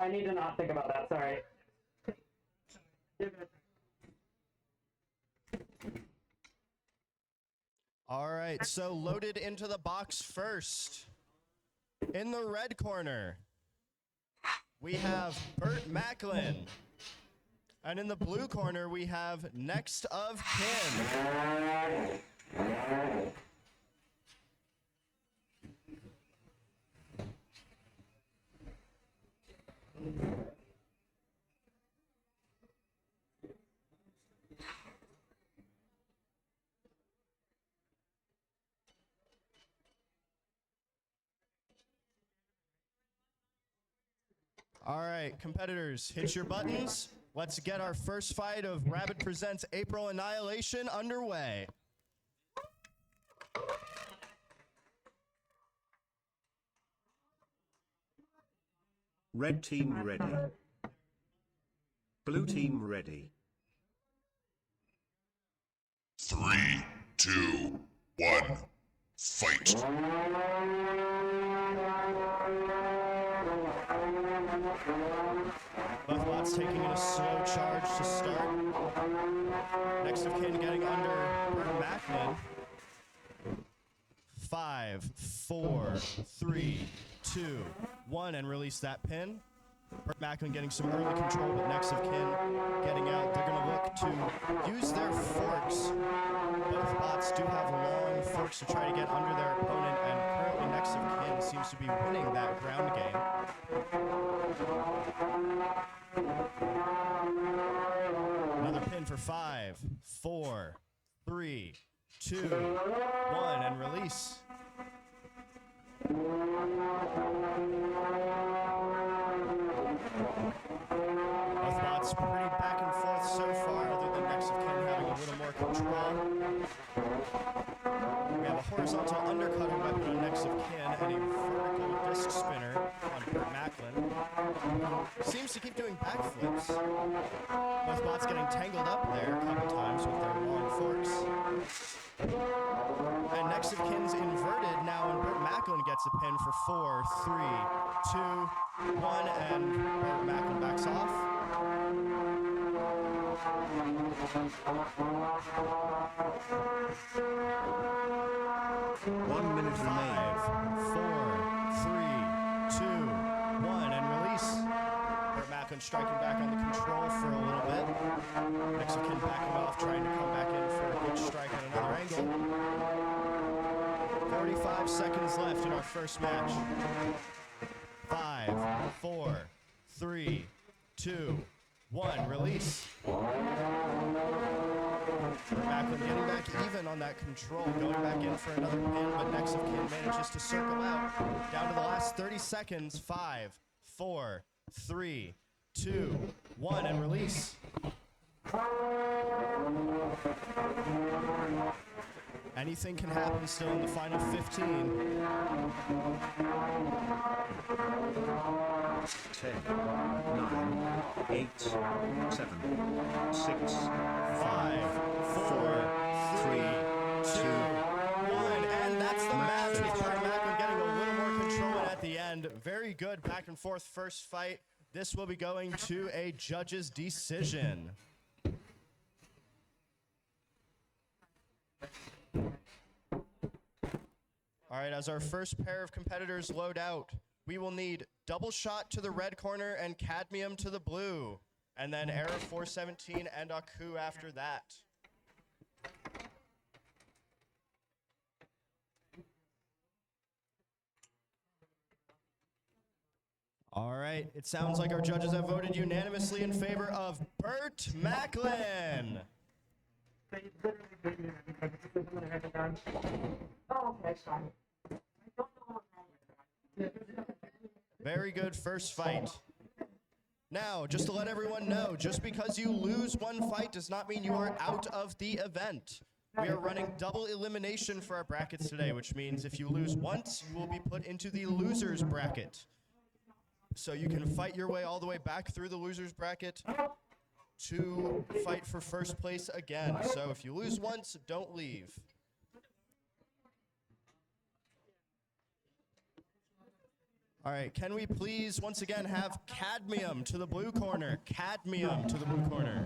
I need to not think about that, sorry. All right, so loaded into the box first. In the red corner, we have Burt Macklin. And in the blue corner, we have Next of Kin. All right, competitors, hit your buttons. Let's get our first fight of RABID Presents April Annihilation underway. Red team ready. Blue team ready. 3, 2, 1, fight. Both bots taking in a slow charge to start. Next of Kin getting under Burt Macklin. 5, 4, 3, 2, 1, and release that pin. Burt Macklin getting some early control, but Next of Kin getting out. They're going to look to use their forks. Both bots do have long forks to try to get under their opponent, and currently Next of Kin seems to be winning that ground game. Another pin for 5, 4, 3, 2, 1, and release. Both bots pretty back and forth so far, other than Next of Kin having a little more control. We have a horizontal undercutter weapon on Next of Kin and a vertical disc spinner on Burt Macklin. Seems to keep doing backflips. Both bots getting tangled up there a couple times with their long forks. And Next of Kin's inverted now, and Burt Macklin gets a pin for 4, 3, 2, 1, and Burt Macklin backs off. 1 minute 5, 4, 3, 2, 1, and release. Burt Macklin striking back on the control for a little bit. Next of Kin backing off, trying to come back in for a good strike at another angle. 45 seconds left in our first match. 5, 4, 3, 2, 1, release. Macklin getting back even on that control, going back in for another pin, but Next of Kin manages to circle out. Down to the last 30 seconds. 5, 4, 3, 2, 1, and release. Anything can happen still in the final 15. 10, 9, 8, 7, 6, 5, 4, 3, 2, 1, and that's the match with Burt Macklin getting a little more control at the end. Very good back and forth first fight. This will be going to a judge's decision. All right, as our first pair of competitors load out, we will need double shot to the red corner and cadmium to the blue, and then error 417 and Aku after that. All right, it sounds like our judges have voted unanimously in favor of Burt Macklin. Very good first fight. Now, just to let everyone know, just because you lose one fight does not mean you are out of the event. We are running double elimination for our brackets today, which means if you lose once, you will be put into the loser's bracket. So you can fight your way all the way back through the loser's bracket to fight for first place again. So if you lose once, don't leave. All right, can we please once again have cadmium to the blue corner? Cadmium to the blue corner.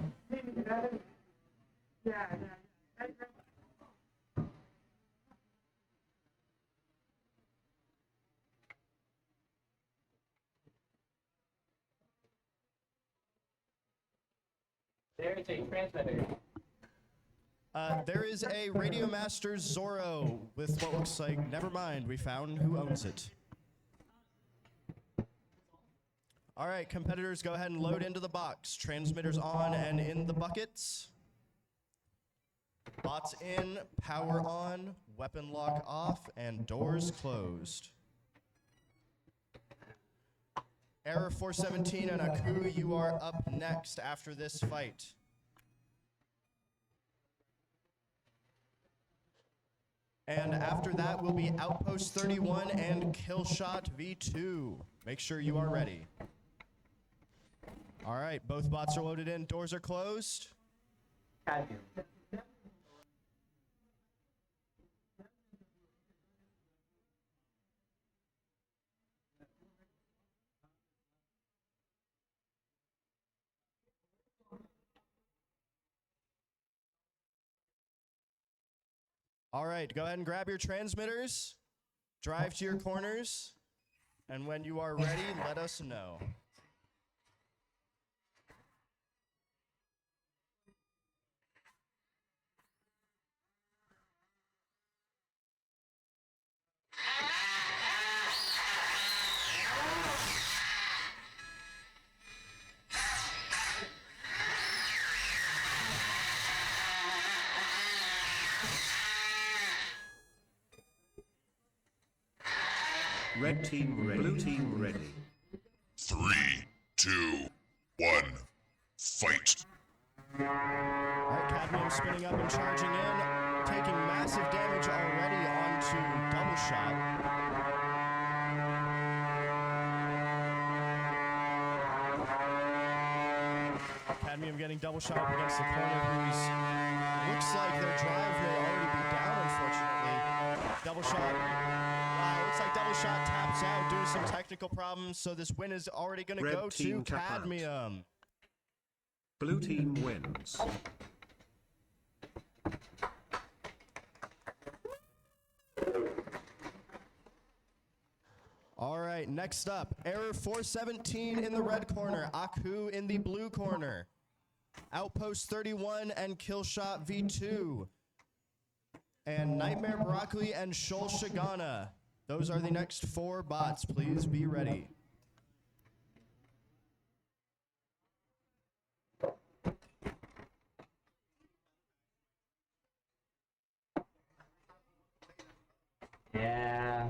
There is a transmitter. There is a Radio Master Zorro with what looks like, never mind, we found who owns it. All right, competitors, go ahead and load into the box. Transmitters on and in the buckets. Bots in, power on, weapon lock off, and doors closed. Error 417 and Aku, you are up next after this fight. And after that will be Outpost 31 and Killshot V2. Make sure you are ready. All right, both bots are loaded in, doors are closed. Cadmium. All right, go ahead and grab your transmitters, drive to your corners, and when you are ready, let us know. Red team ready. Blue team ready. 3, 2, 1, fight. All right, Cadmium spinning up and charging in, taking massive damage already onto Double Shot. Cadmium getting Double Shot up against the corner, who's looks like their drive may already be down, unfortunately. Double Shot. Looks like Double Shot taps out due to some technical problems, so this win is already going to Red go to team tap out. Cadmium. Blue team wins. All right, next up, Error 417 in the red corner, Aku in the blue corner, Outpost 31 and Killshot V2, and Nightmare Broccoli and Shol Shigana. Those are the next 4 bots. Please be ready. Yeah.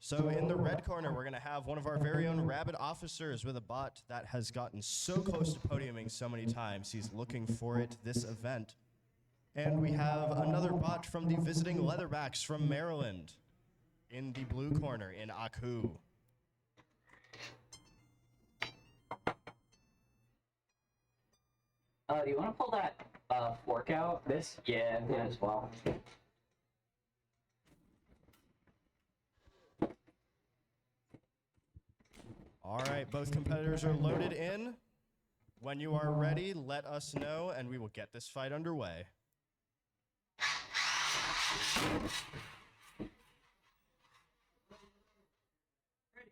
So in the red corner, we're going to have one of our very own RABID officers with a bot that has gotten so close to podiuming so many times. He's looking for it this event. And we have another bot from the visiting Leatherbacks from Maryland in the blue corner in Aku. Do you want to pull that fork out? This? Yeah, as well. All right, both competitors are loaded in. When you are ready, let us know, and we will get this fight underway.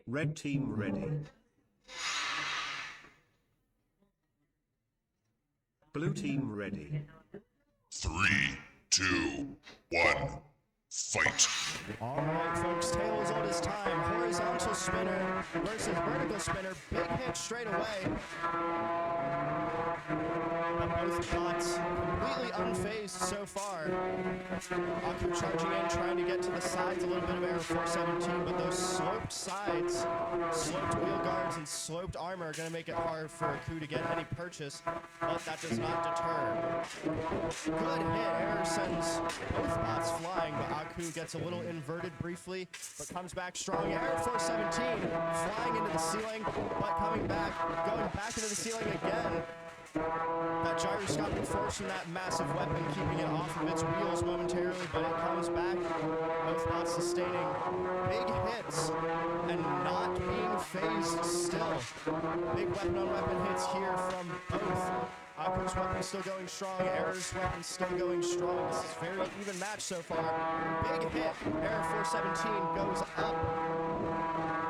Red team ready. Blue team ready. 3, 2, 1, fight. All right, folks, tale as old as time. Horizontal spinner versus vertical spinner. Big hit straight away. But both bots completely unfazed so far. Aku charging in, trying to get to the sides. A little bit of error 417, but those sloped sides, sloped wheel guards, and sloped armor are going to make it hard for Aku to get any purchase, but that does not deter. Good hit. Error sends both bots flying, but Aku gets a little inverted briefly, but comes back strong. Error 417, flying into the ceiling, but coming back, going back into the ceiling again. That gyroscopic force from that massive weapon keeping it off of its wheels momentarily, but it comes back. Both bots sustaining big hits and not being phased still. Big weapon-on-weapon hits here from both. Aku's weapon still going strong, Error's weapon still going strong. This is very even match so far. Big hit, Error 417 goes up.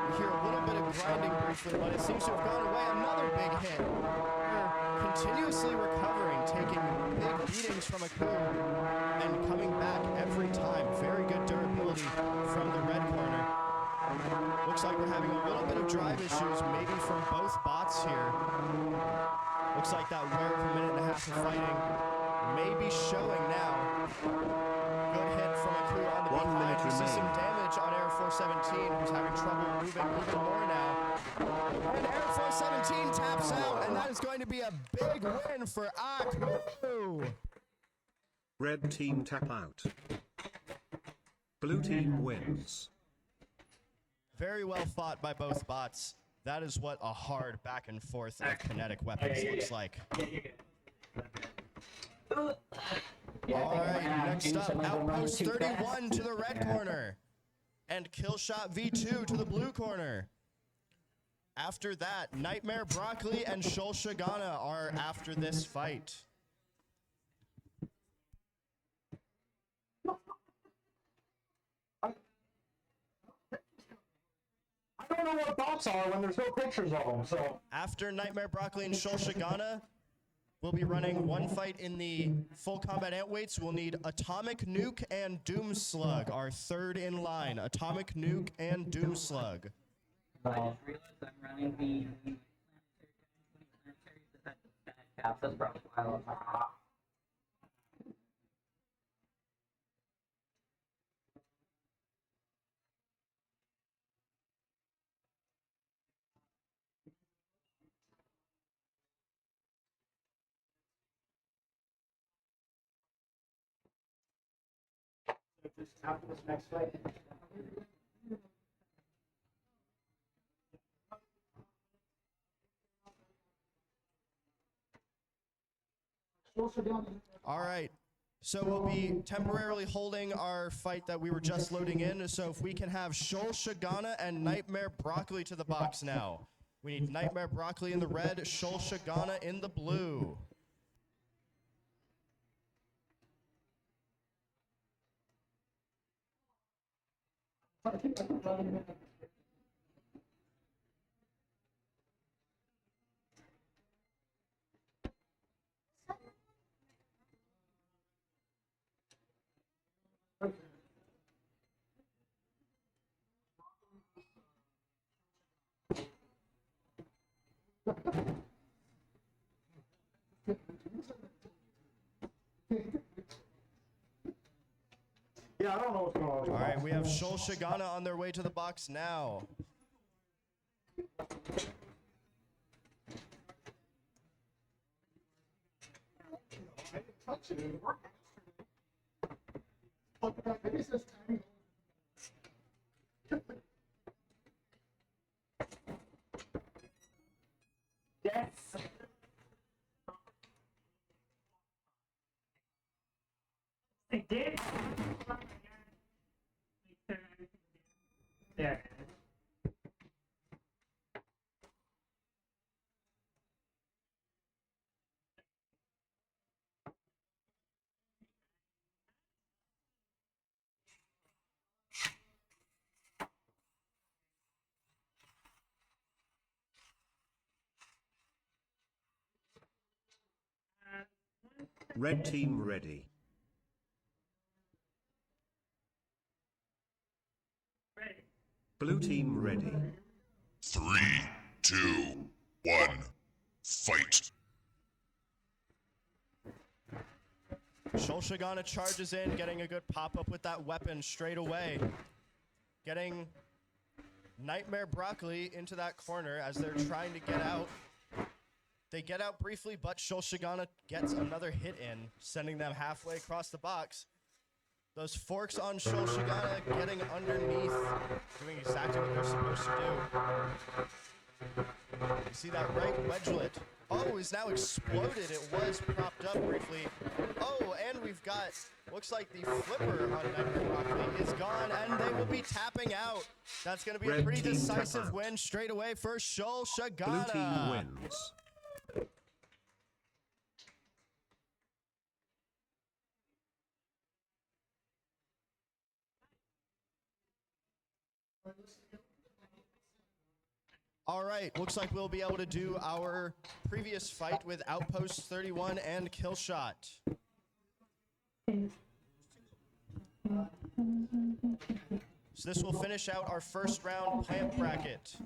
We hear a little bit of grinding briefly, but it seems to have gone away. Another big hit. We're continuously recovering, taking big beatings from Aku and coming back every time. Very good durability from the red corner. Looks like we're having a little bit of drive issues, maybe from both bots here. Looks like that wear of a minute and a half of fighting may be showing now. Good hit from Aku on the 1 minute behind. We see some remaining. damage on Error 417, who's having trouble moving even more now. And Error 417 taps out, and that is going to be a big win for Aku. Red team tap out. Blue team wins. Very well fought by both bots. That is what a hard back and forth of kinetic weapons looks like. All right, next up, Outpost 31 to the red corner, and Killshot V2 to the blue corner. After that, Nightmare Broccoli and Shul Shagana are after this fight. I don't know what bots are when there's no pictures of them, so. After Nightmare Broccoli and Shul Shagana, we'll be running one fight in the full combat Antweights. We'll need Atomic Nuke and Doom Slug, our third in line. Atomic Nuke and Doom Slug. I just realized I'm running the caps. That's probably why I love my hot. After this next fight. All right. So we'll be temporarily holding our fight that we were just loading in. So if we can have Shul Shagana and Nightmare Broccoli to the box now. We need Nightmare Broccoli in the red, Shul Shagana in the blue. Yeah, I don't know what's going on. All right, we have Shul Shagana on their way to the box now. Yes. They did. There. Red team ready. Blue team ready. 3, 2, 1, fight. Shul Shagana charges in, getting a good pop-up with that weapon straight away. Getting Nightmare Broccoli into that corner as they're trying to get out. They get out briefly, but Shul Shagana gets another hit in, sending them halfway across the box. Those forks on Shul Shagana getting underneath, doing exactly what they're supposed to do. You see that right wedgelet Oh, is now exploded. It was propped up briefly. Oh, and we've got, looks like the flipper on Nightmare Broccoli is gone, and they will be tapping out. That's going to be a Red pretty team decisive tap out. win straight away for Shul Blue Shagana. team wins. All right, looks like we'll be able to do our previous fight with Outpost 31 and Killshot. So this will finish out our first round plant bracket.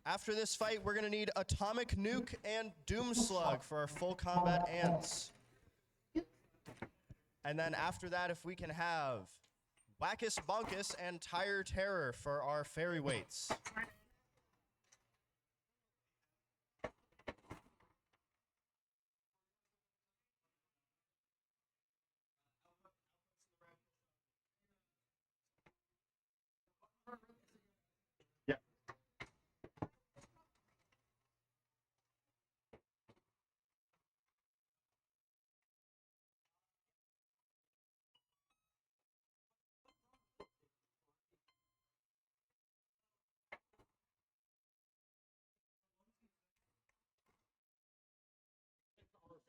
After this fight, we're gonna need Atomic Nuke and Doom Slug for our full combat ants. And then after that, if we can have Wackus Bonkus and Tire Terror for our Fairyweights.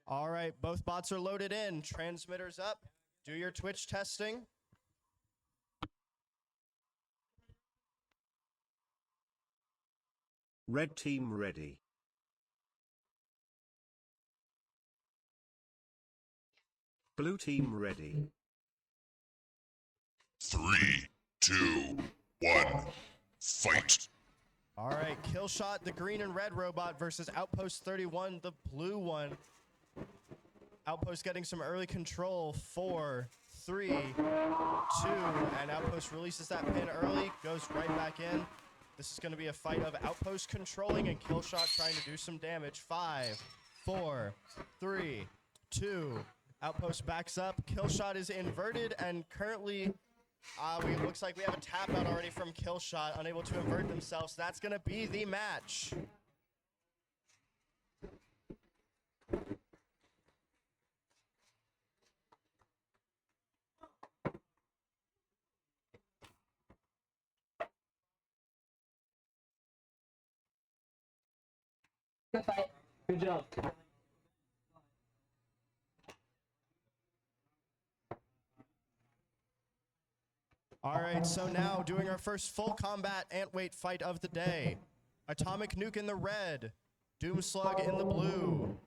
All right, both bots are loaded in. Transmitters up. Do your Twitch testing. Red team ready. Blue team ready. 3, 2, 1, fight. All right, Killshot, the green and red robot versus Outpost 31, the blue one. Outpost getting some early control. 4, 3, 2, and Outpost releases that pin early, goes right back in. This is going to be a fight of Outpost controlling and Killshot trying to do some damage. 5, 4, 3, 2. Outpost backs up. Killshot is inverted and currently, looks like we have a tap out already from Killshot, unable to invert themselves. That's going to be the match. Good fight. Good job. All right, so now doing our first full combat Antweight fight of the day. Atomic Nuke in the red, Doom Slug in the blue.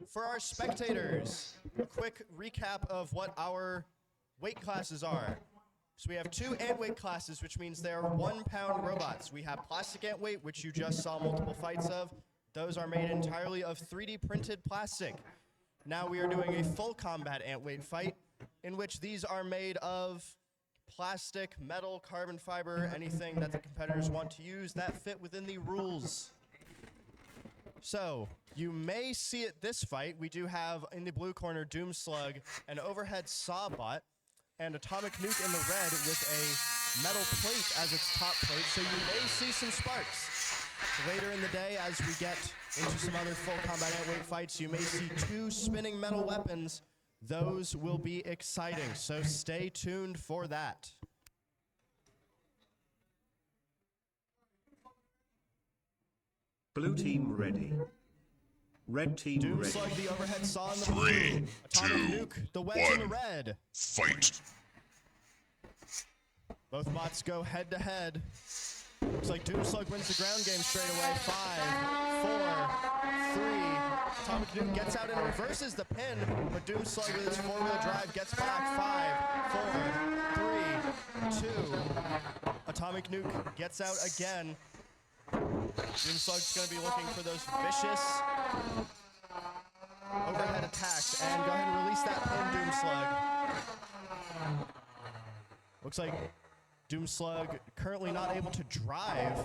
For our spectators, a quick recap of what our weight classes are. So we have 2 Antweight classes, which means they are 1-pound robots. We have plastic Antweight, which you just saw multiple fights of. Those are made entirely of 3D printed plastic. Now we are doing a full combat Antweight fight, in which these are made of plastic, metal, carbon fiber, anything that the competitors want to use that fit within the rules. So, you may see at this fight, we do have in the blue corner Doom Slug, an overhead saw bot, and Atomic Nuke in the red with a metal plate as its top plate, so you may see some sparks. Later in the day, as we get into some other full combat Antweight fights, you may see 2 spinning metal weapons. Those will be exciting, so stay tuned for that. Blue team ready. Red team Doom ready. Slug, the overhead saw in the 3, blue. Atomic 2, Nuke, the wedge in the 1. red. Fight. Both bots go head to head. Looks like Doom Slug wins the ground game straight away. 5, 4, 3. Atomic Nuke gets out and reverses the pin, but Doom Slug with his 4-wheel drive gets back. 5, 4, 3, 2. Atomic Nuke gets out again. Doom Slug's gonna be looking for those vicious overhead attacks, and go ahead and release that pin, Doom Slug. Looks like Doom Slug currently not able to drive.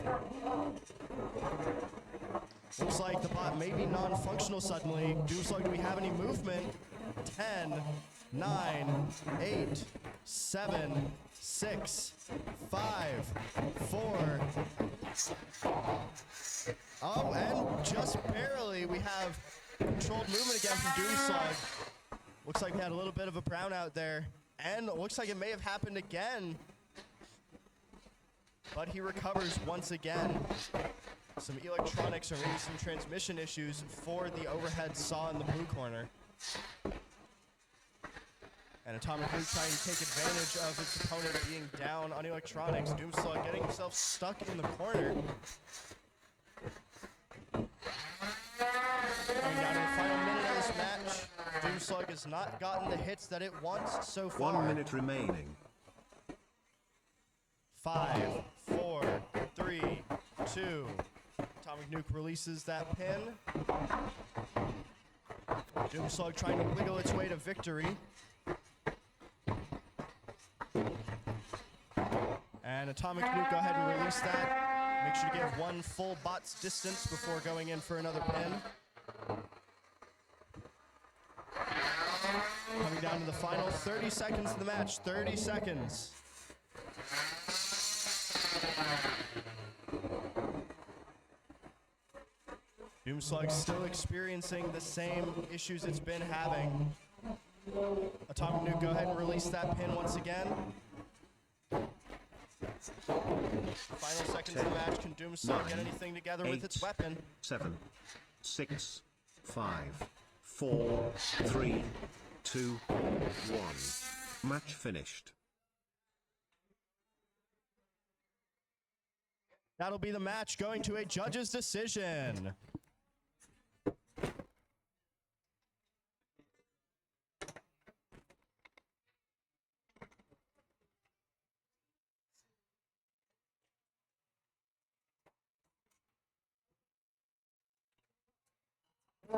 Looks like the bot may be non-functional suddenly. Doom Slug, do we have any movement? 10, 9, 8, 7, 6, 5, 4. Oh, and just barely we have controlled movement again from Doomslug. Looks like we had a little bit of a brownout there. And it looks like it may have happened again. But he recovers once again. Some electronics or maybe some transmission issues for the overhead saw in the blue corner. And Atomic Nuke trying to take advantage of its opponent being down on electronics. Doomslug getting himself stuck in the corner. Coming down to the final minute of this match. Doomslug has not gotten the hits that it wants so far. 1 minute remaining. 5, 4, 3, 2. Atomic Nuke releases that pin. Doomslug trying to wiggle its way to victory. And Atomic Nuke, go ahead and release that. Make sure to give one full bot's distance before going in for another pin. Coming down to the final 30 seconds of the match. 30 seconds. Doomslug still experiencing the same issues it's been having. Atomic Nuke, go ahead and release that pin once again. Final seconds of the match. Can Doomslug get anything together with its weapon? 7, 6, 5, 4, 3, 2, 1. Match finished. That'll be the match going to a judge's decision.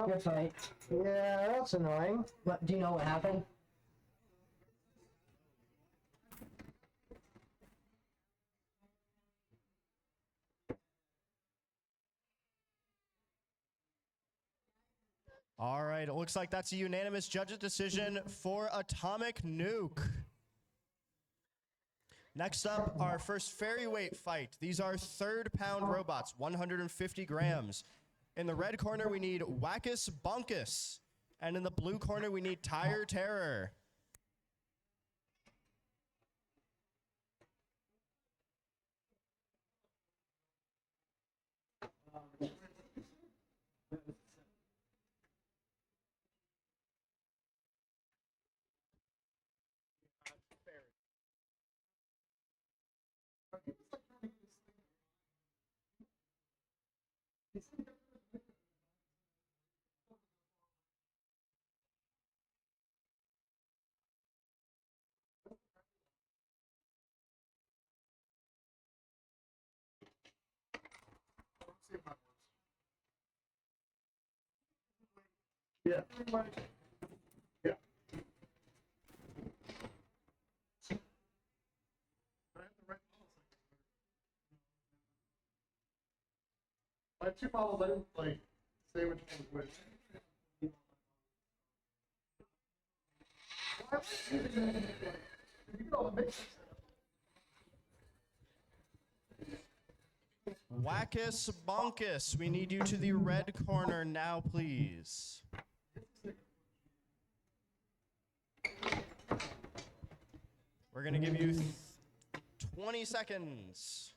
Good fight. Yeah, that's annoying. What, do you know what happened? All right, it looks like that's a unanimous judge's decision for Atomic Nuke. Next up, our first Fairyweight fight. These are third-pound robots, 150 grams. In the red corner, we need Wackus Bonkus. And in the blue corner, we need Tire Terror. Yeah. Yeah. I have two models. I didn't like say which one's which. You get all the mixes. Wackus Bonkus, we need you to the red corner now, please. We're gonna give you 20 seconds.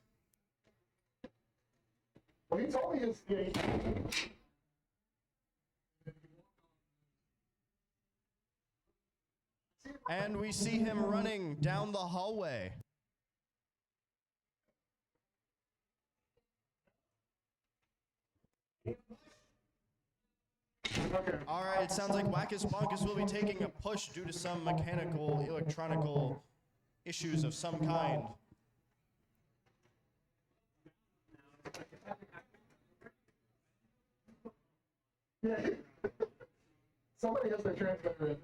Well, he told me his game. And we see him running down the hallway. Okay. All right, it sounds like Wackus Bonkus will be taking a push due to some mechanical, electronical issues of some kind. Yeah. Somebody has their transmitter in.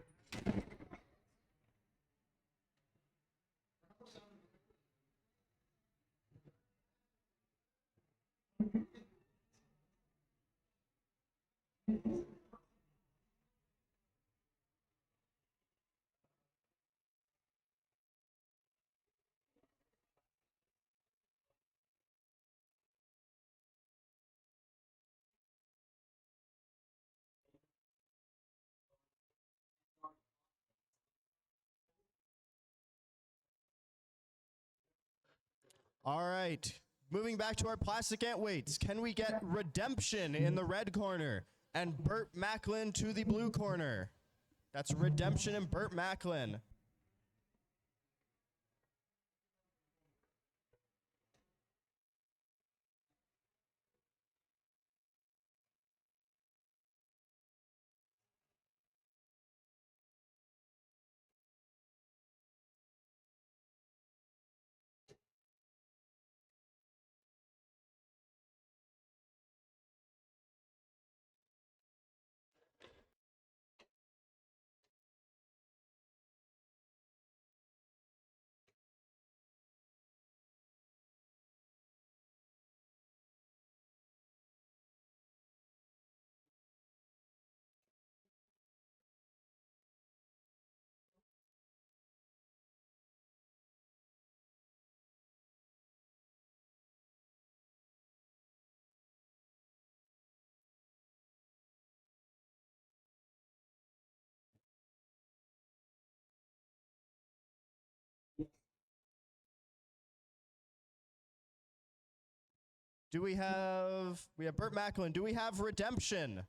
All right. Moving back to our plastic Antweights. Can we get Redemption in the red corner and Burt Macklin to the blue corner? That's Redemption and Burt Macklin. We have Burt Macklin. Do we have Redemption?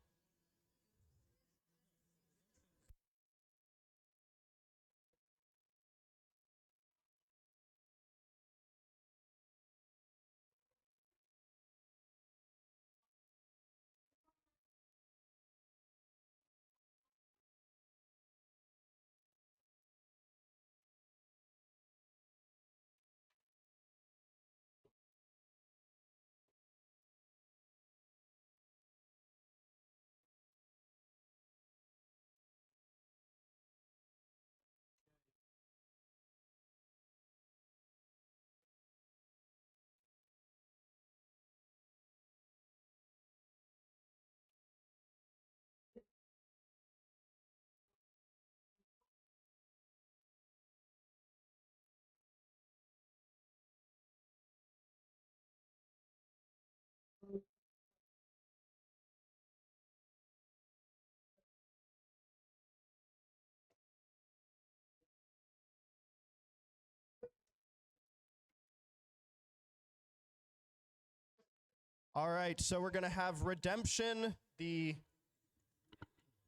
All right, so we're going to have Redemption, the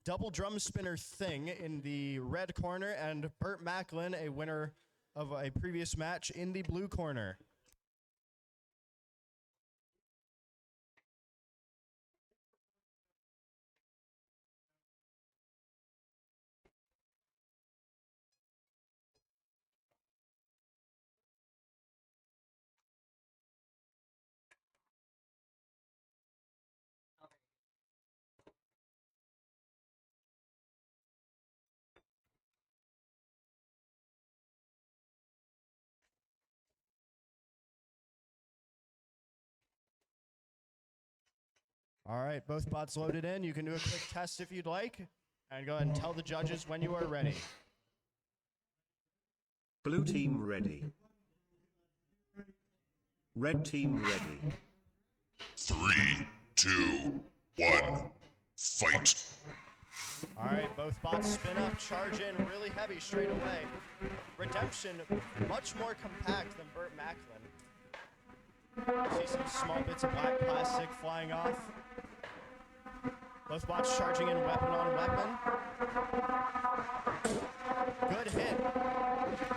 double drum spinner thing, in the red corner, and Burt Macklin, a winner of a previous match, in the blue corner. All right, both bots loaded in. You can do a quick test if you'd like, and go ahead and tell the judges when you are ready. Blue team ready. Red team ready. 3, 2, 1, fight. All right, both bots spin up, charge in really heavy straight away. Redemption, much more compact than Burt Macklin. See some small bits of black plastic flying off. Both bots charging in weapon on weapon. Good hit.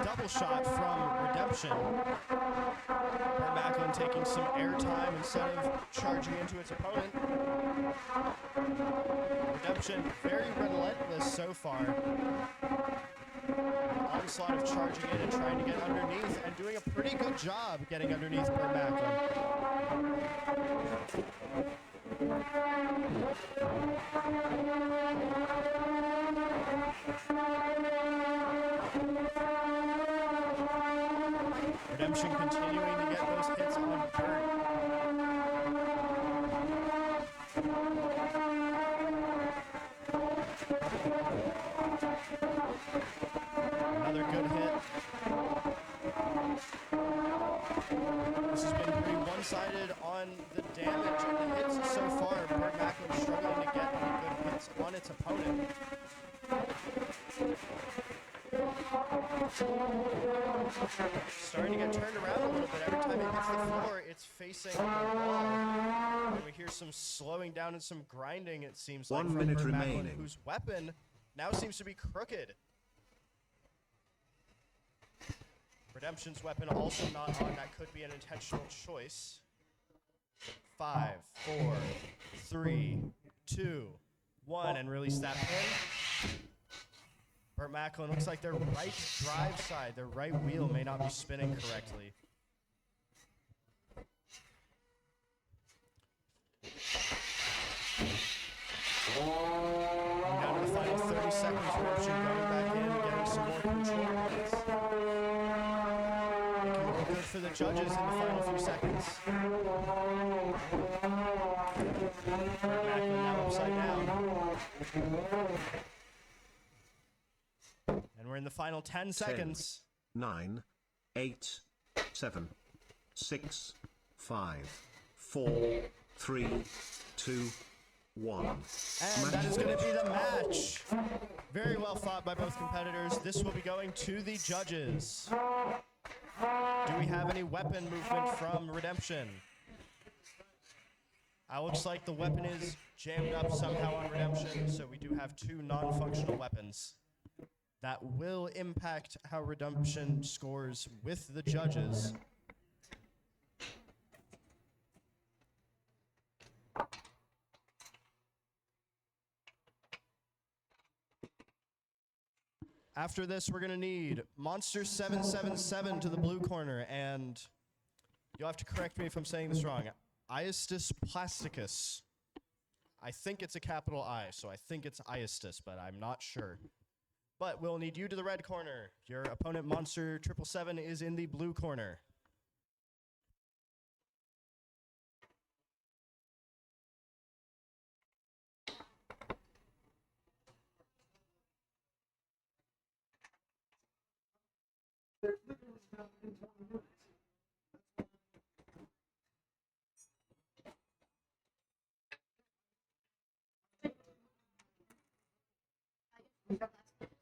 Double shot from Redemption. Burt Macklin taking some airtime instead of charging into its opponent. Redemption very relentless so far. Onslaught of charging in and trying to get underneath, and doing a pretty good job getting underneath Burt Macklin. Redemption continuing to get those hits on Burt. Another good hit. This has been pretty one-sided on the damage and the hits so far. Burt Macklin struggling to get any good hits on its opponent. Starting to get turned around a little bit. Every time it hits the floor, it's facing the wall. And we hear some slowing down and some grinding, it seems like, 1 from minute Burt Macklin, remaining. whose weapon now seems to be crooked. Redemption's weapon also not on. That could be an intentional choice. 5, 4, 3, 2, 1, and release that pin. Burt Macklin looks like their right drive side, their right wheel may not be spinning correctly. Down to the final 30 seconds, Redemption going back in, getting some more control points. Making it look good for the judges in the final few seconds. Burt Macklin now upside down. And we're in the final 10 seconds. 9, 8, 7, 6, 5, 4, 3, 2, 1. And that is going to be the match. Very well fought by both competitors. This will be going to the judges. Do we have any weapon movement from Redemption? Looks like the weapon is jammed up somehow on Redemption, so we do have 2 non-functional weapons. That will impact how Redemption scores with the judges. After this, we're going to need Monster 777 to the blue corner, and you'll have to correct me if I'm saying this wrong. Iastis plasticus. I think it's a capital I, so I think it's Iastis, but I'm not sure. But we'll need you to the red corner. Your opponent, Monster 777, is in the blue corner.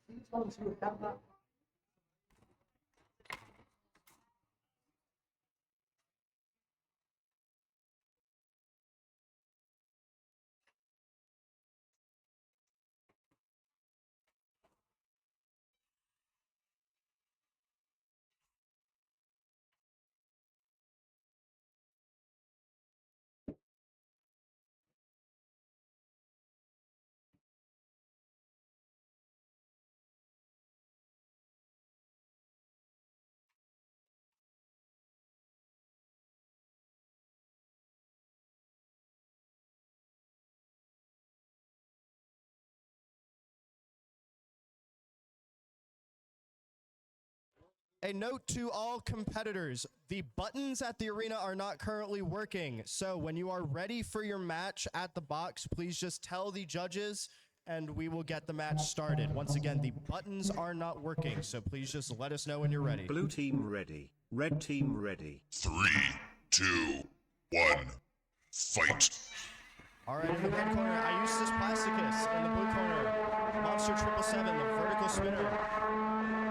These ones who have that. A note to all competitors, the buttons at the arena are not currently working, so when you are ready for your match at the box, please just tell the judges and we will get the match started. Once again, the buttons are not working, so please just let us know when you're ready. Blue team ready. Red team ready. 3, 2, 1, fight. All right, in the red corner, Iastis plasticus. In the blue corner, Monster 777, the vertical spinner.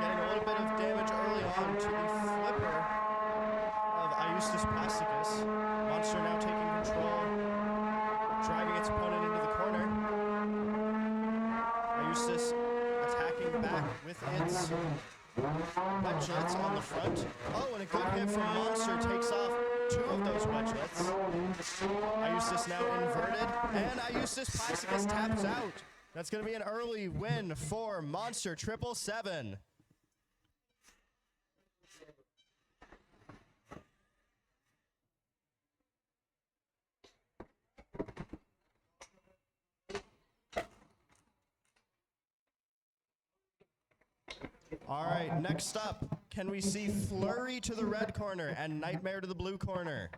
Getting a little bit of damage early on to the flipper of Iastis plasticus. Monster now taking control, driving its opponent into the corner. Iastis attacking back with its wedgelets on the front. Oh, and a good hit from Monster takes off 2 of those wedgelets. Iastis now inverted, and Iastis plasticus taps out. That's going to be an early win for Monster 777. All right, next up, can we see Flurry to the red corner and Nightmare to the blue corner?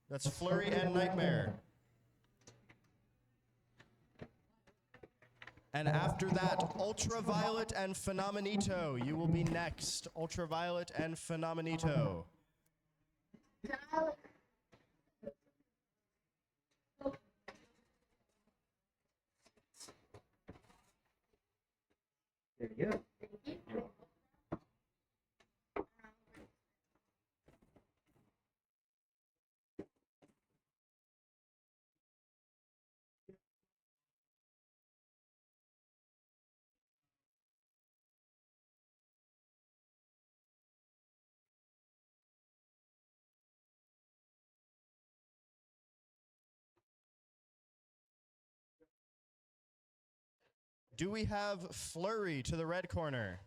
That's Flurry and Nightmare. And after that, Ultraviolet and Phenomenito. You will be next, Ultraviolet and Phenomenito. There you go. do we have Flurry to the red corner?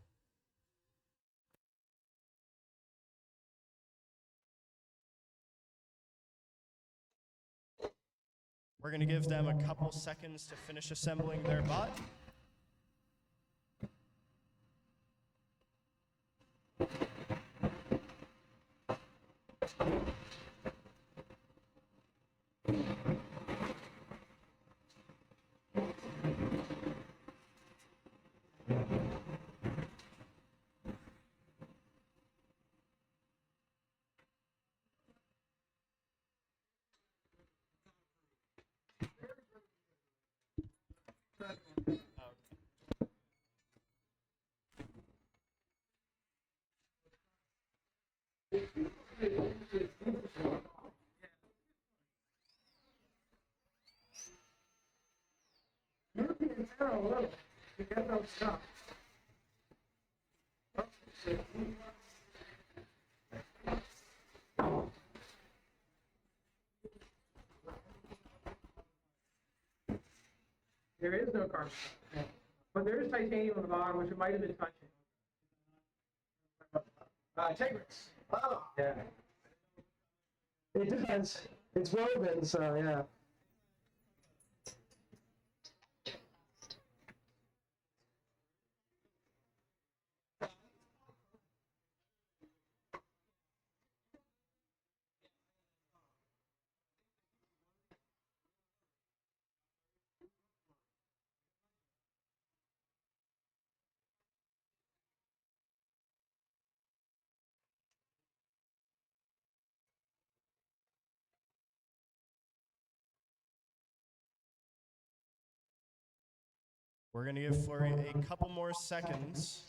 We're going to give them a couple seconds to finish assembling their bot. There is no carbon, but there is titanium on the bottom, which it might have been touching. Tegrix. Oh, yeah. It depends. It's woven, so yeah. We're going to give Flurry a couple more seconds.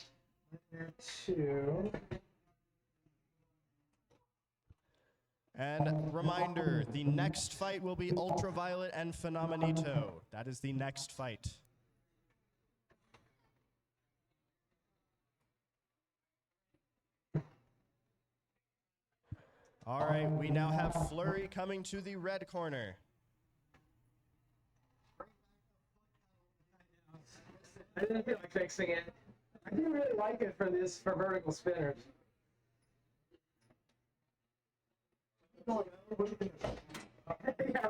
Two. And reminder, the next fight will be Ultraviolet and Phenomenito. That is the next fight. All right, we now have Flurry coming to the red corner. I didn't feel like fixing it. I do really like it for vertical spinners. Yeah,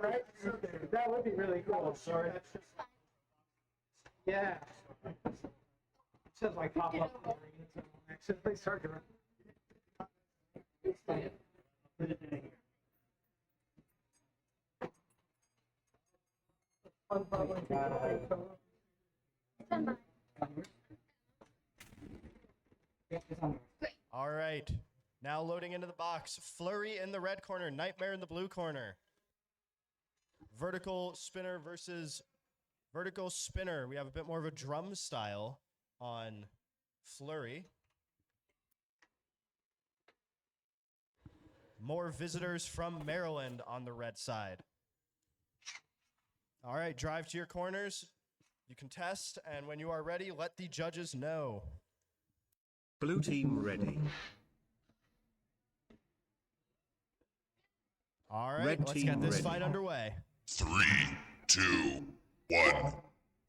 right? That would be really cool. Sorry. Yeah. It says like pop up. Accidentally start to All right, now loading into the box. Flurry in the red corner, Nightmare in the blue corner. Vertical spinner versus vertical spinner. We have a bit more of a drum style on Flurry. More visitors from Maryland on the red side. All right, drive to your corners. You can test, and when you are ready, let the judges know. Blue team ready. All right, Red let's team get this ready. fight underway. 3, 2, 1,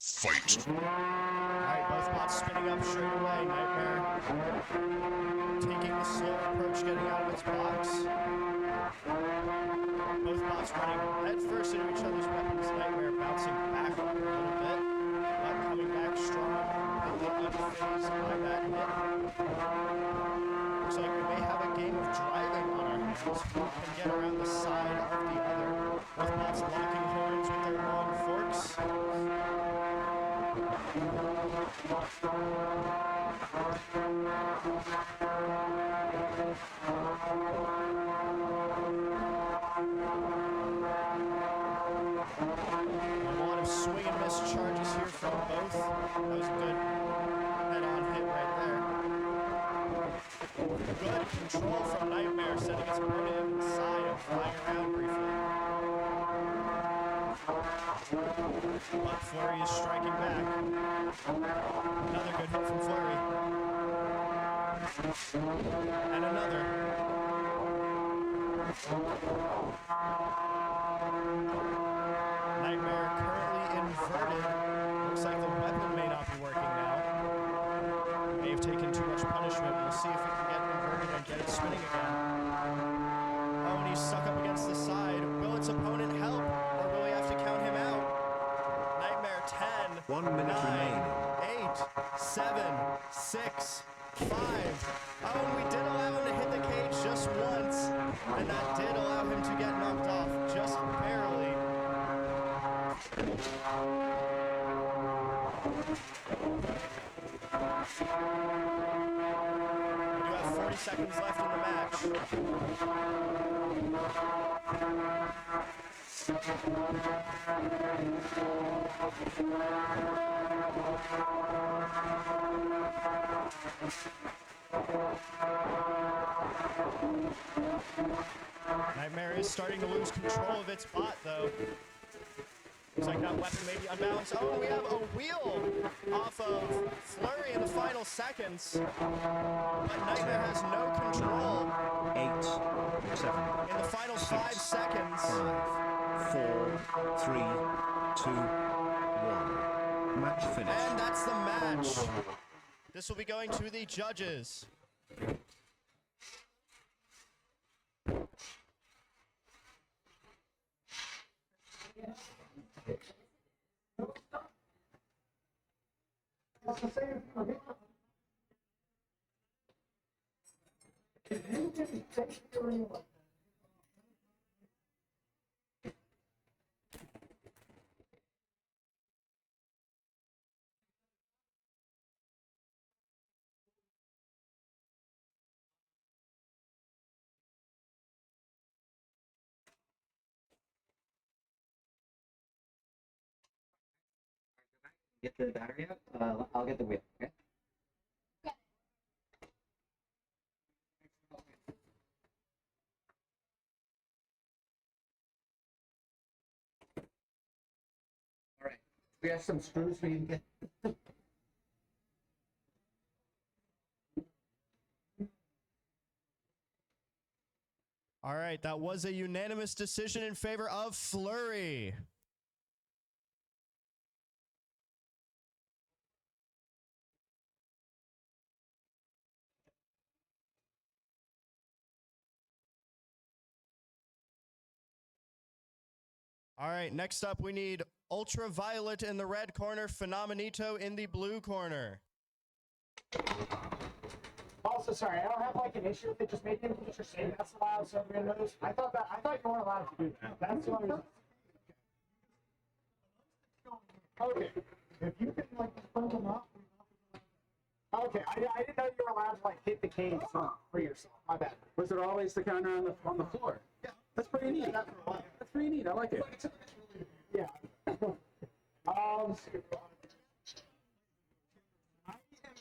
fight. All right, both bots spinning up straight away. Nightmare taking the slow approach, getting out of its box. Both bots running head first into each other's weapons. Nightmare bouncing back a little bit, but coming back strong, completely unfazed by that hit. Looks like we may have a game of driving on our hands. Who can get around the side of the other? Both bots locking horns with their long forks. A lot of swing and miss charges here from both. That was a good head-on hit right there. Good control from Nightmare, setting his opponent inside and flying around briefly. But Flurry is striking back. Another good hit from Flurry. And another. Nightmare currently inverted. Looks like the weapon may not be Richmond. We'll see if we can get it inverted and get it spinning again. Oh, and he's stuck up against the side. Will its opponent help, or will he have to count him out? Nightmare 10, 1 minute 9, remaining. 8, 7, 6, 5. Oh, and we did allow him to hit the cage just once, and that did allow him to get knocked off just barely. We do have 40 seconds left in the match. Nightmare is starting to lose control of its bot, though. Looks like that weapon may be unbalanced. Oh, we have a wheel off of Flurry in the final seconds. But Nightmare has no control 8, 7, in the final 5 seconds. 4, 3, 2, 1. Match finished. And that's the match. This will be going to the judges. Get the battery out. I'll get the wheel. Okay. All right. We have some screws we can get. All right, that was a unanimous decision in favor of Flurry. All right, next up we need Ultraviolet in the red corner, Phenomenito in the blue corner. Also, sorry, I don't have like an issue with it. Just making the teacher say that's allowed, so everyone knows. I thought you weren't allowed to do that. That's the only reason. Okay, if you can like bring them up. Okay, I didn't know you were allowed to like hit the cage for yourself. My bad. Was there always the counter on the floor? Yeah, That's pretty neat. That's pretty neat. I like it. yeah. I am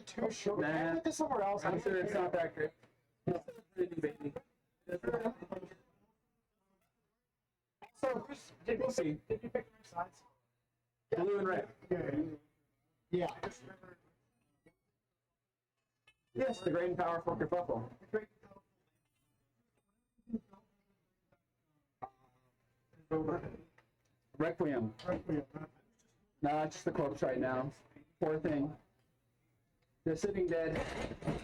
too sure. Nah. I did this somewhere else. I'm sure it's not that great. It's pretty baby. So, did you pick your sides? Blue and red. Yeah. Yes, the great and powerful kerfuffle. Requiem. No, it's just the corpse right now. Poor thing. They're sitting dead.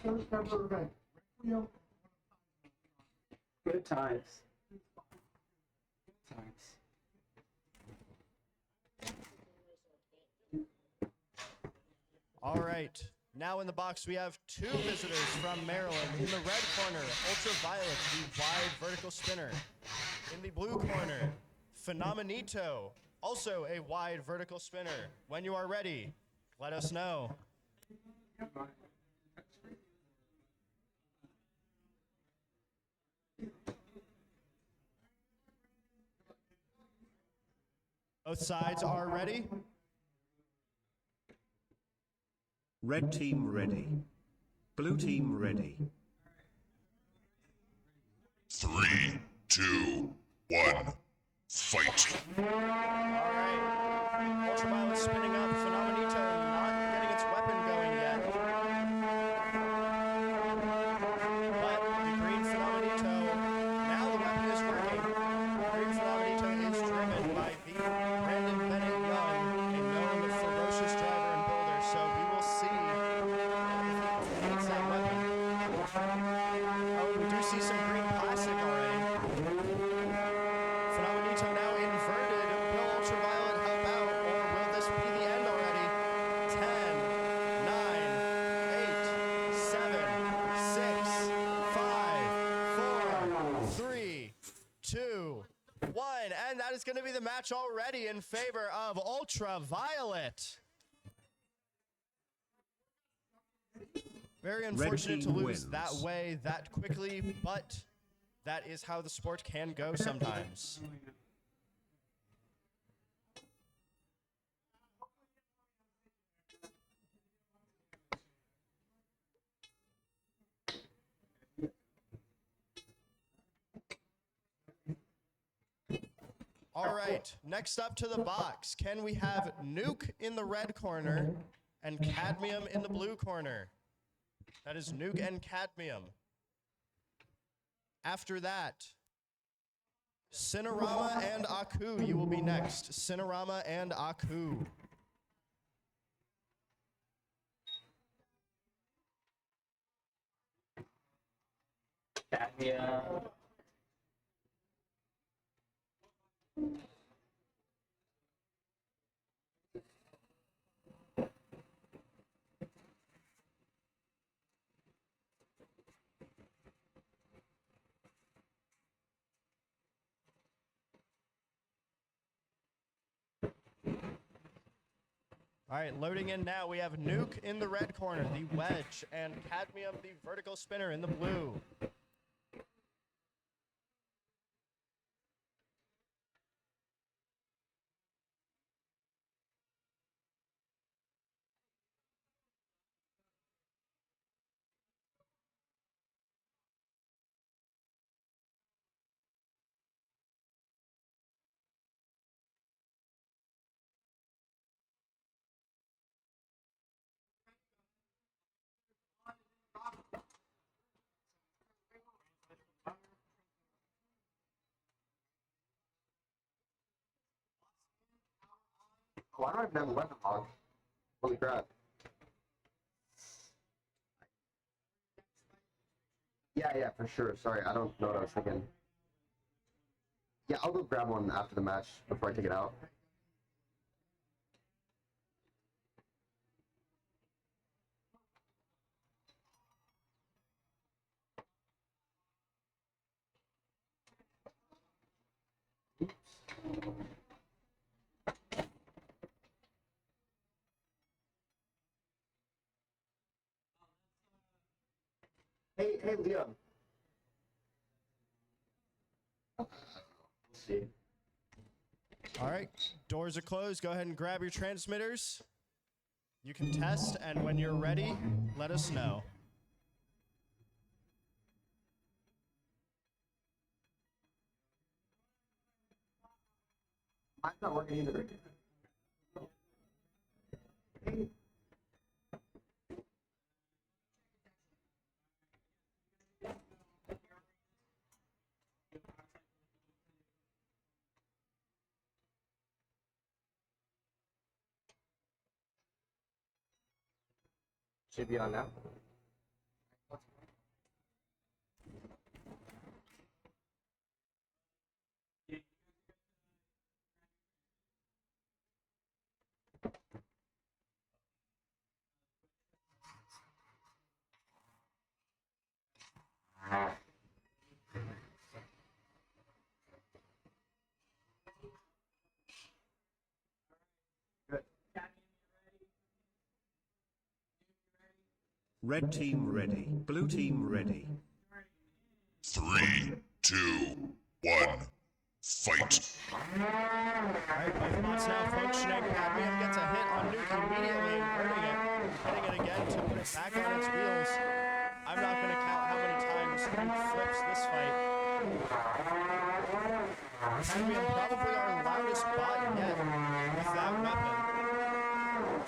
Good times. Good times. All right, now in the box we have two visitors from Maryland. In the red corner, Ultraviolet, the wide vertical spinner. In the blue corner, Phenomenito, also a wide vertical spinner. When you are ready, let us know. Both sides are ready. Red team ready. Blue team ready. 3, 2, 1, fight. All right, Ultraviolet spinning up, Phenomenito not getting its weapon going yet. But the green Phenomenito, now the weapon is working. The green Phenomenito is driven by the Brandon Bennett Young, a known ferocious driver and builder, so we will see if he hits that weapon. see some green plastic already. Phenomenito now inverted. Will Ultraviolet help out, or will this be the end already? 10, 9, 8, 7, 6, 5, 4, 3, 2, 1. And that is going to be the match already in favor of Ultraviolet. Very unfortunate to team lose wins. that way, that quickly, but that is how the sport can go sometimes. All right, next up to the box. Can we have Nuke in the red corner and Cadmium in the blue corner? That is Nuke and Cadmium. After that, Cinerama and Aku, you will be next. Cinerama and Aku. Cadmium. All right, loading in now. We have Nuke in the red corner, the wedge, and Cadmium, the vertical spinner, in the blue. Oh, I don't even have a weapon log. Holy crap. Yeah, for sure. Sorry, I don't know what I was thinking. Yeah, I'll go grab one after the match before I take it out. Hey, Leon. Let's see. All right, doors are closed. Go ahead and grab your transmitters. You can test, and when you're ready, let us know. Mine's not working either. Should be on now. Red team ready. Blue team ready. 3, 2, 1, fight. Alright, both mods now functioning. Cadmium gets a hit on Nuke immediately, inverting it, hitting it again to put it back on its wheels. I'm not going to count how many times Nuke flips this fight. Cadmium probably our loudest bot yet with that weapon.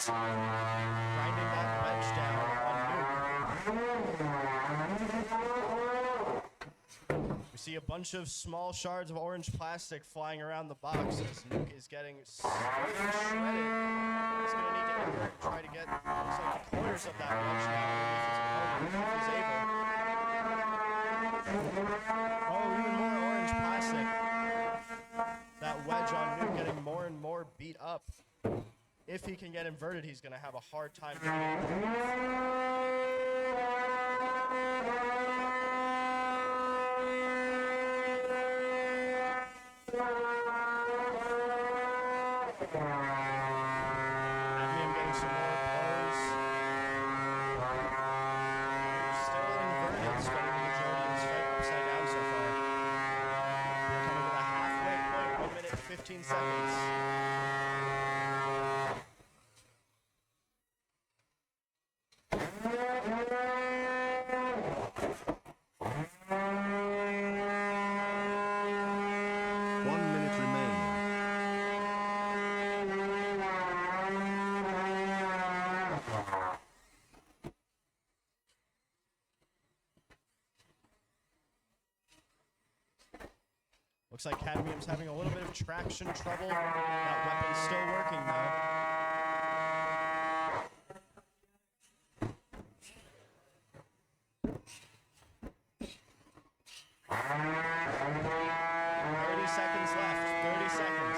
Grinding that wedge down on Nuke. We see a bunch of small shards of orange plastic flying around the box as Nuke is getting shredded. He's going to need to invert and try to get looks like the corners of that wedge now underneath his opponent if he's able. Oh, even more orange plastic. That wedge on Nuke getting more and more beat up. If he can get inverted, he's going to have a hard time doing it. Admium getting some more blows. Still inverted, spending the majority of his fight upside down so far. We're coming to the halfway point, 1 minute 15 seconds. Looks like Cadmium's having a little bit of traction trouble. That weapon's still working though. Seconds left. 30 seconds.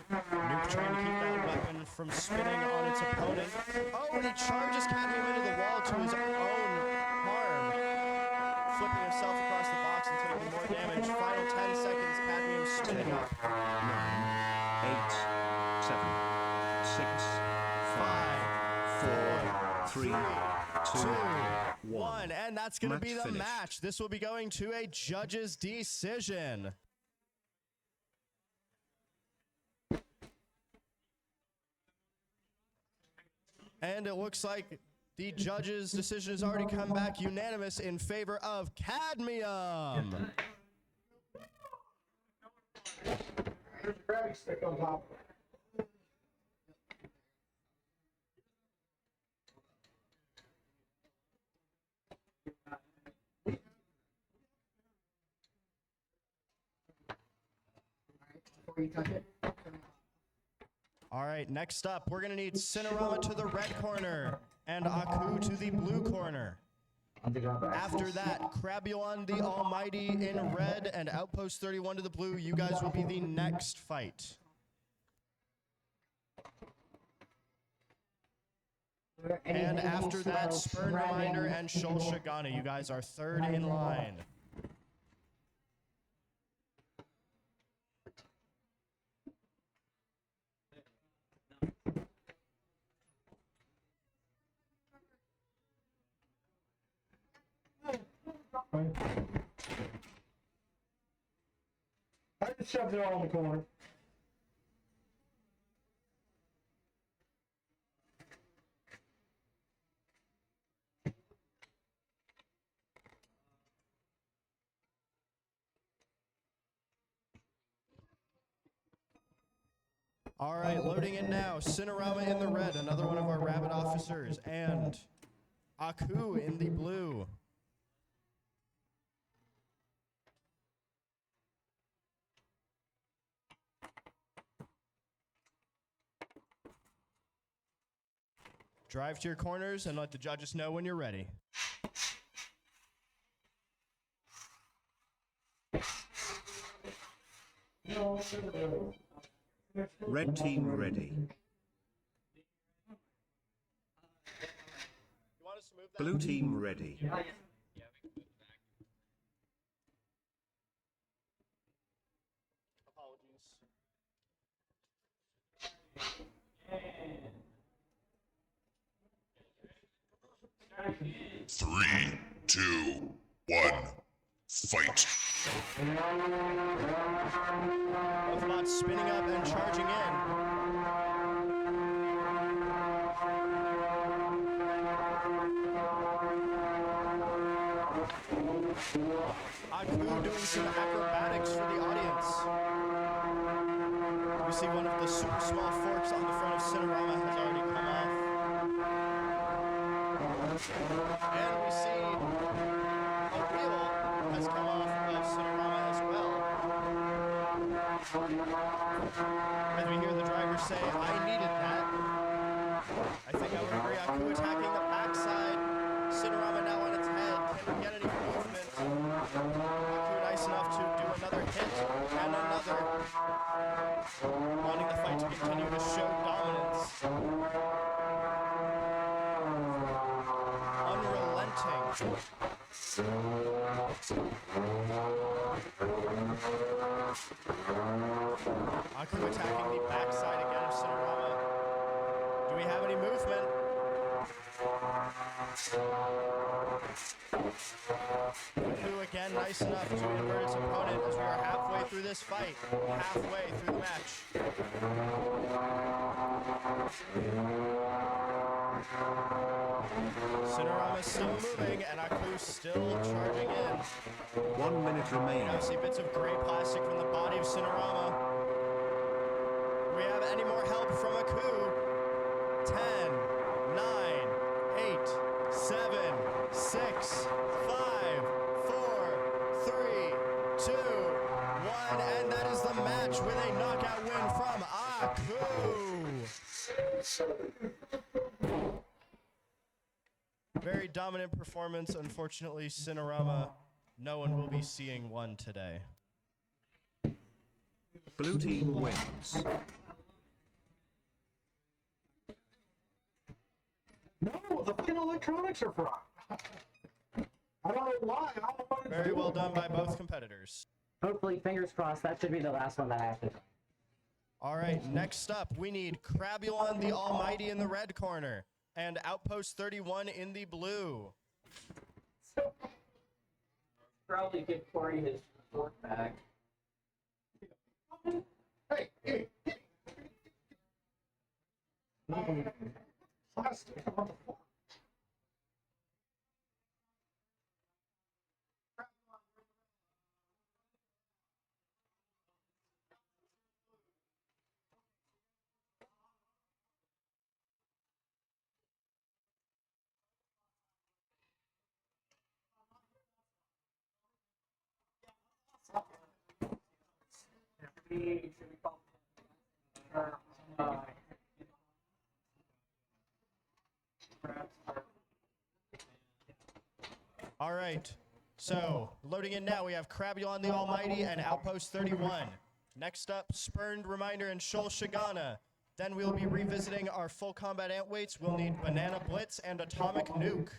Nuke trying to keep that weapon from spinning on its opponent. Oh, and he charges Cadmium into the wall to his own harm. Flipping himself across the box and taking more damage. Final 10 seconds, Cadmium spinning up. 9, 8, 7, 6, 5, 4, 3, 2, 1, and that's going to be the finished. match. This will be going to a judge's decision. And it looks like the judge's decision has already come back unanimous in favor of Cadmium. There's a gravity stick on top. Before you touch it. All right, next up, we're going to need Cinerama to the red corner and Aku to the blue corner. After that, Crabulon the Almighty in red and Outpost 31 to the blue. You guys will be the next fight. And after that, Spurn Reminder and Shul Shagana. You guys are third in line. I just shoved it all in the corner. All right, loading in now. Cinerama in the red, another one of our Rabid officers, and Aku in the blue. Drive to your corners and let the judges know when you're ready. Red team ready. You want us to move that? Blue team ready. Apologies. 3, 2, 1, fight. Both bots spinning up and charging in. Aku doing some acrobatics for the audience. We see one of the super small forks on the front of Cinerama has already come off. And we see a wheel has come off of Cinerama as well. As we hear the driver say, "I needed that." I think I would agree. Aku attacking the backside. Cinerama now on its head. Can we get any movement? Aku nice enough to do another hit and another. Wanting the fight to continue to show dominance. Unrelenting. Aku attacking the backside again of Cinerama. Do we have any movement? Aku again nice enough to invert its opponent as we are halfway through this fight. Halfway through the match. Cinerama still moving and Aku still charging in. 1 minute You remaining. now see bits of gray plastic from the body of Cinerama. Do we have any more help from Aku? 10, 9, 8, 7, 6, 5, 4, 3, 2, 1, and that is the match with a knockout win from Aku. Very dominant performance. Unfortunately, Cinerama, no one will be seeing one today. Blue team wins. No, the fucking electronics are fried. I don't know why. I don't know what to Very do. well done by both competitors. Hopefully, fingers crossed, that should be the last one that I have to. All right, next up, we need Crabulon the Almighty in the red corner and Outpost 31 in the blue. Probably give Corey his fork back. Hey, hey, hey. Plastic on the floor. All right, so loading in now, we have Crabulon the Almighty and Outpost 31. Next up, Spurned Reminder and Shul Shigana. Then we'll be revisiting our full combat Antweights. We'll need Banana Blitz and Atomic Nuke.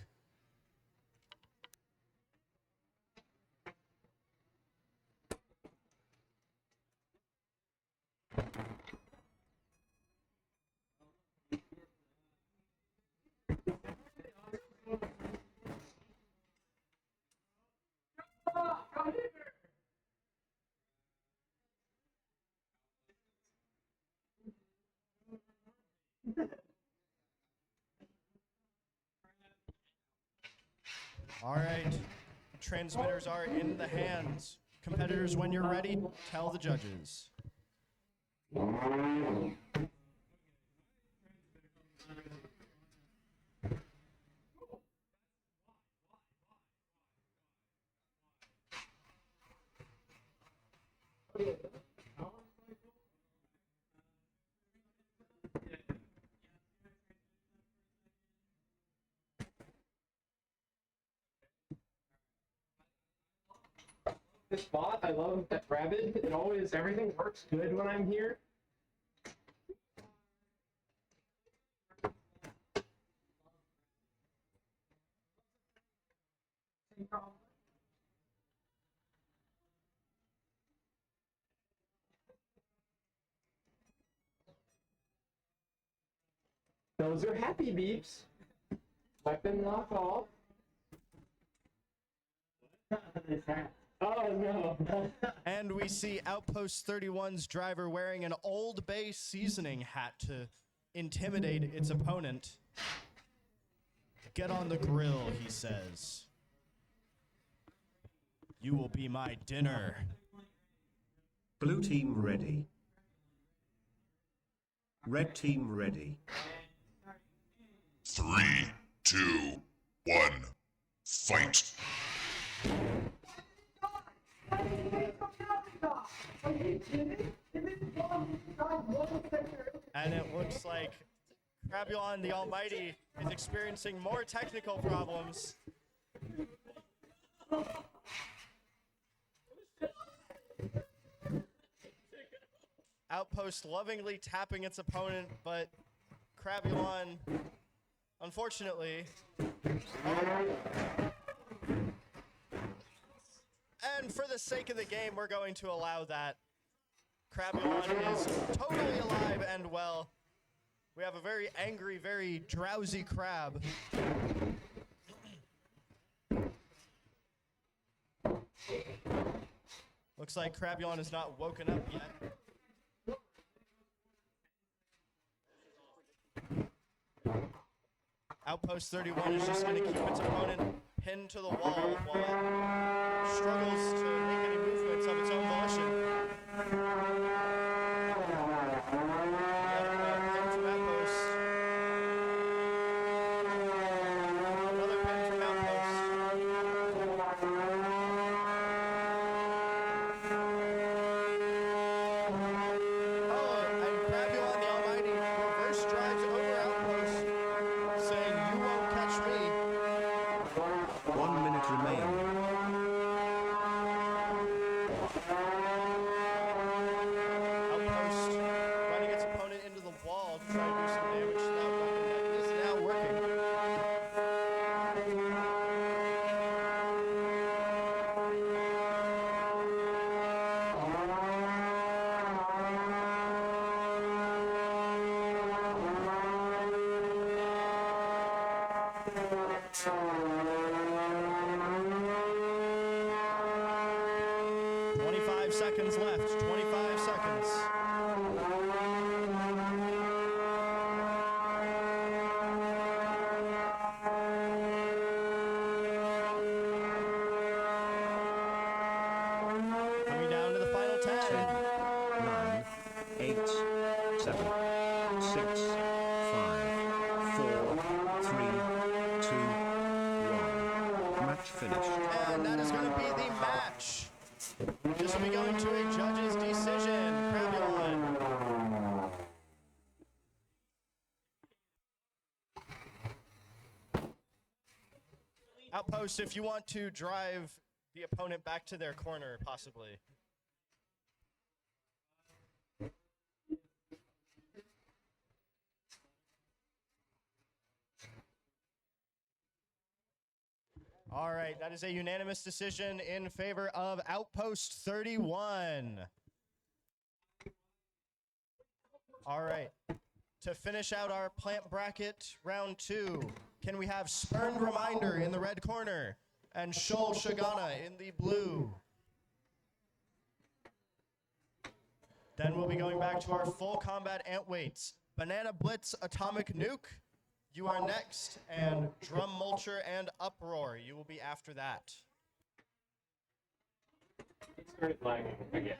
All right, transmitters are in the hands. Competitors, when you're ready, tell the judges. This bot, I love that RABID. It always, everything works good when I'm here. Those are happy beeps. Weapon lock off. Oh no. And we see Outpost 31's driver wearing an Old Bay seasoning hat to intimidate its opponent. Get on the grill, he says. You will be my dinner. Blue team ready. Red team ready. 3, 2, 1, fight. And it looks like Crabulon the Almighty is experiencing more technical problems. Outpost lovingly tapping its opponent, but Crabulon, unfortunately. And for the sake of the game, we're going to allow that. Crabulon is totally alive and well. We have a very angry, very drowsy crab. Looks like Crabulon is not woken up yet. Outpost 31 is just going to keep its opponent pinned to the wall while it struggles to make any movements of its own volition. Pin from Outpost. Another pin from Outpost. Oh, and Crabulon the Almighty reverse drives over Outpost, saying, "You won't catch me." 1 minute remaining. Outpost running its opponent into the wall to try to do some damage to that weapon that is now working. Twenty-five seconds left. 25 seconds. Coming down to the final 10. 9, 8, 7, 6, 5, 4, 3, 2, 1. Match finished. And that is going to be the match. This will be going to a judge's decision. Crabulon. Outpost, if you want to drive the opponent back to their corner, possibly. All right, that is a unanimous decision in favor of Outpost 31. All right, to finish out our plant bracket round 2, can we have Spurned Reminder in the red corner and Shol Shagana in the blue? Then we'll be going back to our full combat Antweights. Banana Blitz Atomic Nuke, you are next, and Drum Mulcher and Uproar, you will be after that. It started lagging again.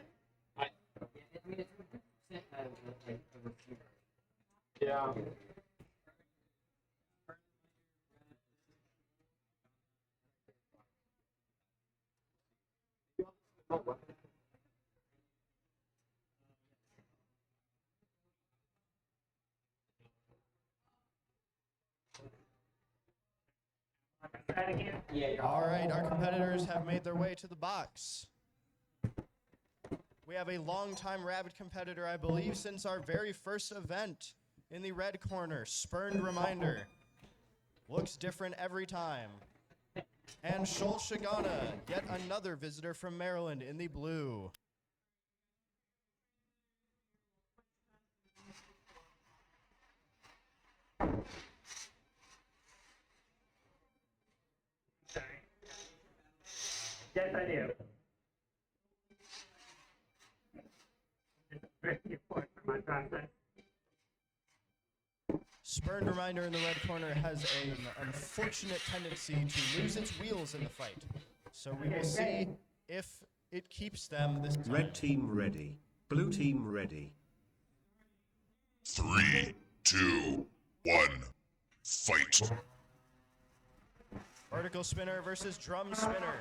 Yeah. All right, our competitors have made their way to the box. We have a longtime Rabid competitor, I believe, since our very first event in the red corner, Spurned Reminder. Looks different every time. And Shol Shagana, yet another visitor from Maryland in the blue. Yes, I do. It's very important for my process. Spurned Reminder in the red corner has an unfortunate tendency to lose its wheels in the fight. So we will see if it keeps them this time. Red team ready. Blue team ready. 3, 2, 1, fight. Vertical spinner versus drum spinner.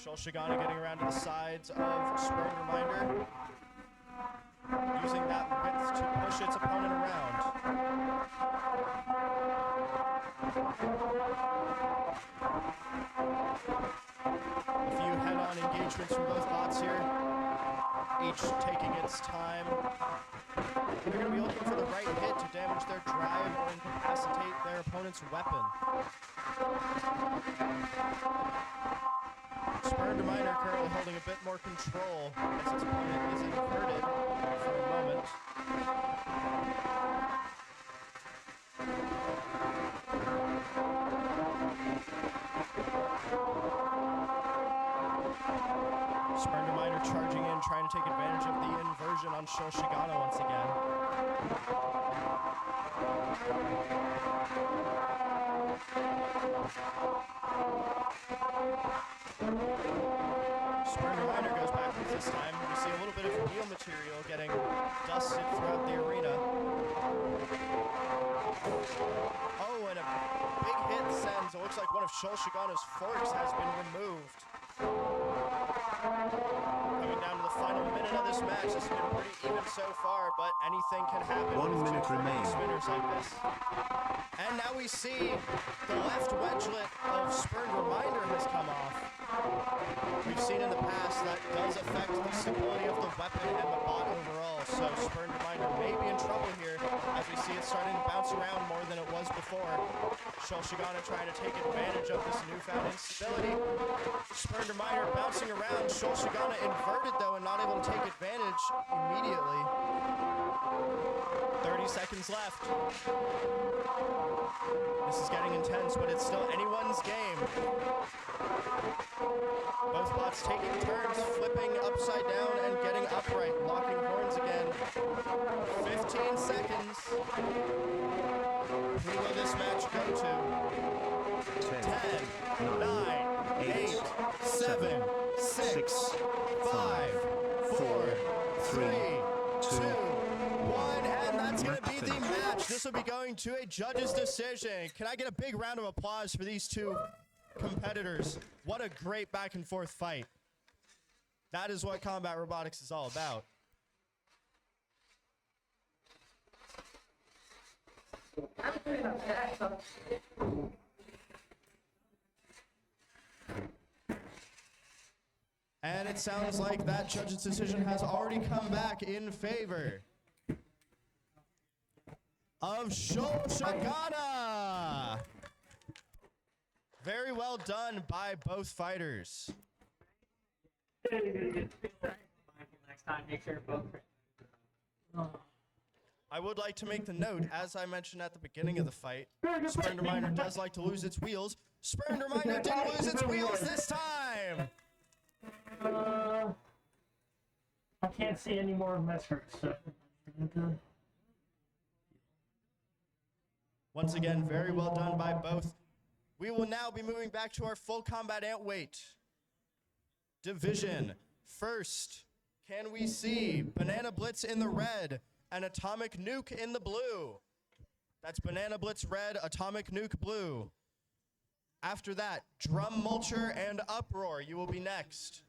Shol Shagana getting around to the sides of Spurned Reminder. using that width to push its opponent around. A few head-on engagements from both bots here, each taking its time. They're going to be looking for the right hit to damage their drive or incapacitate their opponent's weapon. Spurned Miner currently holding a bit more control as its opponent is inverted for a moment. Spurned Miner charging in, trying to take advantage of the inversion on Shoshigana once again. Spurned Miner goes backwards this time. We see a little bit of wheel material getting dusted throughout the arena. Oh, and a big hit sends. It looks like one of Shoshigana's forks has been removed. Coming down to the final minute of this match. This has been pretty even so far, but anything can happen. 1 minute remains. Spinners like this. And now we see the left wedgelet of Spurned Reminder has come off. We've seen in the past that does affect the stability of the weapon and the bot overall, so Spurned Reminder may be in trouble here as we see it starting to bounce around more than it was before. Shoshigana trying to take advantage of this newfound instability. Spurned Reminder bouncing around. Shoshigana inverted though and not able to take advantage immediately. 30 seconds left. This is getting intense, but it's still anyone's game. Both bots taking turns, flipping upside down and getting upright, locking horns again. 15 seconds. Who will this match go to? 10, 9, 8, 7, 6, 5, 4, 3, 2, 1, and that's going to be the match. This will be going to a judge's decision. Can I get a big round of applause for these two competitors? What a great back and forth fight. That is what combat robotics is all about. And it sounds like that judge's decision has already come back in favor of Shoshigana. Very well done by both fighters. Next time, make sure both. I would like to make the note, as I mentioned at the beginning of the fight, Spurned Reminder does like to lose its wheels. Spurned Reminder didn't lose its wheels this time! I can't see any more of Mesford, so. Once again, very well done by both. We will now be moving back to our full combat Antweight division. First, can we see Banana Blitz in the red and Atomic Nuke in the blue? That's Banana Blitz red, Atomic Nuke blue. After that, Drum Mulcher and Uproar, you will be next.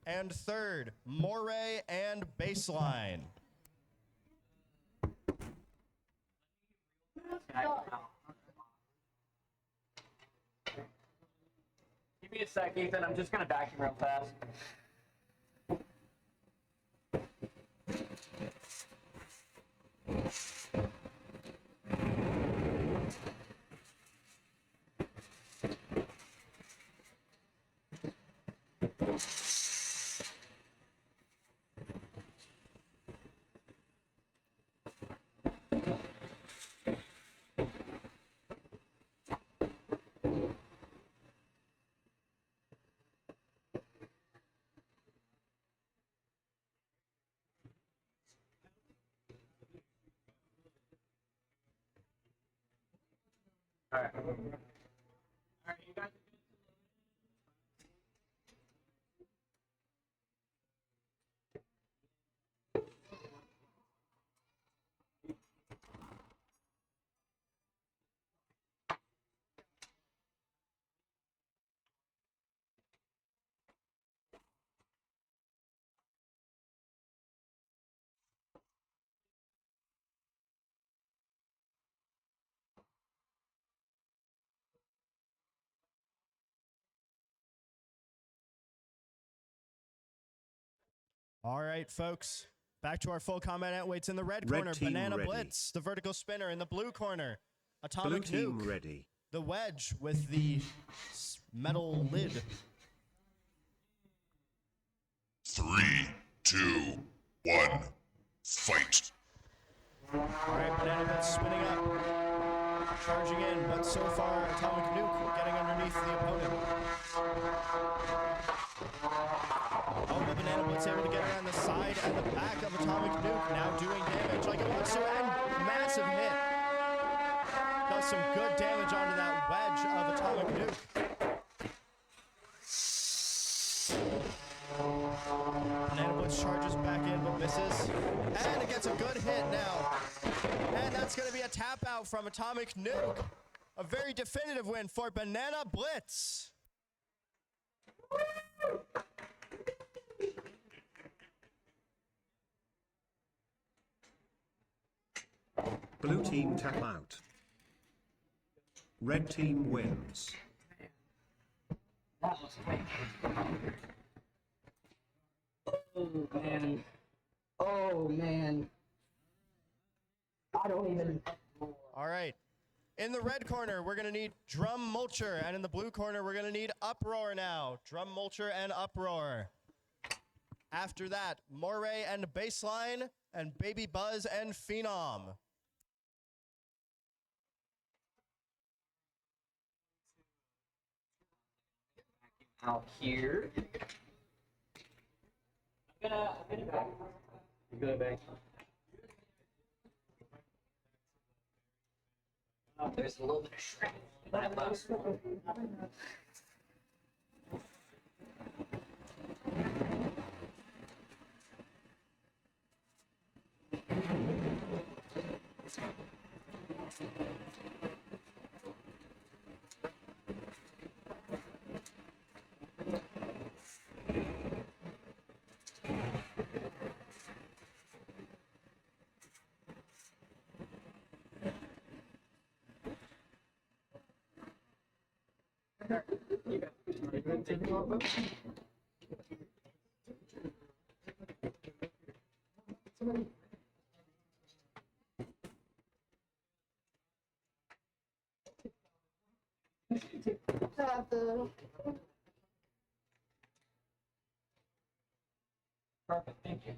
And third, Moray and Baseline. Give me a sec, Ethan. I'm just gonna vacuum real fast. All right. All right, you guys. All right, folks. Back to our full combat Antweights in the red Red corner. team Banana ready. Blitz, the vertical spinner. In the blue corner, Blue Atomic team Nuke, ready. the wedge with the metal lid. 3, 2, 1, fight. All right, Banana Blitz spinning up. Charging in, but so far, Atomic Nuke getting underneath the opponent. Oh, but Banana Blitz able to get around the side and the back of Atomic Nuke, now doing damage like it wants to, and massive hit. Does some good damage onto that wedge of Atomic Nuke. Banana Blitz charges back in, but misses. And it gets a good hit now. And that's going to be a tap out from Atomic Nuke. A very definitive win for Banana Blitz. Blue team tap out. Red team wins. That was quick. Oh, man. Oh, man. I don't even... All right. In the red corner, we're going to need Drum Mulcher. And in the blue corner, we're going to need Uproar now. Drum Mulcher and Uproar. After that, Moray and Baseline, and Baby Buzz and Phenom. Out here. I'm gonna back. You're going back. Oh, there's a little bit of shred in that last one. Perfect, thank you.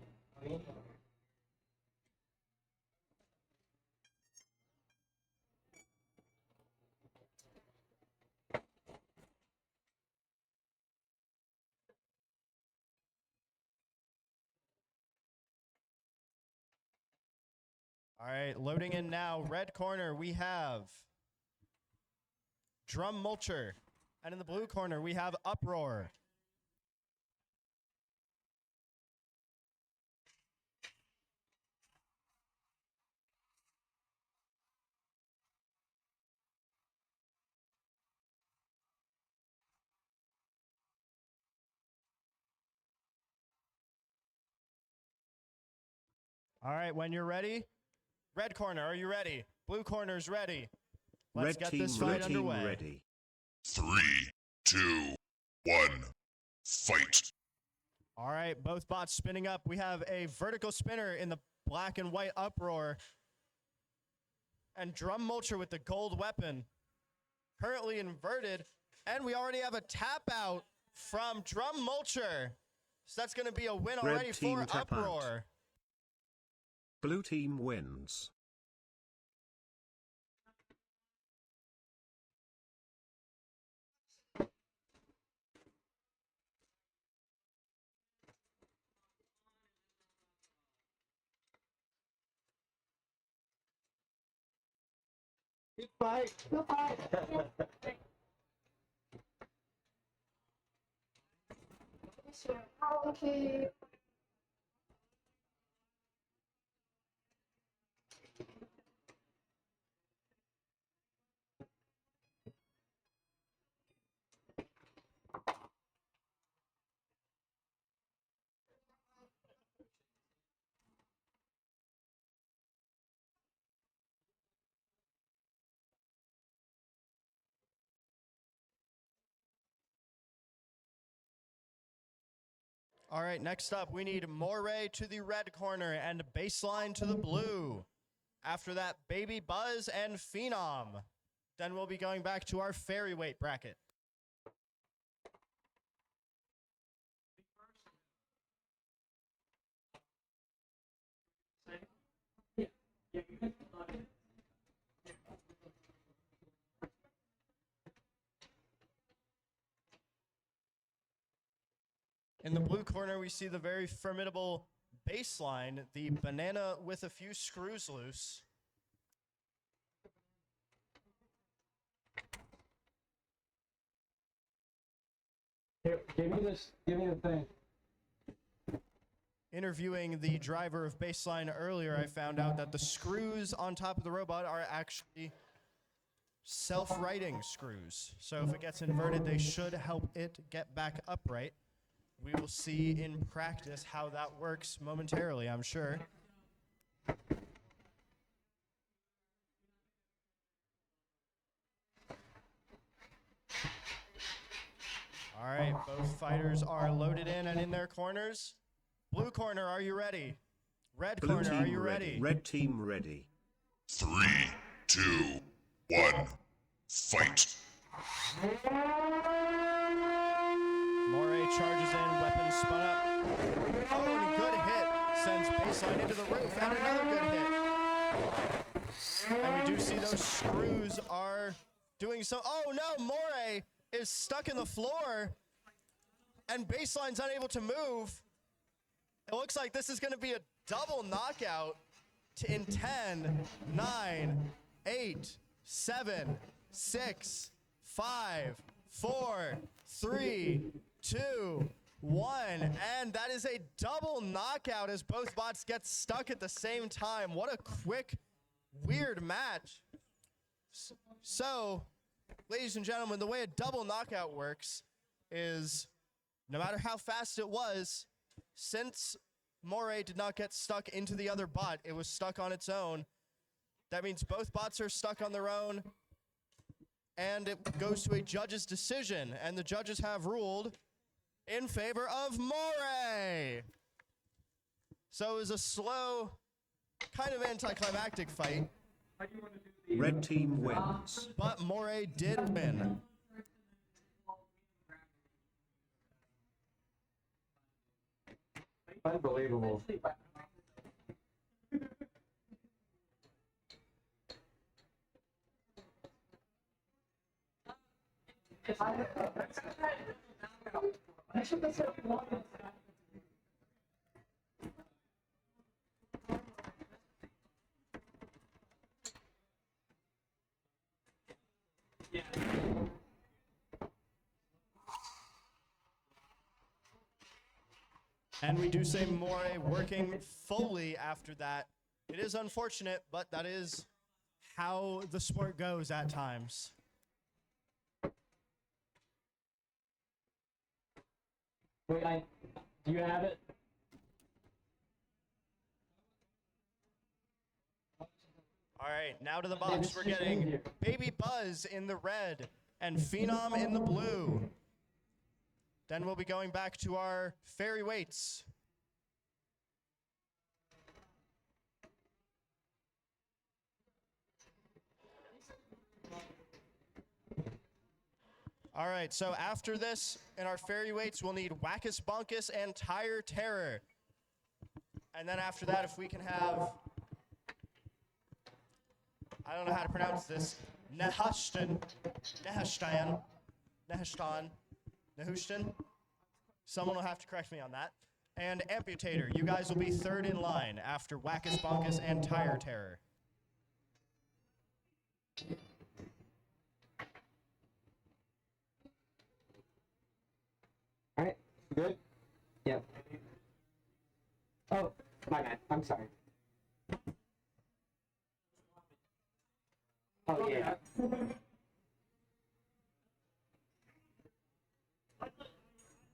All right, loading in now. Red corner, we have Drum Mulcher. And in the blue corner, we have Uproar. All right, when you're ready, red corner, are you ready? Blue corner's ready. Let's get this fight underway. Ready. 3, 2, 1, fight. All right, both bots spinning up. We have a vertical spinner in the black and white Uproar. And Drum Mulcher with the gold weapon. Currently inverted. And we already have a tap out from Drum Mulcher. So that's going to be a win Red already team for tap out. Uproar. Blue team wins. Good fight. Good fight. Okay. All right, next up, we need Moray to the red corner and Baseline to the blue. After that, Baby Buzz and Phenom. Then we'll be going back to our Fairyweight bracket. In the blue corner, we see the very formidable Baseline, the banana with a few screws loose. Here, give me this. Give me the thing. Interviewing the driver of Baseline earlier, I found out that the screws on top of the robot are actually self-righting screws. So if it gets inverted, they should help it get back upright. We will see in practice how that works momentarily, I'm sure. All right, both fighters are loaded in and in their corners. Blue corner, are you ready? Red Blue corner, team are you ready? Red team ready. 3, 2, 1, fight. Moray charges in, weapons spun up. Oh, and a good hit sends Baseline into the roof, and another good hit. And we do see those screws are doing so. Oh no, Moray is stuck in the floor, and Baseline's unable to move. It looks like this is going to be a double knockout in 10, 9, 8, 7, 6, 5, 4, 3, 2, 1. And that is a double knockout as both bots get stuck at the same time. What a quick, weird match. So, ladies and gentlemen, the way a double knockout works is no matter how fast it was, since Moray did not get stuck into the other bot, it was stuck on its own. That means both bots are stuck on their own, and it goes to a judge's decision, and the judges have ruled in favor of Moray. So it was a slow, kind of anticlimactic fight. Red team wins. But Moray did win. Unbelievable. And we do say Moray working fully after that. It is unfortunate, but that is how the sport goes at times. Wait, do you have it? All right, now to the box. We're getting Baby Buzz in the red and Phenom in the blue. Then we'll be going back to our Fairyweights. All right, so after this, in our Fairyweights, we'll need Wackus Bonkus and Tire Terror. And then after that, if we can have, I don't know how to pronounce this, Nehushtan. Someone will have to correct me on that. And Amputator, you guys will be third in line after Wackus Bonkus and Tire Terror. Alright, good? Yep. Oh, my bad. I'm sorry. Oh, yeah.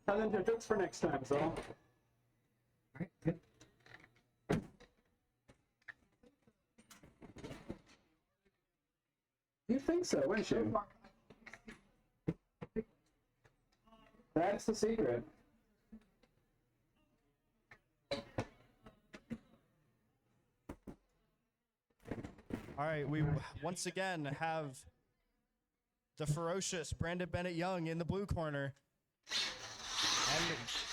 And then jokes for next time, so. Alright, good. You think so, wouldn't you? That's the secret. All right, we once again have the ferocious Brandon Bennett Young in the blue corner. And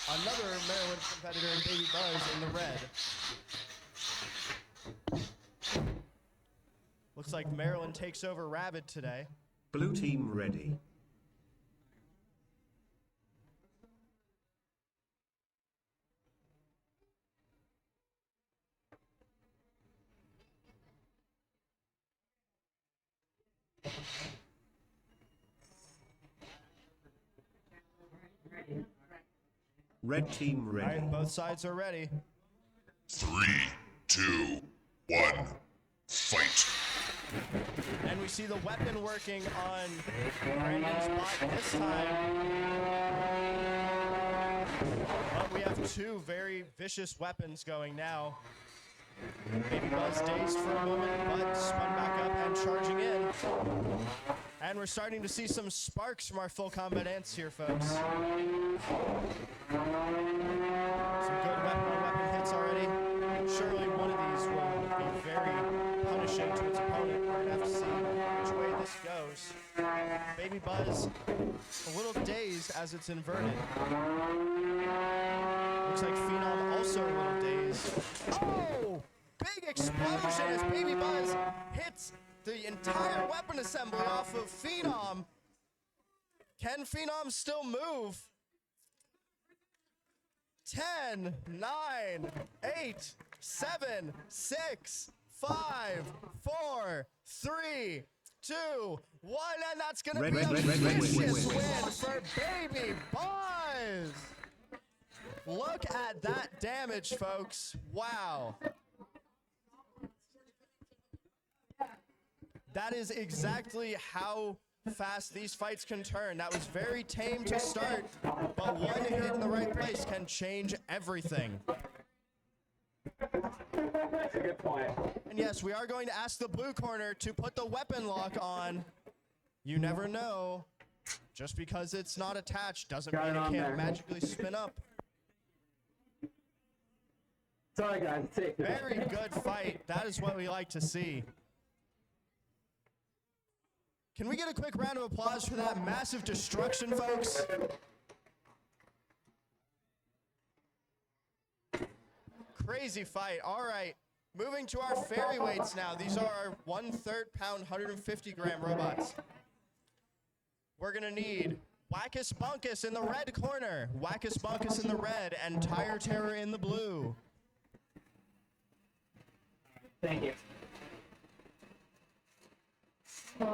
another Maryland competitor in Baby Buzz in the red. Looks like Maryland takes over RABID today. Blue team ready. Red team All ready. right, both sides are ready. 3, 2, 1, fight. And we see the weapon working on Brandon's bot this time. But we have two very vicious weapons going now. Baby Buzz dazed for a moment, but spun back up and charging in. And we're starting to see some sparks from our full combat ants here, folks. Some good weapon-on-weapon hits already. Surely one of these will be very punishing to its opponent. We're gonna have to see which way this goes. Baby Buzz, a little dazed as it's inverted. Looks like Phenom also a little dazed. Oh! Big explosion as Baby Buzz hits the entire weapon assembly off of Phenom. Can Phenom still move? 10, 9, 8, 7, 6, 5, 4, 3, 2, 1, and that's gonna be a vicious win for Baby Buzz. Look at that damage, folks. Wow. That is exactly how fast these fights can turn. That was very tame to start, but one hit in the right place can change everything. That's a good point. And yes, we are going to ask the blue corner to put the weapon lock on. You never know. Just because it's not attached doesn't mean it can't magically spin up. Sorry, guys. Take this. Very good fight. That is what we like to see. Can we get a quick round of applause for that massive destruction, folks? Crazy fight. All right, moving to our Fairyweights now. These are our 1/3 pound, 150-gram robots. We're gonna need Wackus Bunkus in the red corner, Wackus Bunkus in the red, and Tire Terror in the blue. Thank you. I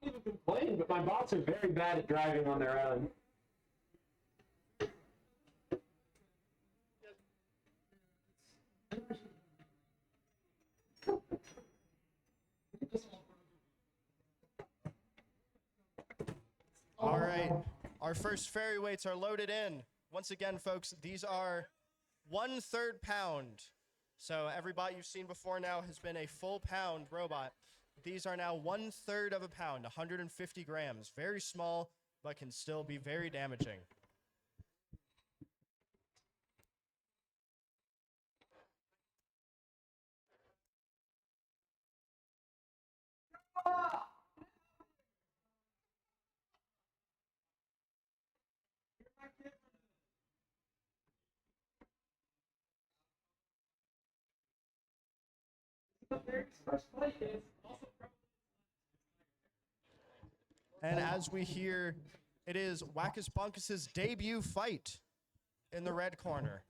don't even complain, but my bots are very bad at driving on their own. All right, our first Fairyweights are loaded in. Once again, folks, these are 1/3 pound. So every bot you've seen before now has been a full pound robot. These are now 1/3 of a pound, 150 grams. Very small, but can still be very damaging. And as we hear, it is Wackus Bunkus' debut fight in the red corner.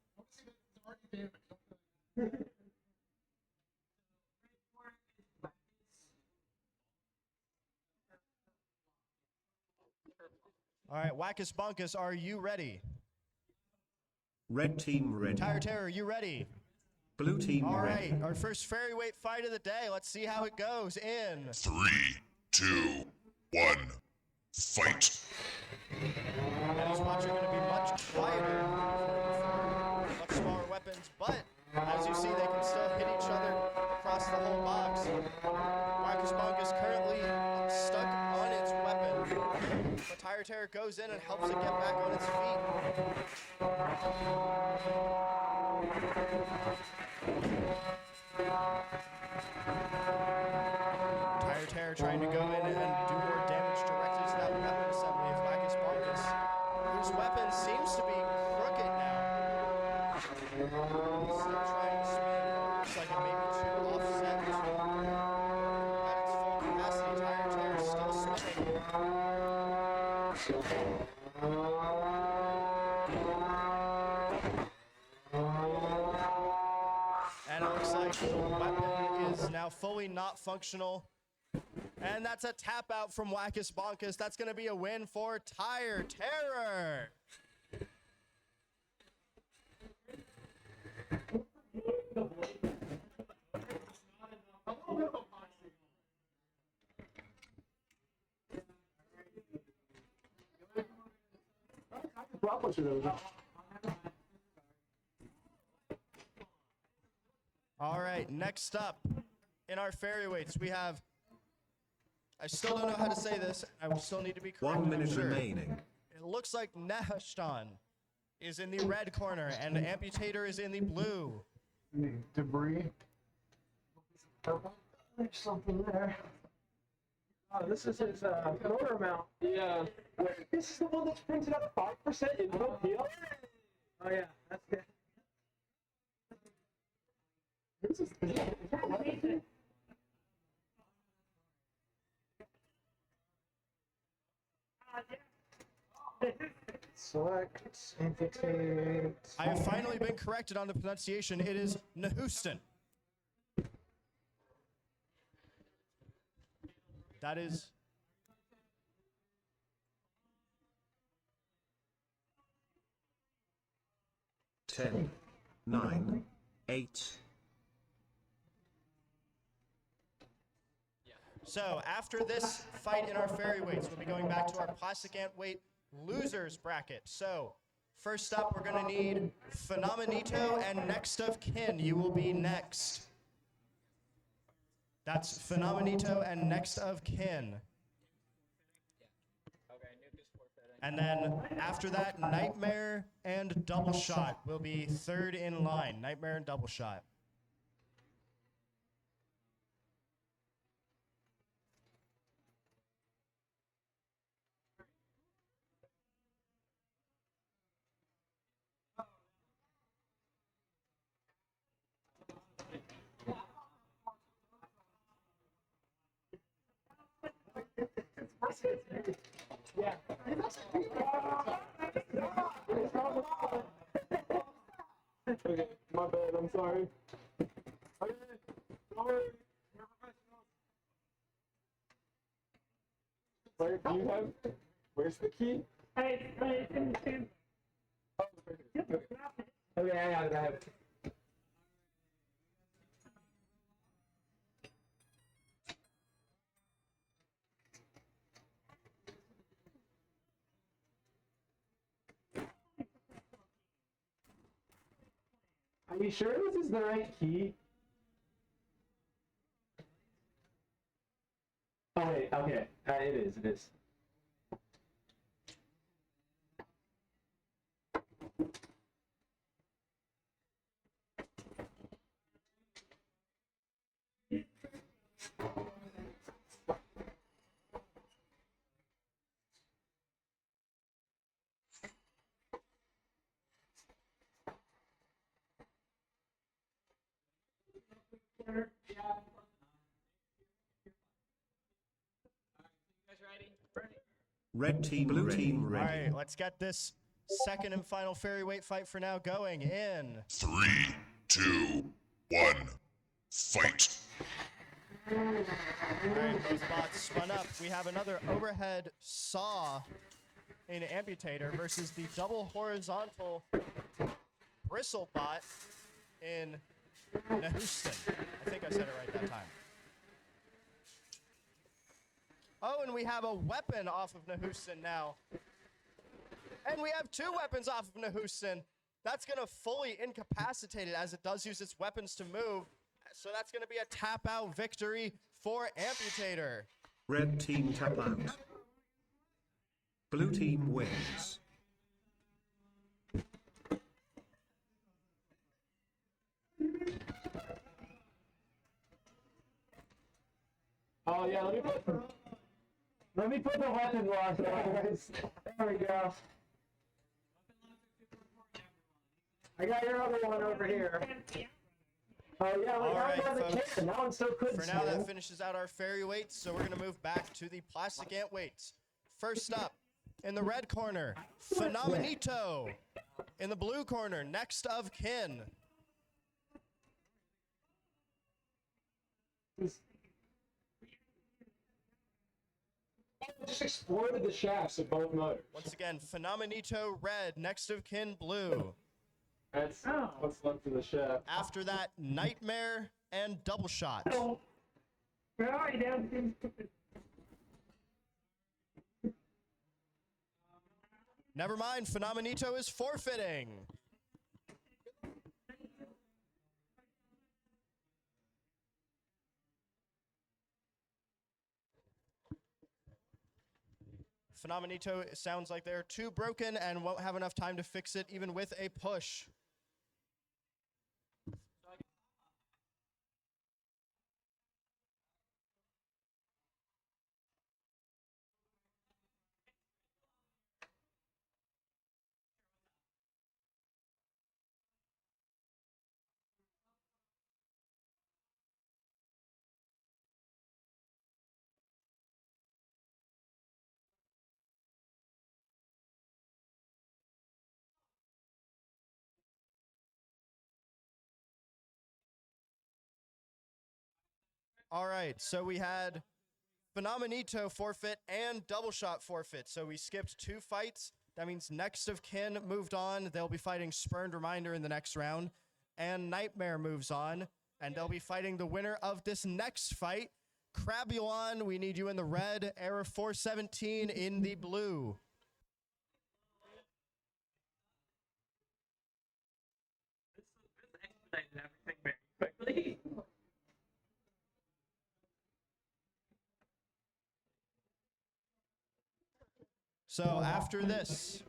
All right, Wackus Bonkus, are you ready? Red team ready. Tire Terror, you ready? Blue team All ready. right, our first Fairyweight fight of the day. Let's see how it goes in 3, 2, 1, fight. And these watch are going to be much quieter for much smaller weapons, but as you see, they can still hit each other across the whole box. Wackus Bonkus currently stuck on its weapon, but Tire Terror goes in and helps it get back on its feet. Tire Terror trying to go in and do more damage directly to that weapon assembly of Wackus Bonkus, whose weapon seems to be crooked now. He's still trying to spin. Looks like it may be too offset at its full capacity. Tire Terror still spinning. And it looks like the weapon is now fully not functional. And that's a tap out from Wackus Bonkus. That's going to be a win for Tire Terror. All right, next up in our Fairyweights, we have, I still don't know how to say this. I will still need to be corrected. 1 minute I'm sure. remaining. It looks like Nahashtan is in the red corner and Amputator is in the blue. Debris. There's something there. Oh, this is his motor mount. Yeah. This is the one that's printed up 5% in no deal? Oh, yeah. That's good. This is select, amputate. I have finally been corrected on the pronunciation. It is Nahustan. That is... Ten, 9, 8. So after this fight in our Fairyweights, we'll be going back to our plastic Antweight losers bracket. So first up, we're going to need Phenomenito and Next of Kin. You will be next. That's Phenomenito and Next of Kin. And then after that, Nightmare and Double Shot will be third in line. Nightmare and Double Shot. Yeah. Okay, my bad, I'm sorry. Okay, sorry. Where do you have? Where's the key? Hey, okay, I have it. Are you sure this is the right key? Oh wait, okay, it is. Red team, blue team All ready. right, let's get this second and final Fairyweight fight for now going in 3, 2, one, fight. Alright, both bots spun up. We have another overhead saw in Amputator versus the double horizontal bristle bot in Nahuston. I think I said it right that time. Oh, and we have a weapon off of Nahuston now. And we have two weapons off of Nahuston. That's going to fully incapacitate it as it does use its weapons to move. So that's going to be a tap out victory for Amputator. Red team tap out. Blue team wins. Oh yeah, let me put the weapon lock on, guys. There we go. I got your other one over here. Oh yeah, we got Alright, the folks. can. That one still couldn't For now, that stand. finishes out our Fairyweights, so we're going to move back to the plastic Antweights. First up, in the red corner, Phenomenito. In the blue corner, next of kin. Just exploded the shafts of both motors. Once again, Phenomenito red, next of kin blue. That's what's left of the shaft. After that, Nightmare and Double Shot. Never mind, Phenomenito is forfeiting. Phenomenito sounds like they're too broken and won't have enough time to fix it even with a push. All right, so we had Phenomenito forfeit and Double Shot forfeit. So we skipped two fights. That means next of kin moved on. They'll be fighting Spurned Reminder in the next round. And Nightmare moves on. And they'll be fighting the winner of this next fight. Crabulon, we need you in the red. Error 417 in the blue. This expedited everything very quickly. So after this,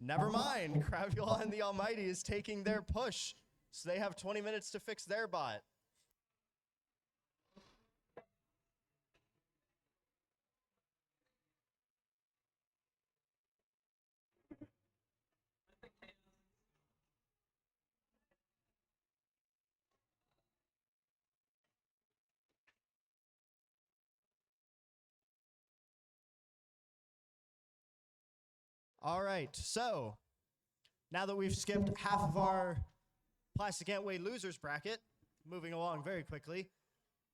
never mind, Crabulon the Almighty is taking their push. So they have 20 minutes to fix their bot. All right, so now that we've skipped half of our Plastic Antweight losers bracket, moving along very quickly,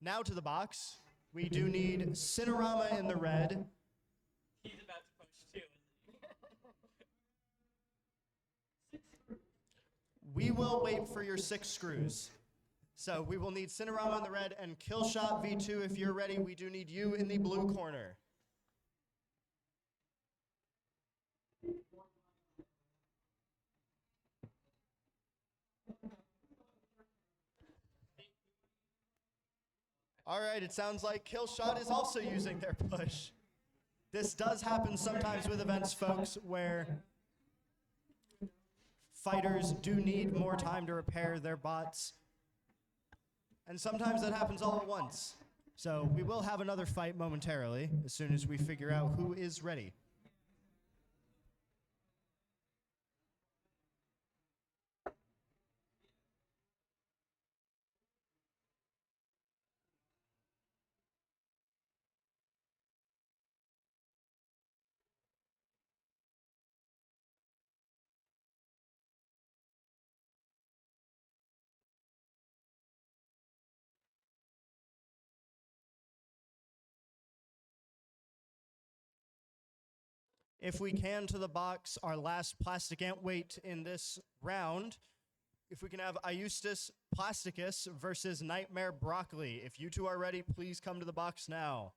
now to the box. We do need Cinerama in the red. He's about to push too, isn't We will wait for your 6 screws. So we will need Cinerama in the red and Killshot V2 if you're ready. We do need you in the blue corner. All right, it sounds like Killshot is also using their push. This does happen sometimes with events, folks, where fighters do need more time to repair their bots. And sometimes that happens all at once. So we will have another fight momentarily as soon as we figure out who is ready. if we can, to the box, our last plastic Antweight in this round. If we can have Eustace Plasticus versus Nightmare Broccoli. If you two are ready, please come to the box now.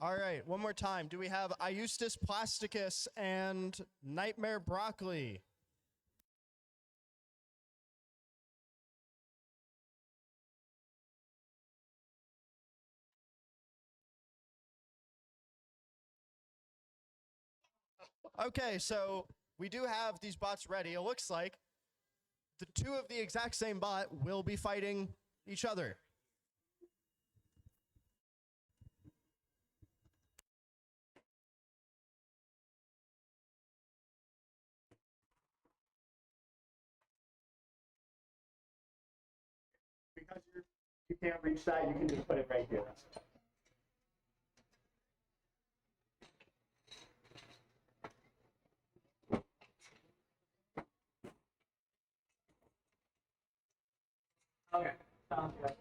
All right, one more time. Do we have Eustace Plasticus and Nightmare Broccoli? Okay, so we do have these bots ready. It looks like the two of the exact same bot will be fighting each other. Because you can't reach that, you can just put it right here. Okay, sounds good.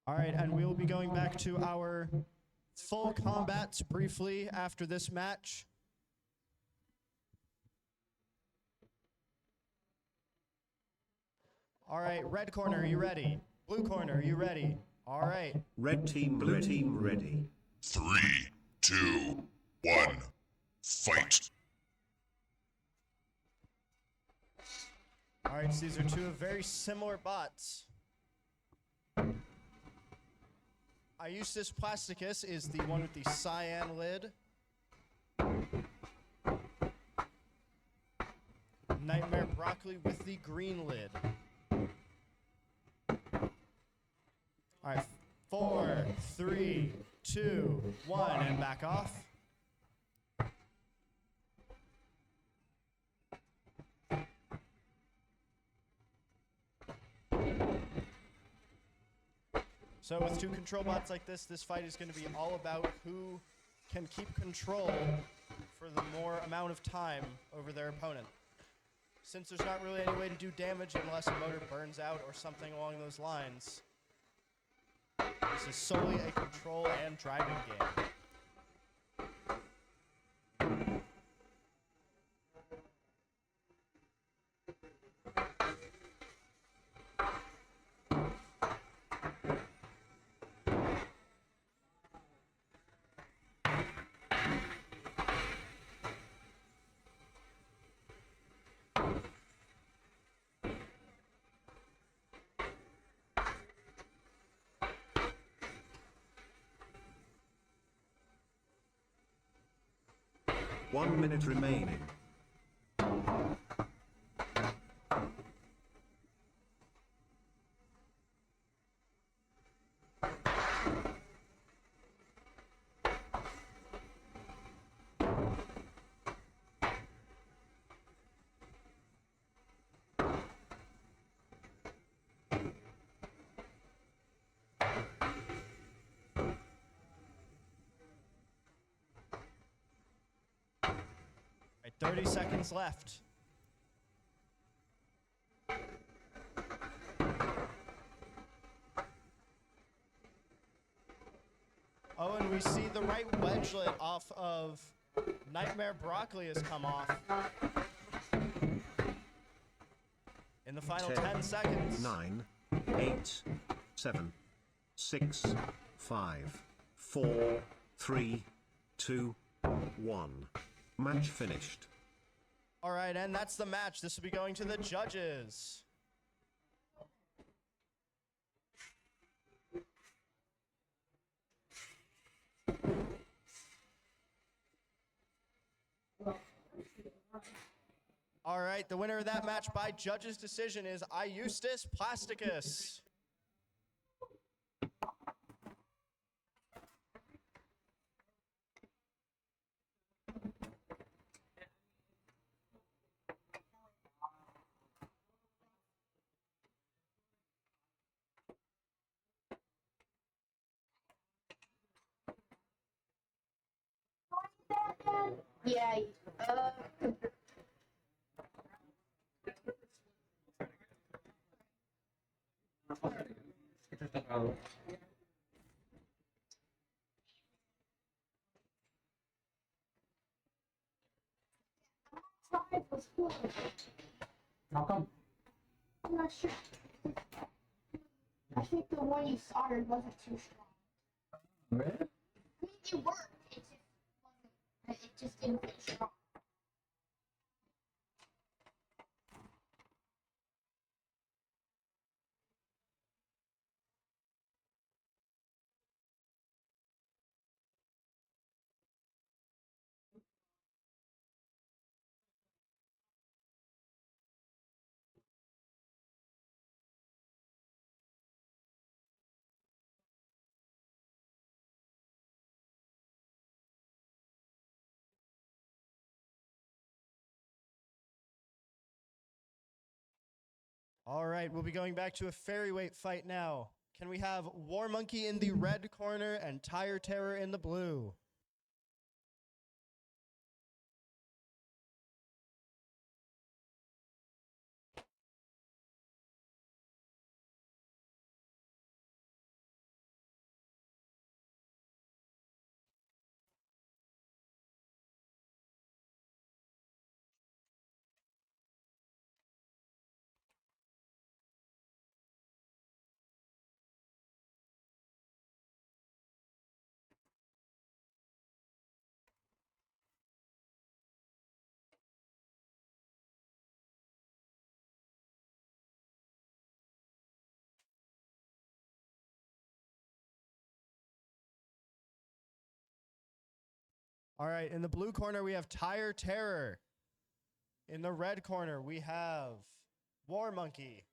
All right, and we will be going back to our full combats briefly after this match. All right, red corner, are you ready? Blue corner, are you ready? All right. Red team, blue team ready. 3, 2, 1, fight. All right, so these are two very similar bots. Eustace Plasticus is the one with the cyan lid. Nightmare Broccoli with the green lid. All right, 4, 3, 2, 1, and back off. So with two control bots like this fight is going to be all about who can keep control for the more amount of time over their opponent. Since there's not really any way to do damage unless a motor burns out or something along those lines, this is solely a control and driving game. One minute remaining. 30 seconds left. Oh, and we see the right wedgelet off of Nightmare Broccoli has come off. In the final 10 seconds. 9, 8, 7, 6, 5, 4, 3, 2, 1. Match finished. All right, and that's the match. This will be going to the judges. All right, the winner of that match by judges' decision is Iustus Plasticus. Yeah. How come? I'm not sure. I think the one you soldered wasn't too strong. Really? I mean, it worked. It just didn't feel strong. All right, we'll be going back to a Fairyweight fight now. Can we have War Monkey in the red corner and Tire Terror in the blue? All right, in the blue corner, we have Tire Terror. In the red corner, we have War Monkey.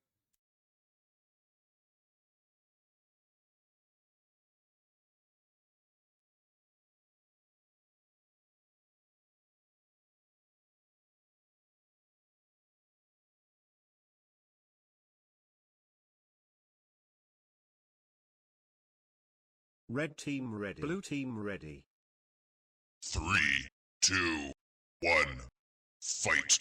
Red team ready. Blue team ready. 3, 2, 1, fight.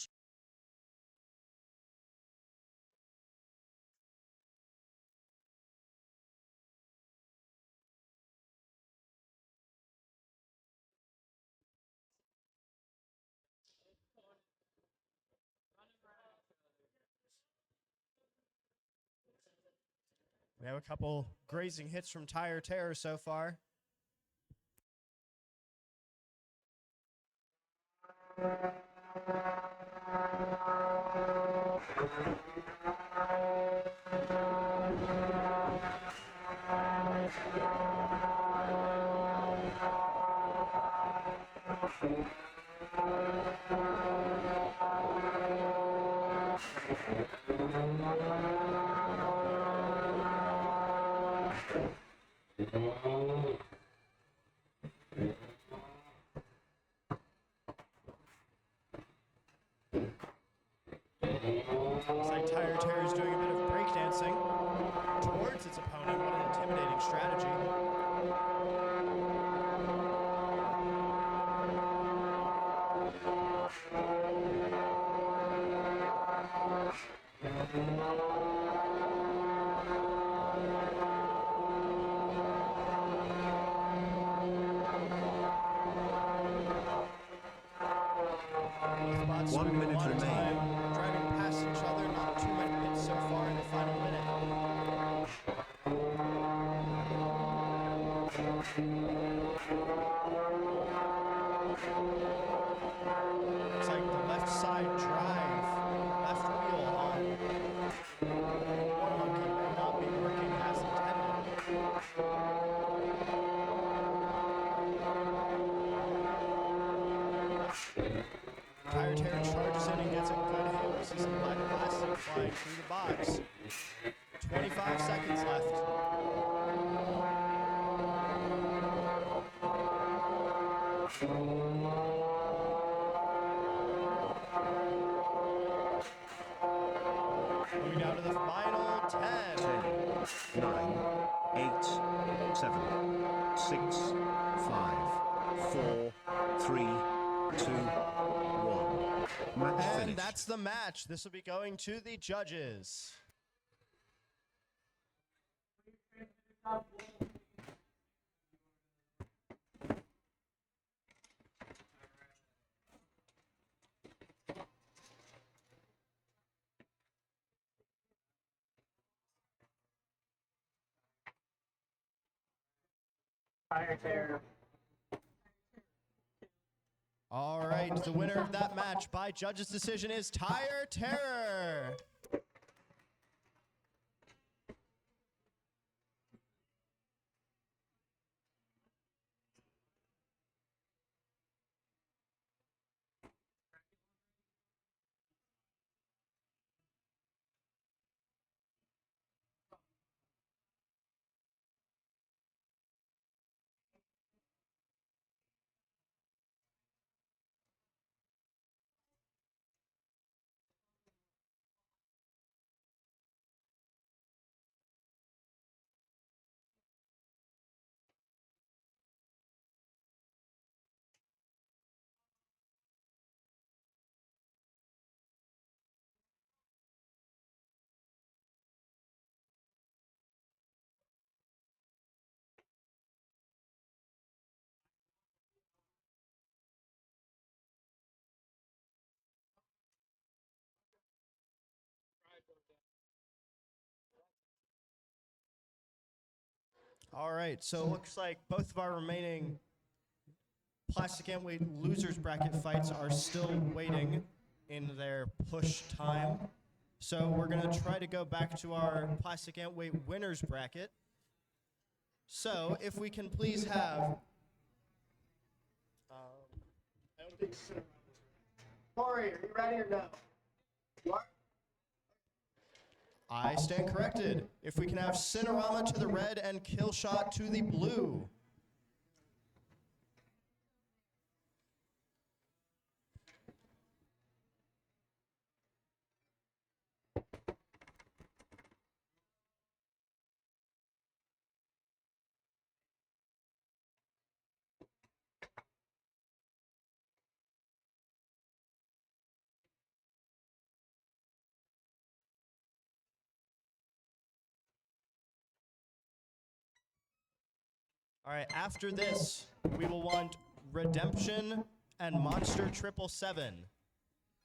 We have a couple grazing hits from Tire Terror so far. Looks like Tire Terror is doing a bit of breakdancing towards its opponent. What an intimidating strategy. So 1 we minute want remaining. time driving past each other, not too many hits so far in the final minute. Looks like the left side drive, left wheel on War Monkey may not be working as intended. Tire Terror charges in and gets a good hit. We see some black plastic flying through the box. 25 seconds left. Moving down to the final 10. 10, 9, 8, 7, 6, 5, 4, 3, 2, 1. Match And finished. that's the match. This will be going to the judges. Tire Terror. All right, the winner of that match by judges' decision is Tire Terror. All right, so it looks like both of our remaining Plastic Antweight losers bracket fights are still waiting in their push time. So we're going to try to go back to our Plastic Antweight winners bracket. So if we can please have... I don't think so. Corey, are you ready or no? You are? I stand corrected. If we can have Cinerama to the red and Killshot to the blue. All right, after this, we will want Redemption and Monster 777,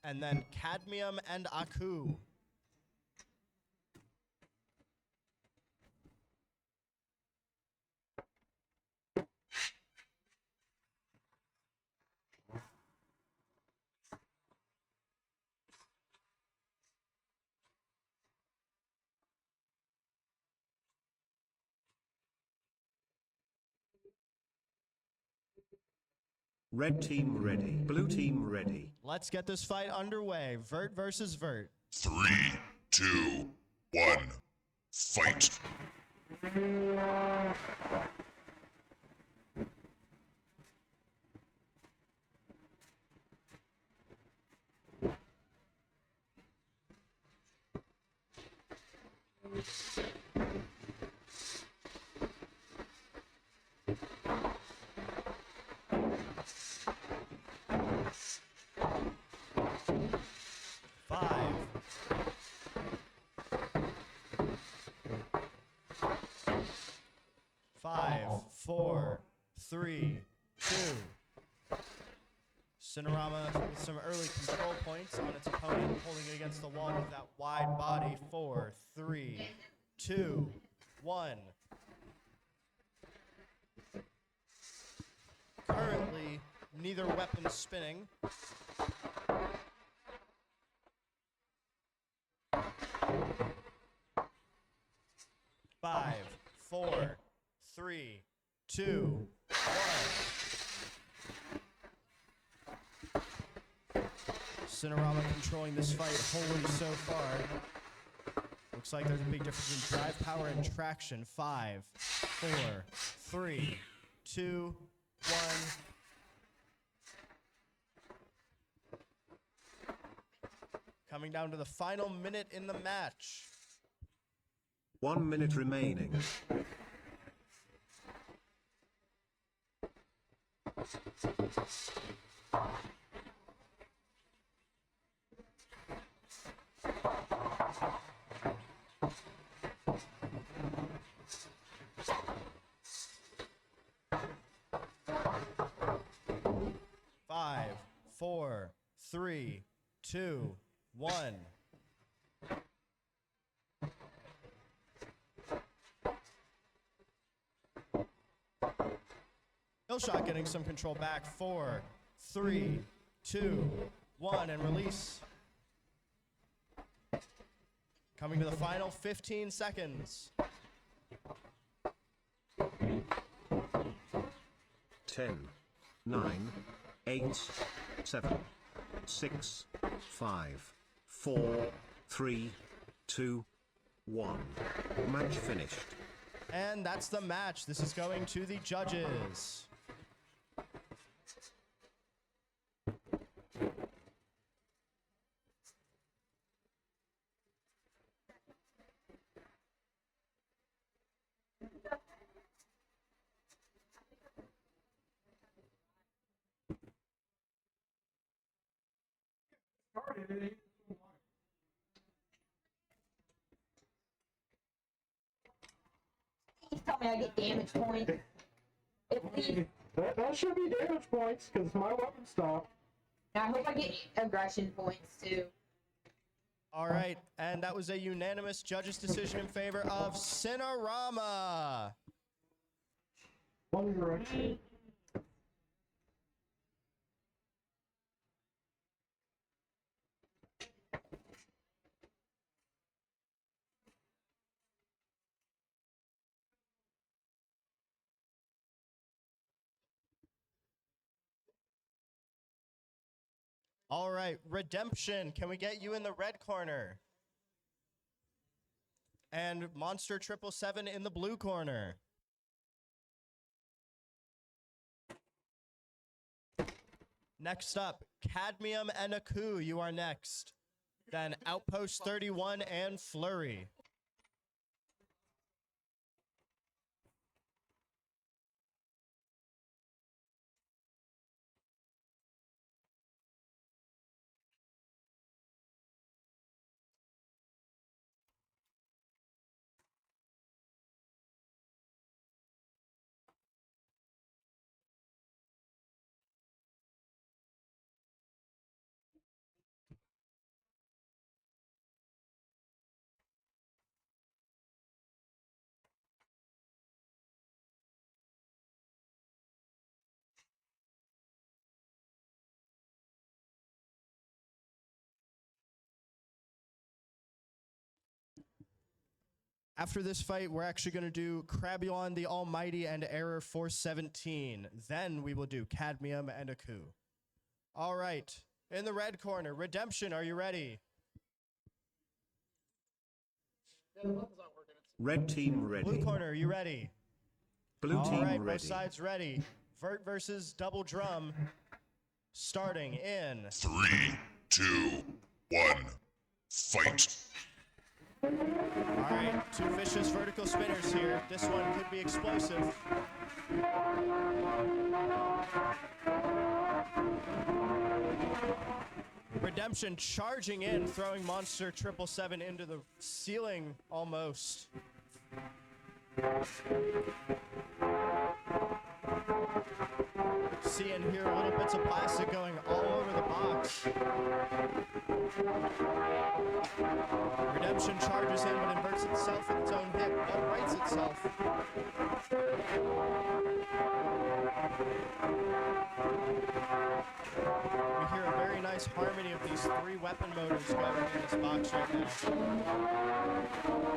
and then Cadmium and Aku. Red team ready. Blue team ready. Let's get this fight underway. Vert versus Vert. 3, 2, 1, fight. Five. 5, 4, 3, 2. Cinerama with some early control points on its opponent, holding it against the wall with that wide body. 4, 3, 2, 1. Currently, neither weapon spinning. Five, 4, 3, 2, 1. Cinerama controlling this fight wholly so far. Looks like there's a big difference in drive power and traction. 5, 4, 3, 2, 1. Coming down to the final minute in the match. 1 minute remaining. Five, 4, 3, 2, 1. Killshot getting some control back. 4, 3, 2, 1, and release. Coming to the final 15 seconds. 10, 9, 8, 7, 6, 5, 4, 3, 2, 1. Match finished. And that's the match. This is going to the judges. Please tell me I get damage points. Please. That should be damage points, because my weapon stopped. I hope I get aggression points too. All right, and that was a unanimous judges' decision in favor of Cinerama. One direction. All right, Redemption, can we get you in the red corner? And Monster 777 in the blue corner. Next up, Cadmium and Aku, you are next. Then Outpost 31 and Flurry. After this fight, we're actually going to do Crabulon the Almighty and Error 417. Then we will do Cadmium and Aku. All right, in the red corner, Redemption, are you ready? Red team ready. Blue corner, are you ready? Blue team All right, ready. both sides ready. Vert versus Double Drum, starting in 3, 2, 1, fight. All right, two vicious vertical spinners here. This one could be explosive. Redemption charging in, throwing Monster 777 into the ceiling almost. See and hear little bits of plastic going all over the box. Redemption charges in but inverts itself with its own hit, but rights itself. We hear a very nice harmony of these three weapon motors going in this box right now.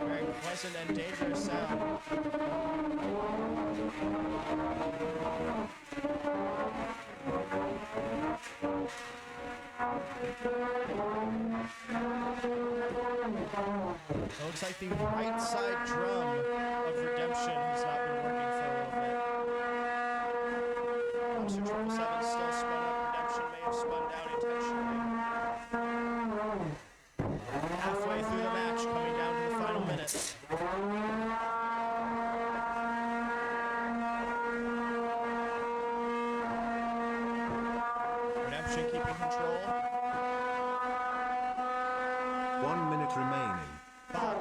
Very pleasant and dangerous sound. It looks like the right side drum of Redemption has not been working for a little bit. Monster 777 still spun up. Redemption may have spun down intentionally. Halfway through the match, coming down to the final minute. Redemption keeping control. 1 minute remaining. 5,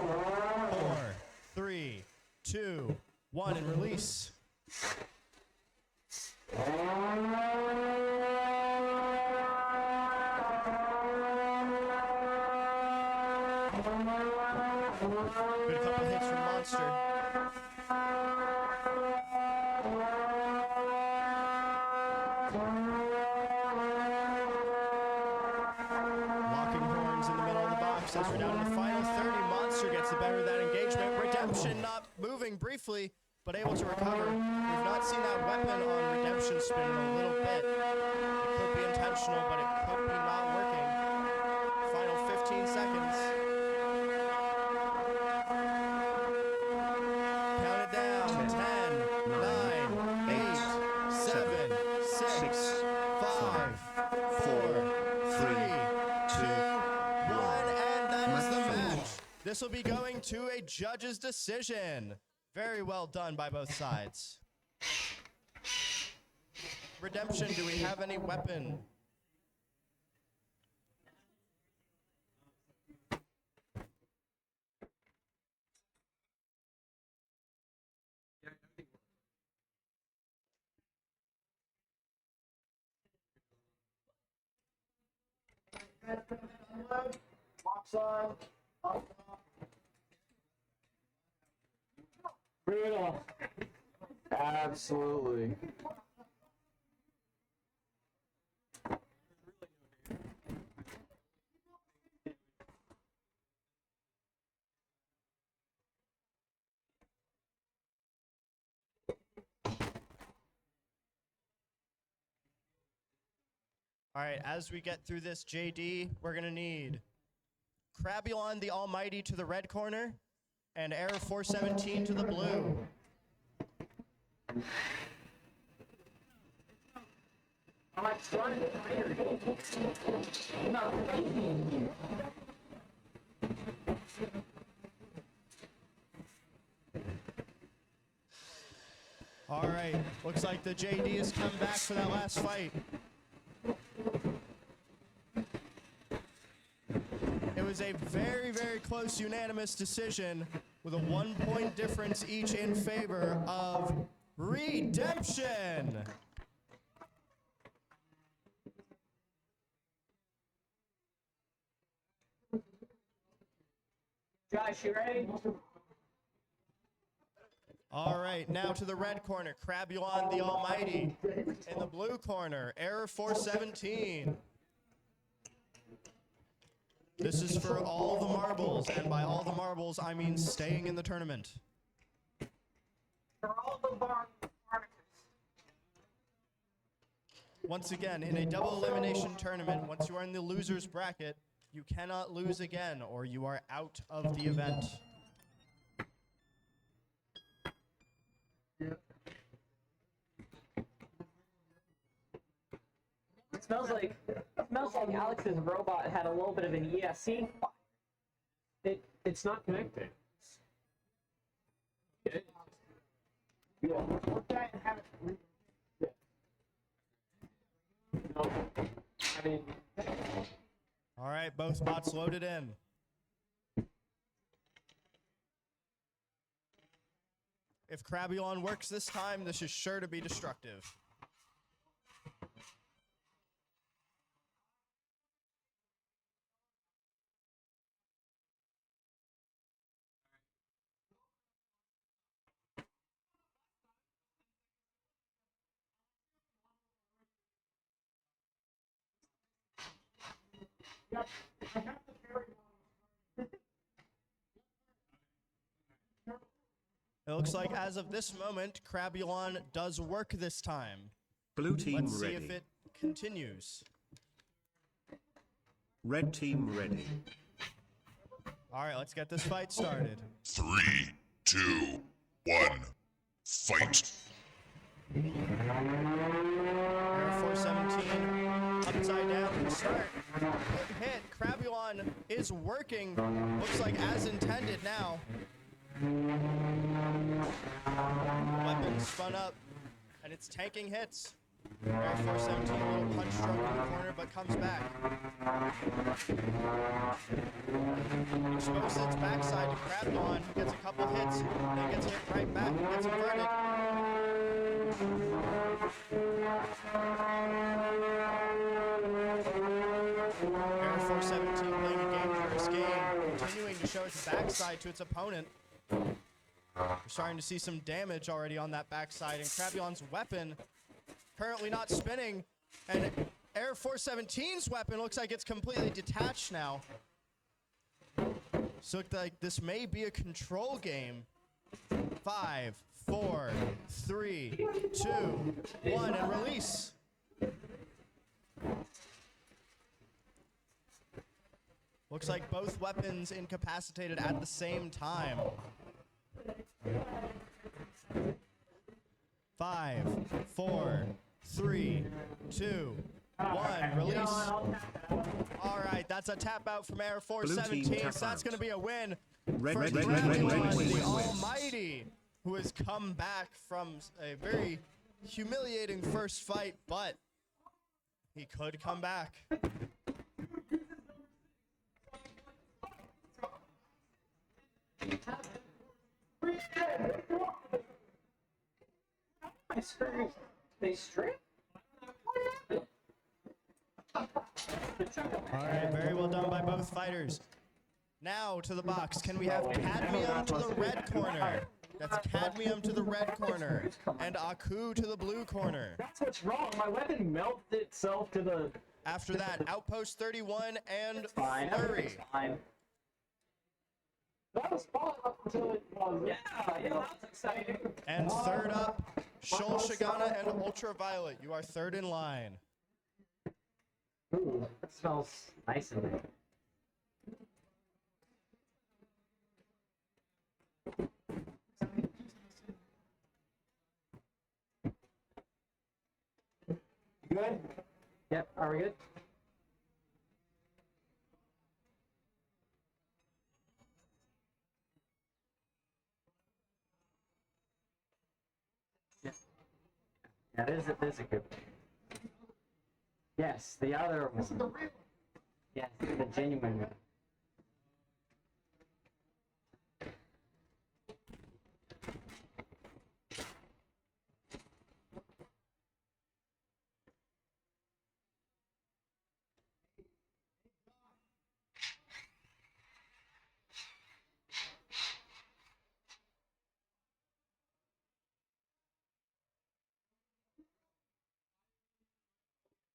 4, 3, 2, 1, and release. Good couple hits from Monster. Locking horns in the middle of the box as we're down to the final 30. Monster gets the better of that engagement. Redemption not moving briefly, but able to recover. We've not seen that weapon on Redemption spin in a little bit. It could be intentional, but it could be not working. Final 15 seconds. Count it down. 10, 9, 8, 7, 6, 5, 4, 3, 2, 1, and that is the match. This will be going to a judge's decision. Very well done by both sides. Redemption, do we have any weapon? Locks on. Brutal. Absolutely. All right, as we get through this, JD, we're going to need Crabulon the Almighty to the red corner and Error 417 to the blue. All right, looks like the JD has come back for that last fight. It was a very, very close unanimous decision with a 1-point difference each in favor of Redemption. Josh, you ready? All right, now to the red corner, Crabulon the Almighty. In the blue corner, Error 417. This is for all the marbles, and by all the marbles, I mean staying in the tournament. For all the Barnacus. Once again, in a double elimination tournament, once you are in the loser's bracket, you cannot lose again, or you are out of the event. It smells like Alex's robot had a little bit of an ESC. It's not connected. Yeah. Look that and have it. No, I mean, All right, both bots loaded in. If Crabulon works this time, this is sure to be destructive. Yep. I have the fairy It looks like as of this moment, Crabulon does work this time. Blue team Let's see ready. if it continues. Red team ready. All right, let's get this fight started. 3, 2, 1, fight. Air 417, upside down to start. Good hit. Crabulon is working. Looks like as intended now. Weapon spun up, and it's tanking hits. Air 417, a little punch stroke in the corner, but comes back. Exposes its backside to Crabulon. Gets a couple hits, then gets hit right back and gets inverted. Air 417 playing a dangerous game, continuing to show its backside to its opponent. We're starting to see some damage already on that backside, and Crabulon's weapon currently not spinning, and Air 417's weapon looks like it's completely detached now. So looks like this may be a control game. 5, 4, 3, 2, 1, and release. Looks like both weapons incapacitated at the same time. 5, 4, 3, 2, 1, release. All right, that's a tap out from Air 417. So that's going to be a win Red for team Crabulon, wins. the Almighty, who has come back from a very humiliating first fight, but he could come back. My screws, they strip? What happened? All right, very well done by both fighters. Now to the box. Can we have Cadmium to the red corner? That's Cadmium to the red corner. And Aku to the blue corner. That's what's wrong. My weapon melted itself to the... After that, Outpost 31 and Fine, Flurry. everything's fine. That was fun up until it was. Yeah, that's exciting. And third up, Shol Shigana and Ultraviolet. You are third in line. Ooh, that smells nice in there. Good? Yep, are we good? Yeah. That is a good one. Yes, the other one. This is the real one. Yes, the genuine one.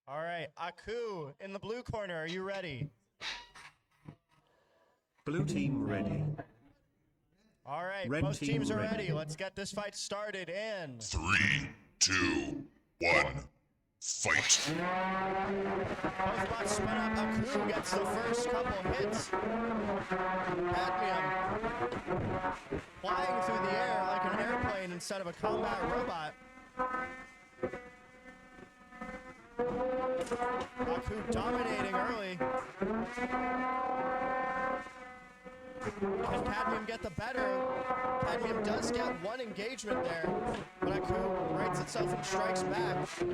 All right, Aku in the blue corner. Are you ready? Blue team ready. All right, Red both team teams are ready. ready. Let's get this fight started in 3, 2, 1, fight. both bots spin up. Aku gets the first couple hits. Cadmium flying through the air like an airplane instead of a combat robot. Aku dominating early. Can Cadmium get the better? Cadmium does get one engagement there, but Aku rights itself and strikes back. Aku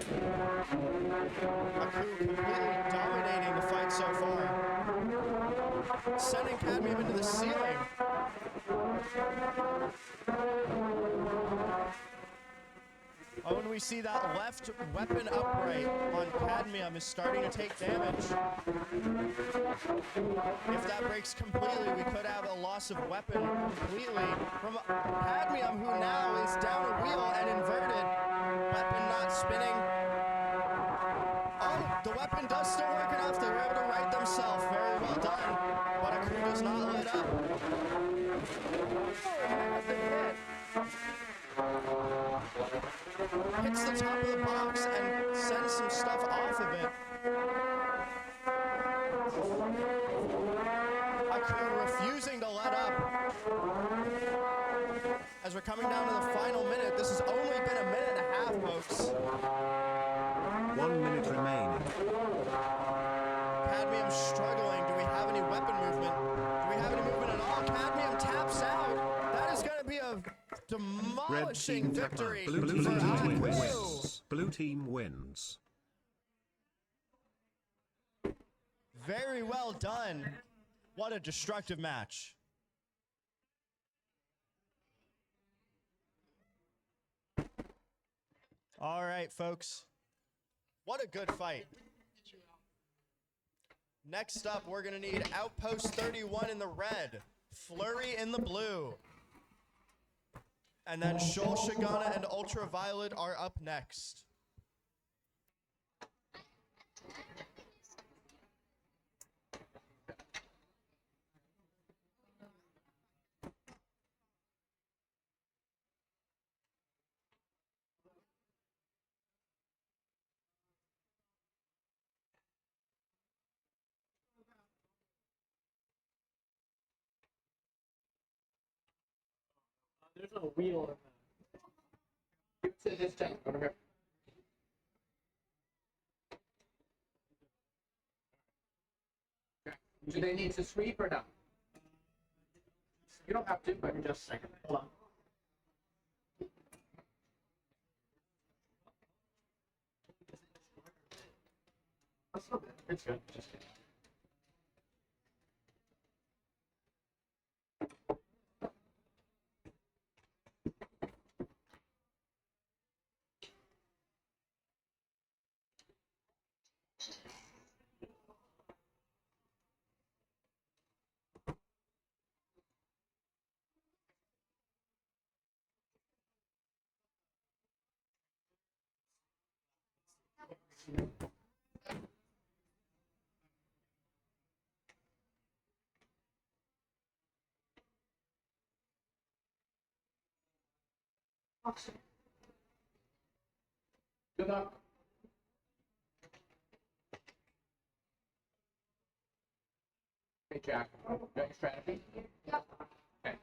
completely dominating the fight so far, sending Cadmium into the ceiling. Oh, and we see that left weapon upright on Cadmium is starting to take damage. If that breaks completely, we could have a loss of weapon completely from Cadmium, who now is down a wheel and inverted. Weapon not spinning. Oh, the weapon does still work enough. They were able to right themselves. up. Hits the top of the box and sends some stuff off of it. Haku refusing to let up. As we're coming down to the final minute, this has only been a minute and a half, folks. 1 minute remaining. Cadmium struggling. Do we have any weapon movement? Do we have any movement at all? Cadmium taps out. That is going to be a Red demolishing team tap victory out. Blue for team Haku. wins. Blue team wins. Very well done. What a destructive match. All right, folks. What a good fight. Next up, we're going to need Outpost 31 in the red, Flurry in the blue. And then Shoal Shigana and Ultraviolet are up next. There's no wheel in that. Give it to this gentleman over here. Okay. Do they need to sweep or no? You don't have to, but just a second. Hold on. That's not bad. It's good. Just kidding. Good luck. Hey, Jack. Got your strategy? Yep. Okay.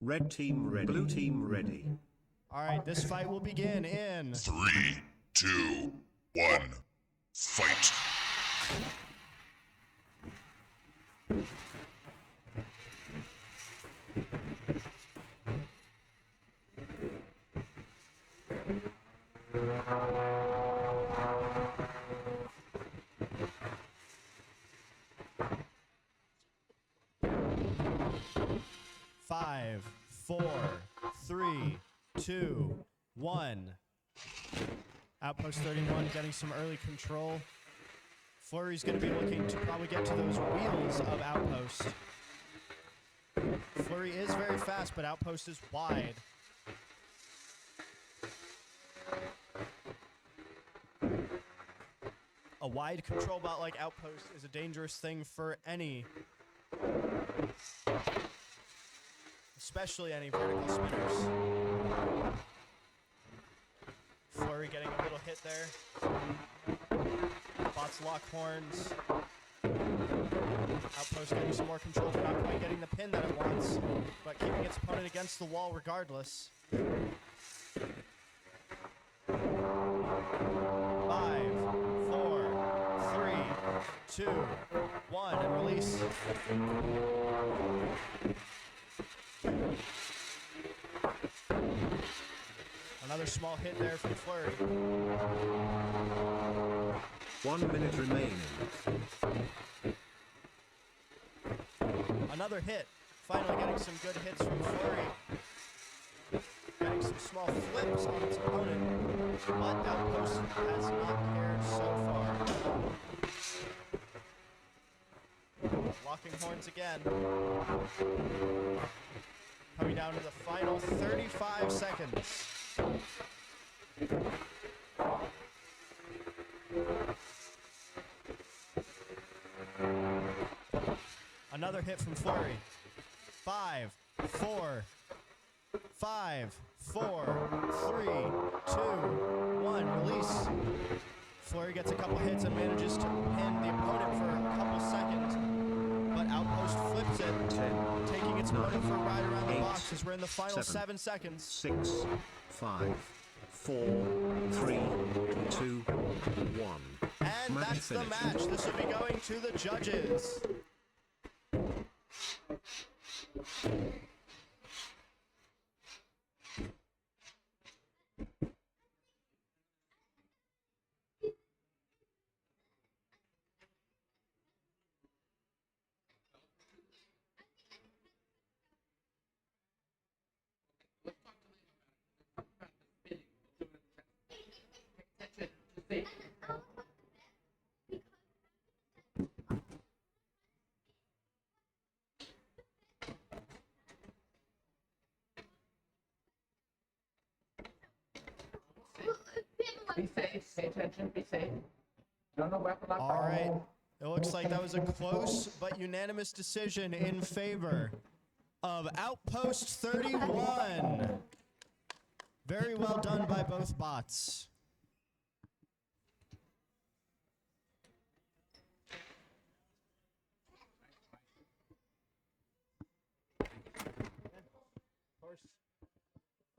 'Red team ready. Blue team ready. All right, this fight will begin in 3, 2, 1, fight. Five, 4, 3, 2, 1. Outpost 31 getting some early control. Flurry's going to be looking to probably get to those wheels of Outpost. Flurry is very fast, but Outpost is wide. A wide control bot like Outpost is a dangerous thing for any, especially any vertical spinners. Flurry getting a little hit there. Bots lock horns. Outpost getting some more control, but not quite getting the pin that it wants, but keeping its opponent against the wall regardless. 5, 4, 3, 2, 1, and release. Another small hit there from Flurry. 1 minute remaining. Another hit. Finally getting some good hits from Flurry. Getting some small flips on its opponent, but Outpost has not cared so far. Locking horns again. Coming down to the final 35 seconds. Another hit from Flurry. 5, 4, 5, 4, 3, 2, 1. Release. Flurry gets a couple hits and manages to pin the opponent for a couple seconds. But Outpost flips it, 10, taking its opponent for a ride around the 8, box as we're in the final 7 7, seconds. 6, 5, 4, 3, 2, 1. And Match that's the finished. match. This will be going to the judges. Be safe. Pay attention. Be safe. No weapon on All right. It looks like that was a close but unanimous decision in favor of Outpost 31. Very well done by both bots.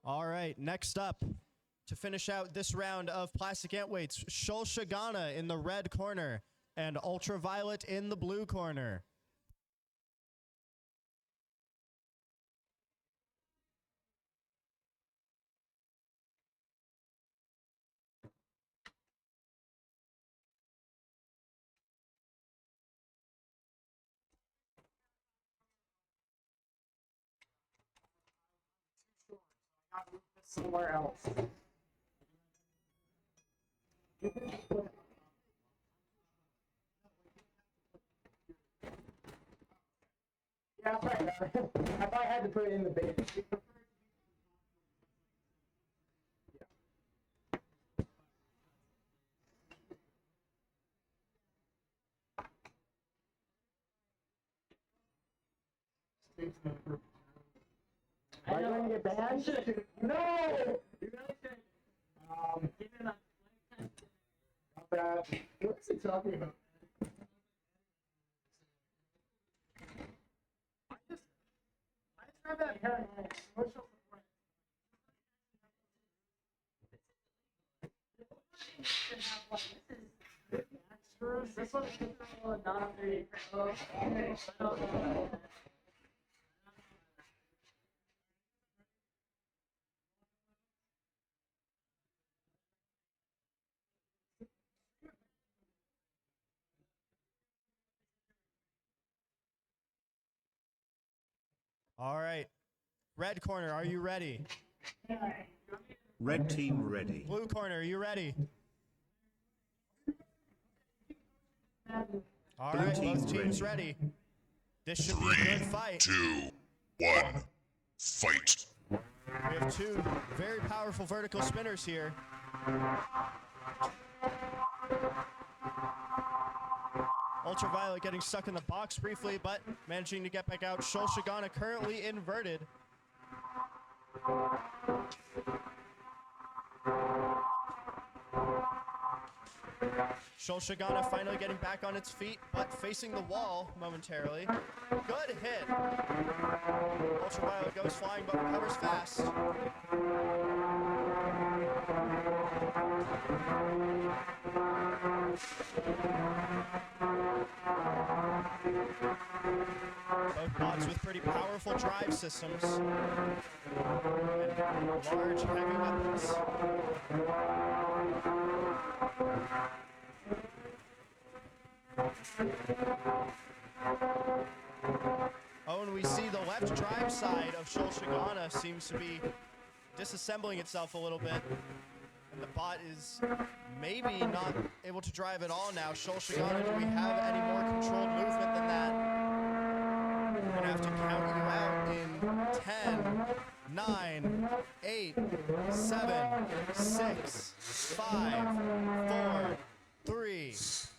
All right, next up, to finish out this round of Plastic Antweights, Shulshagana in the red corner and Ultraviolet in the blue corner. Somewhere else. Yeah, that's right. I thought I had to put it in the bin. Am I going to get banned? No! Not bad. What's he talking about? I just have that paranoid social support. This one's not very All right, red corner, are you ready? Red team ready. Blue corner, are you ready? All Blue right, team both teams ready. This should be a good 3, fight. 2, 1, fight. We have two very powerful vertical spinners here. Ultraviolet getting stuck in the box briefly, but managing to get back out. Shulshagana currently inverted. Shulshagana finally getting back on its feet, but facing the wall momentarily. Good hit. Ultraviolet goes flying, but recovers fast. Both bots with pretty powerful drive systems and large, heavy weapons. Oh down. We see the left drive side of Shulshigana seems to be disassembling itself a little bit. And the bot is maybe not able to drive at all now. Shulshigana, do we have any more controlled movement than that? We're going to have to count you out in 10, 9, 8, 7, 6, 5, 4, 3,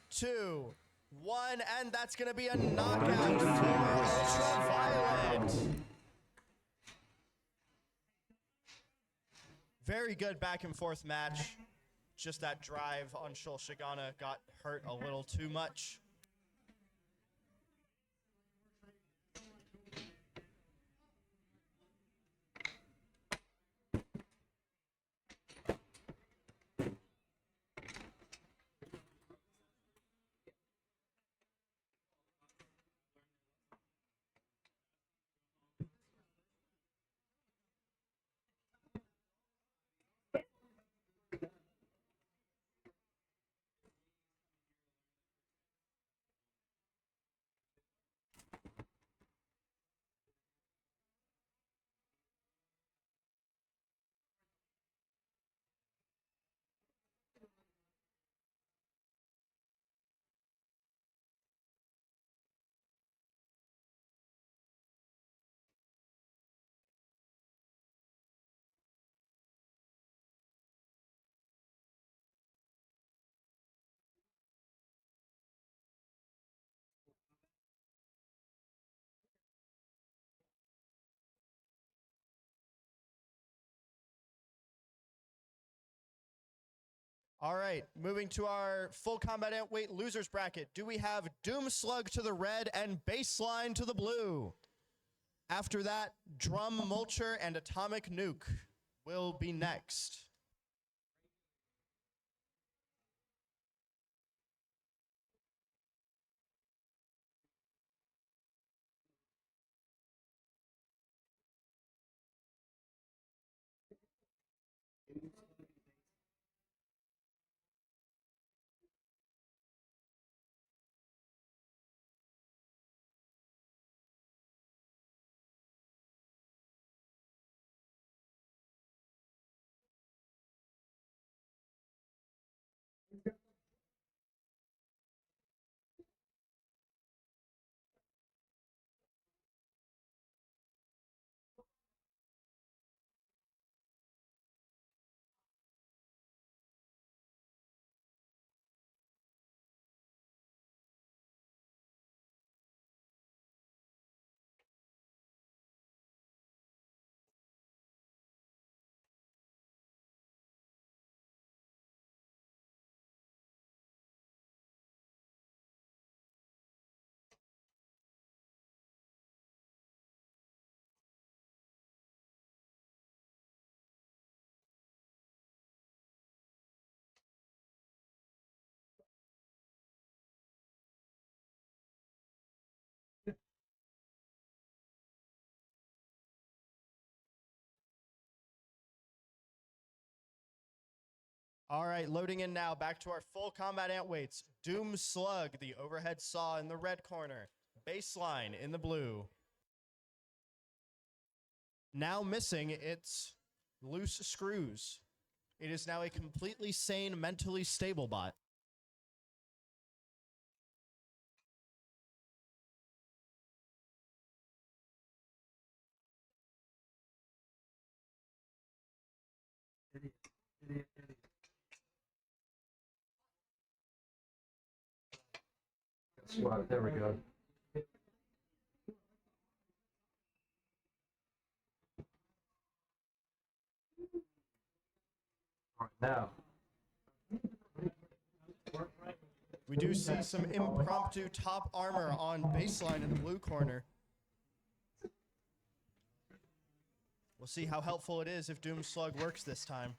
2, 1, and that's going to be a knockout for Ultraviolet. Very good back and forth match. Just that drive on Shulshigana got hurt a little too much. All right, moving to our full combat Antweight losers bracket. Do we have Doom Slug to the red and Baseline to the blue? After that, Drum Mulcher and Atomic Nuke will be next. All right, loading in now. Back to our full combat Antweights. Doom Slug, the overhead saw in the red corner. Baseline in the blue. Now missing its loose screws. It is now a completely sane, mentally stable bot. Swat, there we go. All right, now. We do see some impromptu top armor on Baseline in the blue corner. We'll see how helpful it is if Doom Slug works this time.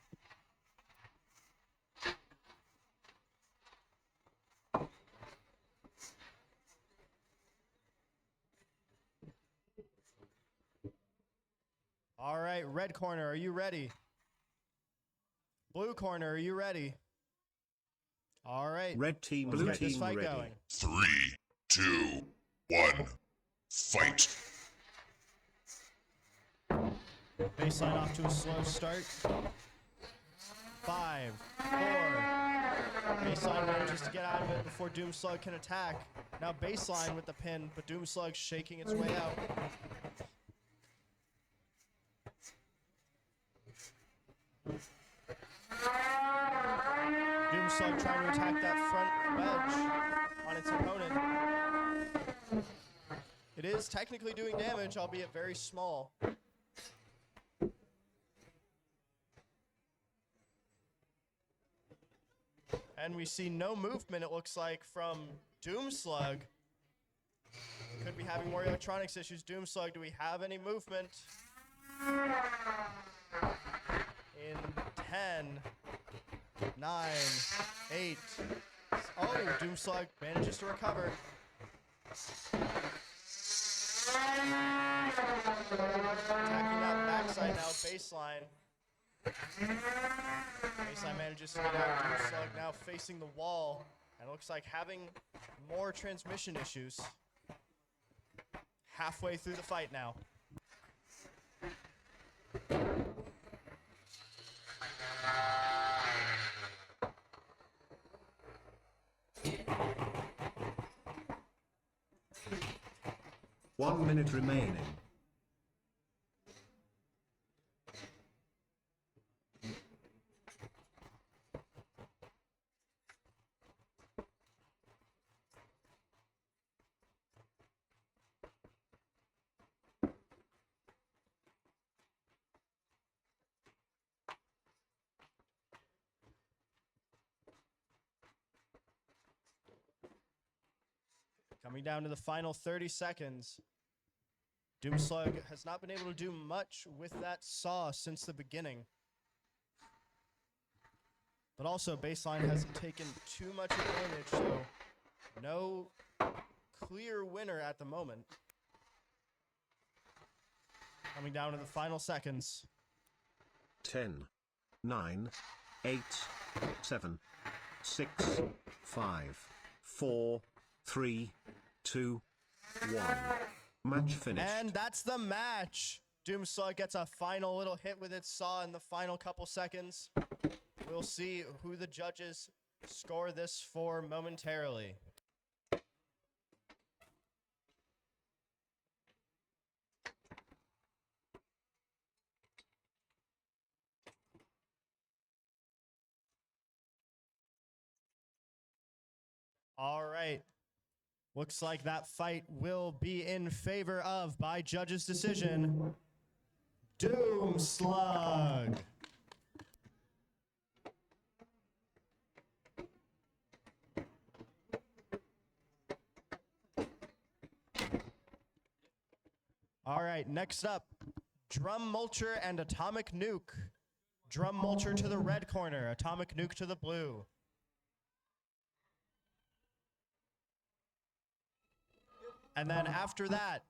All right, red corner, are you ready? Blue corner, are you ready? All right. Red team, Let's blue get this team fight ready. going. 3, 2, 1, fight. Baseline off to a slow start. 5, 4. Baseline manages to get out of it before Doomslug can attack. Now Baseline with the pin, but Doomslug shaking its way out. Doomslug trying to attack that front wedge on its opponent. It is technically doing damage, albeit very small. And we see no movement, it looks like, from Doomslug. Could be having more electronics issues. Doomslug, do we have any movement? In 10, 9, 8. Oh, Doomslug manages to recover. Attacking that backside now, Baseline. Baseline manages to get out. Doomslug now facing the wall. And it looks like having more transmission issues. Halfway through the fight now. One minute remaining. Coming down to the final 30 seconds. Doomslug has not been able to do much with that saw since the beginning. But also, Baseline hasn't taken too much advantage, so no clear winner at the moment. Coming down to the final seconds. 10, 9, 8, 7, 6, 5, 4, 3, 2, 1. Match finished. And that's the match. Doomslug gets a final little hit with its saw in the final couple seconds. We'll see who the judges score this for momentarily. All right. Looks like that fight will be in favor of, by judge's decision, Doomslug. All right, next up, Drum Mulcher and Atomic Nuke. Drum Mulcher to the red corner, Atomic Nuke to the blue. And then after that,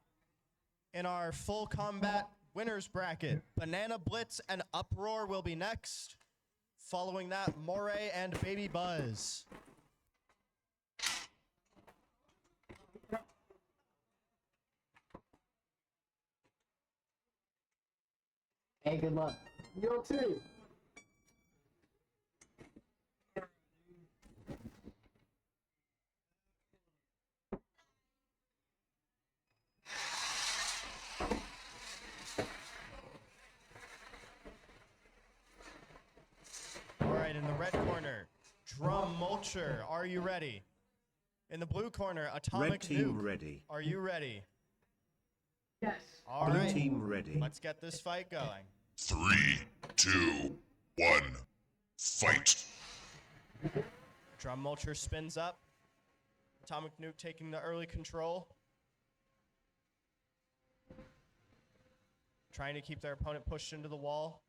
in our full combat winners bracket, Banana Blitz and Uproar will be next. Following that, Moray and Baby Buzz. Hey, good luck. You too. All right, in the red corner, Drum Mulcher, are you ready? In the blue corner, Atomic Red team Nuke, ready. are you ready? Yes. All Blue right, team ready. let's get this fight going. 3, 2, 1, fight! Drum Mulcher spins up. Atomic Nuke taking the early control. Trying to keep their opponent pushed into the wall.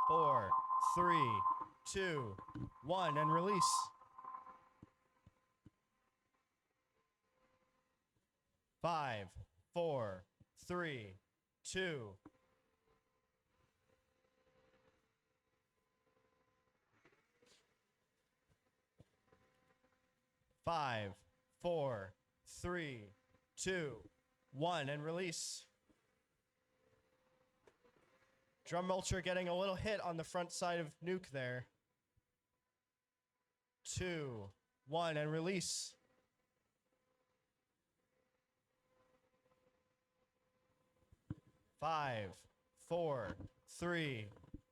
Four, 3, 2, 1, and release. Five, 4, 3, 2. 5, 4, 3, 2, 1, and release. Drum Mulcher getting a little hit on the front side of Nuke there. 2, 1, and release. Five, 4, 3,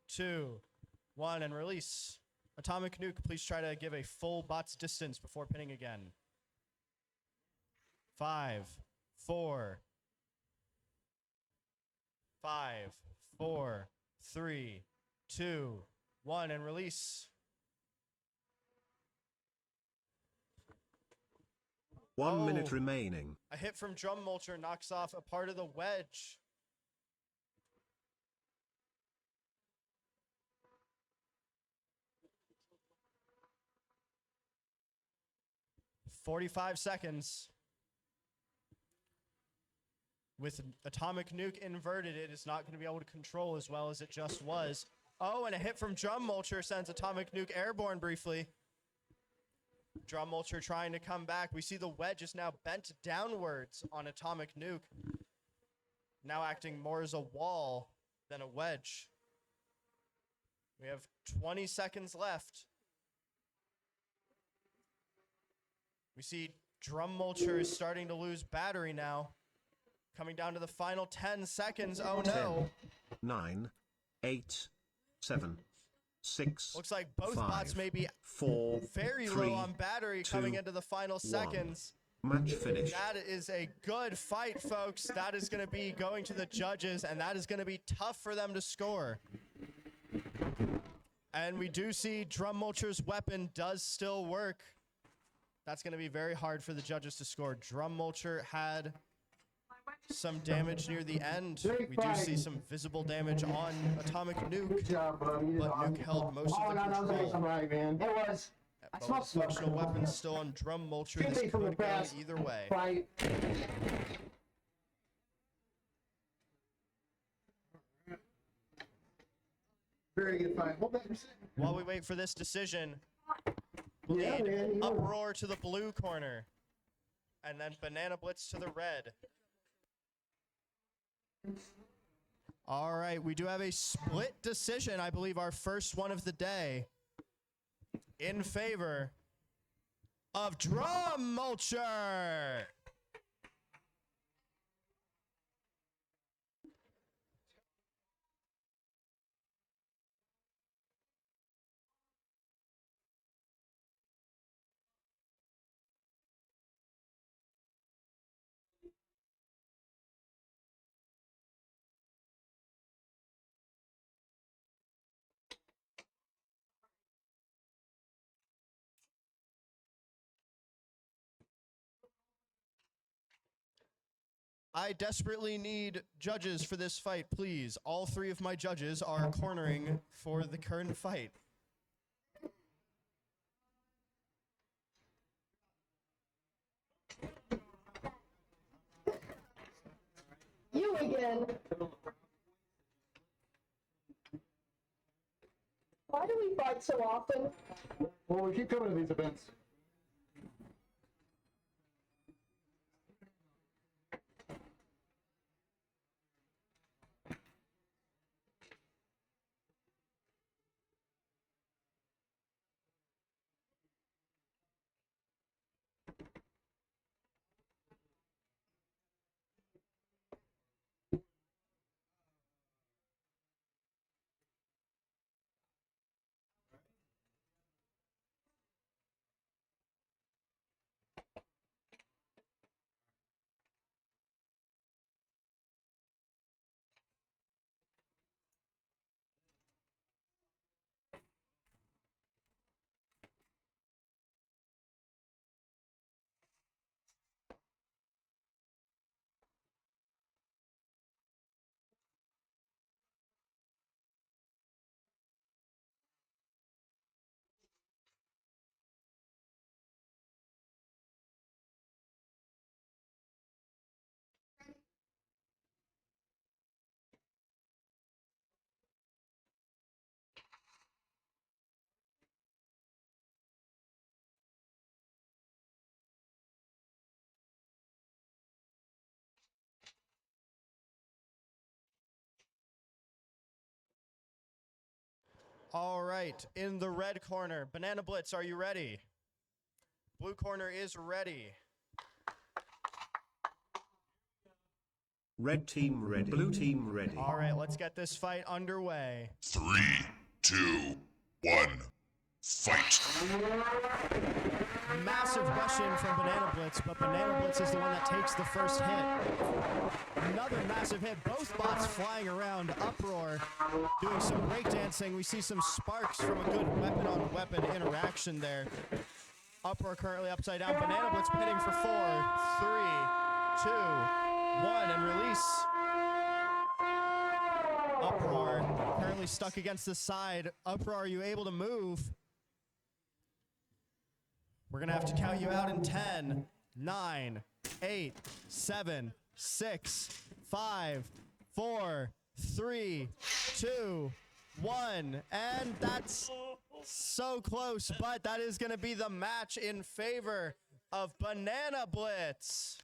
2, 1, and release. Atomic Nuke, please try to give a full bot's distance before pinning again. 5, 4, 5, 4, 3, 2, 1, and release. 1 minute remaining. A hit from Drum Mulcher knocks off a part of the wedge. "45 seconds. With Atomic Nuke inverted, it is not going to be able to control as well as it just was. Oh, and a hit from Drum Mulcher sends Atomic Nuke airborne briefly. Drum Mulcher trying to come back. We see the wedge is now bent downwards on Atomic Nuke. Now acting more as a wall than a wedge. We have 20 seconds left. We see Drum Mulcher is starting to lose battery now. Coming down to the final 10 seconds. Oh no. 10, 9, 8, 7, 6. Looks like both 5, bots may be 4, very 3, low on battery 2, coming into the final seconds. Match finished. That is a good fight, folks. That is going to be going to the judges, and that is going to be tough for them to score. And we do see Drum Mulcher's weapon does still work. That's going to be very hard for the judges to score. Drum Mulcher had some damage near the end. We do see some visible damage on Atomic Nuke. Good job, buddy. But Nuke held most of the That was control. awesome, right, man. It was. I But smell with functional smoke. weapons still on Drum Mulcher, Good this thing from the could go past either way. fight. Very good fight. Hold back a second. While we wait for this decision, Yeah, lead man, you know. Uproar to the blue corner, and then Banana Blitz to the red. All right, we do have a split decision, I believe our first one of the day, in favor of Drum Mulcher. I desperately need judges for this fight, please. All three of my judges are cornering for the current fight. You again. Why do we fight so often? Well, we keep coming to these events. All right, in the red corner, Banana Blitz, are you ready? Blue corner is ready. Red team ready. Blue team ready. All right, let's get this fight underway. 3, 2, 1, fight. Massive rush in from Banana Blitz, but Banana Blitz is the one that takes the first hit. Another massive hit, both bots flying around, Uproar doing some breakdancing. We see some sparks from a good weapon-on-weapon interaction there. Uproar currently upside down, Banana Blitz pinning for 4, 3, 2, 1, and release. Uproar currently stuck against the side. Uproar, are you able to move? We're going to have to count you out in 10, 9, 8, 7, 6, 5, 4, 3, 2, 1. And that's so close, but that is going to be the match in favor of Banana Blitz.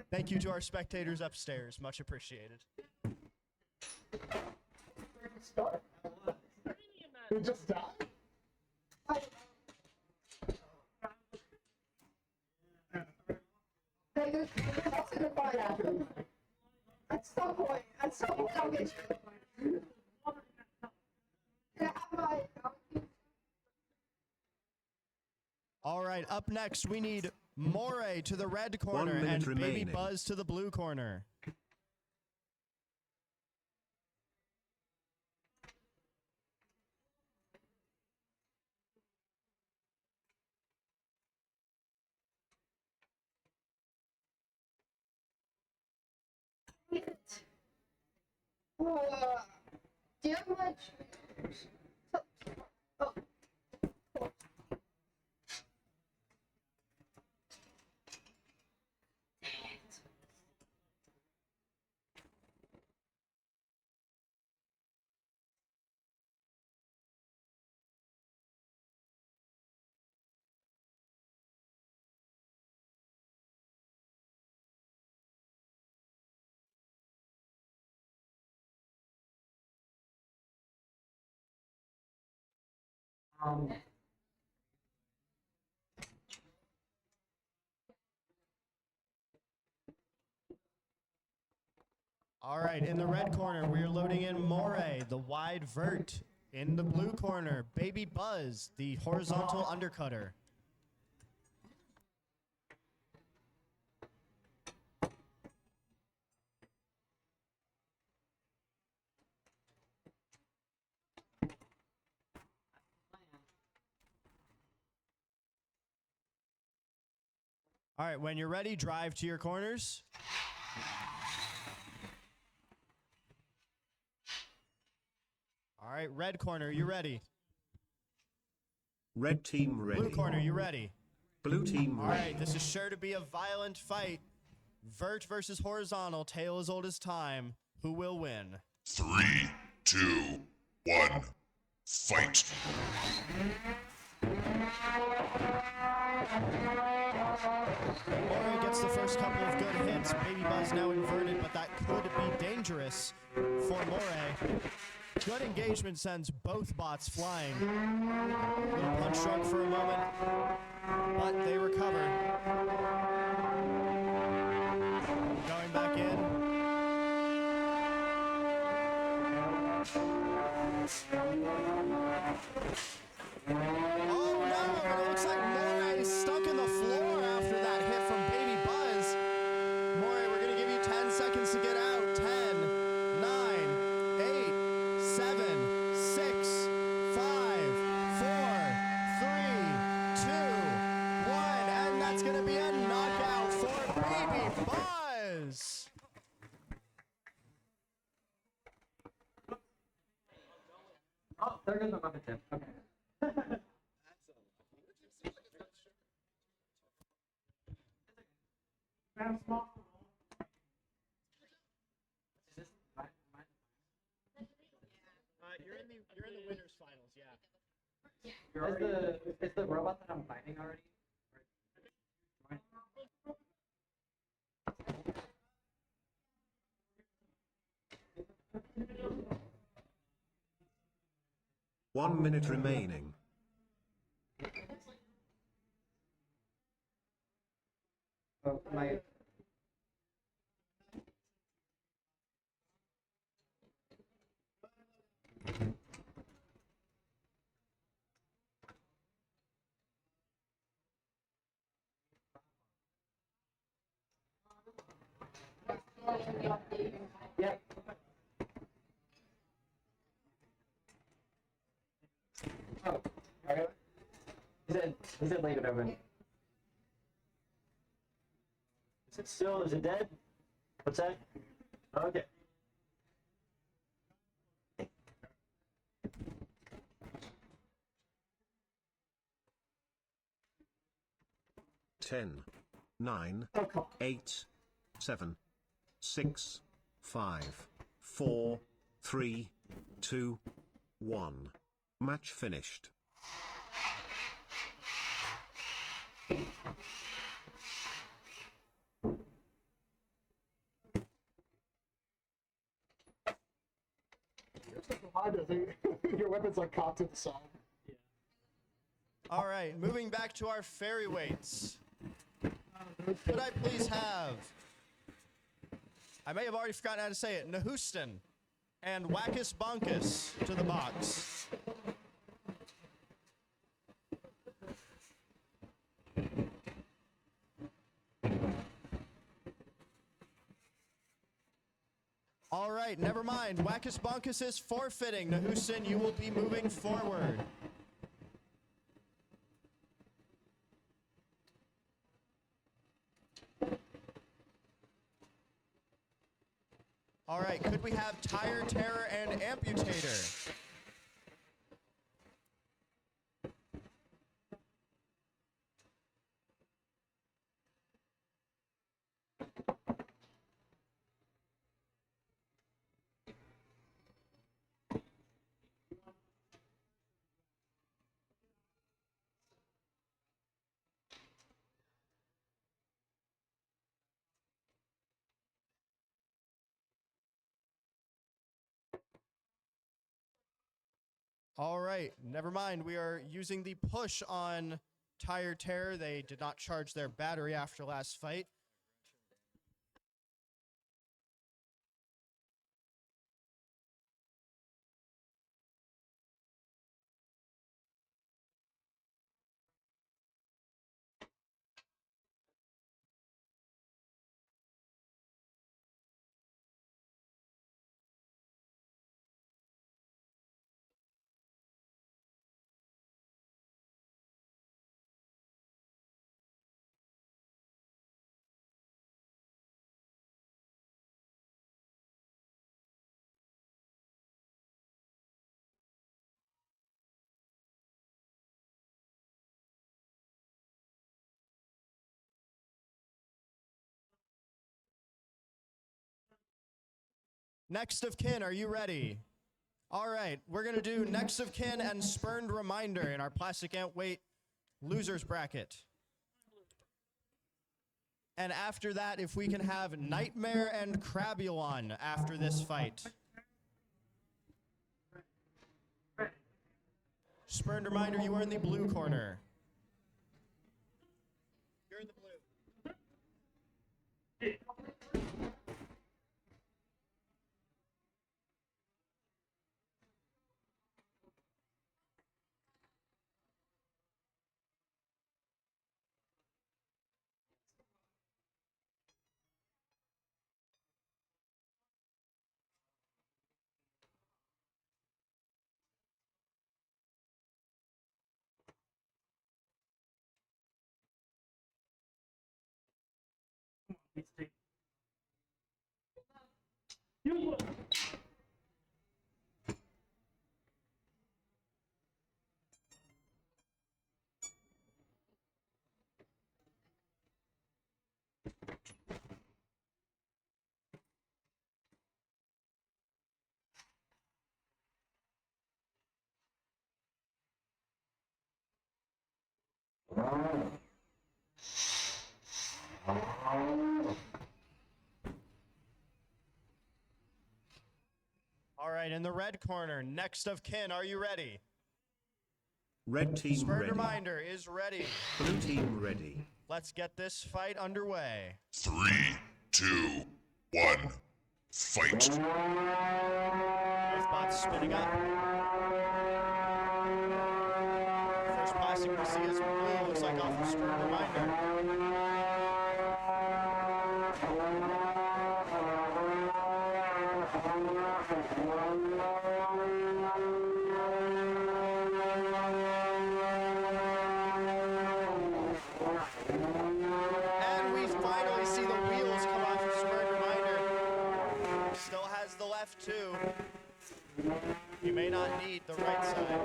Thank you to our spectators upstairs. Much appreciated. Who just died? Hey, that's a good fight after. At some point, I'll get you. Can I have my... All right, up next, we need Moray to the red 1 corner minute and Baby remaining. Buzz to the blue corner. Do you have much? Oh. All right, in the red corner, we're loading in Moray, the wide vert. In the blue corner, Baby Buzz, the horizontal undercutter. All right, when you're ready, drive to your corners. All right, red corner, you ready? Red team ready. Blue corner, you ready? Blue team All ready. right, this is sure to be a violent fight. Vert versus horizontal, tale as old as time. Who will win? 3, 2, 1, fight. Moray gets the first couple of good hits. Baby Buzz now inverted, but that could be dangerous for Moray. Good engagement sends both bots flying. Little punch drunk for a moment, but they recover. Going back in. Oh no, and it looks like Moray is stuck in the floor after that hit from Baby Buzz. Moray, we're gonna give you 10 seconds to get out. 10, 9, 8, 7, 6, 5, 4, 3, 2, 1, and that's gonna be a knockout for Baby Buzz. Oh, there goes my muppet tip. Okay. You're in the winners finals, yeah. Is the robot that I'm fighting already? 1 minute remaining. Oh, my. Yep. Oh, okay. He said leave it open. Is it still? Is it dead? What's that? Okay. Ten, 9, 8, 7, 6, 5, 4, 3, 2, 1. Match finished. Your weapon's like cocked to the side. All right, moving back to our Fairyweights. Could I please have, I may have already forgotten how to say it, Nahuston and Wackus Bonkus to the box. All right, never mind. Wackus Bonkus is forfeiting. Nahuston, you will be moving forward. All right, could we have Tire Terror and Amputator? All right, never mind. We are using the push on Tire Terror. They did not charge their battery after last fight. Next of kin, are you ready? All right, we're going to do next of kin and spurned reminder in our plastic Antweight losers bracket. And after that, if we can have Nightmare and Crabulon after this fight. Spurned reminder, you are in the blue corner. You're in the blue. All right, in the red corner, next of kin, are you ready? Red team Spurred ready. Reminder is ready. Blue team ready. Let's get this fight underway. 3, 2, 1, fight. Both bots spinning up. First passing we see is blue, looks like off of Spurred Reminder. And we finally see the wheels come off of Spurred Reminder. Still has the left too. You may not need the right side.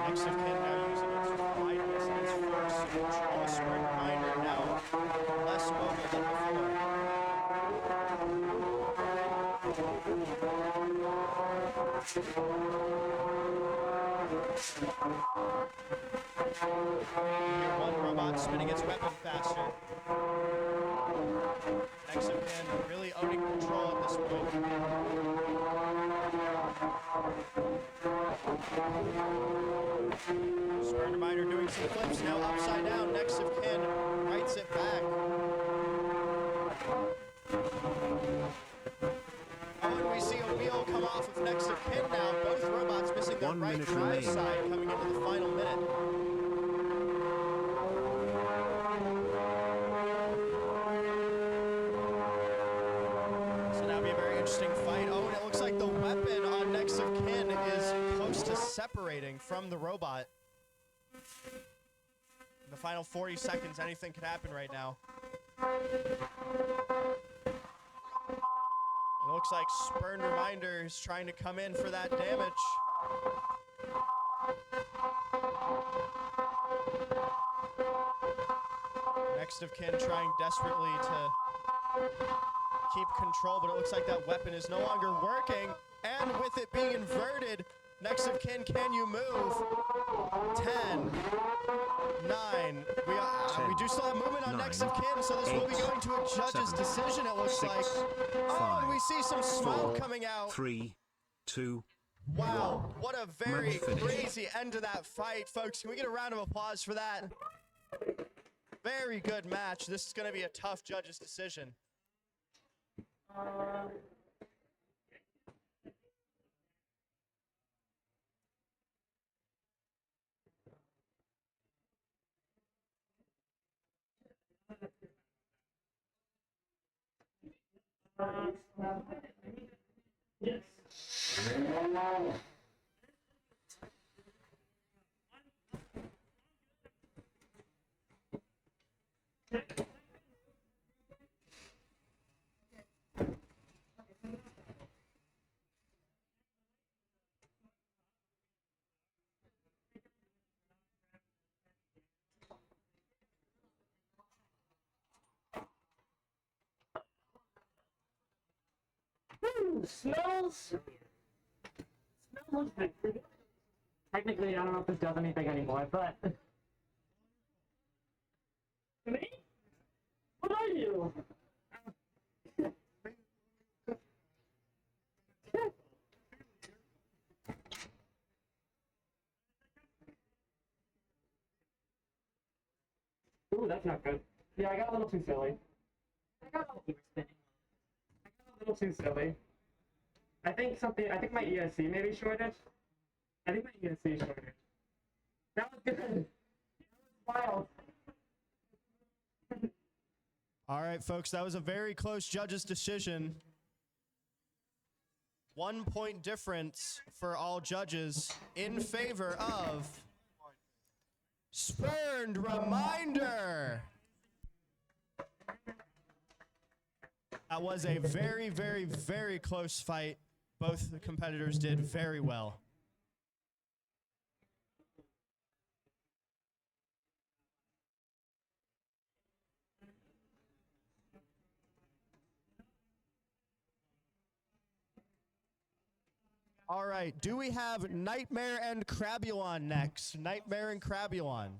Next of kin now using its finals and its force to control Spurred Reminder now less mobile than Here, one robot spinning its weapon faster. Next of kin really owning control at this point. Spurred Reminder doing some flips now upside down. Next of kin rights it back. Oh, and we see a wheel come off of next of kin now. Both robots missing their 1 right minute drive remaining. side coming into the final minute. So now be a very interesting fight. Oh, and it looks like the weapon on next of kin is close to separating from the robot. In the final 40 seconds, anything could happen right now. It looks like Spurred Reminder is trying to come in for that damage. Next of kin trying desperately to keep control, but it looks like that weapon is no longer working. And with it being inverted, next of kin, can you move? 10, 9. We do still have movement on next of kin, so this will be going to a judge's decision, it looks like. Oh, and we see some smoke coming out. 3, 2. Wow, what a very Match finish. crazy end to that fight, folks. Can we get a round of applause for that? Very good match. This is going to be a tough judge's decision. Yes. Smells looks pretty good. Technically, I don't know if this does anything anymore, but me? What are you? Ooh, that's not good. Yeah, I got a little too silly. I got a little too silly. I think my ESC maybe shorted. I think my ESC shorted. That was good. That was wild. All right, folks, that was a very close judge's decision. 1 point difference for all judges in favor of Spurred Reminder. That was a very, very, very close fight. Both the competitors did very well. All right, do we have Nightmare and Crabulon next? Nightmare and Crabulon.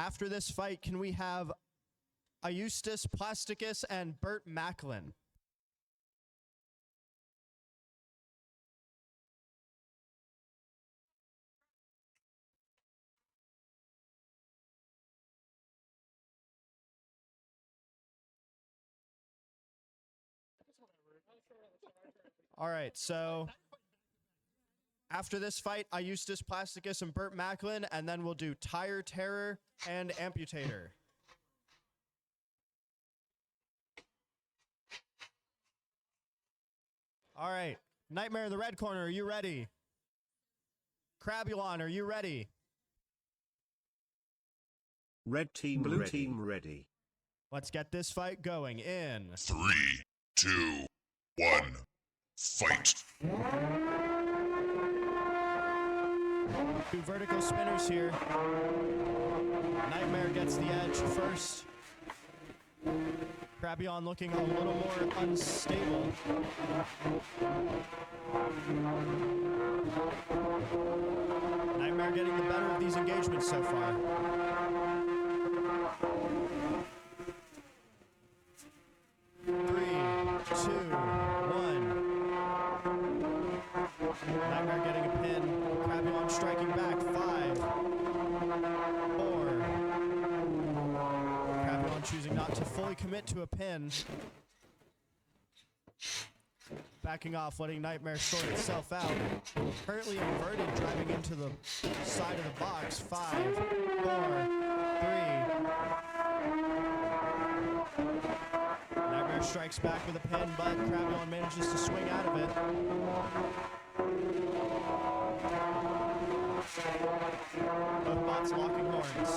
After this fight, can we have Eustace Plasticus and Burt Macklin? All right, so after this fight, Eustace Plasticus and Burt Macklin, and then we'll do Tire Terror and Amputator. All right, Nightmare in the red corner, are you ready? Crabulon, are you ready? Red team Blue ready. team ready. Let's get this fight going in 3, 2, 1, fight. Two vertical spinners here. Nightmare gets the edge first. Crabulon looking a little more unstable. Nightmare getting the better of these engagements so far. Three, two, one. Nightmare getting a pin. Crabulon striking back. 5, 4. Crabulon choosing not to fully commit to a pin. Backing off, letting Nightmare sort itself out. Currently inverted, driving into the side of the box. 5, 4, 3. Nightmare strikes back with a pin, but Crabulon manages to swing out of it. Both bots locking horns.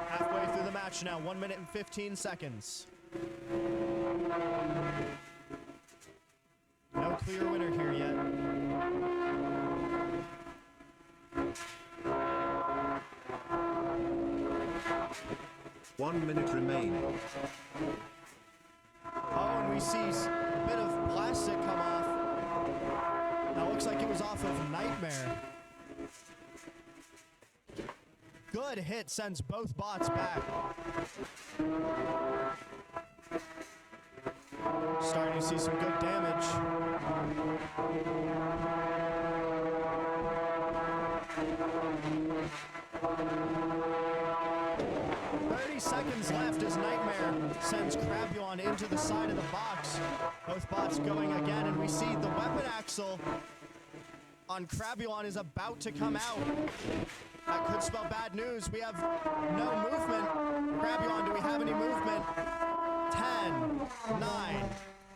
Halfway through the match now, 1 minute and 15 seconds. No clear winner here yet. One minute remaining. Oh, and we see a bit of plastic come off. That looks like it was off of Nightmare. Good hit, sends both bots back. Starting to see some good damage. 30 seconds left as Nightmare sends Crabulon into the side of the box. Both bots going again, and we see the weapon axle on Crabulon is about to come out. That could spell bad news. We have no movement. Crabulon, do we have any movement? 10, 9,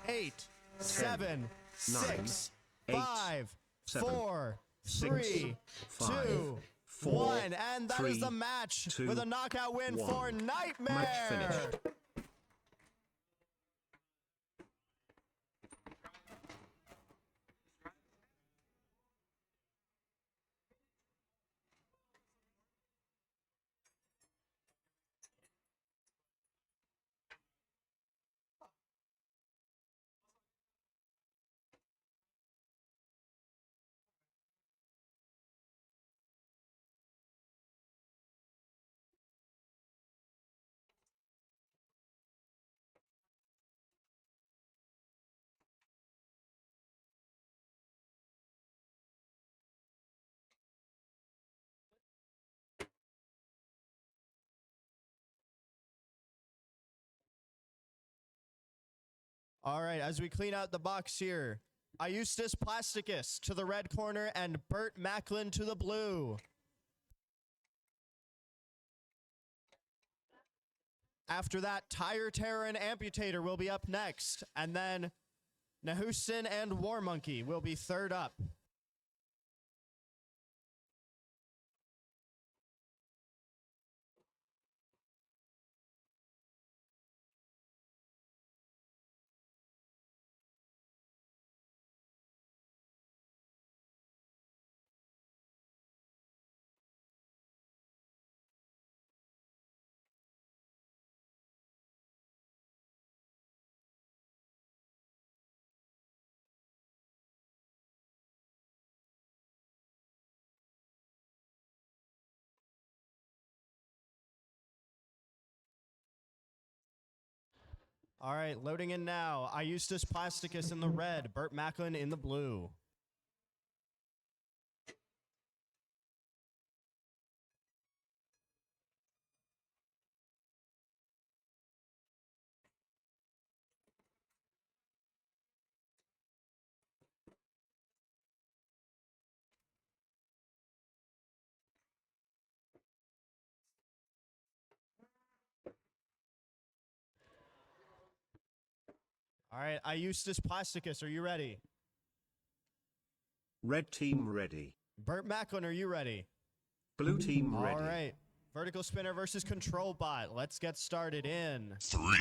8, 7, 6, 5, 4, 3, 2, 1, and that is the match with a knockout win for Nightmare. Match finished. All right, as we clean out the box here, Eustace Plasticus to the red corner and Burt Macklin to the blue. After that, Tire Terror and Amputator will be up next, and then Nahusin and War Monkey will be third up. All right, loading in now. Iustus Plasticus in the red, Burt Macklin in the blue. All right, Iustus Plasticus, are you ready? Red team ready. Burt Macklin, are you ready? Blue team ready. All right, vertical spinner versus control bot. Let's get started in 3,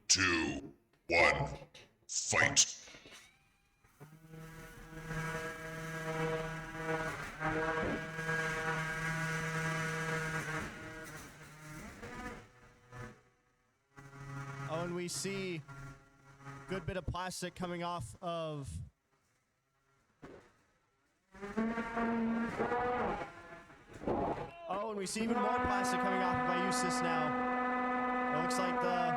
2, 1, fight! Oh, and we see good bit of plastic coming off of oh, and we see even more plastic coming off of Iustus now. It looks like the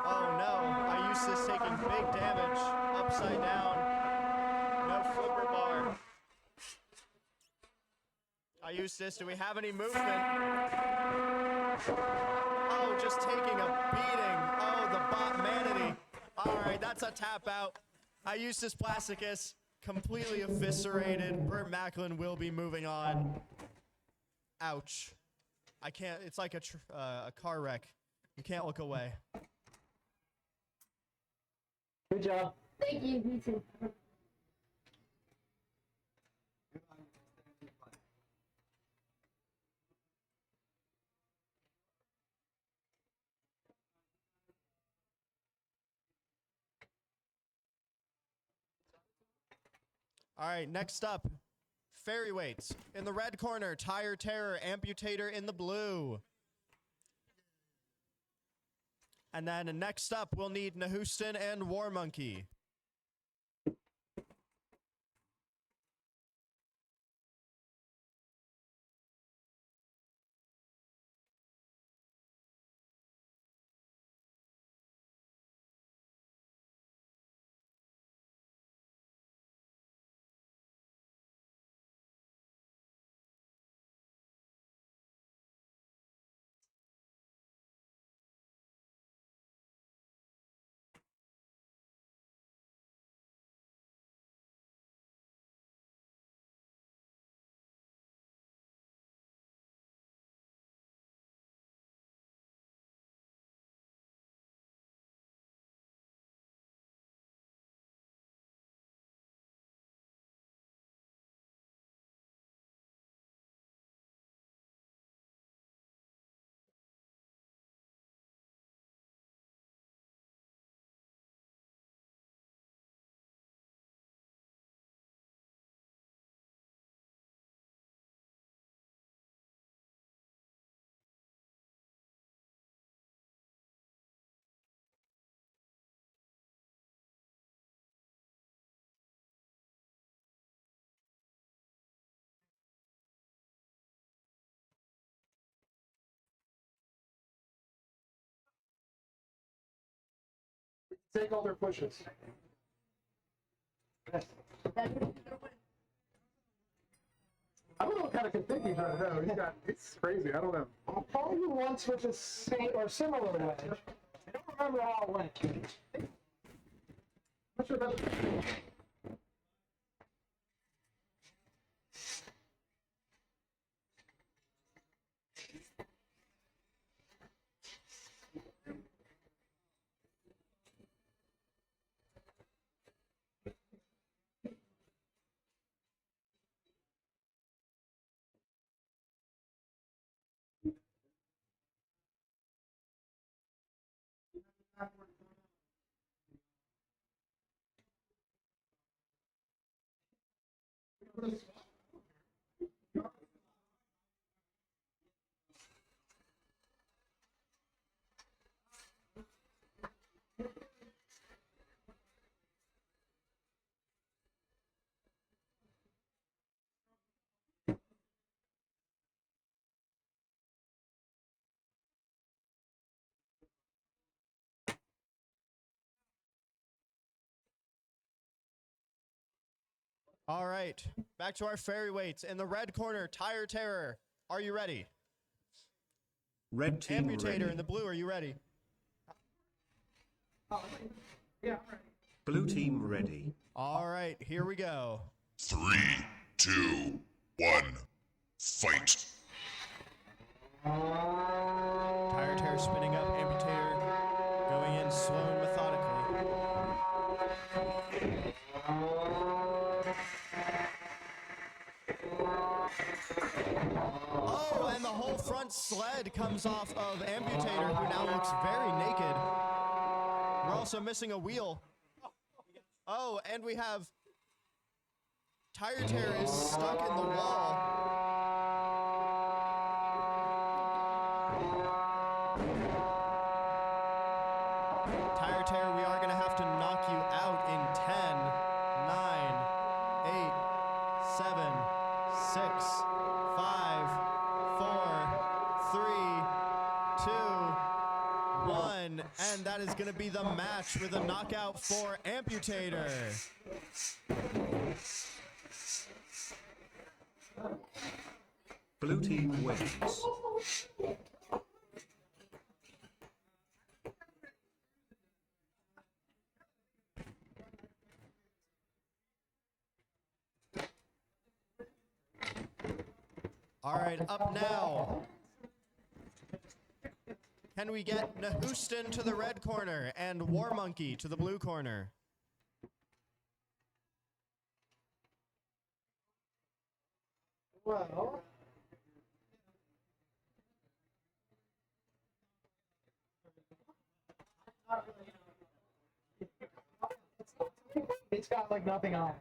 oh no, Iustus taking big damage upside down. No flipper bar. Iustus, do we have any movement? Oh, just taking a beating. Oh, the bot manatee. All right, that's a tap out. Iustus Plasticus completely eviscerated. Burt Macklin will be moving on. Ouch. I can't, it's like a car wreck. You can't look away. Good job. Thank you, you too. All right, next up, Fairyweights. In the red corner, Tire Terror, Amputator in the blue. And then next up, we'll need Nahuston and War Monkey. Take all their pushes. Yes. I don't know what kind of config he's trying to do. It's crazy. I don't know. I'll call you once with a same or similar wedge. I don't remember how it went. I'm not sure that's. All right, back to our Fairyweights. In the red corner, Tire Terror. Are you ready? Red team Amputator ready. in the blue, are you ready? Blue team ready. All right, here we go. 3, 2, 1, fight. Tire Terror spinning up, Amputator going in slow and methodically. Oh, and the whole front sled comes off of Amputator, who now looks very naked. We're also missing a wheel. Oh, and we have Tire Terror is stuck in the wall. Tire Terror, we are going to have to knock you out in 10, 9, 8, 7, 6, 5, 4, 3, 2, 1. And that is going to be the match with a knockout for Amputator. Blue team wins. All right, up now. Can we get Nahuston to the red corner and War Monkey to the blue corner? Well. It's got like nothing on it.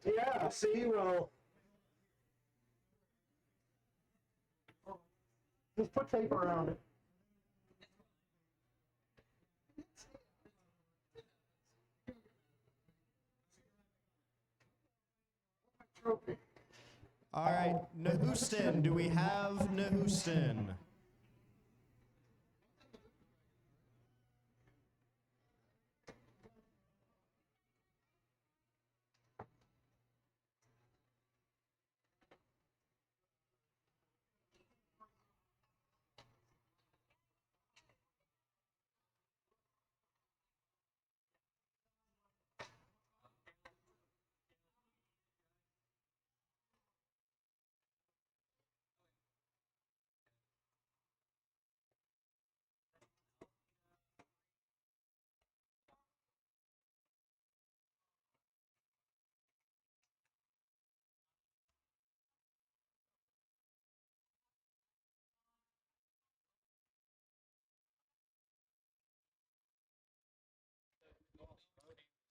Yeah, see, well. Just put tape around it. All right, Nahuston. Do we have Nahuston?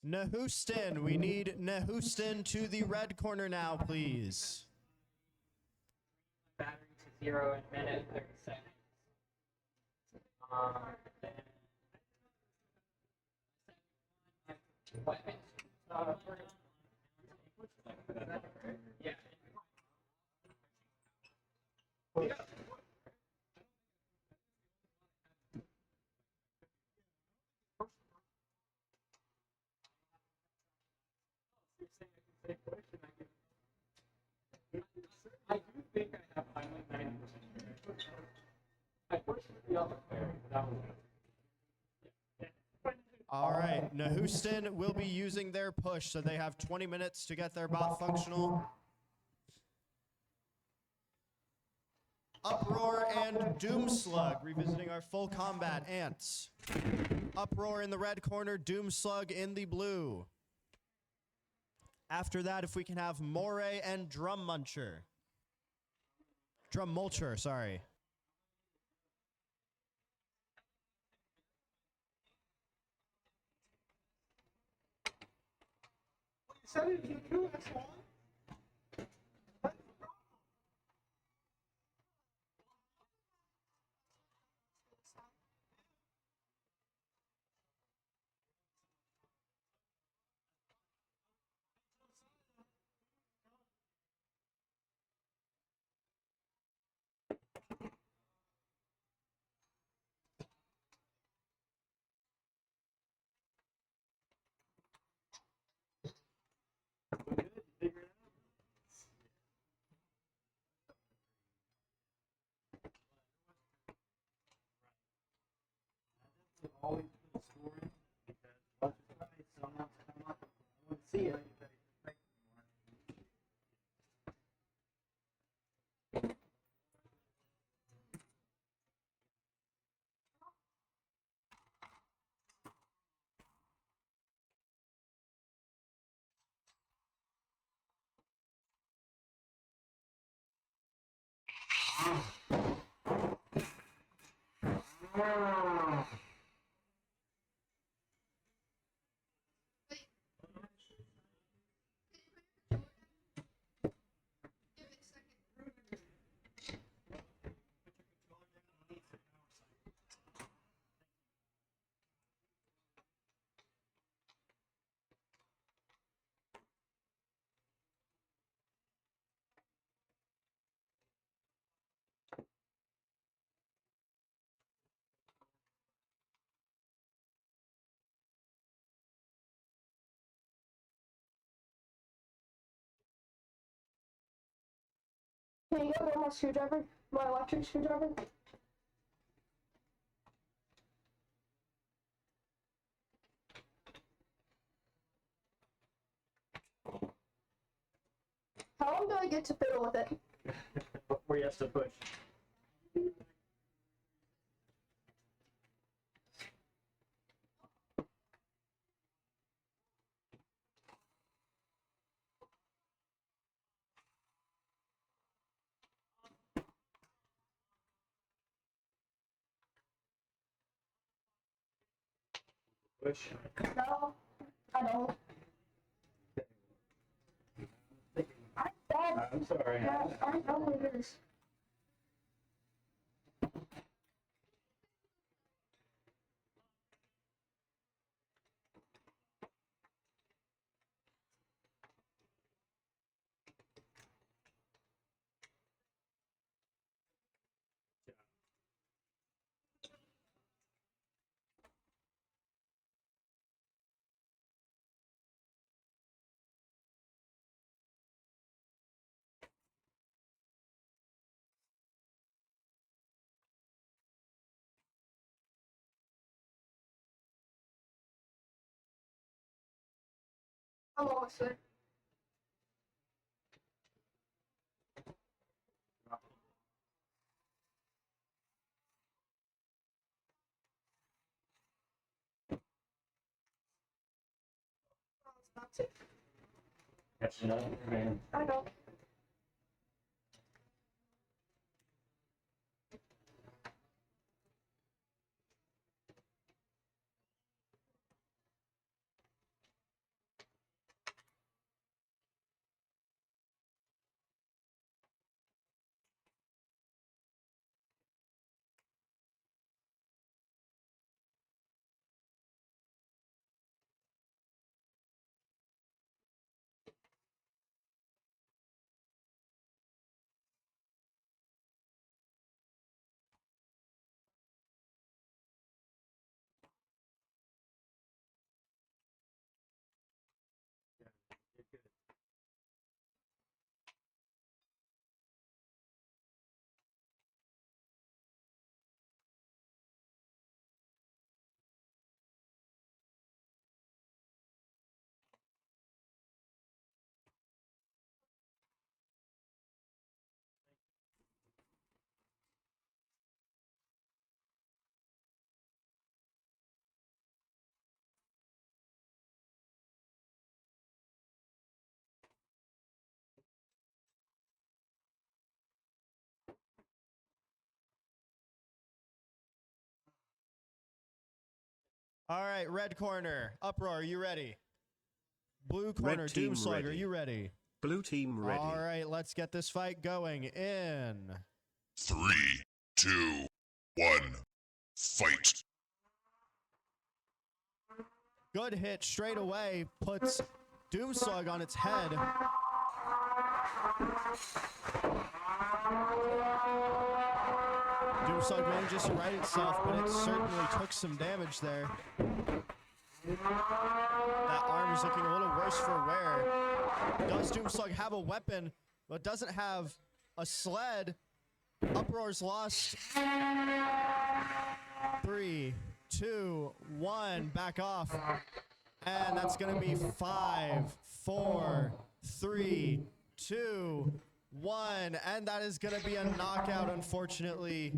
Nahuston, we need Nahuston to the red corner now, please. Battery to 0 in a minute, 30 seconds. Yeah. I do think I have like 90%. I pushed the other player, but that was All right, Nahuston will be using their push, so they have 20 minutes to get their bot functional. Uproar and Doomslug, revisiting our full combat ants. Uproar in the red corner, Doomslug in the blue. After that, if we can have Moray and Drum Mulcher, sorry. You said it was a 2x1? Can you get my screwdriver? My electric screwdriver? How long do I get to fiddle with it? Before he has to push. Push. No, I don't. I'm sorry. Yeah, I know what it is. I'm almost there. Not safe. That's another man. I know. All right, red corner, Uproar, you ready? Blue corner, Red team Doomslug, are ready. you ready? Blue team ready. All right, let's get this fight going in 3, 2, 1, fight. Good hit straight away, puts Doomslug on its head. Doomslug manages to right itself, but it certainly took some damage there. That arm is looking a little worse for wear. Does Doomslug have a weapon, but doesn't have a sled? Uproar's lost. 3, 2, 1, back off. And that's gonna be 5, 4, 3, 2, 1. And that is gonna be a knockout, unfortunately,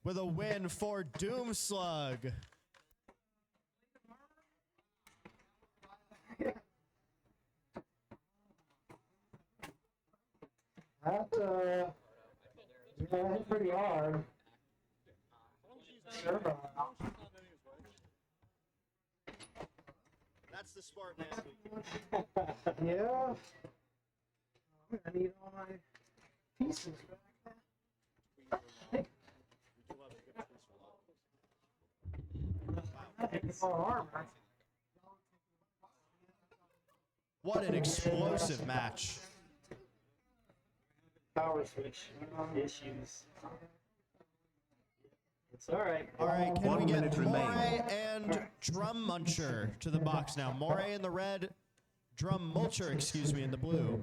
with a win for Doomslug. Yeah, hit pretty hard. Servo. That's the sport, man. Yeah. I'm gonna need all my pieces back. Armor. What an explosive match. Power switch issues. It's alright. All right, can 1 we get minute Moray remaining. and Drum Muncher to the box now? Moray in the red, Drum Mulcher, excuse me, in the blue.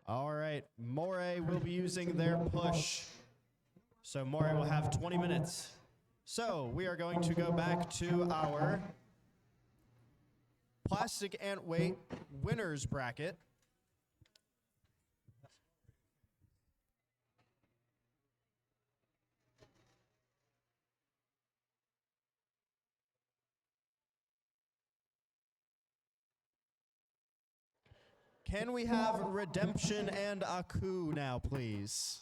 All right, Moray will be using their push. So Moray will have 20 minutes. So we are going to go back to our plastic Antweight winners bracket. Can we have Redemption and Aku now, please?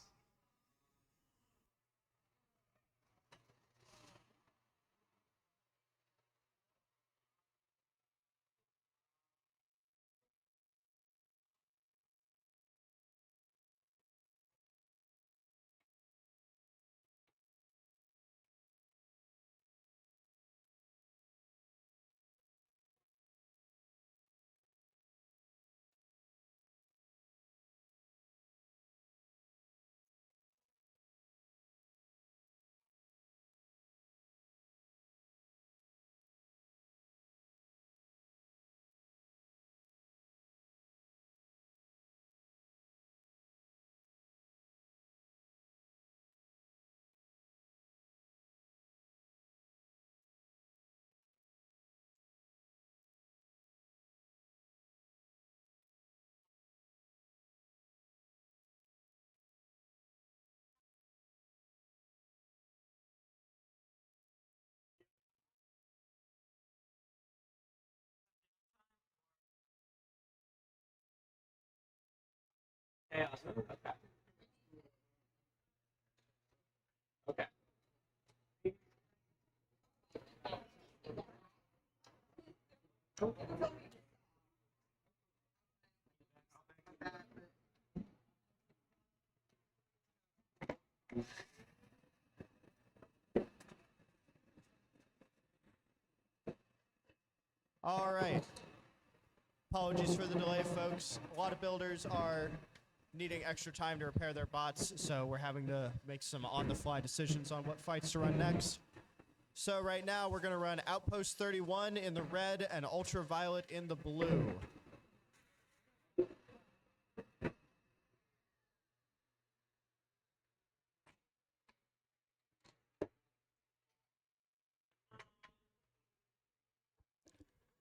Yeah, okay. Okay. All right. Apologies for the delay, folks. A lot of builders are needing extra time to repair their bots, so we're having to make some on-the-fly decisions on what fights to run next. So right now, we're going to run Outpost 31 in the red and Ultraviolet in the blue.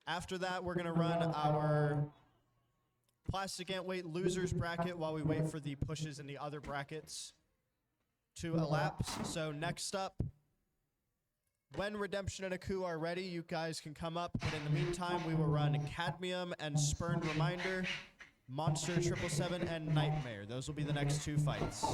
After that, we're going to run our plastic Antweight losers bracket while we wait for the pushes in the other brackets to elapse. So next up, when Redemption and Aku are ready, you guys can come up. But in the meantime, we will run Cadmium and Spurned Reminder, Monster 777, and Nightmare. Those will be the next two fights.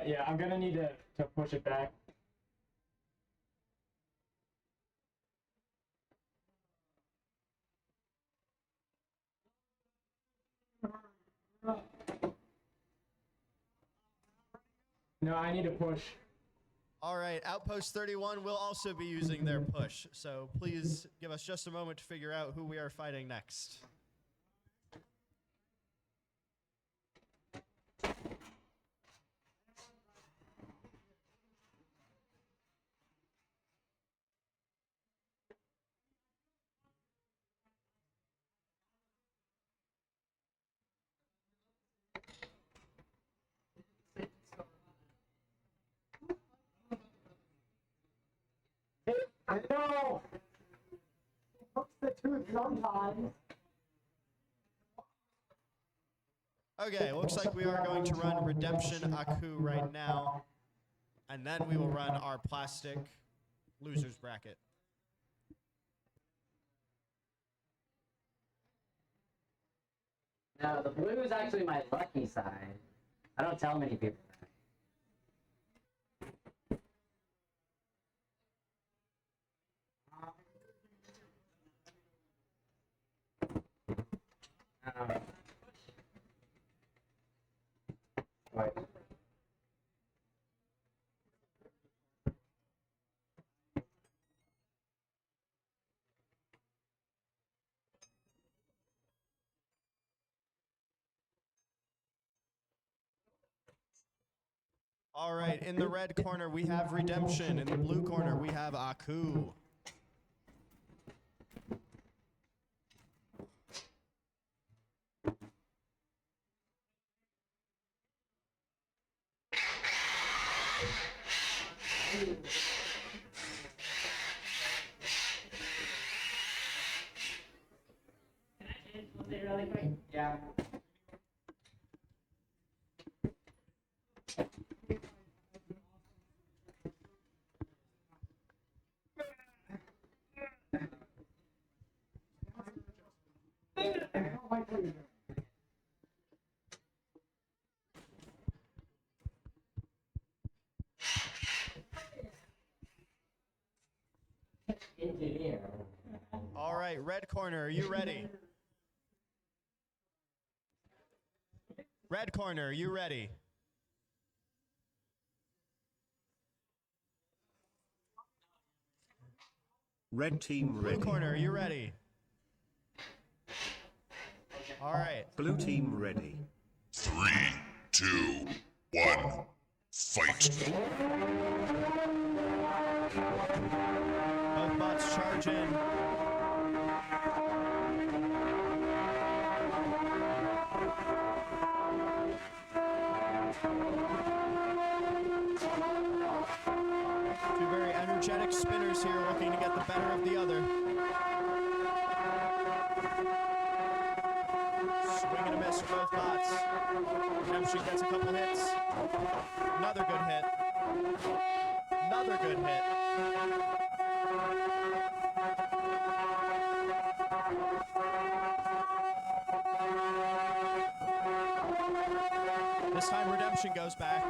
Yeah, I'm gonna need to push it back. No, I need to push. All right, Outpost 31 will also be using their push, so please give us just a moment to figure out who we are fighting next. I know! It hurts the tooth sometimes. Okay, looks like we are going to run Redemption Aku right now, and then we will run our plastic losers bracket. No, the blue is actually my lucky side. I don't tell many people that. Right. All right, in the red corner, we have Redemption. In the blue corner, we have Aku. Yeah. Engineer. All right, red corner, are you ready? Red corner, are you ready? Red team Blue ready. corner, are you ready? All right. Blue team ready. 3, 2, 1, fight. Both bots charge in. Two very energetic spinners here looking to get the better of the other. Swing and a miss for both bots. Redemption gets a couple hits. Another good hit. Another good hit. This time Redemption goes back.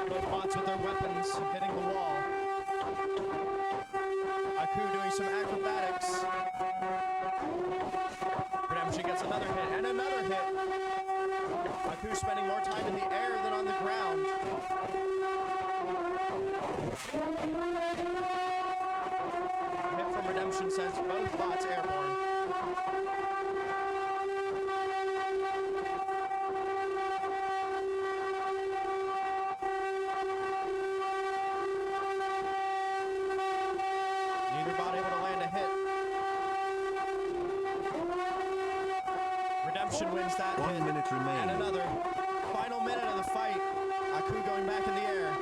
Both bots with their weapons hitting the wall. Aku doing some acrobatics. Redemption gets another hit and another hit. Aku spending more time in the air than on the ground. Hit from Redemption sends both bots airborne. Neither bot able to land a hit. Redemption wins that 1 hit. minute remaining. And another. Final minute of the fight. Aku going back in the air.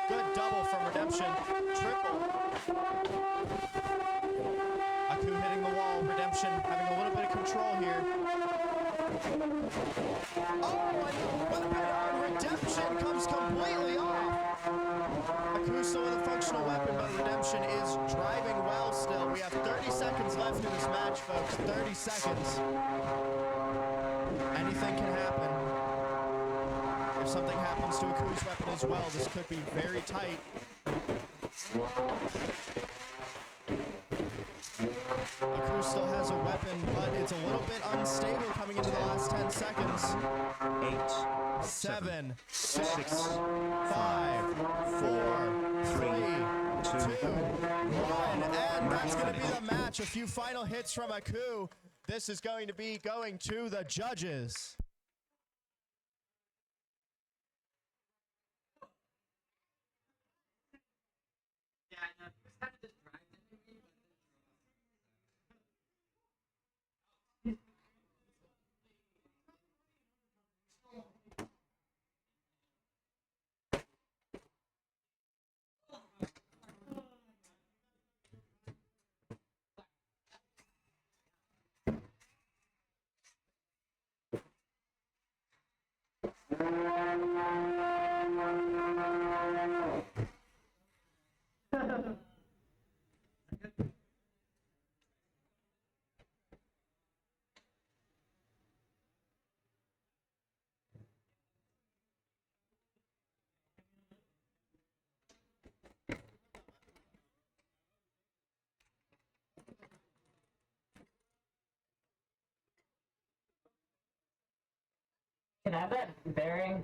Good double from Redemption. Triple. Aku hitting the wall. Redemption having a little bit of control here. Oh, and the weapon on Redemption comes completely off. Aku still with a functional weapon, but Redemption is driving well still. We have 30 seconds left in this match, folks. 30 seconds. Anything can happen. If something happens to Aku's weapon as well, this could be very tight. Aku still has a weapon, but it's a little bit unstable coming into the last 10 seconds. 8, 7, 6, 5, 4, 3, 2, 1, and that's going to be the match. A few final hits from Aku. This is going to be going to the judges. Can I have that bearing?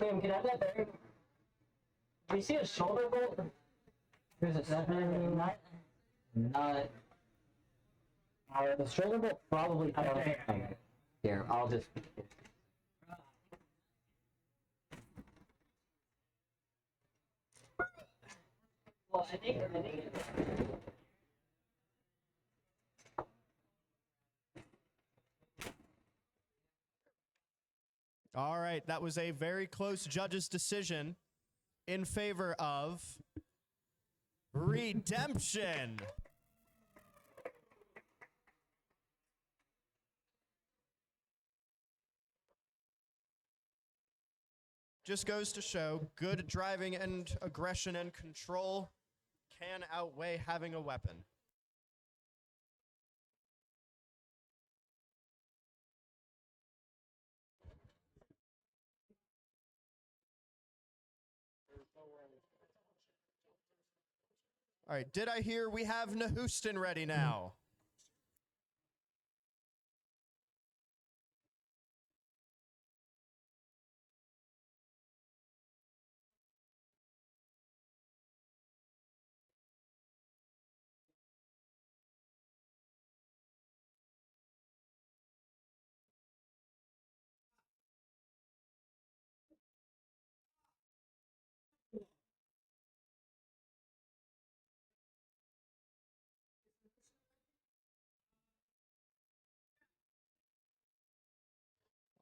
Liam, can I have that bearing? Do you see a shoulder bolt? There's a 7 nut. Nut. The shoulder bolt probably fell. Okay. Here, I'll just. Well, I think. All right, that was a very close judge's decision in favor of Redemption. Just goes to show good driving and aggression and control can outweigh having a weapon. All right, did I hear we have Nehouston ready now?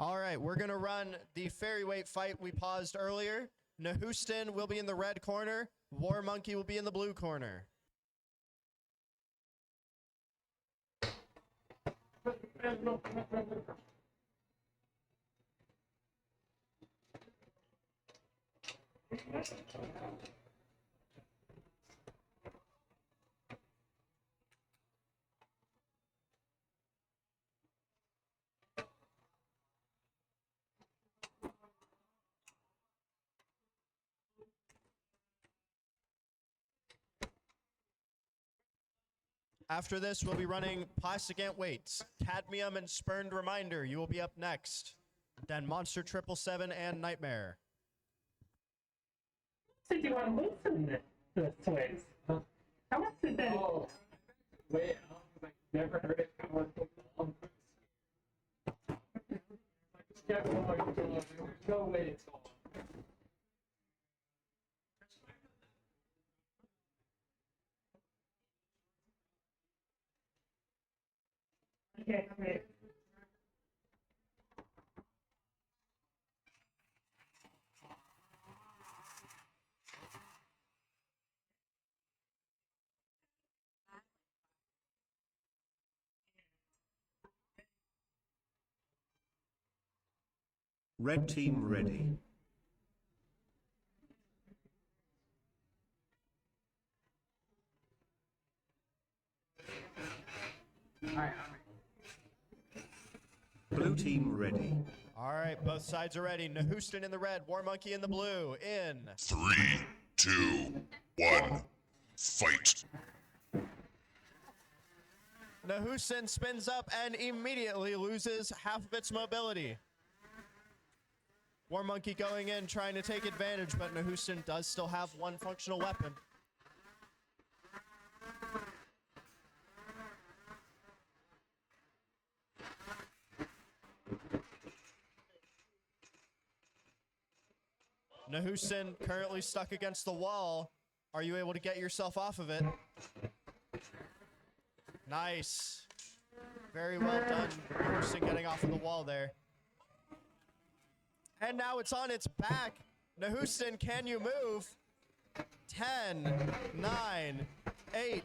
All right, we're going to run the Fairyweight fight we paused earlier. Nehouston will be in the red corner. War Monkey will be in the blue corner. After this, we'll be running Plastic Antweights, Cadmium and Spurned Reminder. You will be up next. Then Monster 777 and Nightmare. 61 weeks in the twins. How much did that? Oh, wait, I never heard it come on. There's no way it's on. Okay, okay. Red team ready. Blue team ready. All right, both sides are ready. Nahuston in the red, War Monkey in the blue. In 3, 2, 1, fight. Nahuston spins up and immediately loses half of its mobility. War Monkey going in, trying to take advantage, but Nahuston does still have one functional weapon. Nahuston currently stuck against the wall. Are you able to get yourself off of it? Nice. Very well done, Nahuston, getting off of the wall there. And now it's on its back. Nahuston, can you move? 10, 9, 8,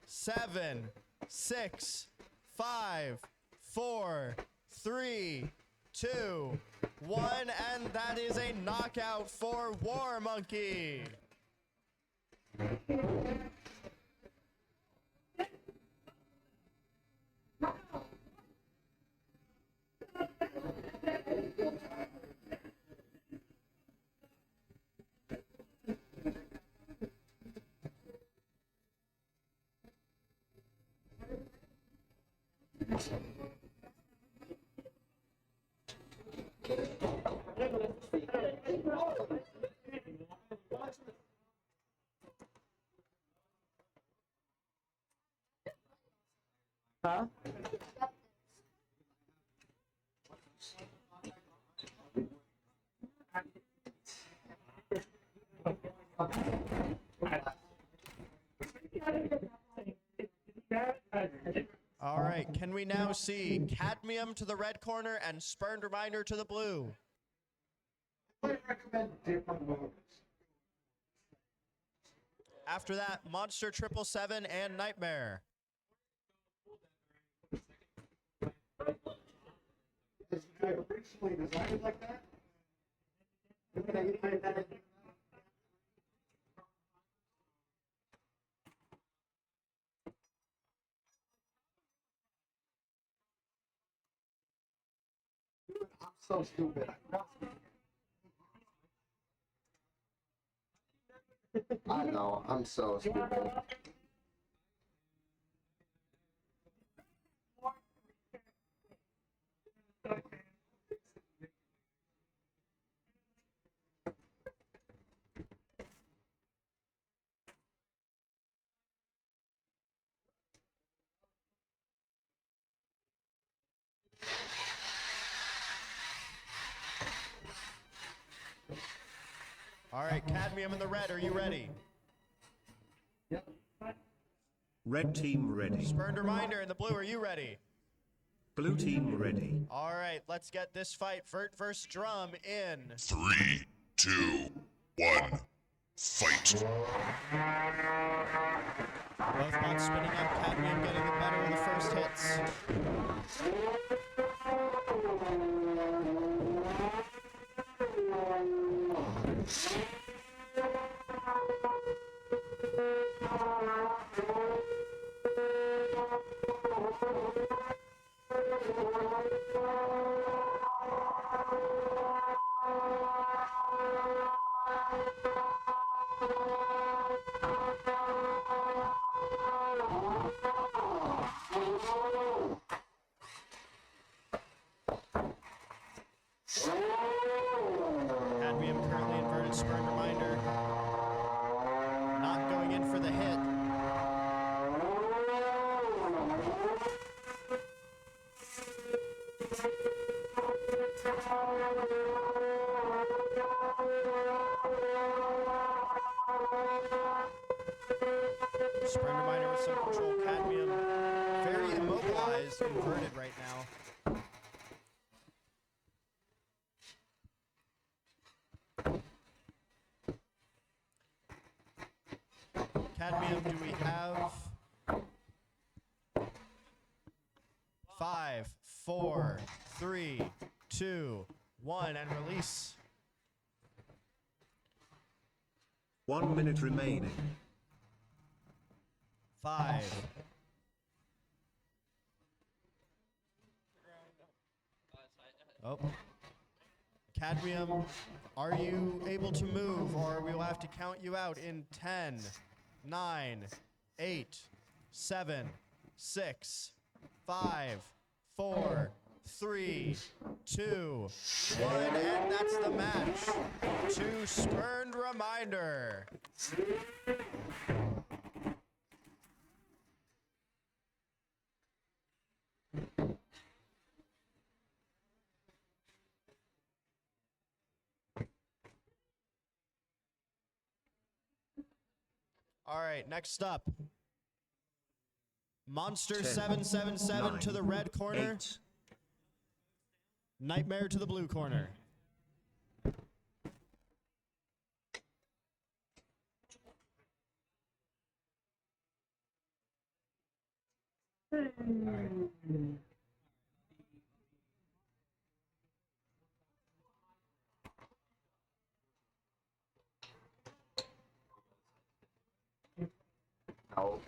7, 6, 5, 4, 3, 2, 1, and that is a knockout for War Monkey. Huh? All right, can we now see Cadmium to the red corner and Spurned Reminder to the blue? I recommend different moves. After that, Monster 777 and Nightmare. Is it originally designed like that? I'm so stupid. I know, I'm so stupid. All right, Cadmium in the red, are you ready? Red team ready. Spurned Reminder in the blue, are you ready? Blue team ready. All right, let's get this fight. Vert versus Drum in 3, 2, 1, fight. both bots spinning up. Cadmium getting the better of the first hits. Cadmium currently inverted Spurned Reminder. Not going in for the hit. Spurned Reminder with some control. Cadmium very immobilized, inverted right now. Cadmium, do we have 5, 4, 3, 2, 1, and release? 1 minute remaining. 5. Oh. Cadmium, are you able to move, or we will have to count you out in 10, 9, 8, 7, 6, 5, 4, 3, 2, 1, and that's the match. To Spurned Reminder. All right, next up. Monster 10, 777 to the 9, red corner. 8. Nightmare to the blue corner. Oh.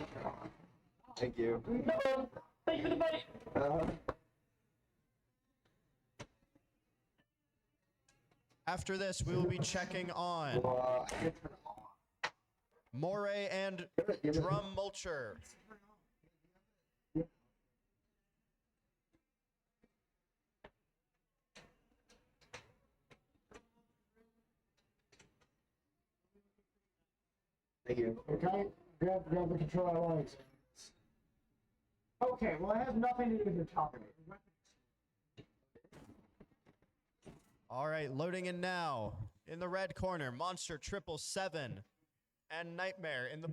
Thank you. No, thank you for the bait. After this, we will be checking on Moray and Drum Mulcher. Thank you. Okay, grab the controller legs. Okay, well, I have nothing to do with your talking. All right, loading in now. In the red corner, Monster 777 and Nightmare in the...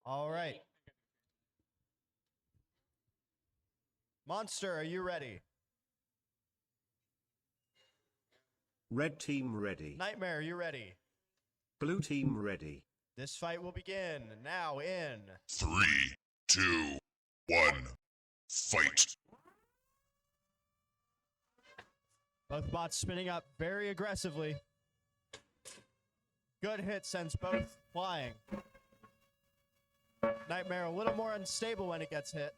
All right. Monster, are you ready? Red team ready. Nightmare, are you ready? Blue team ready. This fight will begin now in 3, 2, 1, fight. both bots spinning up very aggressively. Good hit sends both flying. Nightmare a little more unstable when it gets hit.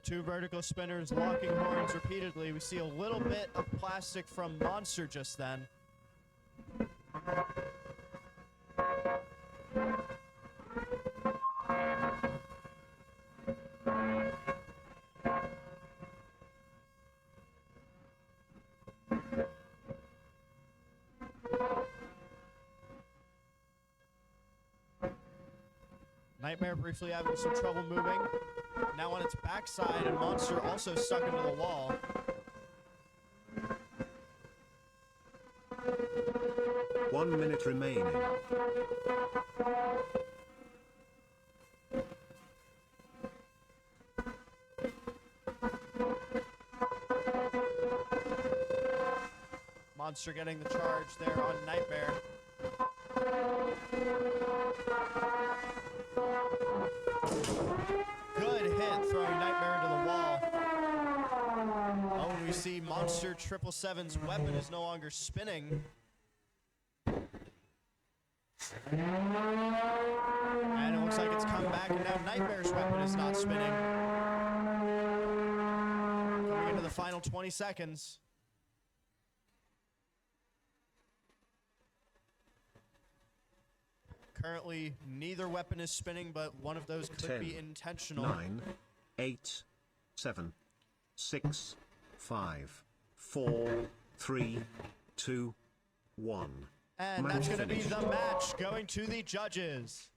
Two vertical spinners locking horns repeatedly. We see a little bit of plastic from Monster just then. Nightmare briefly having some trouble moving. Now on its backside, and Monster also stuck into the wall. One minute remaining. Monster getting the charge there on Nightmare. Monster 777's weapon is no longer spinning. And it looks like it's come back, and now Nightmare's weapon is not spinning. Coming into the final 20 seconds. Currently, neither weapon is spinning, but one of those could 10, be intentional. 9, 8, 7, 6, 5, 4, 3, 2, 1. And Match that's going to be finished. the match going to the judges.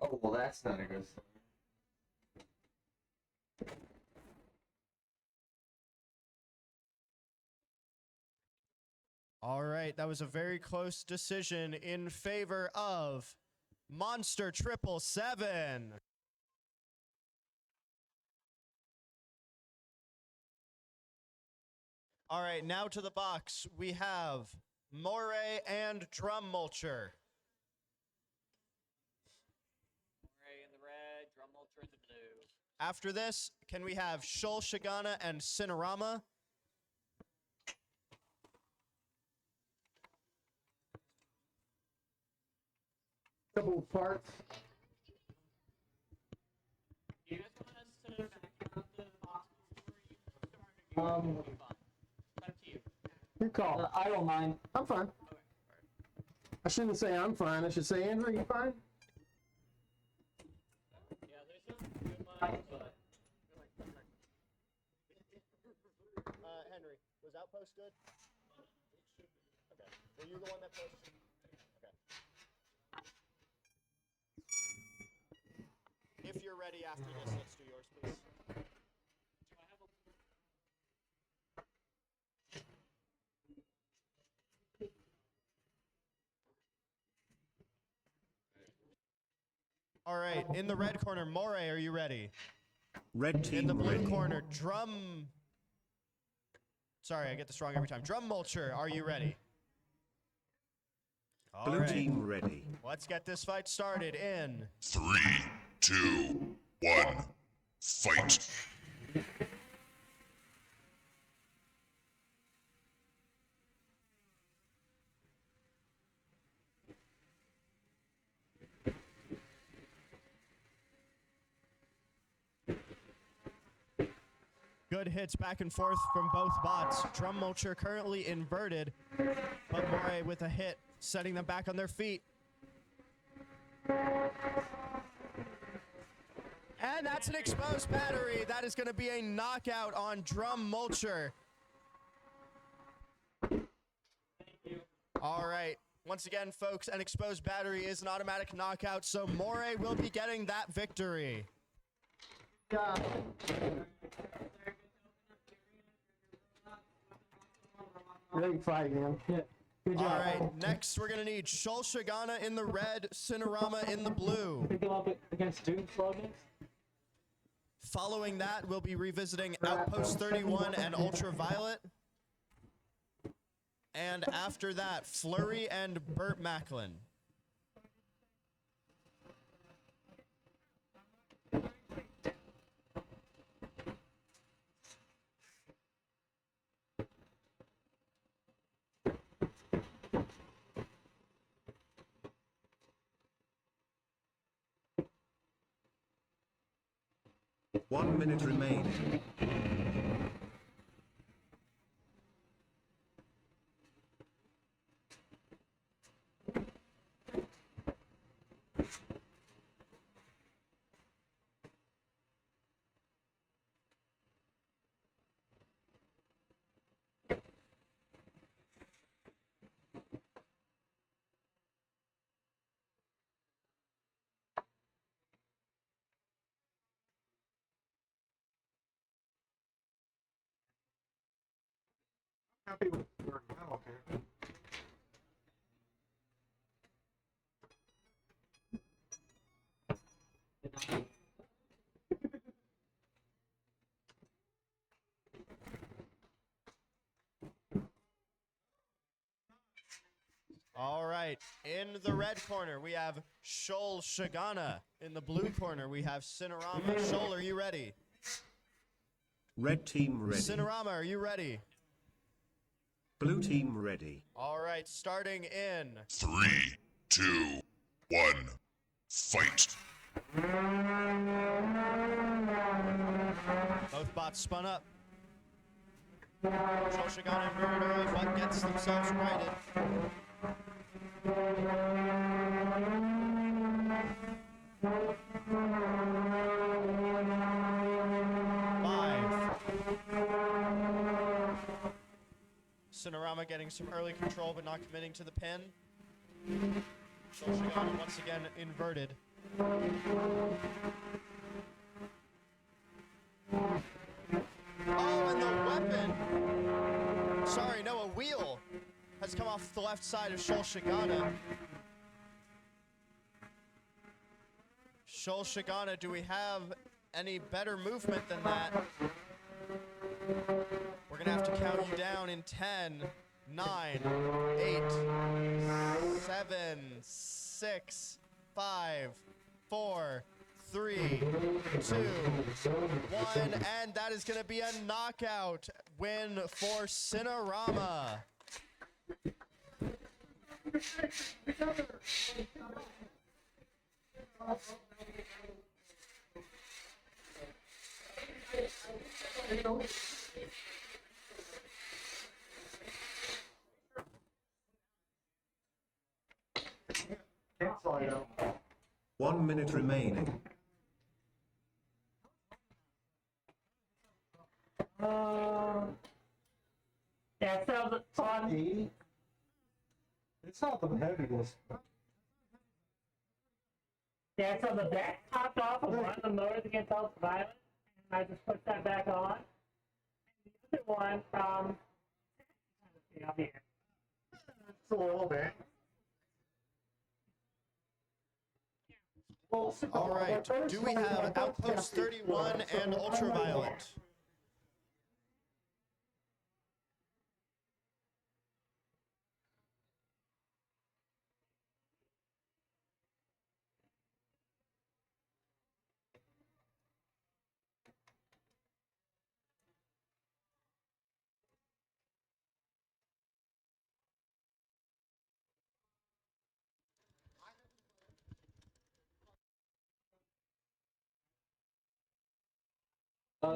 Oh, well, that's not a good sign. All right, that was a very close decision in favor of Monster 777. All right, now to the box. We have Moray and Drum Mulcher. Moray in the red, Drum Mulcher in the blue. After this, can we have Shul Shigana and Cinerama? Couple of parts. Do you guys want us to back out the box before you start? It's up to you. Your call. I don't mind. I'm fine. I shouldn't say I'm fine. I should say, Andrew, you fine? Yeah, there's some good ones, but Henry, was Outpost good? Okay. Were you the one that posted? Okay. If you're ready after this, let's do yours, please. All right, in the red corner, Moray, are you ready? Red team In the blue ready. corner, Sorry, I get this wrong every time. Drum Mulcher, are you ready? All Blue right. team ready. Let's get this fight started in 3, 2, 1, fight. good hits back and forth from both bots. Drum Mulcher currently inverted, but Moray with a hit, setting them back on their feet. And that's an exposed battery. That is going to be a knockout on Drum Mulcher. All right. Once again, folks, an exposed battery is an automatic knockout, so Moray will be getting that victory. Great fight, man. Yeah. Good job. All right, next we're going to need Shul Shigana in the red, Cinerama in the blue. Pick him up against Doom slogans. Following that, we'll be revisiting Outpost 31 and Ultraviolet. And after that, Flurry and Burt Macklin. One minute remaining. Happy with your metal here. All right, in the red corner, we have Shol Shagana. In the blue corner, we have Cinerama. Shol, are you ready? Red team ready. Cinerama, are you ready? Blue team ready. All right, starting in 3, 2, 1, fight. Both bots spun up. Shol Shagana inverted early, but gets themselves righted. 5. Cinerama getting some early control, but not committing to the pin. Shol Shagana once again inverted. Oh, and the weapon! Sorry, no, a wheel has come off the left side of Shol Shagana. Shol Shagana, do we have any better movement than that? We're gonna have to count you down in 10, 9, 8, 7, 6, 5, 4, 3, 2, 1, and that is gonna be a knockout win for Cinerama. Cancel it out. 1 minute remaining. Yeah, so on. 80? It's not the heaviest. Yeah, so the back popped off of one of the motors against ultraviolet, and I just put that back on. And the other one, see, here. It's a little bit. All right, do we have Outpost 31 and Ultraviolet?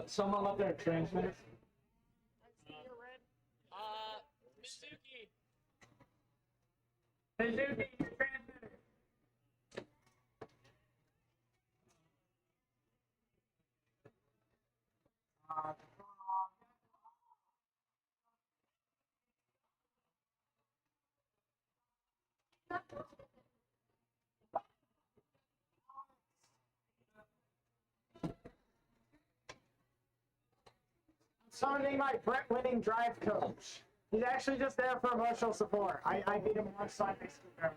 Someone up there transmits. Mizuki. Mizuki, your transmitter. Summoning my Brett-winning drive coach. He's actually just there for emotional support. I beat him alongside my scooter.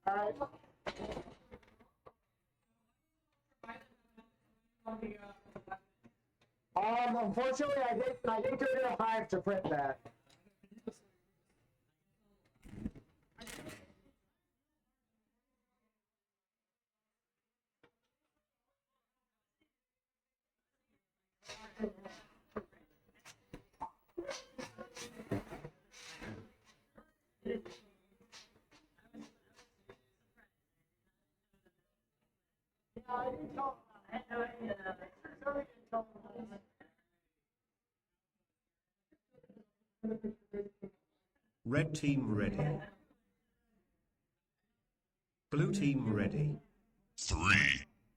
Alright. Unfortunately, I didn't go to the hive to print that. Red team ready. Blue team ready. 3,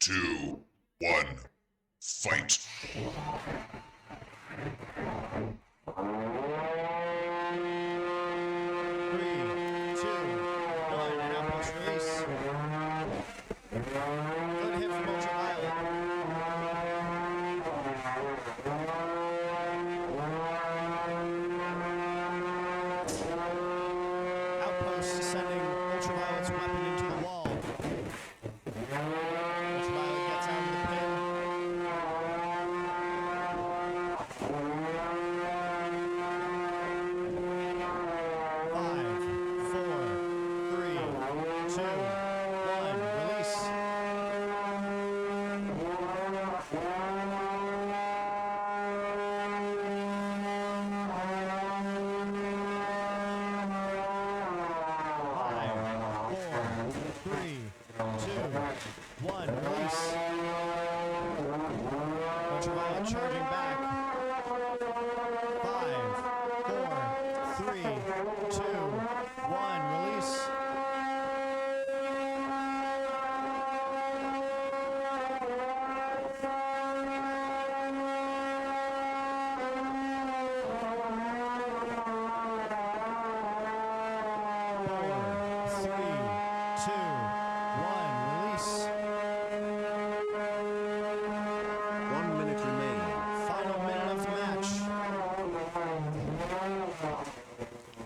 2, 1, fight. charging back.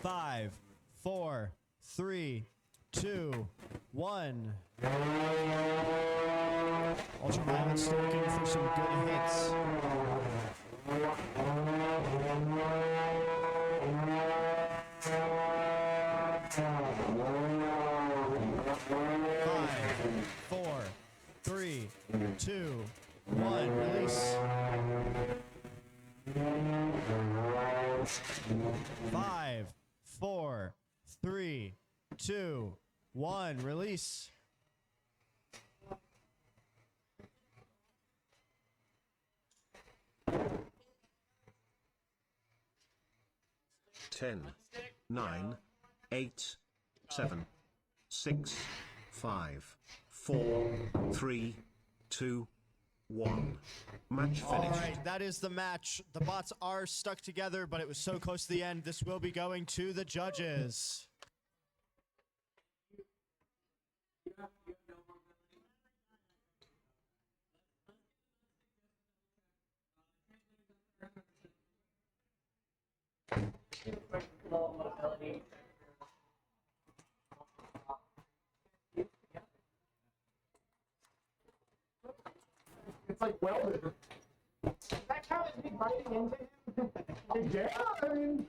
5, 4, 3, 2, 1. Release. Ultraviolet's still looking for some good hits. 5, 4, 3, 2, 1. Release. 5, 4, 3, 2, 1. Release. 10, 9, 8, 7, 6, 5, 4, 3, 2, 1. Match finished. All right, that is the match. The bots are stuck together, but it was so close to the end. This will be going to the judges. It's like welded. Does that count as me biting into him? Yeah, I mean.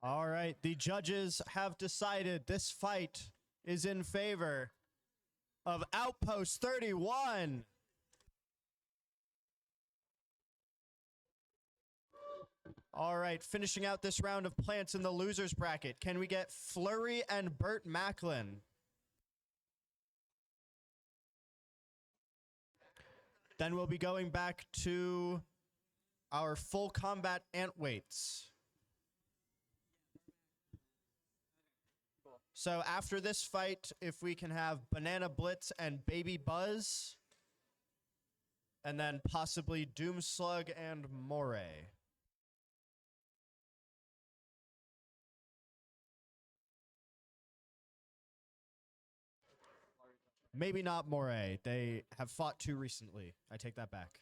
All right, the judges have decided this fight is in favor of Outpost 31. All right, finishing out this round of plants in the losers bracket, can we get Flurry and Burt Macklin? Then we'll be going back to our full combat Antweights. So after this fight, if we can have Banana Blitz and Baby Buzz, and then possibly Doomslug and Moray. Maybe not Moray. They have fought too recently. I take that back.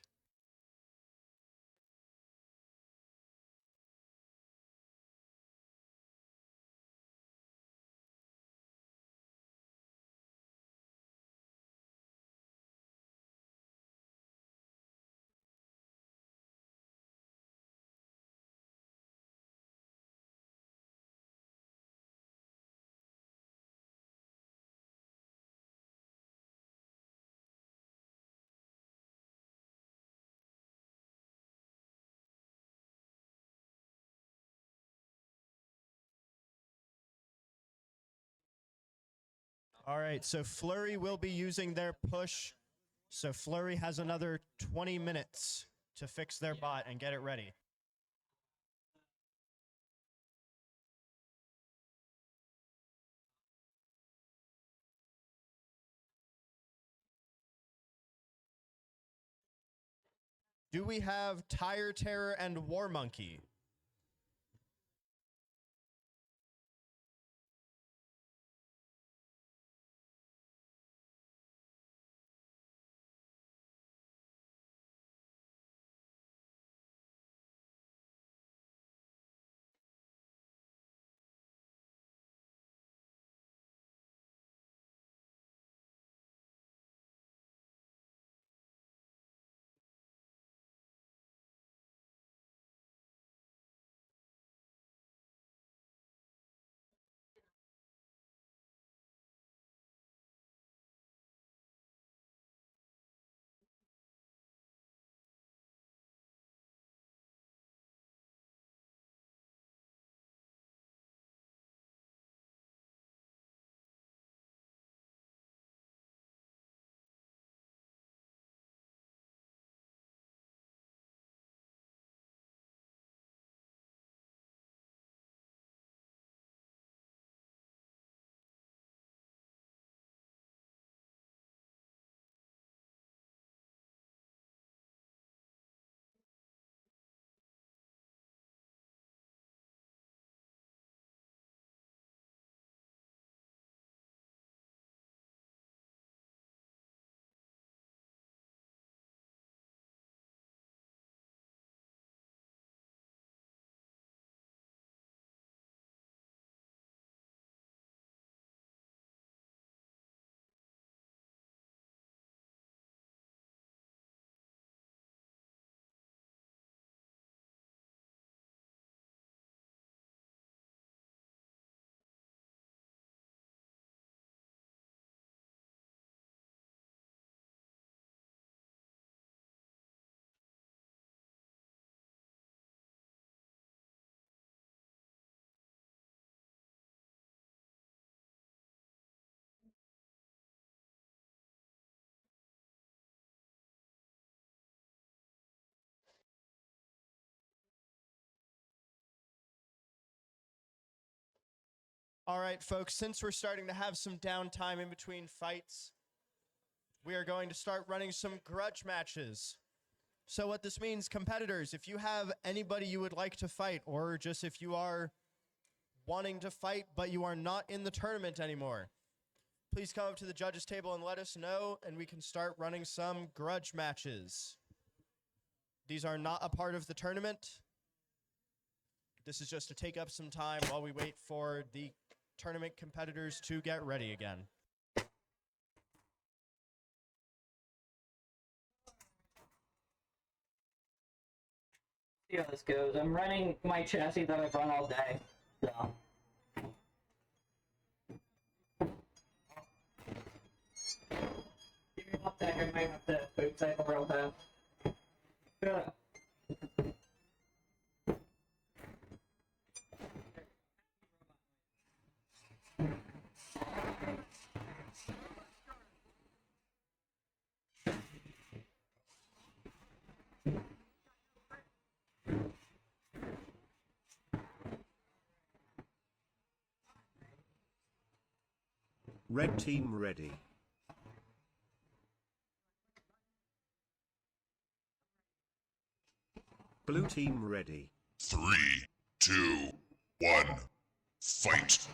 All right, so Flurry will be using their push. So Flurry has another 20 minutes to fix their bot and get it ready. Do we have Tire Terror and War Monkey? All right, folks, since we're starting to have some downtime in between fights, we are going to start running some grudge matches. So what this means, competitors, if you have anybody you would like to fight, or just if you are wanting to fight but you are not in the tournament anymore, please come up to the judges table and let us know, and we can start running some grudge matches. These are not a part of the tournament. This is just to take up some time while we wait for the tournament competitors to get ready again. See how this goes. I'm running my chassis that I've run all day. So. Give me one second, I might have to food cycle real fast. Yeah. Red team ready. Blue team ready. 3, 2, 1, fight!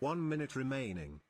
1 minute remaining.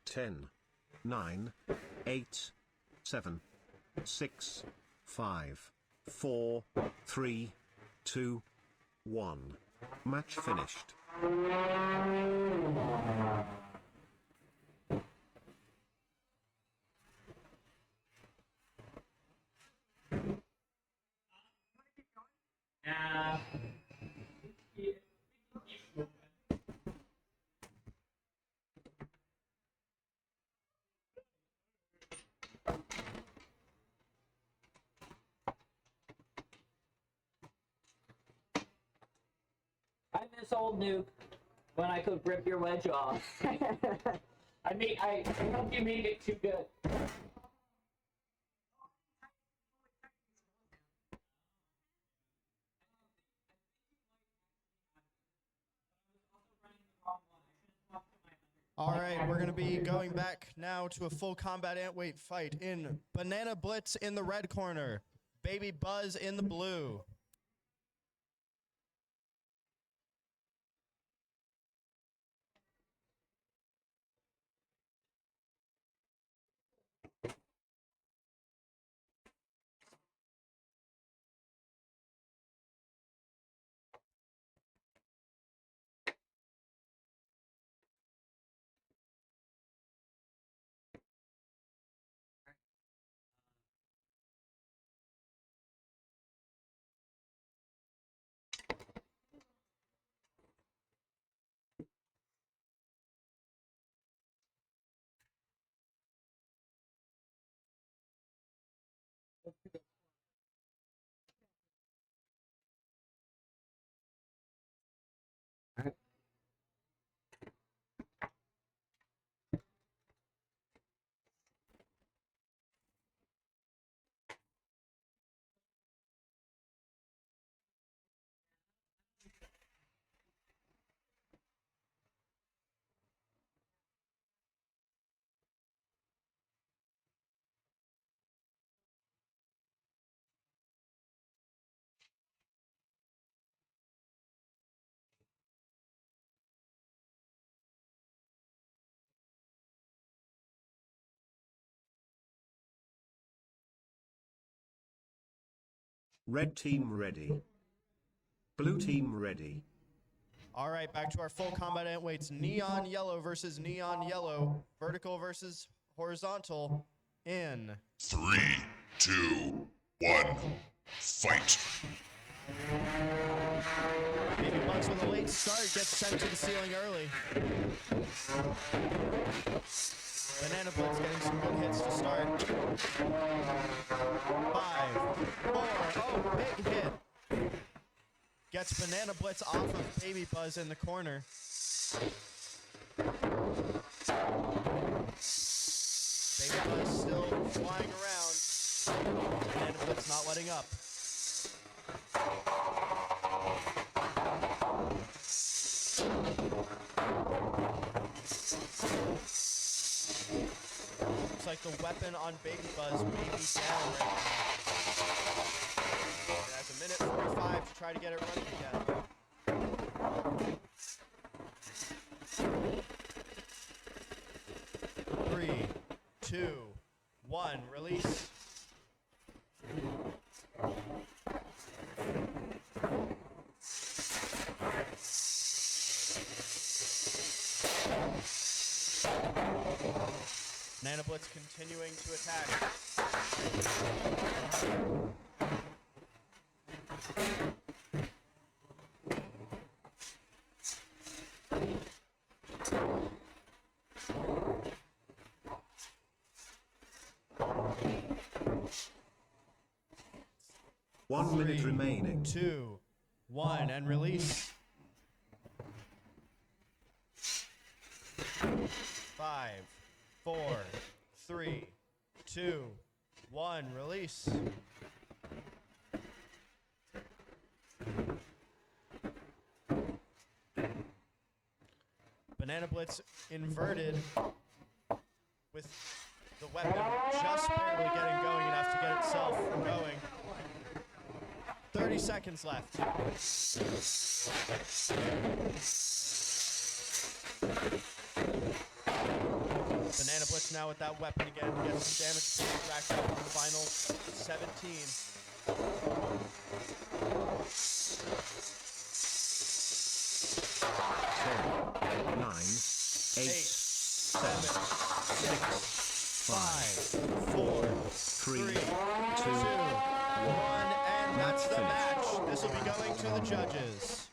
Ten, 9, 8, 7, 6, 5, 4, 3, 2, 1. Match finished. Yeah. I miss old Nuke when I could rip your wedge off. I hope you made it too good. All right, we're going to be going back now to a full combat Antweight fight in Banana Blitz in the red corner, Baby Buzz in the blue. Red team ready. Blue team ready. All right, back to our full combat Antweights. Neon yellow versus neon yellow. Vertical versus horizontal. In 3, 2, 1, fight. Baby Buzz with a late start gets sent to the ceiling early. Banana Blitz getting some good hits to start. 5, 4, oh, big hit. Gets Banana Blitz off of Baby Buzz in the corner. Baby Buzz still flying around. Banana Blitz not letting up. Looks like the weapon on Baby Buzz may be down right now. It has a minute 45 to try to get it running again. Three, 2, 1, release. Banana Blitz continuing to attack. 1 minute remaining. 2, 1, and release. 5, 4, 3, 2, 1, release. Banana Blitz inverted with the weapon just barely getting going enough to get itself going. 30 seconds left. Banana Blitz now with that weapon again to get some damage racked up in the final 17. 10, 9, 8, 7, 6, 5, 4, 3, 2, 1, and that's the finished. match. This will be going to the judges.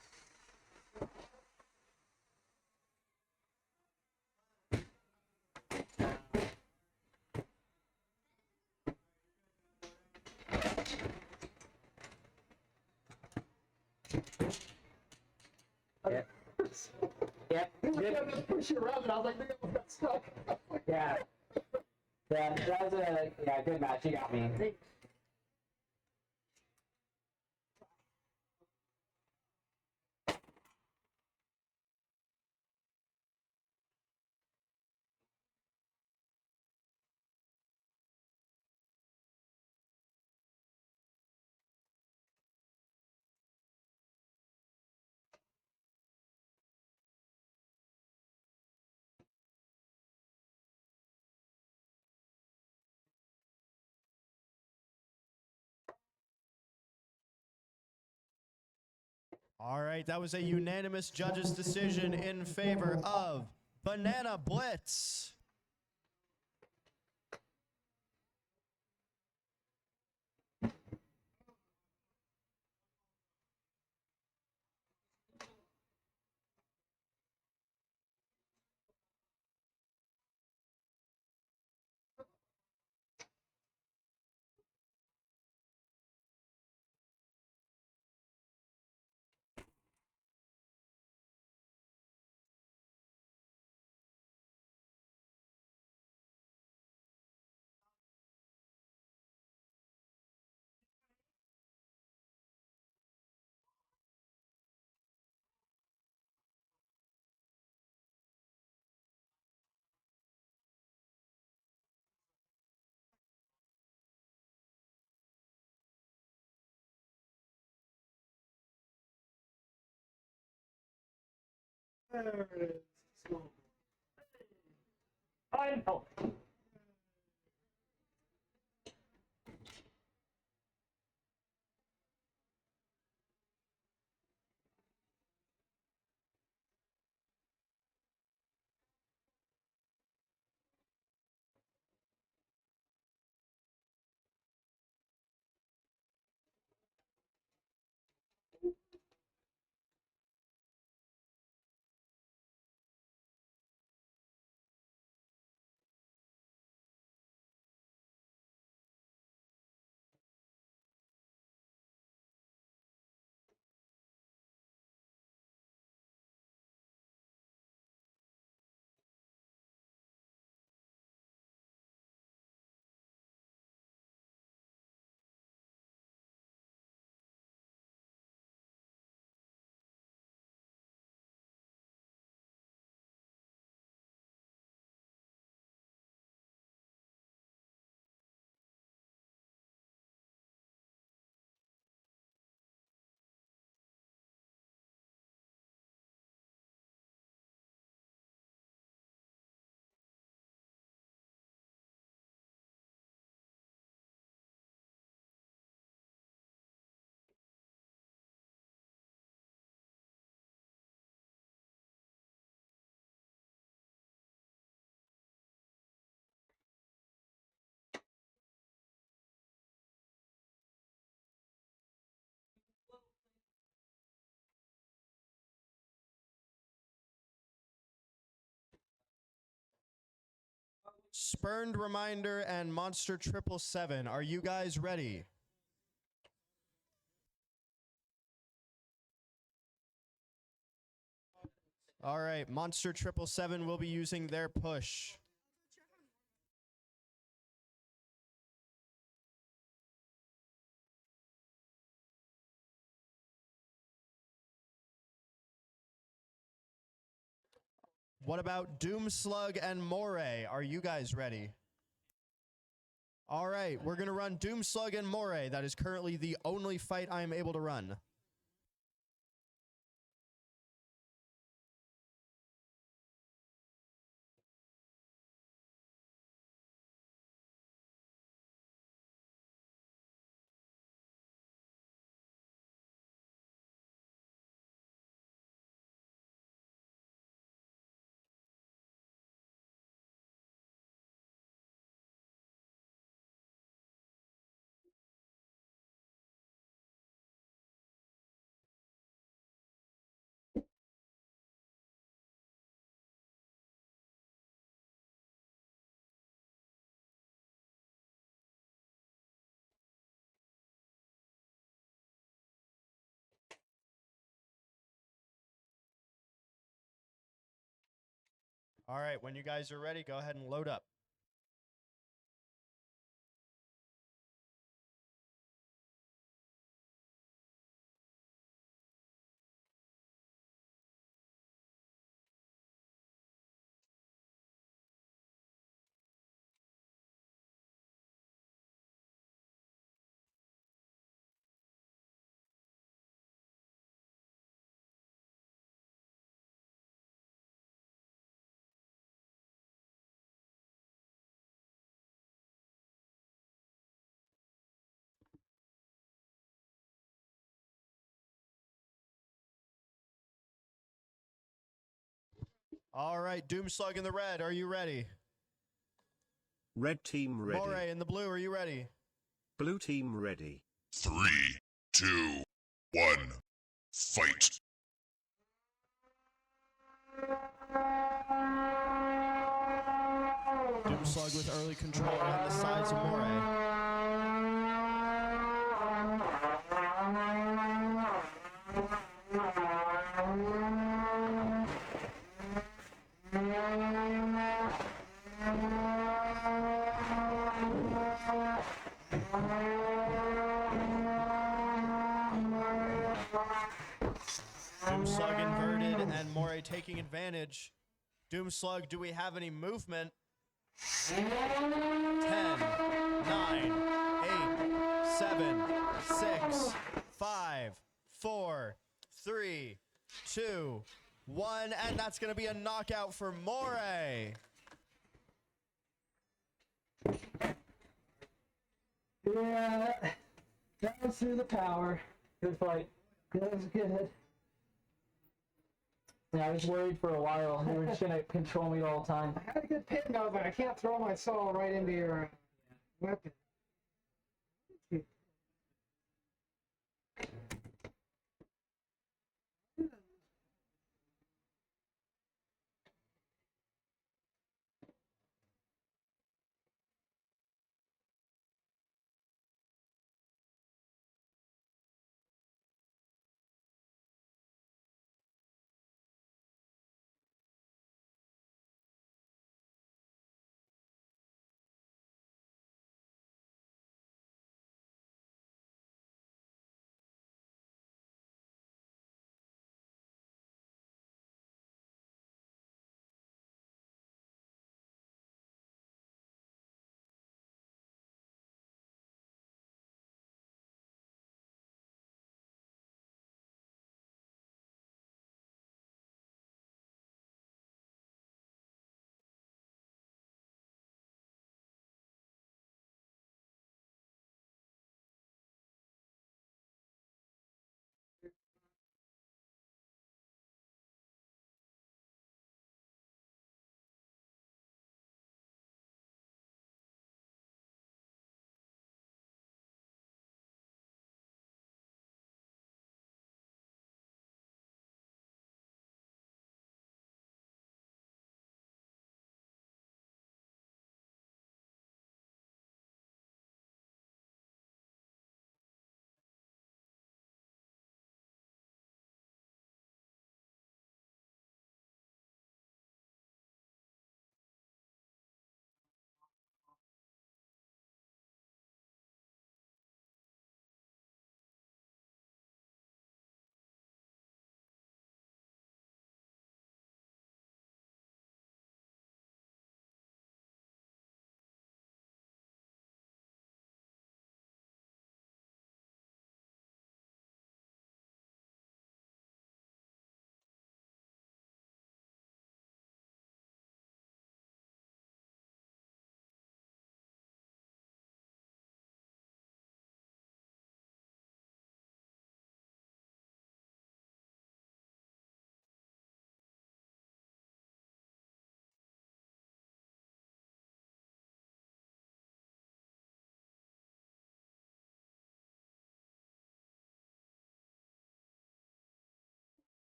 Yep. He was gonna just push you around, and I was like, I got stuck. Yeah. Yeah, that was a good match. You got me. All right, that was a unanimous judges' decision in favor of Banana Blitz. There it is. Fine. Oh. Spurned Reminder and Monster 777. Are you guys ready? All right, Monster 777 will be using their push. What about Doomslug and Moray? Are you guys ready? All right, we're going to run Doomslug and Moray. That is currently the only fight I am able to run. All right, when you guys are ready, go ahead and load up. All right, Doomslug in the red, are you ready? Red team ready. Moray in the blue, are you ready? Blue team ready. 3, 2, 1, fight. Doomslug with early control on the sides of Moray. Doomslug inverted and Moray taking advantage. Doomslug, do we have any movement? 10, 9, 8, 7, 6, 5, 4, 3, 2, 1, and that's going to be a knockout for Moray. Yeah, that was through the power. Good fight. That was good. Yeah, I was worried for a while. They were just gonna control me all the time. I had a good pin though, but I can't throw my soul right into your weapon.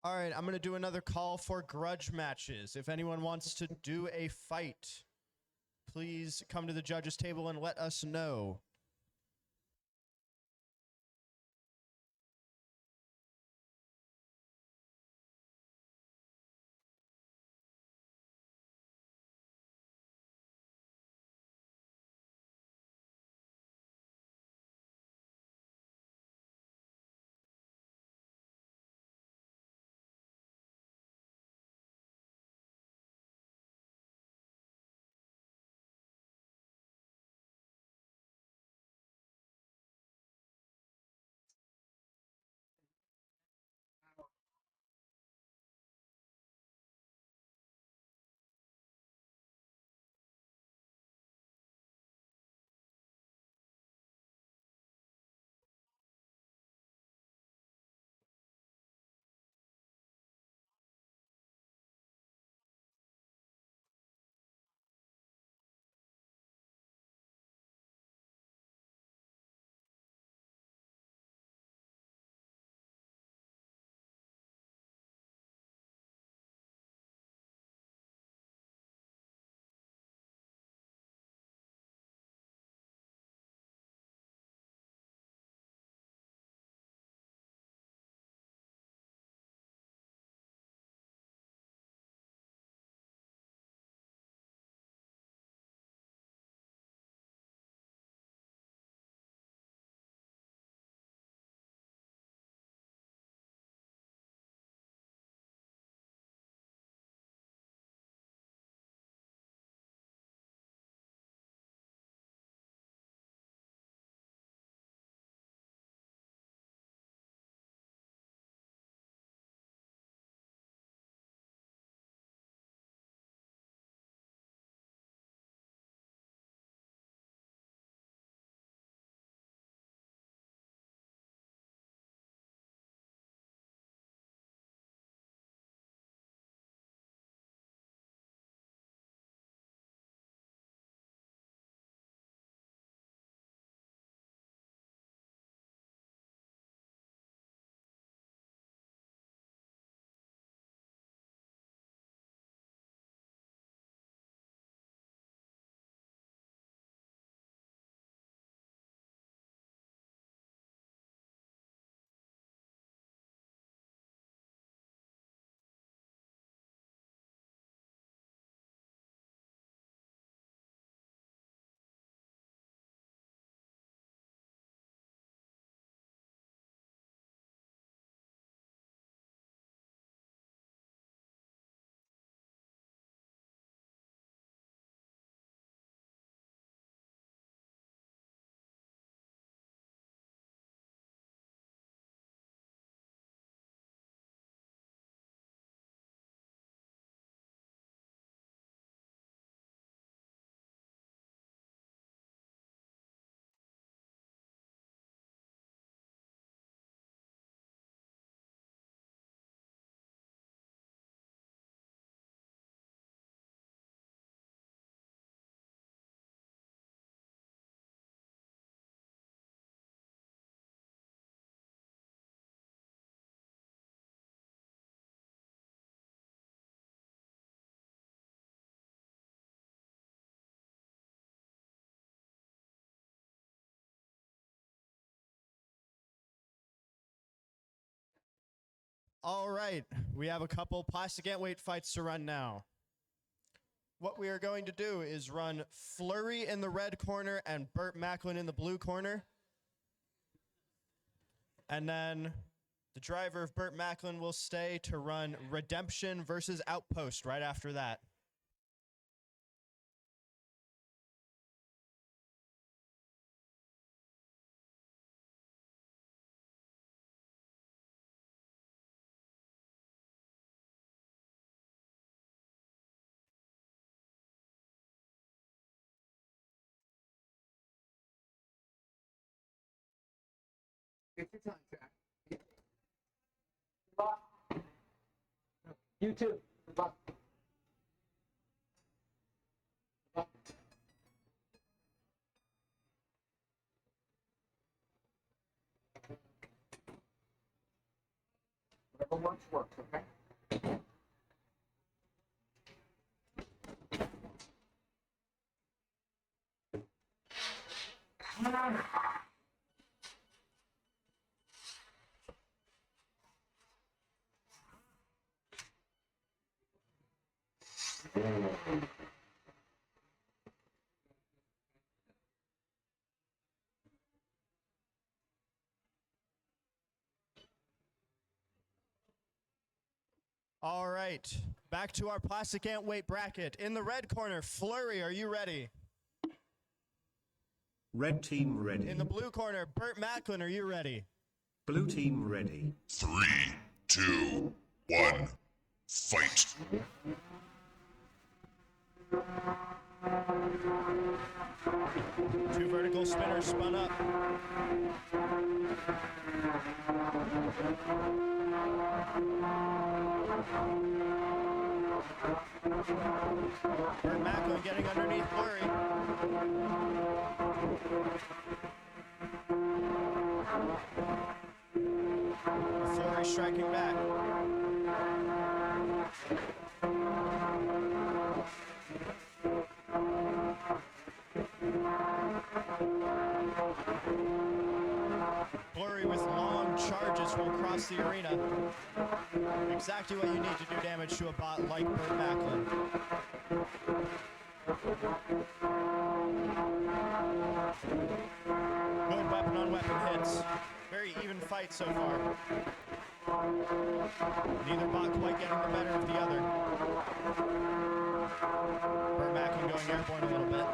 All right, I'm going to do another call for grudge matches. If anyone wants to do a fight, please come to the judges' table and let us know. All right, we have a couple plastic Antweight fights to run now. What we are going to do is run Flurry in the red corner and Burt Macklin in the blue corner. And then the driver of Burt Macklin will stay to run Redemption versus Outpost right after that. It's your time, Jack. You too. So much work, okay? All right, back to our plastic Antweight bracket. In the red corner, Flurry, are you ready? Red team ready. In the blue corner, Burt Macklin, are you ready? Blue team ready. 3, 2, 1, fight. Two vertical spinners spun up. Burt Macklin getting underneath Flurry. Flurry striking back. Flurry with long charges will cross the arena. Exactly what you need to do damage to a bot like Burt Macklin. Good weapon on weapon hits. Very even fight so far. Neither bot quite getting the better of the other. Burt Macklin going airborne a little bit.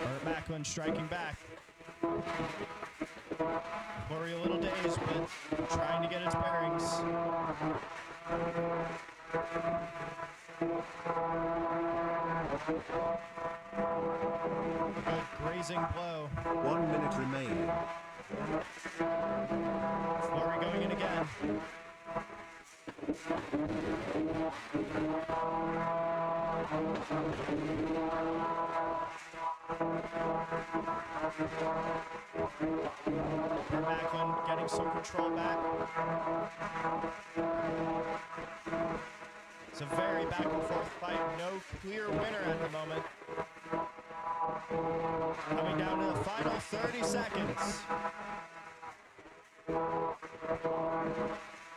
Burt Macklin striking back. Flurry a little dazed, but trying to get its bearings. Good grazing blow. 1 minute remaining. Flurry going in again. Burt Macklin getting some control back. It's a very back and forth fight. No clear winner at the moment. Coming down to the final 30 seconds.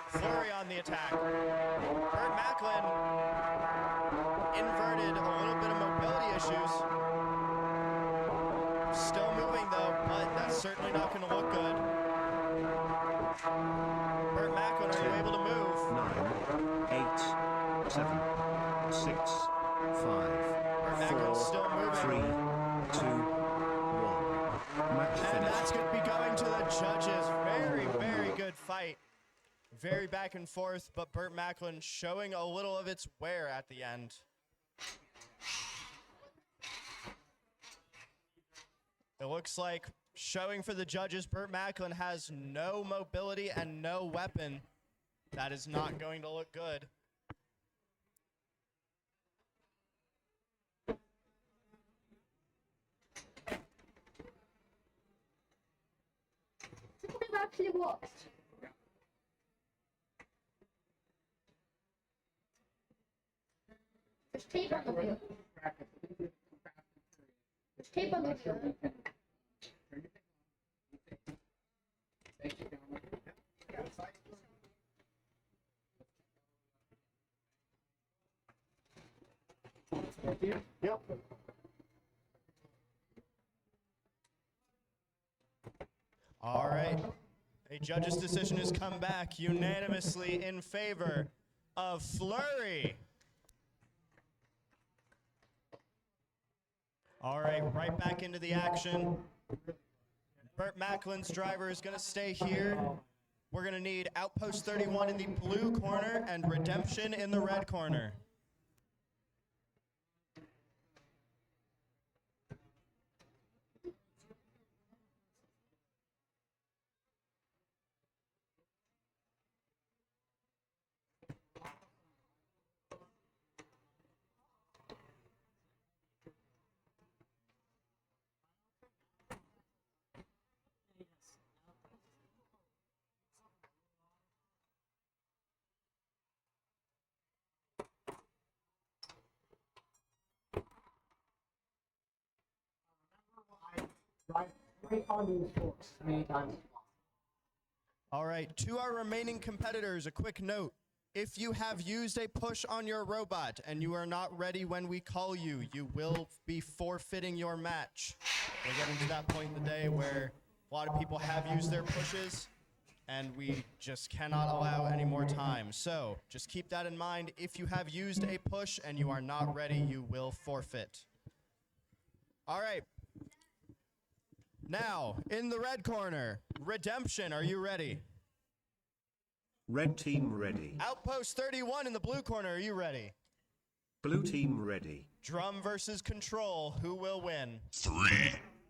Flurry on the attack. Burt Macklin inverted, a little bit of mobility issues. Still moving though, but that's certainly not going to look good. Burt Macklin, are you able to move? 9, 8, 7, 6, 5, 4, still moving. 3, 2, 1. Match And finished. that's going to be going to the judges. Very, very good fight. Very back and forth, but Burt Macklin showing a little of its wear at the end. It looks like showing for the judges, Burt Macklin has no mobility and no weapon. That is not going to look good. We've actually watched. There's tape on the wheel. There's tape on the wheel. Yep. All right. A judge's decision has come back unanimously in favor of Flurry. All right, right back into the action. Burt Macklin's driver is going to stay here. We're going to need Outpost 31 in the blue corner and Redemption in the red corner. Great on force as many times as possible. All right, to our remaining competitors, a quick note. If you have used a push on your robot and you are not ready when we call you, you will be forfeiting your match. We're getting to that point in the day where a lot of people have used their pushes, and we just cannot allow any more time. So just keep that in mind. If you have used a push and you are not ready, you will forfeit. All right. Now, in the red corner, Redemption, are you ready? Red team ready. Outpost 31 in the blue corner, are you ready? Blue team ready. Drum versus Control, who will win? 3,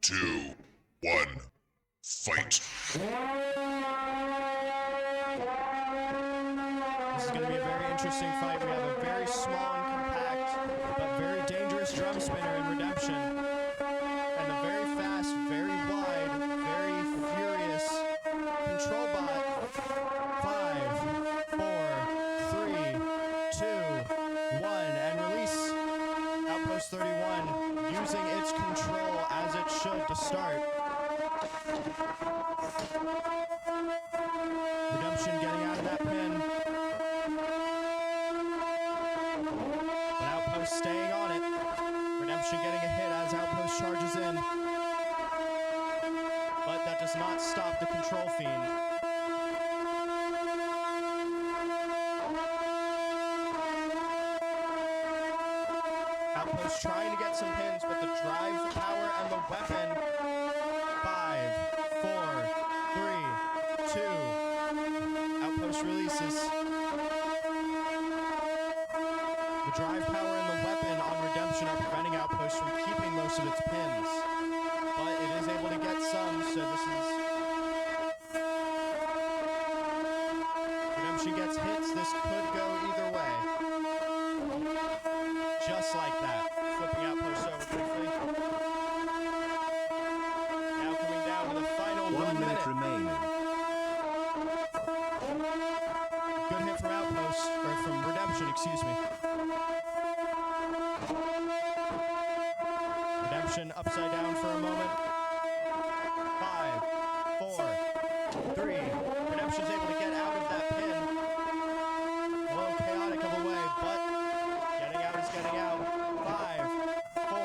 2, 1, fight. This is going to be a very interesting fight. We have a very small and compact, but very dangerous drum spinner in Redemption. And a very fast, very wide, very furious control bot. 5, 4, 3, 2, 1, and release. Outpost 31 using its control as it should to start. Redemption getting out of that pin. But Outpost staying on it. Redemption getting a hit as Outpost charges in. But that does not stop the Control Fiend. Outpost trying to get some pins, but the drive power and the weapon. 5, 4, 3, 2. Outpost releases. The drive power and the weapon on Redemption are preventing Outpost from keeping most of its pins. But it is able to get some, so this is... Redemption gets hits, this could go either way. Just like that. Flipping Outpost over briefly. Now coming down to the final 1 minute. remaining. Good hit from Outpost, or from Redemption, excuse me. Redemption upside down for a moment. 5, 4, 3. Redemption's able to get out of that pin. A little chaotic of a way, but getting out is getting out. 5, 4.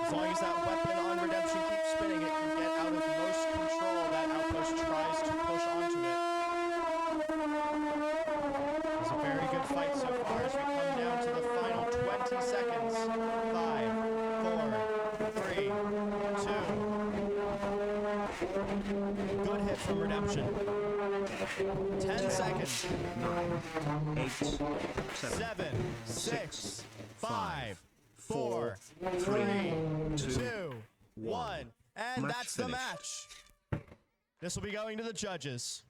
As long as that weapon on Redemption keeps spinning, it can get out of most control that Outpost tries to push onto it. It's a very good fight so far as we come down to the final 20 seconds. 5, 4, 3, 2. Good hit from Redemption. 10 seconds. 9, 8, 7, 6, 5, 4, 3, 2, 1. And Match that's the finished. match. This will be going to the judges.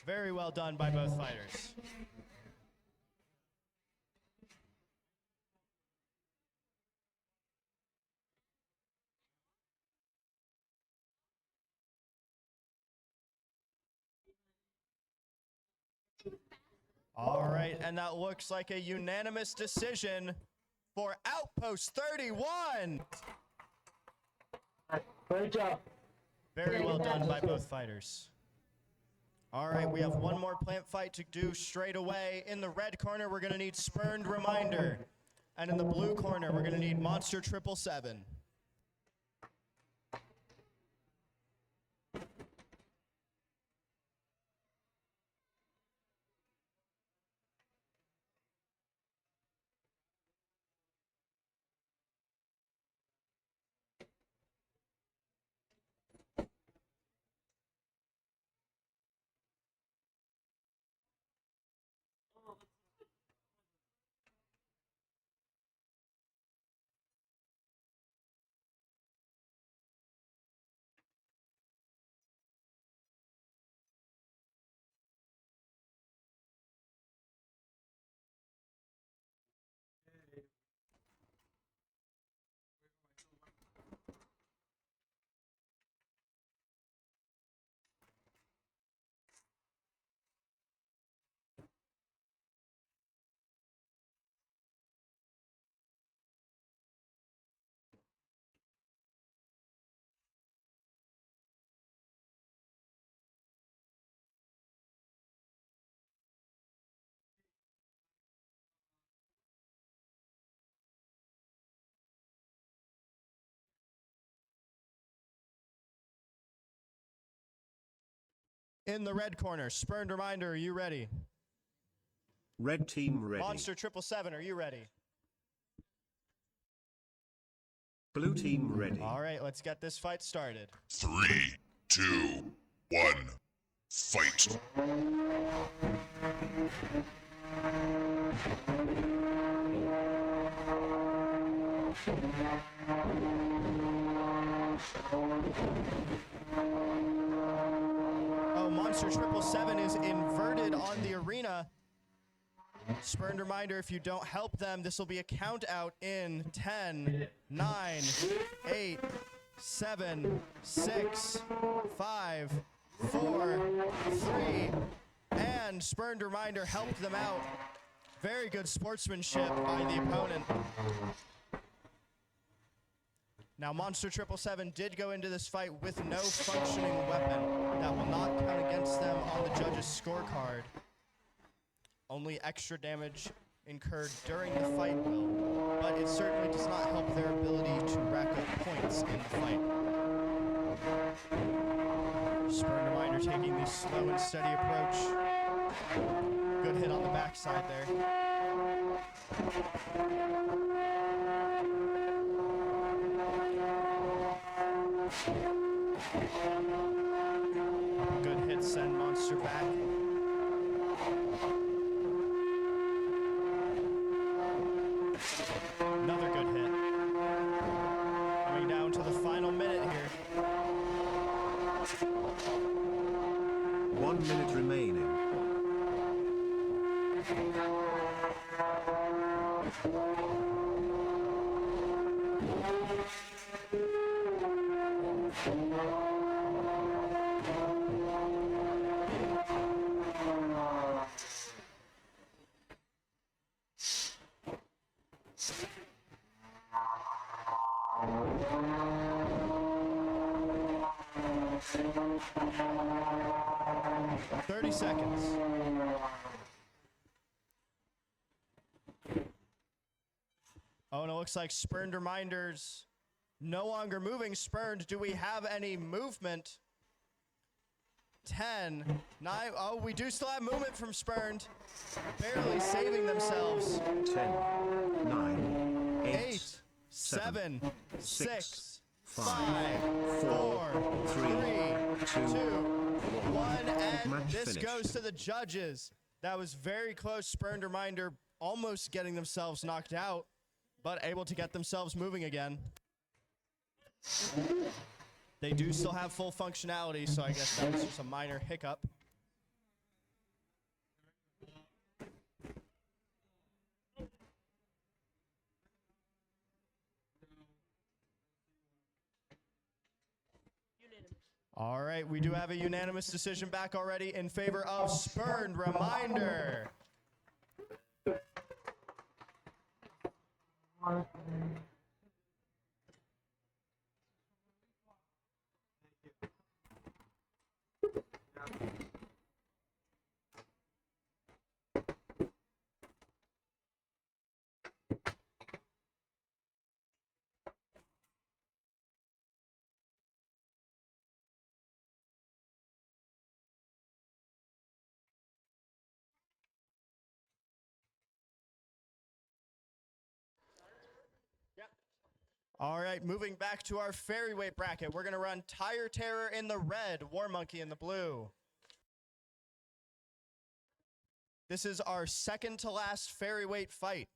Very well done by both fighters. All right, and that looks like a unanimous decision for Outpost 31. Great job. Very well done by both fighters. All right, we have one more plant fight to do straight away. In the red corner, we're going to need Spurned Reminder. And in the blue corner, we're going to need Monster 777. in the red corner. Spurned Reminder, are you ready? Red team ready. Monster 777, are you ready? Blue team ready. All right, let's get this fight started. 3, 2, 1, fight. Oh, Monster 777 is inverted on the arena. Spurned Reminder, if you don't help them, this will be a count out in 10, 9, 8, 7, 6, 5, 4, 3, and Spurned Reminder helped them out. Very good sportsmanship by the opponent. Now, Monster 777 did go into this fight with no functioning weapon. That will not count against them on the judge's scorecard. Only extra damage incurred during the fight will, but it certainly does not help their ability to rack up points in the fight. Spurned Reminder taking the slow and steady approach. Good hit on the backside there. Good hit send Monster back. Another good hit. Coming down to the final minute here. 1 minute remaining. Seconds. Oh, and it looks like Spurned Reminders no longer moving. Spurned, do we have any movement? 10, 9, oh, we do still have movement from Spurned. Barely saving themselves. 10, 9, 8, 7, 6, 5, 4, 3, 2, 1, and Match this finished. goes to the judges. That was very close. Spurned Reminder almost getting themselves knocked out, but able to get themselves moving again. They do still have full functionality, so I guess that was just a minor hiccup. All right, we do have a unanimous decision back already in favor of Spurned Reminder. All right, moving back to our Fairyweight bracket. We're going to run Tire Terror in the red, War Monkey in the blue. This is our second to last Fairyweight fight.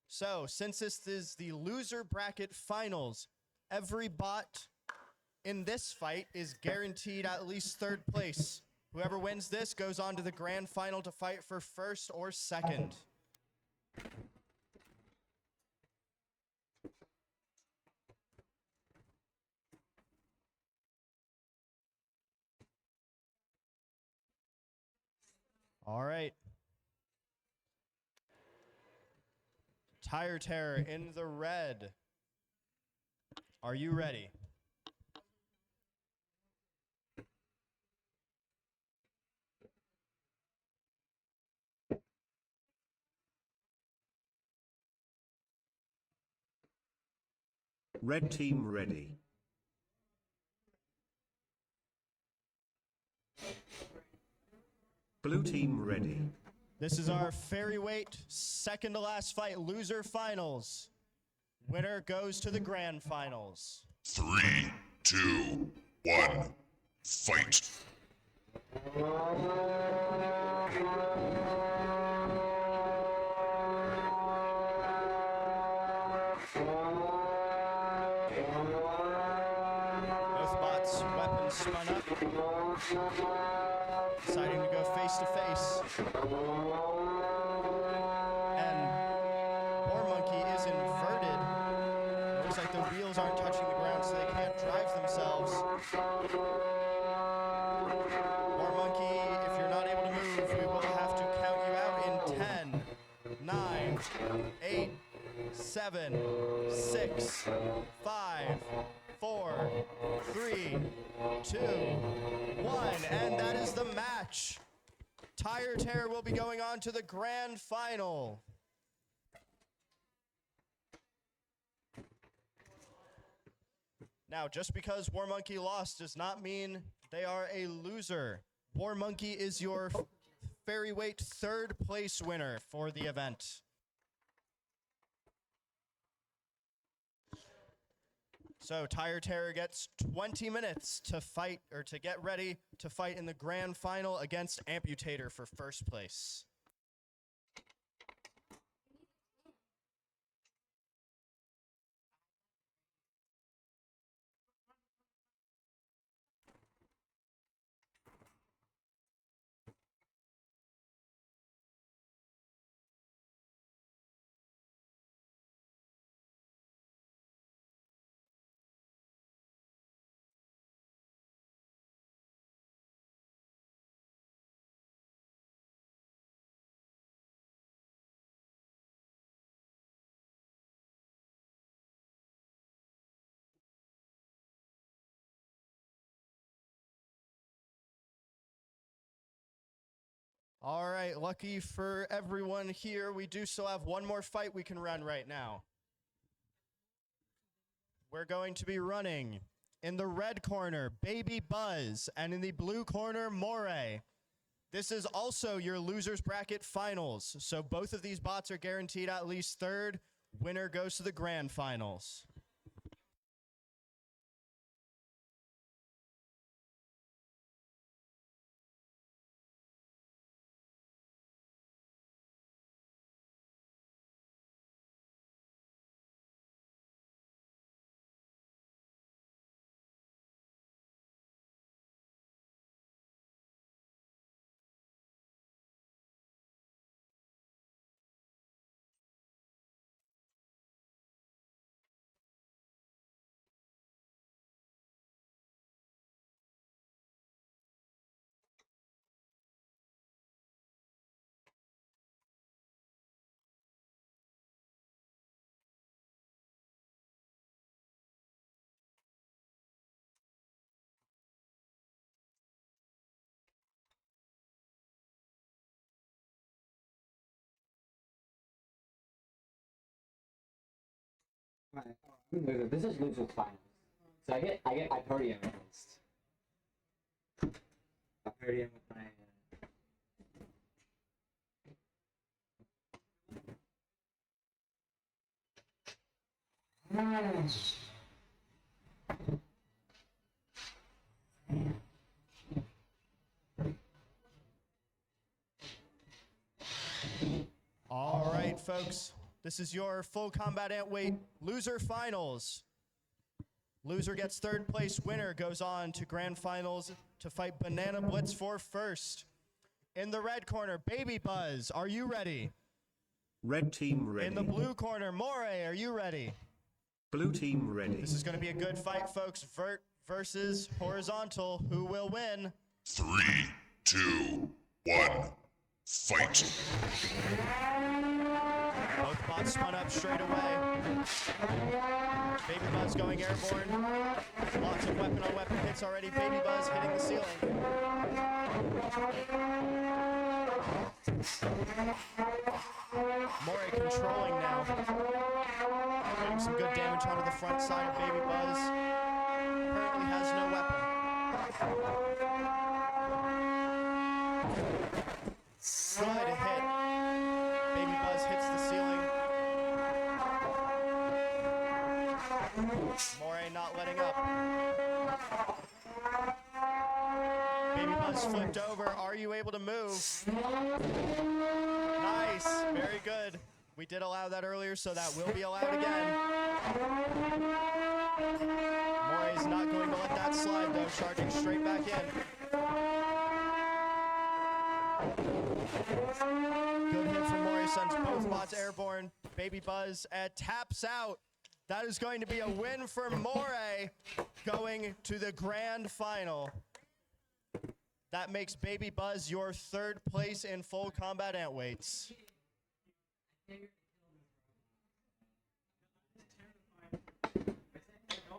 So, since this is the loser bracket finals, every bot in this fight is guaranteed at least third place. Whoever wins this goes on to the grand final to fight for first or second. All right. Tire Terror in the red. Are you ready? Red team ready. Blue team ready. This is our Fairyweight second to last fight, loser finals. Winner goes to the grand finals. 3, 2, 1, fight. Both bots' weapons spun up, deciding to go face to face. And War Monkey is inverted. Looks like the wheels aren't touching the ground, so they can't drive themselves. War Monkey, if you're not able to move, we will have to count you out in 10, 9, 8, 7, 6, 5, 4, 3, 2, 1, and that is the match. Tire Terror will be going on to the grand final. Now, just because War Monkey lost does not mean they are a loser. War Monkey is your Fairyweight third place winner for the event. So Tire Terror gets 20 minutes to fight, or to get ready to fight in the grand final against Amputator for first place. All right, lucky for everyone here, we do still have one more fight we can run right now. We're going to be running in the red corner, Baby Buzz, and in the blue corner, Moray. This is also your losers bracket finals, so both of these bots are guaranteed at least third. Winner goes to the grand finals. This is losers finals. So I get Hypodium against. Hypodium with my All right, folks. This is your full combat Antweight loser finals. Loser gets third place. Winner goes on to grand finals to fight Banana Blitz for first. In the red corner, Baby Buzz, are you ready? Red team ready. In the blue corner, Moray, are you ready? Blue team ready. This is going to be a good fight, folks. Vert versus horizontal. Who will win? 3, 2, 1, fight. Both bots spun up straight away. Baby Buzz going airborne. Lots of weapon-on-weapon hits already. Baby Buzz hitting the ceiling. Moray controlling now. Getting some good damage onto the front side of Baby Buzz. Currently has no weapon. Good hit. Baby Buzz hits the ceiling. Moray not letting up. Baby Buzz flipped over. Are you able to move? Nice. Very good. We did allow that earlier, so that will be allowed again. Moray's not going to let that slide, though, charging straight back in. Good hit from Moray, sends both bots airborne. Baby Buzz taps out. That is going to be a win for Moray, going to the grand final. That makes Baby Buzz your 3rd place in full combat Antweights.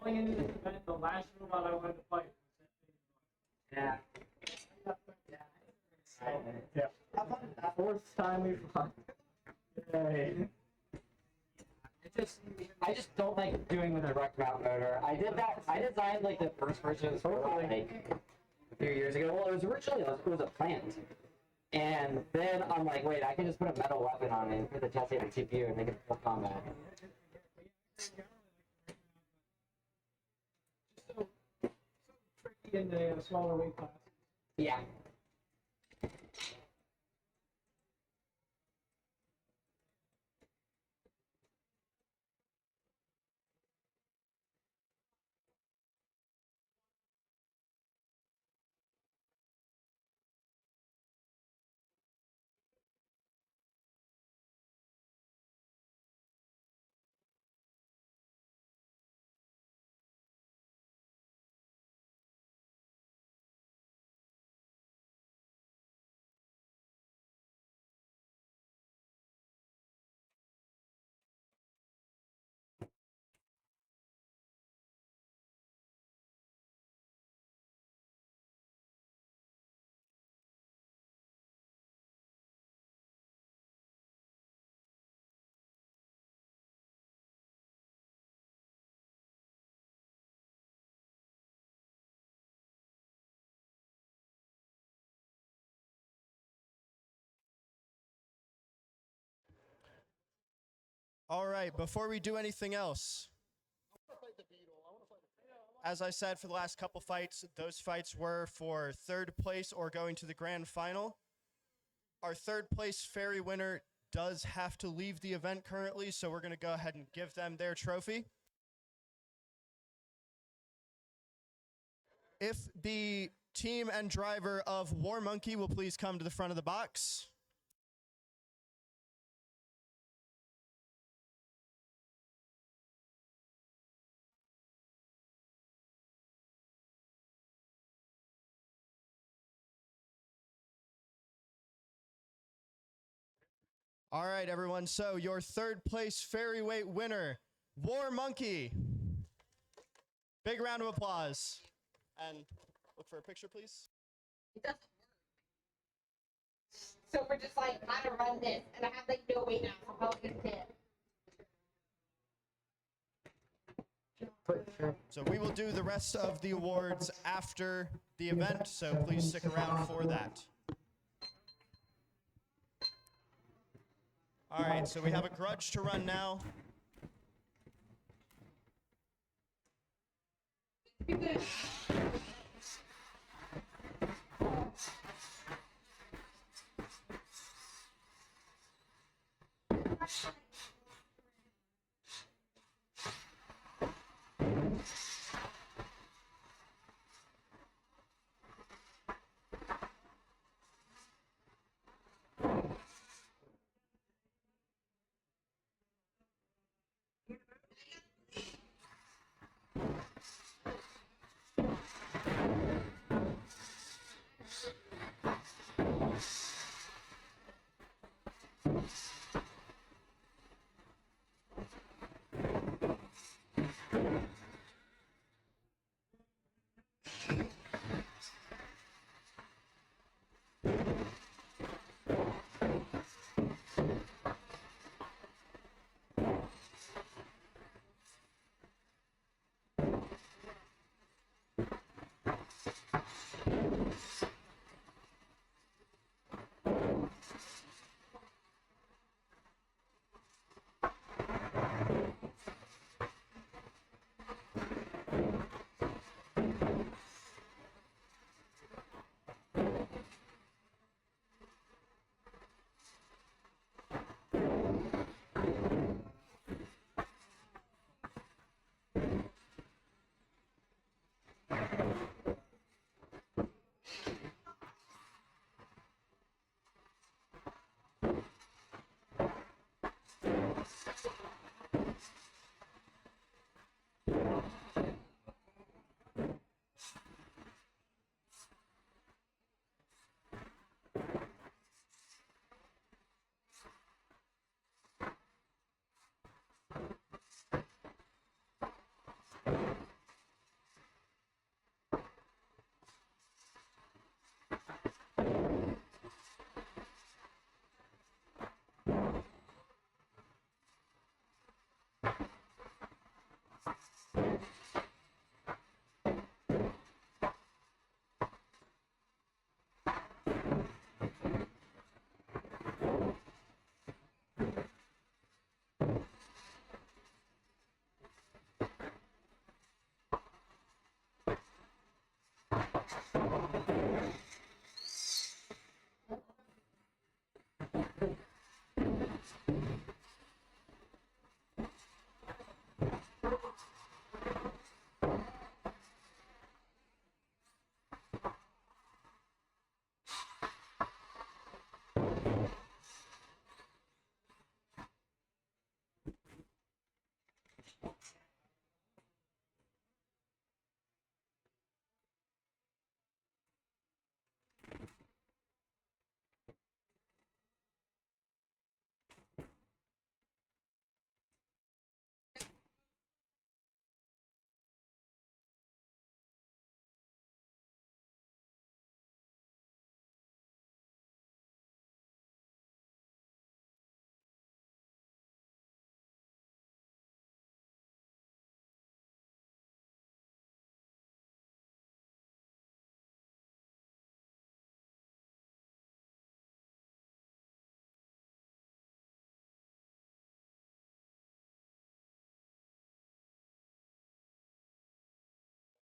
Going into this event, the last robot I wanted to fight. Yeah. Yeah. 4th time we fought. Yay. I just don't like doing the direct mount motor. I did that. I designed like the first version of this robot, like a few years ago. Well, it was originally it was a plant, and then I'm like, wait, I can just put a metal weapon on it and put the chassis on the CPU and make it full combat. So tricky in the smaller weight class. Yeah. All right, before we do anything else, as I said for the last couple fights, those fights were for 3rd place or going to the grand final. Our 3rd place fairy winner does have to leave the event currently, so we're going to go ahead and give them their trophy. If the team and driver of War Monkey will please come to the front of the box. All right, everyone. So your 3rd place Fairyweight winner, War Monkey. Big round of applause. And look for a picture, please. It doesn't work. So we're just like, how to run this, and I have like no way now, so how can it? So we will do the rest of the awards after the event, so please stick around for that. All right, so we have a grudge to run now.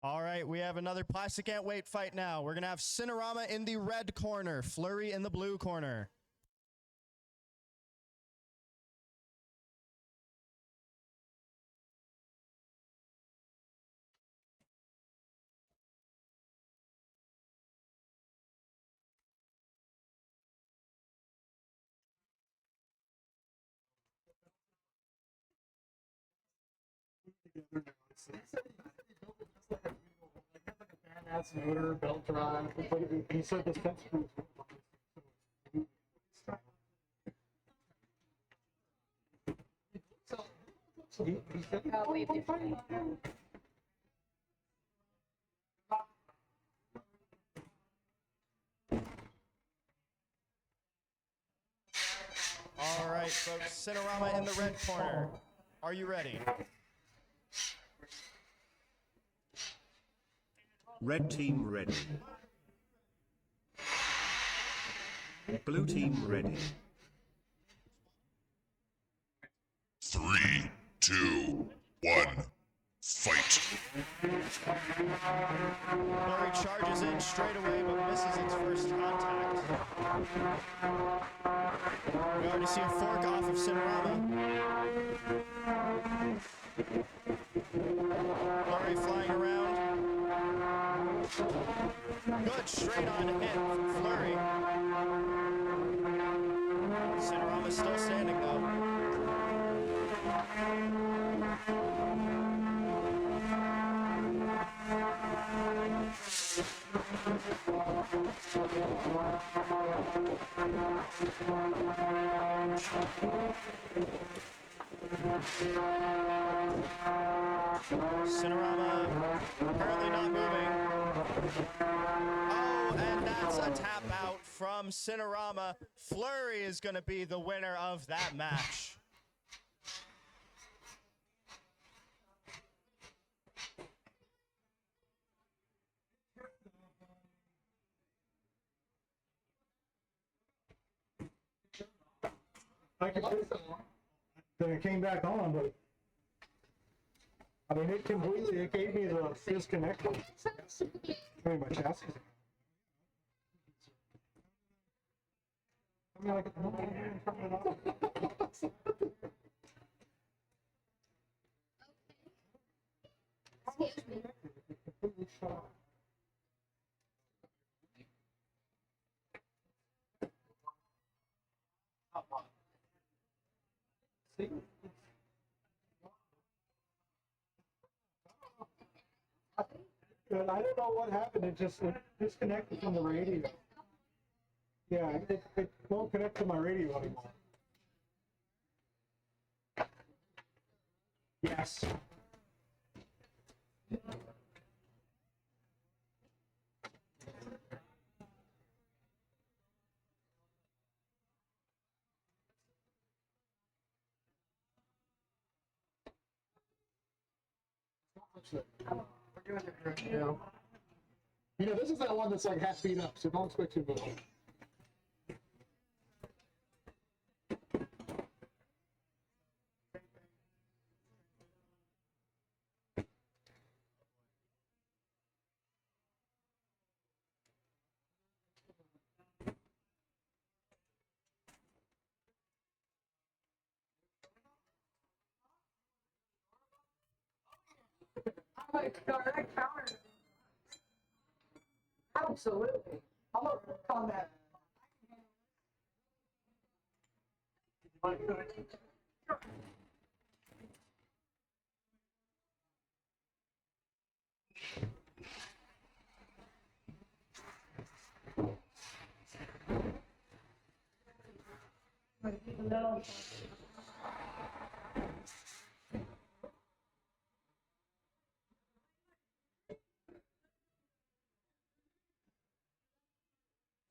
All right, we have another plastic Antweight fight now. We're going to have Cinerama in the red corner, Flurry in the blue corner. That's motor, belt drive. He said this fence was All right, folks, Cinerama in the red corner. Are you ready? Red team ready. Blue team ready. 3, 2, 1, fight. Flurry charges in straight away, but misses its first contact. We already see a fork off of Cinerama. Flurry flying around. Good straight on hit from Flurry. Cinerama's still standing though. Cinerama apparently not moving. Oh, and that's a tap out from Cinerama. Flurry is going to be the winner of that match. Then it came back on, but I mean, it gave me the disconnect. I mean, my chassis. I mean, like, Excuse me. See? But I don't know what happened. It disconnected from the radio. Yeah, it won't connect to my radio anymore. Yes. You know, this is that one that's like half beat up, so don't expect too much. Like direct counter. Absolutely. I'm gonna work on that.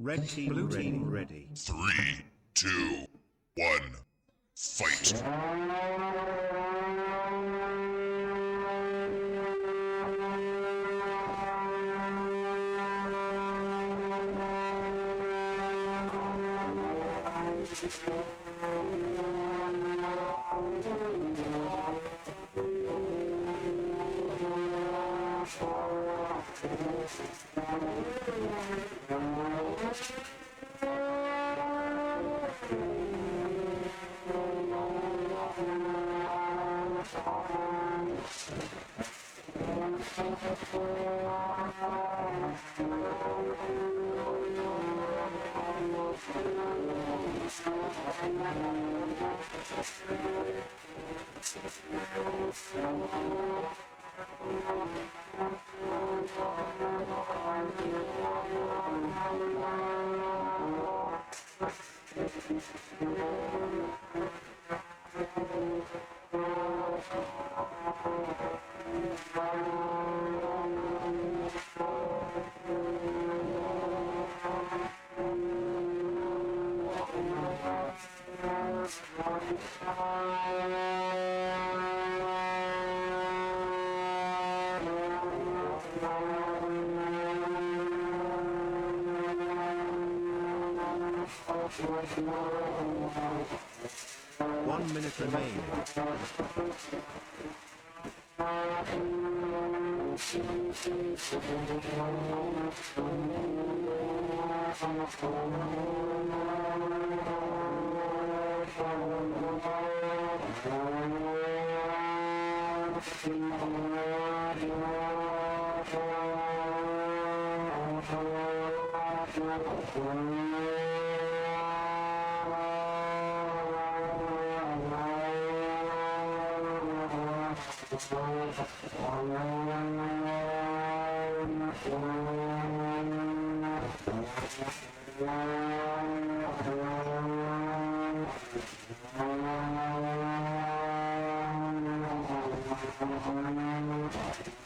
Red team blue ready. Team ready. 3, 2, 1, fight. 1 minute remaining.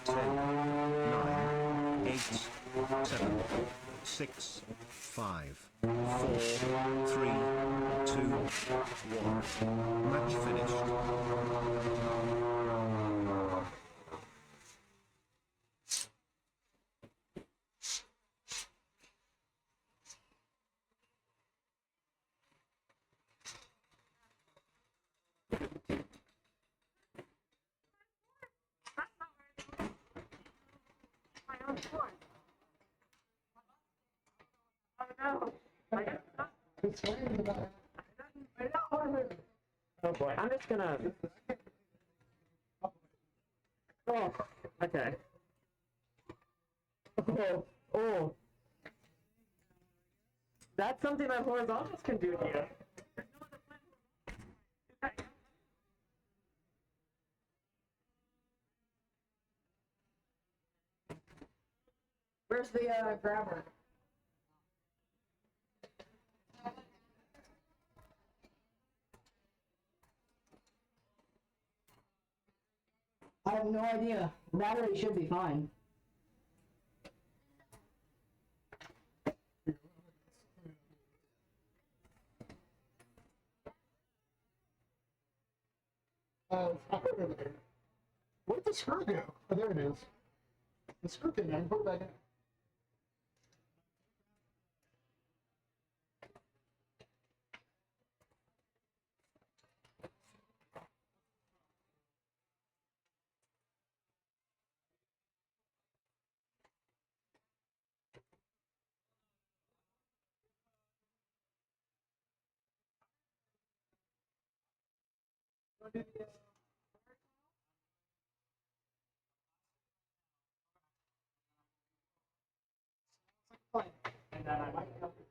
Nine, 8, 7, 6, 5, 4, 3, 2, 1. Match finished. Oh boy, I'm just gonna. Oh, okay. Oh. That's something that horizontals can do here. Where's the grabber? I have no idea. Battery should be fine. What did the screw do? Oh, there it is. The screw thing, I can put it back in. And then I might help you.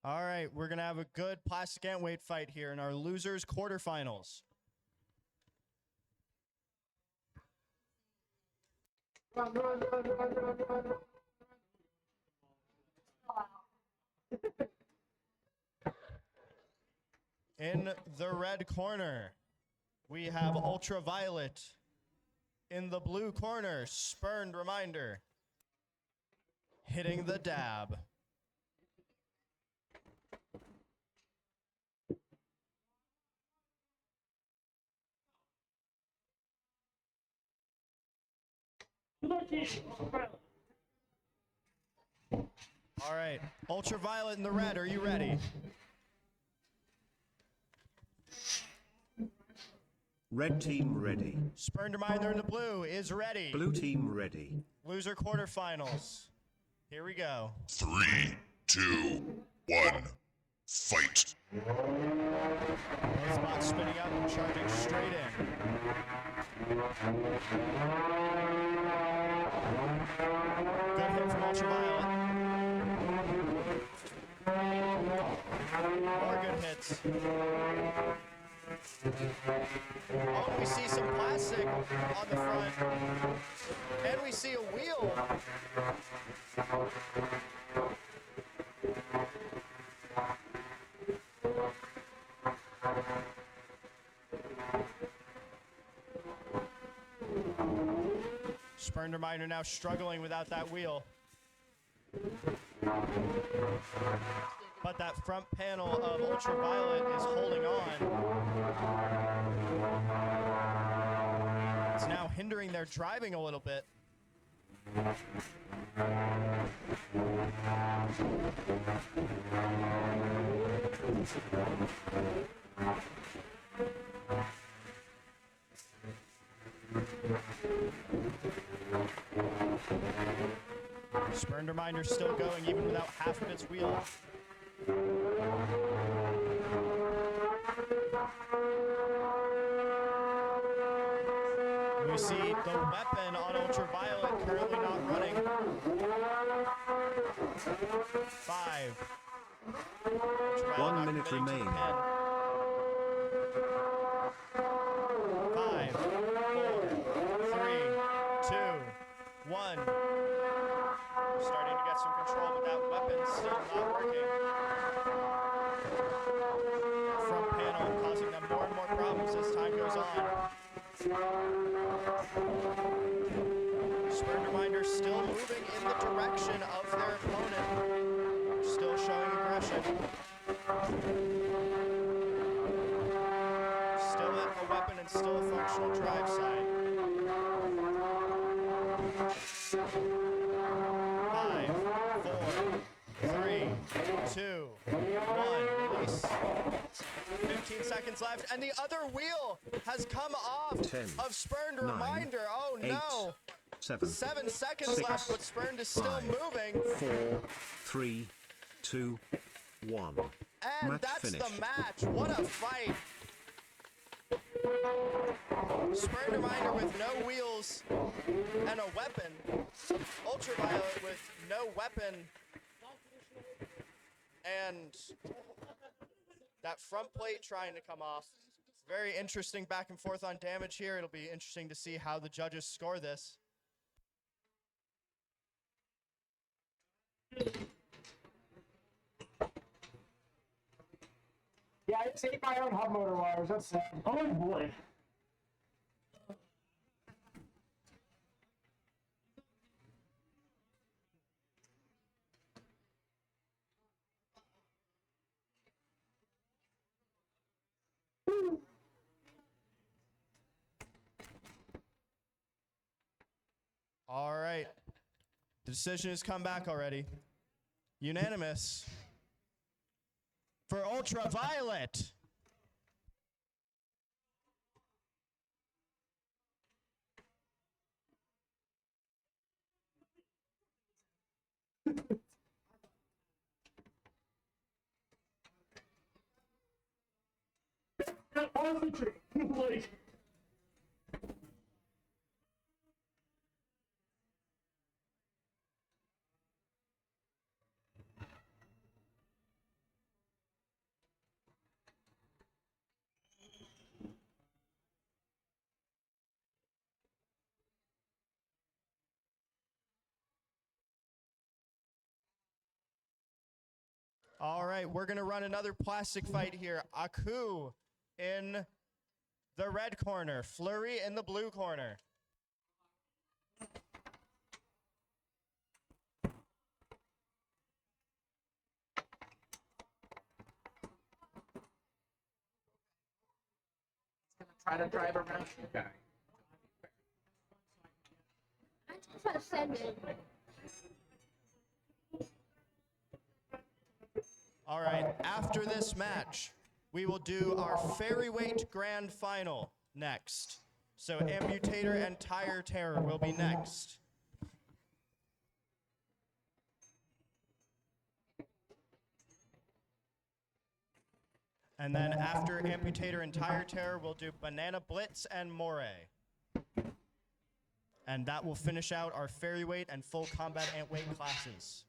All right, we're going to have a good plastic Antweight fight here in our losers quarterfinals. Run, run, run, run, run, run, run. In the red corner, we have Ultraviolet. In the blue corner, Spurned Reminder. Hitting the dab. All right, Ultraviolet in the red, are you ready? Red team ready. Spurned Reminder in the blue is ready. Blue team ready. Loser quarterfinals. Here we go. 3, 2, 1, fight. His box spinning up and charging straight in. Good hit from Ultraviolet. More good hits. Oh, we see some plastic on the front. And we see a wheel. Spurned Reminder now struggling without that wheel. But that front panel of Ultraviolet is holding on. It's now hindering their driving a little bit. Spurned Reminder still going even without half of its wheel. We see the weapon on Ultraviolet currently not running. 5. 1 minute remains. 5, 4, 3, 2, 1. We're starting to get some control, but that weapon still not working. Front panel causing them more and more problems as time goes on. Spurned Reminder still moving in the direction of their opponent. Still showing aggression. Still a weapon and still a functional drive side. 5, 4, 3, 2, 1. Release. 15 seconds left, and the other wheel has come off 10, of Spurned 9, Reminder. Oh 8, no! 7, 7 seconds 6, left, but Spurned is still 5, moving. 4, 3, 2, 1. And Match that's finished. the match. What a fight! Spurned Reminder with no wheels and a weapon. Ultraviolet with no weapon and that front plate trying to come off. Very interesting back and forth on damage here. It'll be interesting to see how the judges score this. Yeah, I just ate my own hub motor wires. That's sad. Oh boy. All right. The decision has come back already. Unanimous for Ultraviolet. Honestly true. Like, All right, we're going to run another plastic fight here. Aku in the red corner, Flurry in the blue corner. Try to drive around. Okay. I just send it. All right, after this match, we will do our Fairyweight Grand Final next. So Amputator and Tire Terror will be next. And then after Amputator and Tire Terror, we'll do Banana Blitz and Moray. And that will finish out our Fairyweight and full combat Antweight classes.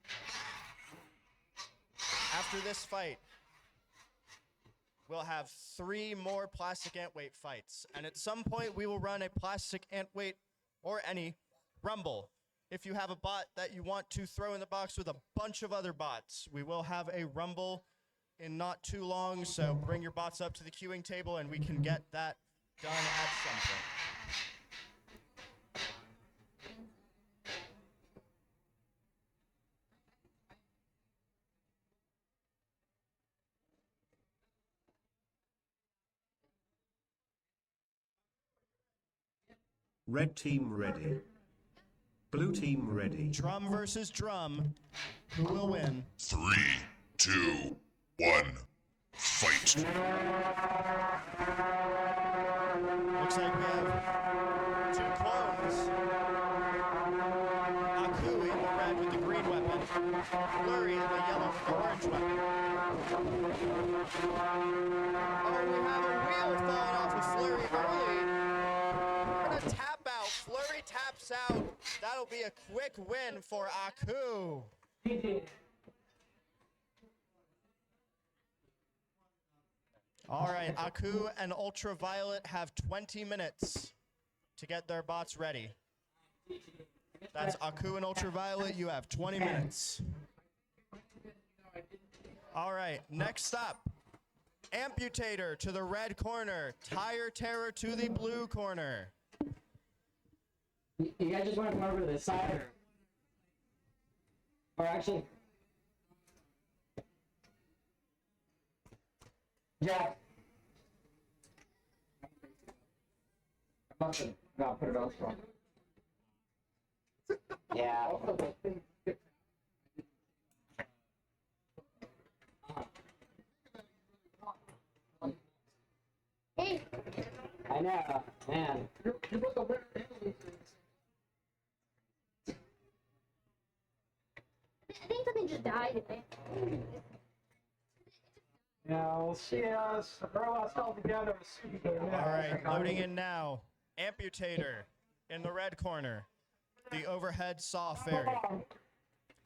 After this fight, we'll have 3 more plastic Antweight fights. And at some point, we will run a plastic Antweight or any Rumble. If you have a bot that you want to throw in the box with a bunch of other bots, we will have a Rumble in not too long, so bring your bots up to the queuing table and we can get that done at some point. Red team ready. Blue team ready. Drum versus drum. Who will win? 3, 2, 1, fight. Looks like we have 2 clones. Aku in the red with the green weapon. Flurry in the yellow with the orange weapon. Oh, we have a wheel falling off of Flurry early. We're gonna tap out. Flurry taps out. That'll be a quick win for Aku. All right, Aku and Ultraviolet have 20 minutes to get their bots ready. That's Aku and Ultraviolet, you have 20 minutes. All right, next up, Amputator to the red corner, Tire Terror to the blue corner. You guys just want to come over to the side, or actually, Jack. I must have not put it on strong. Yeah. Hey, I know, man. I think something just died today. Yeah, we'll see us. Throw us all together. All right, loading in now. Amputator in the red corner, the overhead saw fairy.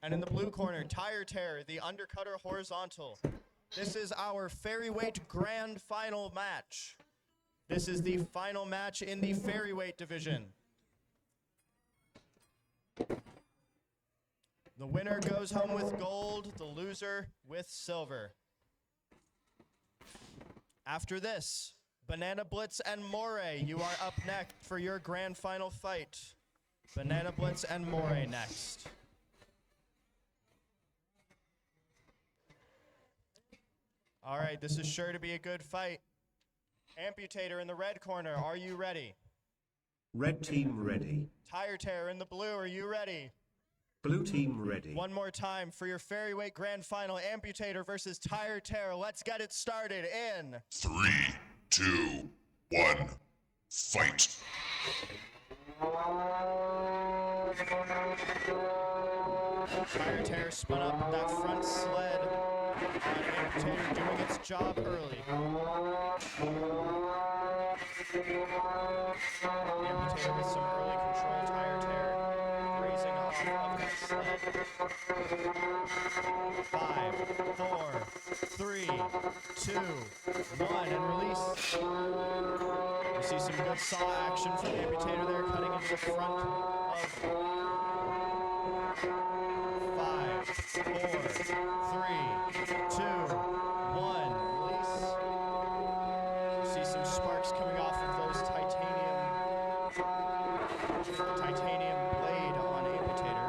And in the blue corner, Tire Terror, the undercutter horizontal. This is our Fairyweight Grand Final match. This is the final match in the Fairyweight division. The winner goes home with gold, the loser with silver. After this, Banana Blitz and Moray, you are up next for your grand final fight. Banana Blitz and Moray next. All right, this is sure to be a good fight. Amputator in the red corner, are you ready? Red team ready. Tire Terror in the blue, are you ready? Blue team ready. One more time for your Fairyweight Grand Final, Amputator versus Tire Terror. Let's get it started in 3, 2, 1, fight. Tire Terror spun up that front sled. Amputator doing its job early. Amputator with some early control. Tire Terror raising off of that sled. 5, 4, 3, 2, 1, and release. You see some good saw action from the Amputator there, cutting into the front of 5, 1. Release. You see some sparks coming off of those titanium blade on Amputator.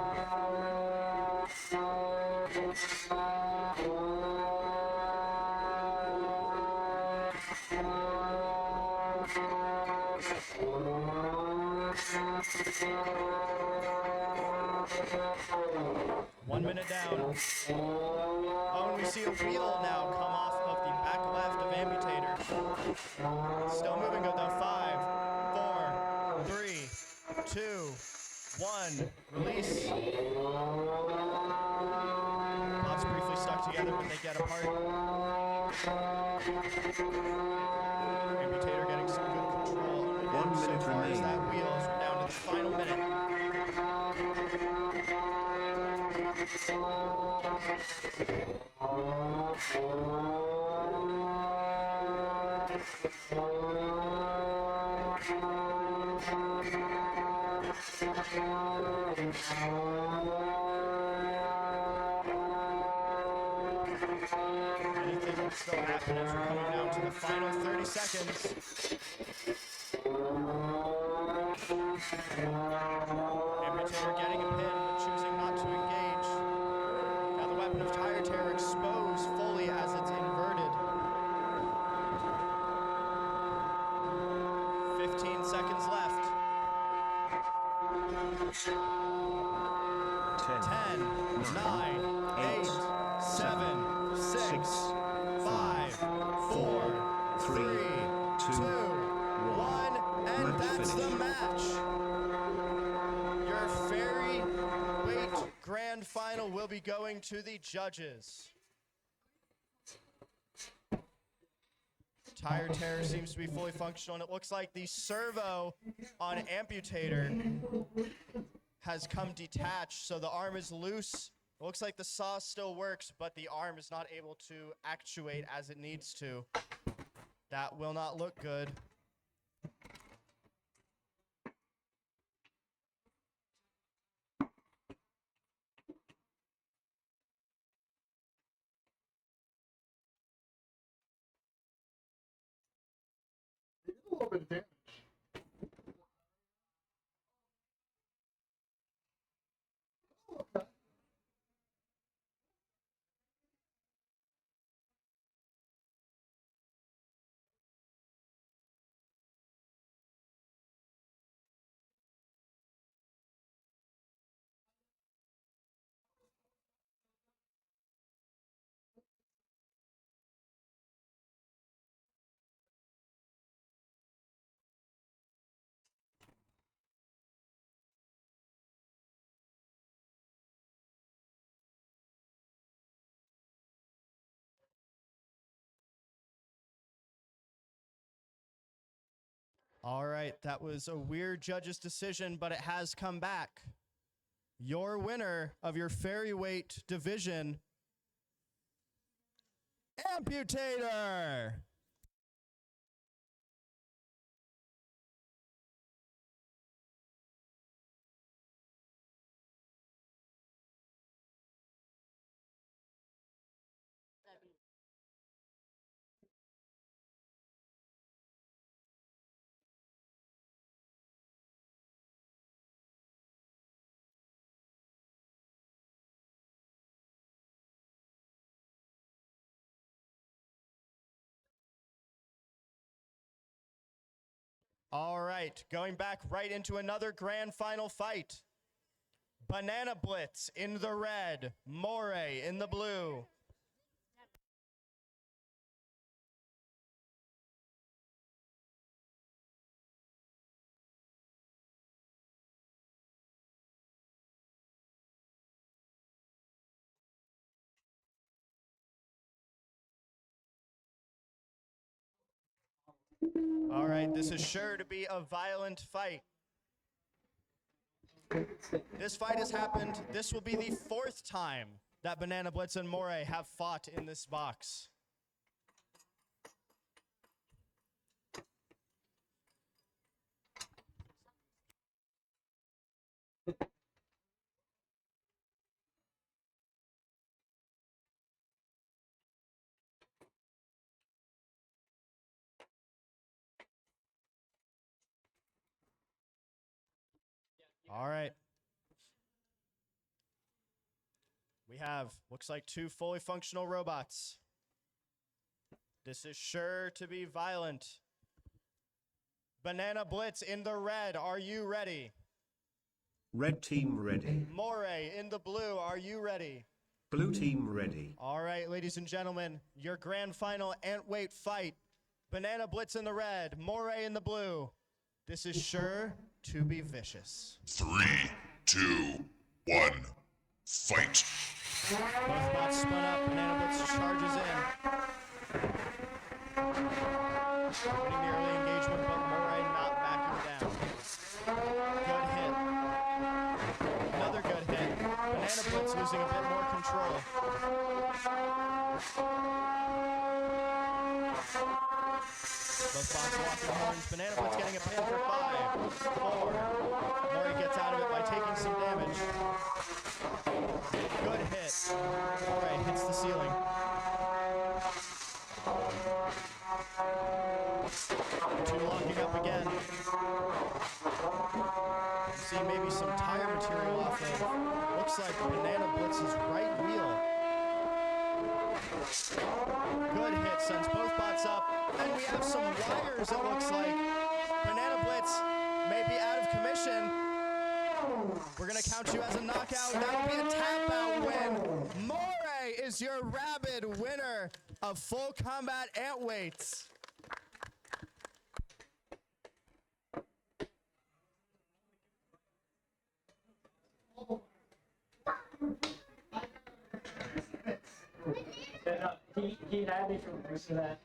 One minute down. Oh, and we see a wheel now come off of the back left of Amputator. Still moving good though. 5, 4, 3, 2, 1. Release. Gloves briefly stuck together, but they get apart. Amputator getting some good control. Again, 1 minute so far as remaining. that wheel as we're down to the final minute. Anything can still happen as we're coming down to the final 30 seconds. Amputator getting a pin, but choosing not to engage. Now the weapon of Tire Tear exposed fully as it's inverted. 15 seconds left. 10, 9, 8, 7, 6, 5, 4, 3, 2, 1, and that's the match. Your Fairyweight Grand Final will be going to the judges. Tire Tear seems to be fully functional, and it looks like the servo on Amputator has come detached, so the arm is loose. It looks like the saw still works, but the arm is not able to actuate as it needs to. That will not look good. A little bit of damage. Okay. All right, that was a weird judge's decision, but it has come back. Your winner of your Fairyweight division, Amputator! All right, going back right into another grand final fight. Banana Blitz in the red, Moray in the blue. All right, this is sure to be a violent fight. This fight has happened. This will be the 4th time that Banana Blitz and Moray have fought in this box. All right. We have, looks like 2 fully functional robots. This is sure to be violent. Banana Blitz in the red, are you ready? Red team ready. Moray in the blue, are you ready? Blue team ready. All right, ladies and gentlemen, your grand final Antweight fight. Banana Blitz in the red, Moray in the blue. This is sure to be vicious. 3, 2, 1, fight. Both bots spun up, Banana Blitz charges in. Winning the early engagement, but Moray not backing down. Good hit. Another good hit. Banana Blitz losing a bit more control. Both bots walking horns. Banana Blitz getting a pin for 5, 4. Moray gets out of it by taking some damage. Good hit. Moray hits the ceiling. Two locking up again. See maybe some tire material off of, looks like Banana Blitz's right wheel. Good hit, sends both bots up. And we have some wires, it looks like. Banana Blitz may be out of commission. We're gonna count you as a knockout. That'll be a tap out win. Moray is your RABID winner of Full Combat Antweights. He had me from used to that.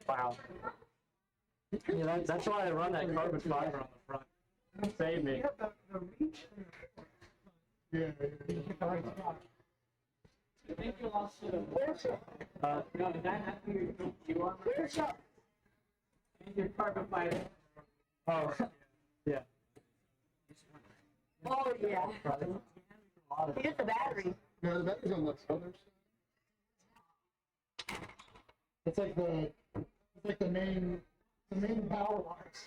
Wow. Yeah, that's why I run that carbon fiber on the front. Save me. Yeah. I think you lost it. No, did that have you on? Your carbon fiber. Oh, yeah. Oh, yeah. Here's the battery. No, the battery's on the other side. It's like the main power wires.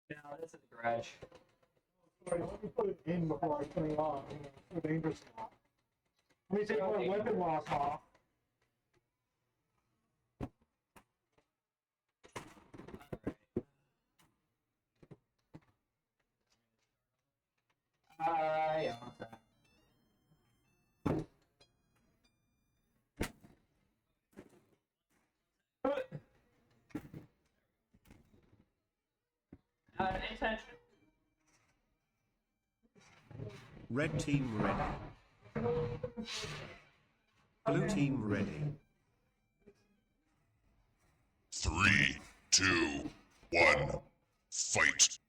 No, this is the garage. Sorry, let me put it in before I turn it on. It's so dangerous. Let me take my weapon lock off. Yeah, what's that? Attention. Red team ready. Blue team ready. 3, 2, 1, fight.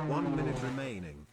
One minute remaining.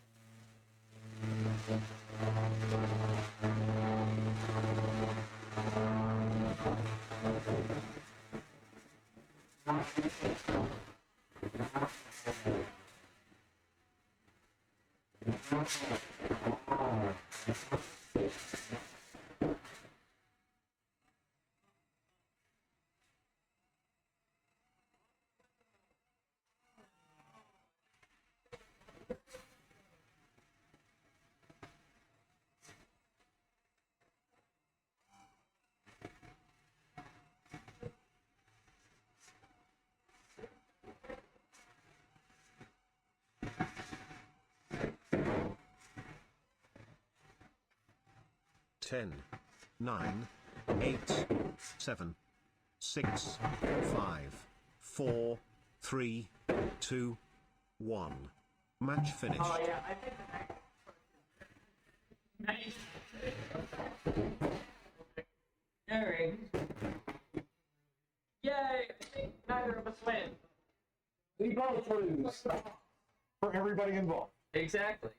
Ten, 9, 8, 7, 6, 5, 4, 3, 2, 1. Match finished. Oh yeah, I think the next. Alright. Yay! I think neither of us win. We both lose. For everybody involved. Exactly.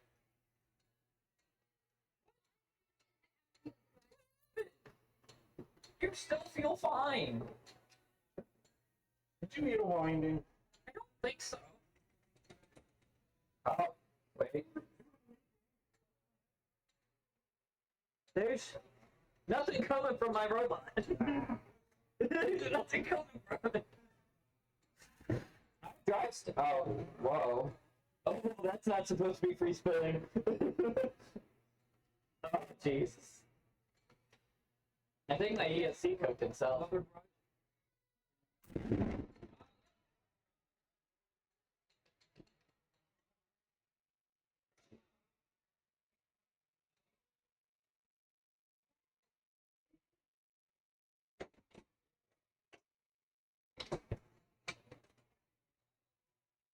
You still feel fine. Did you eat a winding? I don't think so. Oh, wait. There's nothing coming from my robot. There's nothing coming from it. Oh, whoa. Oh, that's not supposed to be free spinning. Oh, Jesus. I think my ESC cooked himself.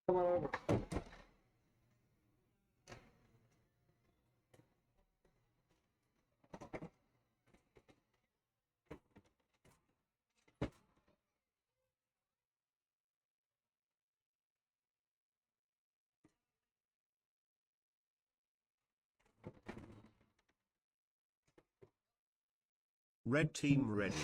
Come on over. Red team ready.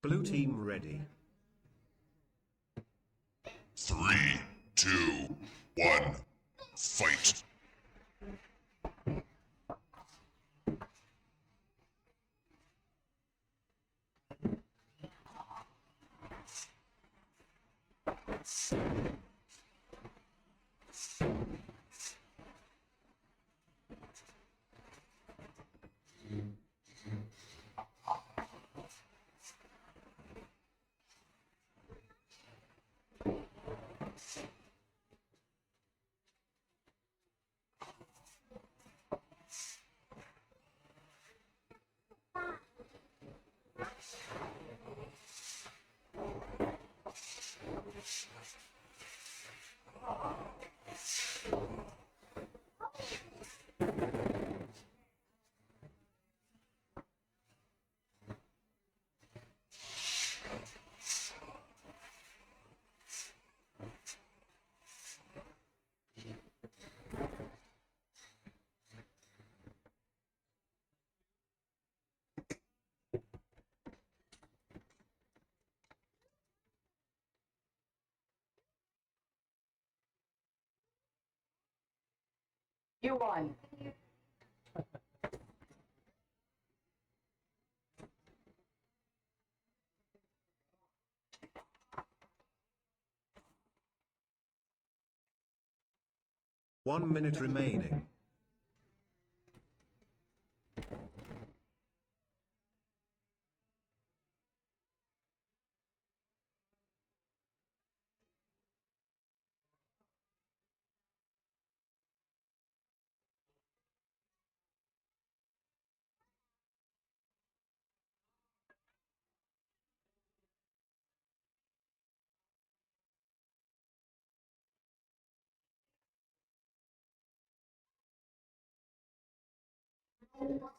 Blue team ready. 3, 2, 1, fight. You won. One minute remaining. Yeah,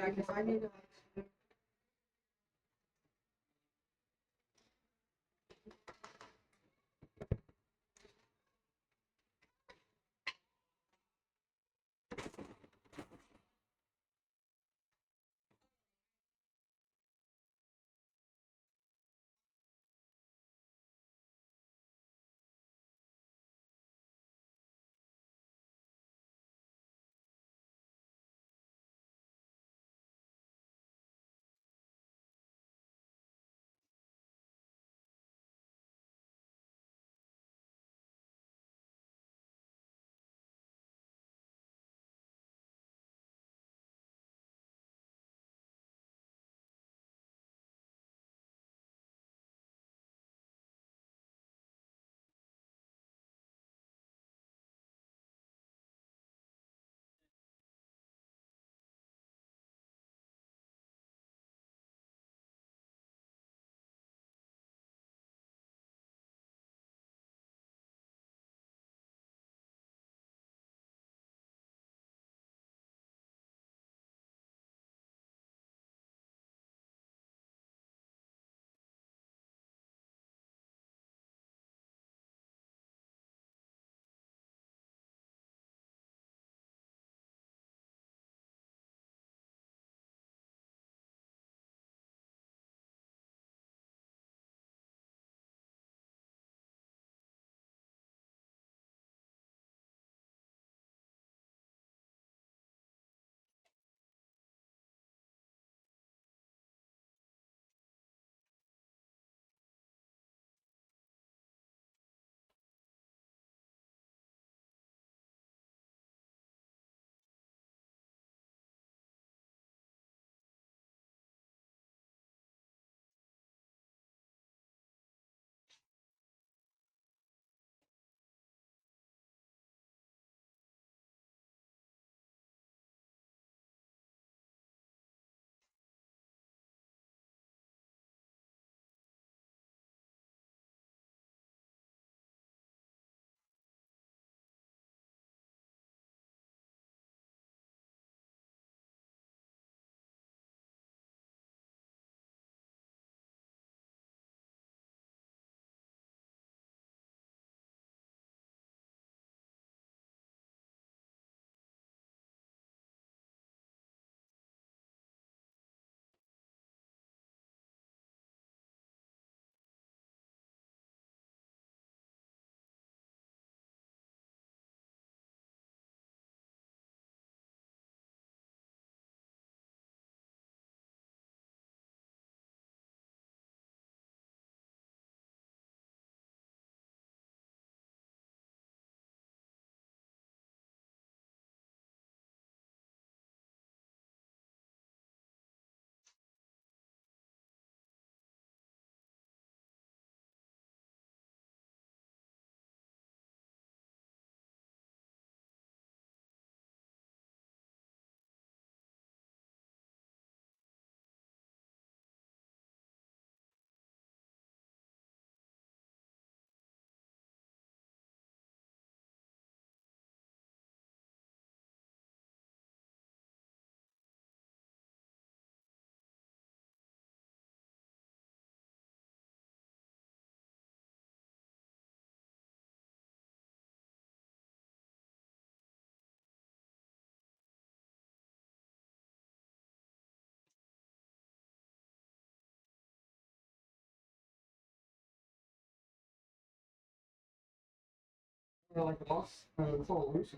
because I need to. like the boss, it's all loose.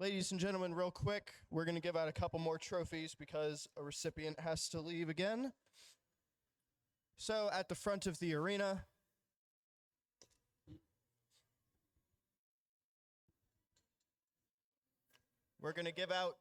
Ladies and gentlemen, real quick, we're going to give out a couple more trophies because a recipient has to leave again. So at the front of the arena, we're going to give out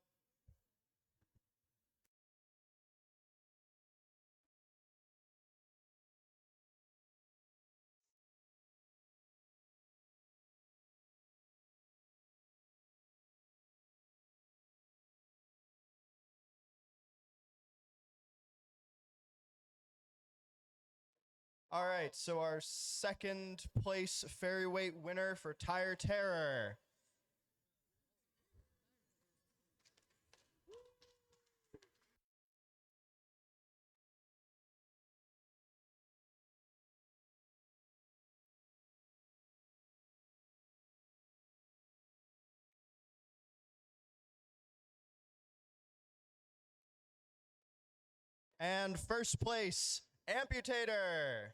all right, so our second place Fairyweight winner for Tire Terror. And first place, Amputator.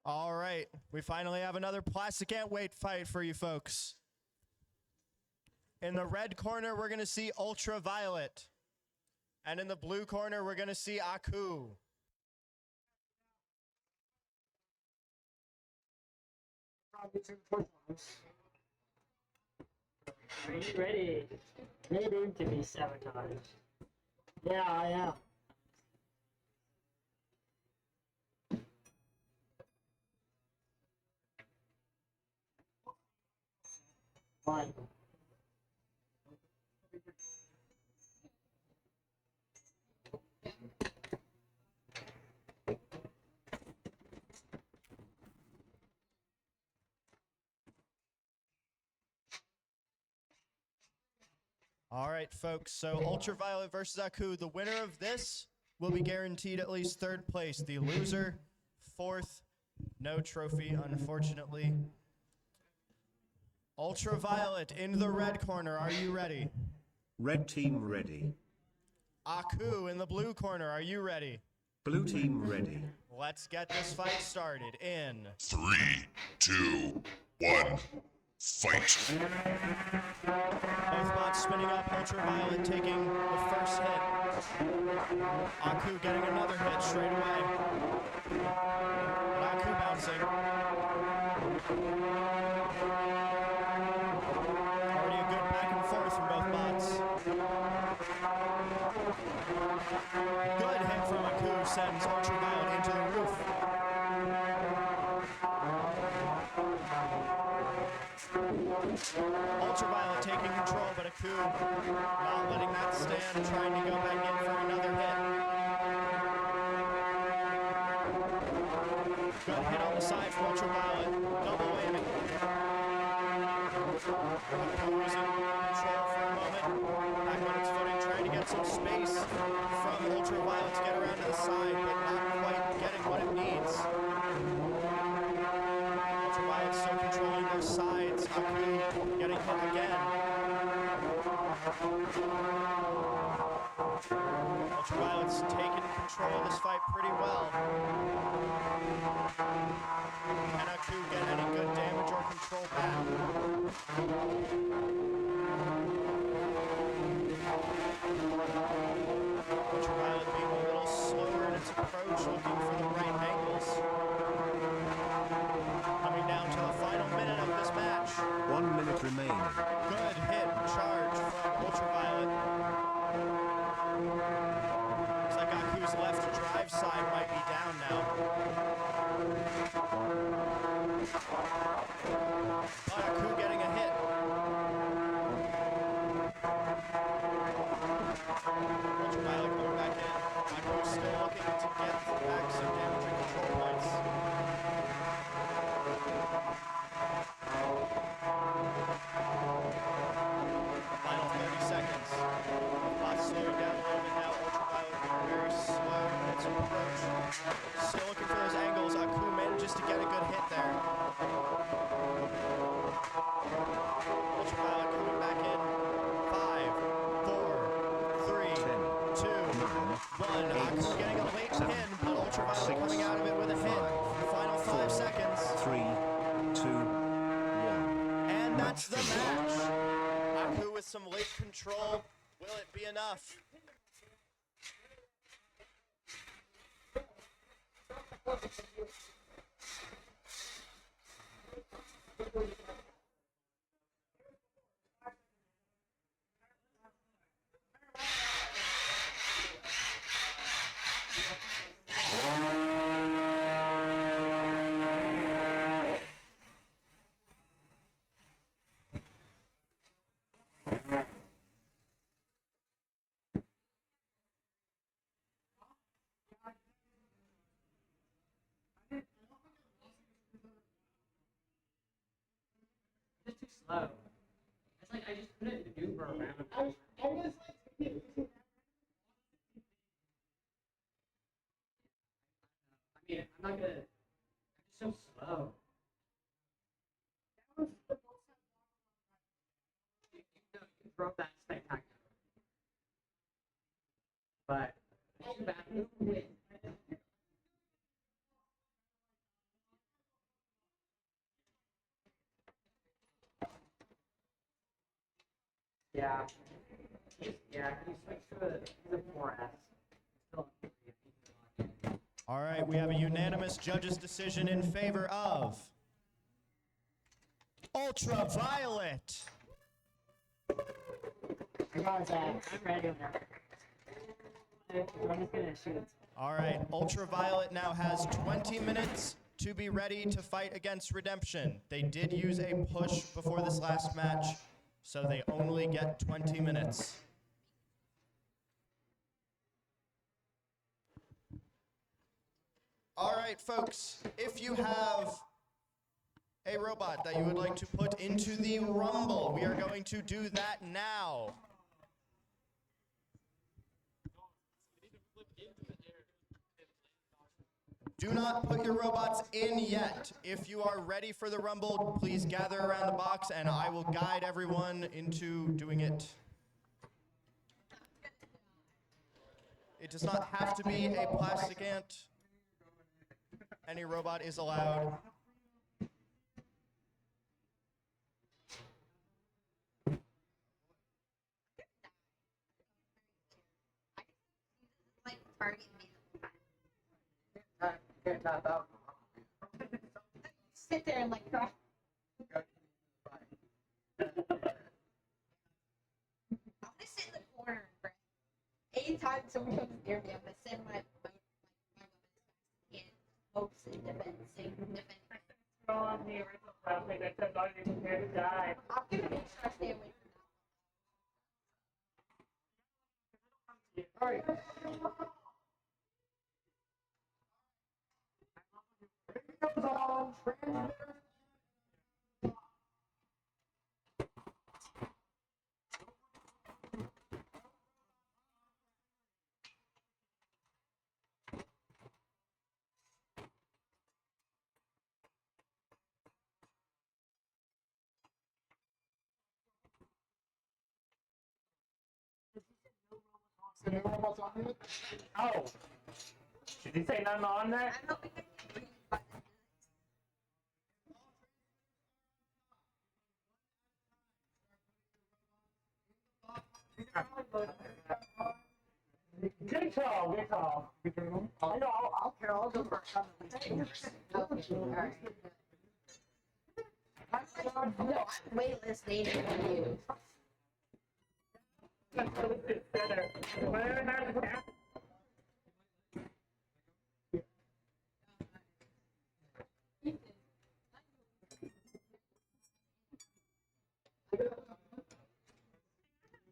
All right, we finally have another plastic Antweight fight for you folks. In the red corner, we're going to see Ultraviolet. And in the blue corner, we're going to see Aku. Are you ready? Ready to be sabotaged? Yeah, I am. One. All right, folks, so Ultraviolet versus Aku. The winner of this will be guaranteed at least third place. The loser, fourth, no trophy, unfortunately. Ultraviolet in the red corner, are you ready? Red team ready. Aku in the blue corner, are you ready? Blue team ready. Let's get this fight started in 3, 2, 1, fight. both bots spinning up, Ultraviolet taking the first hit. Aku getting another hit straight away. But Aku bouncing. Already a good back and forth from both bots. Good hit from Aku sends Ultraviolet into the roof. Ultraviolet taking control, but Aku not letting that stand, trying to go back in for another hit. Good hit on the side from Ultraviolet. Double whammy. Aku losing control for a moment. Back on its footing, trying to get some space from Ultraviolet to get around to the side, but not quite getting what it needs. Ultraviolet still controlling their sides. Aku getting hit again. Ultraviolet's taking control of this fight pretty well. Can Aku get any good damage or control back? Ultraviolet being a little slower in its approach, looking for the right angles. Coming down to the final minute of this match. 1 minute remaining. Good hit, charge from Ultraviolet. Looks like Aku's left drive side might be down now. But Aku getting a hit. Ultraviolet going back in. Aku still looking to get back some damage and control points. Final 30 seconds. Bot slowing down a little bit now. Ultraviolet being very slow in its approach. Still looking for those angles. Aku manages to get a good hit there. Ultraviolet coming back in. 5, 4, 3, 2, 1. Aku getting a late pin, but Ultraviolet coming out of it with a hit. Final 5 seconds. 3, 2, 1. And that's the match. Aku with some late control. Will it be enough? Just too slow. It's like I just couldn't maneuver around. I mean, I'm not gonna. I'm just so slow. You can throw that spectacular. But too bad. Yeah. Yeah, can you switch to the 4S? All right, we have a unanimous judges' decision in favor of Ultraviolet. I'm ready now. I'm just gonna shoot. All right, Ultraviolet now has 20 minutes to be ready to fight against Redemption. They did use a push before this last match, so they only get 20 minutes. All right, folks, if you have a robot that you would like to put into the Rumble, we are going to do that now. Do not put your robots in yet. If you are ready for the Rumble, please gather around the box and I will guide everyone into doing it. It does not have to be a plastic ant. Any robot is allowed. Like target me. Can't tap out. Sit there and like cry. I'm gonna sit in the corner and pray. Anytime someone comes near me, I'm gonna send my weapons in hopes and defense. Go on the original topic that says all you're prepared to die. I'm gonna make sure I stay away from All right. Oh. Did you say none on there? I'm hoping I can read buttons. Good call, good call. I'll care. I'll go first. Okay, alright. No, I'm way less dangerous than you. That's a little bit better. Whatever happens, happens.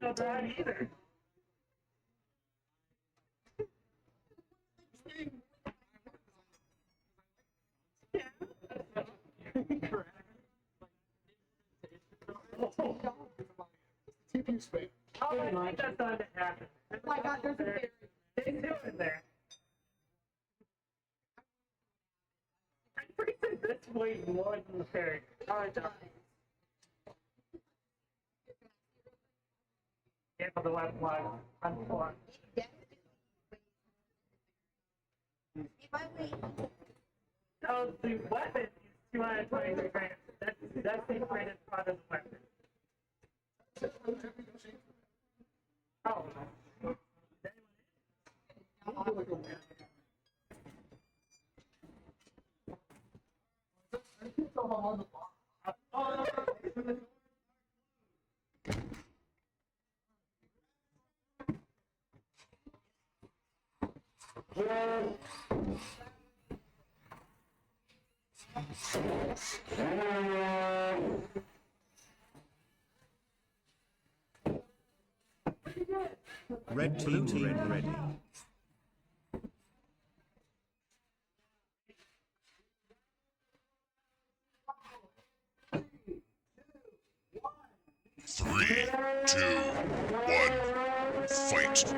Not bad either. TP space. Oh, I think that's not to happen. Oh my God, there's a fairy. There's two in there. I'm pretty sure this weighs more than the fairy. Oh, no. Yeah, for the left one. I'm four. If I wait, So the weapon is 223 grams. That's the greatest part of the weapon. Oh. Red team ready. Three, two, one, fight.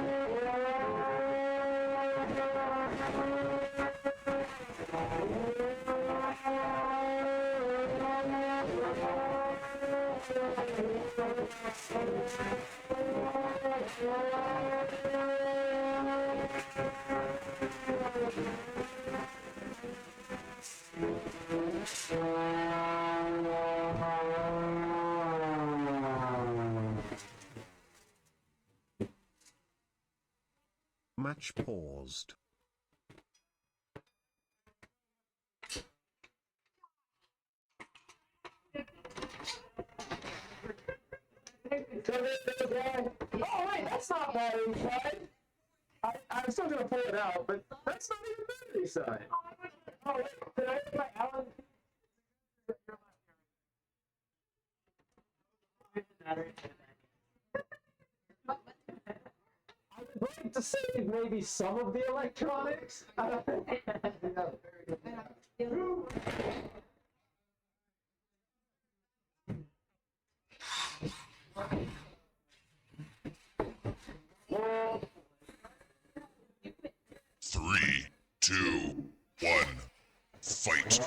match paused. Oh wait, that's not battery side. I'm still gonna pull it out, but that's not even battery side. Oh wait, did I hit my Allen? I would like to save maybe some of the electronics. Three, two, one, fight.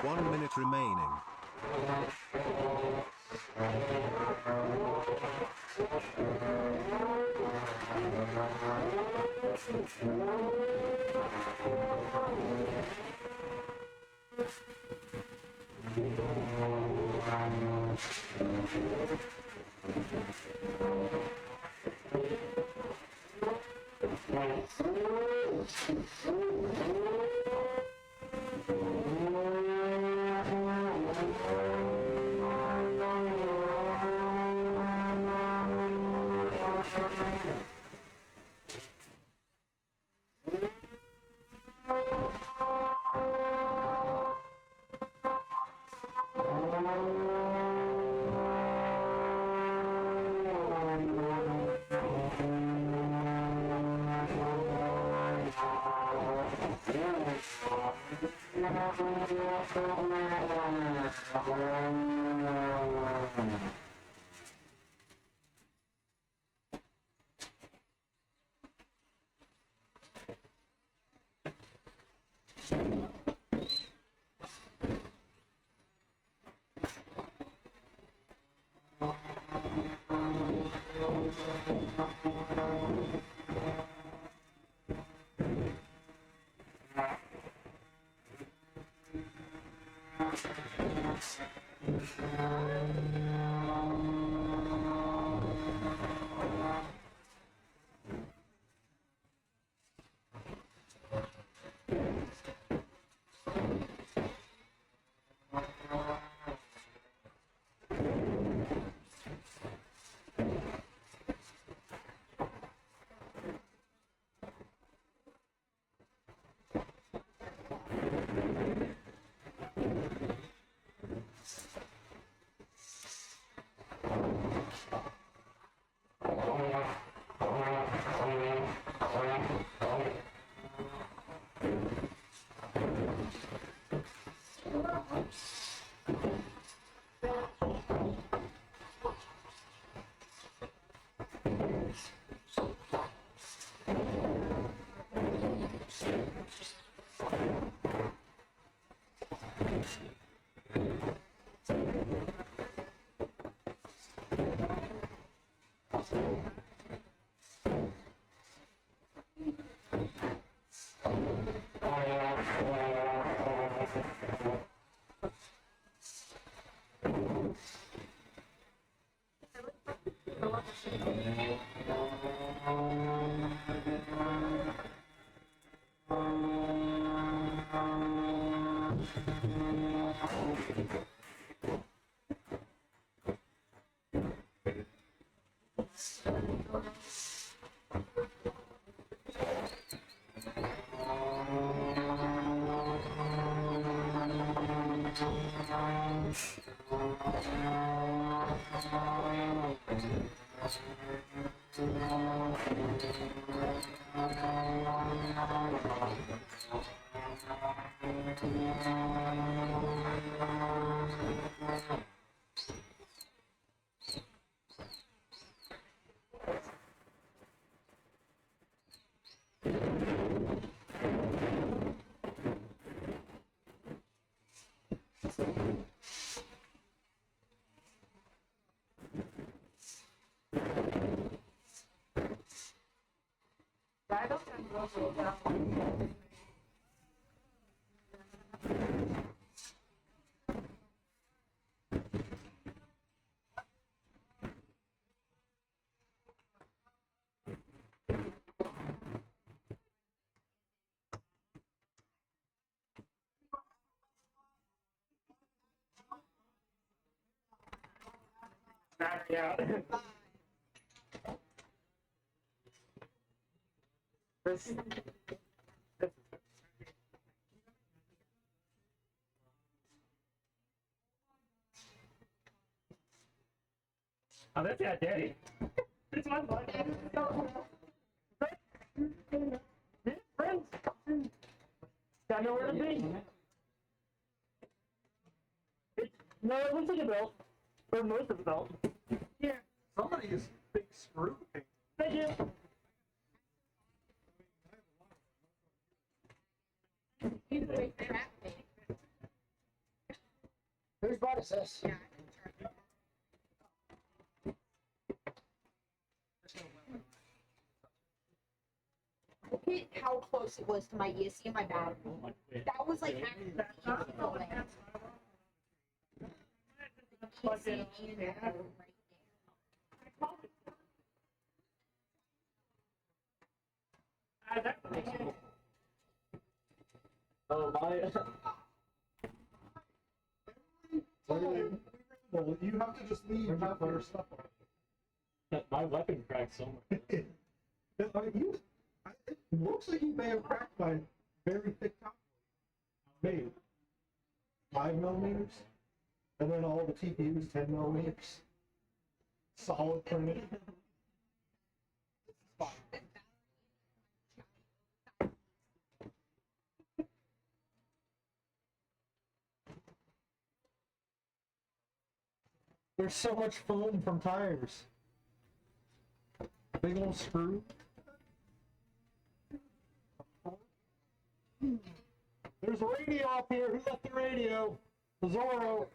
One minute remaining. Battery out. This. Oh, that's yeah, daddy. This one's like friends. Got nowhere to be. No, it looks like a belt. Or most of the belt. Yeah. Somebody is big screw. Thank you. Whose bot is this? Look at how close it was to my ESC and my battery. That was like actually Oh, my. Well, you have to just leave half your stuff on. My weapon cracked somewhere. It looks like you may have cracked my very thick top. Maybe 5mm, and then all the TPUs 10mm. Solid printed. There's so much foam from tires. Big old screw. There's a radio up here. Who left the radio? The Zorro.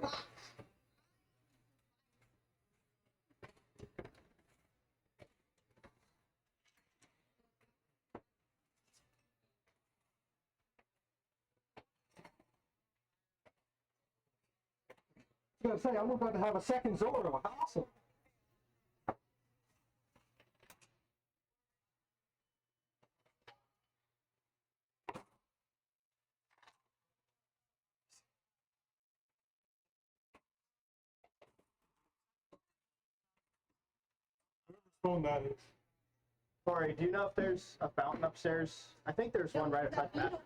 I was gonna say, I'm about to have a second Zorro. Awesome. Phone that is. Corey, do you know if there's a fountain upstairs? I think there's one right outside that.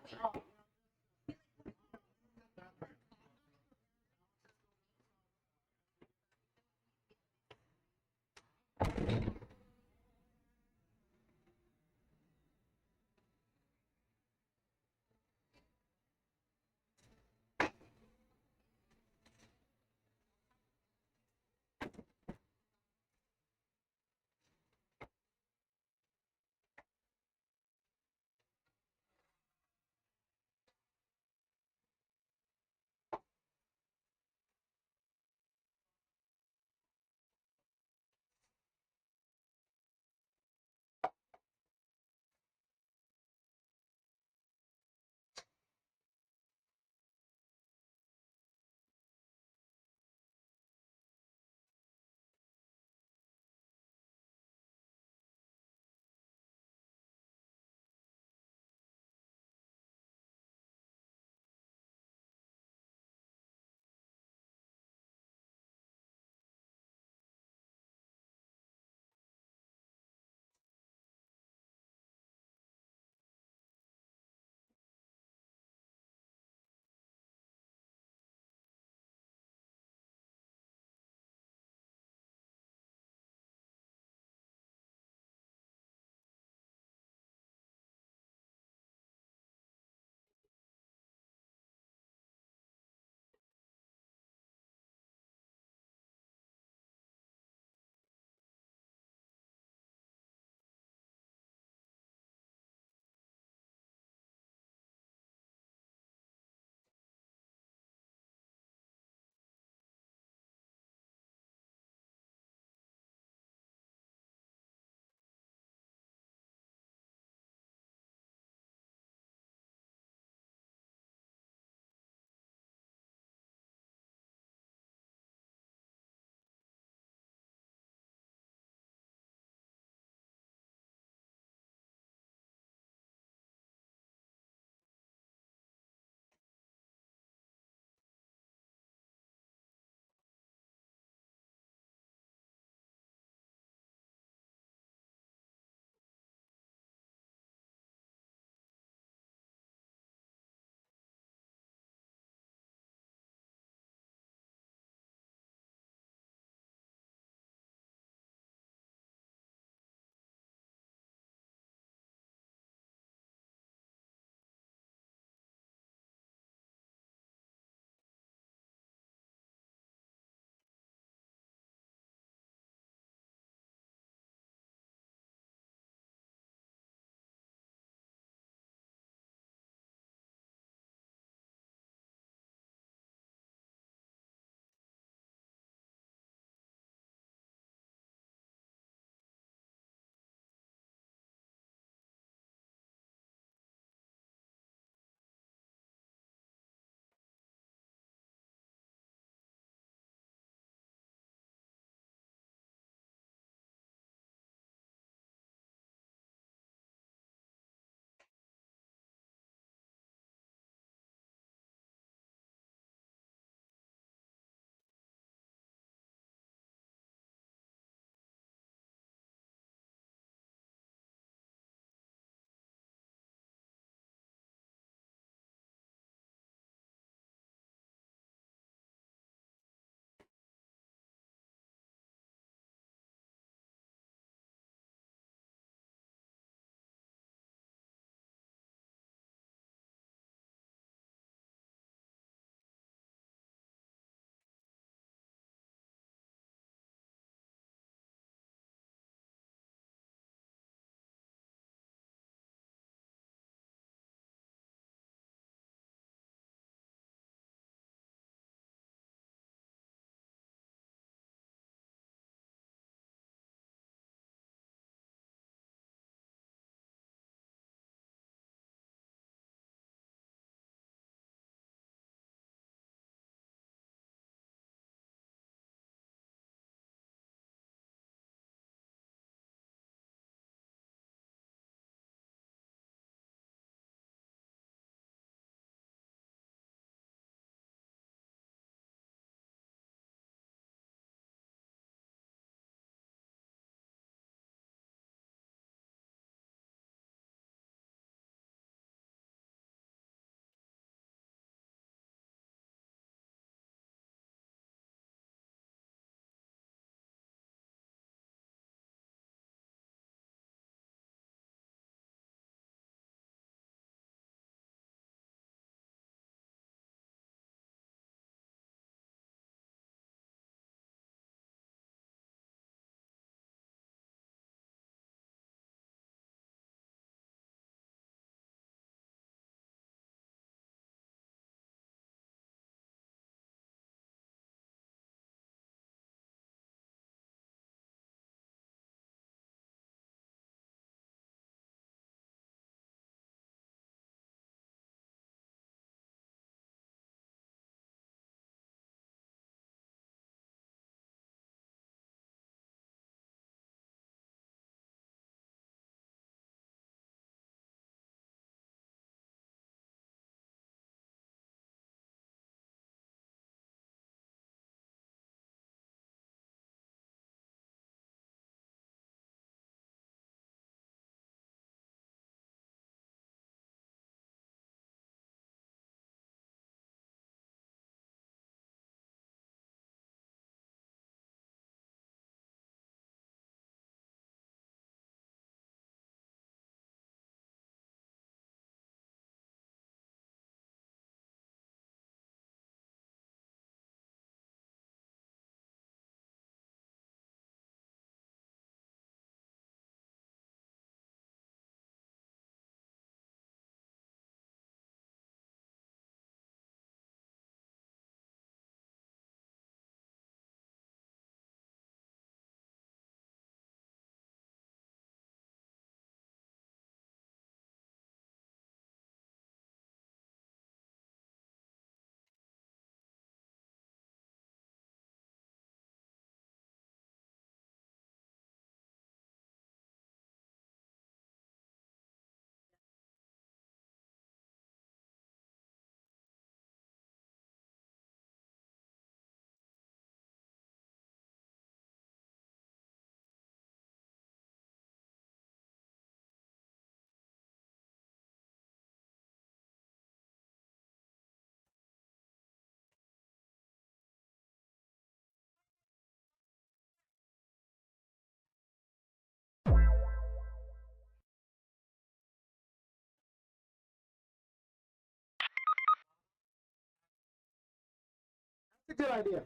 It's a good idea.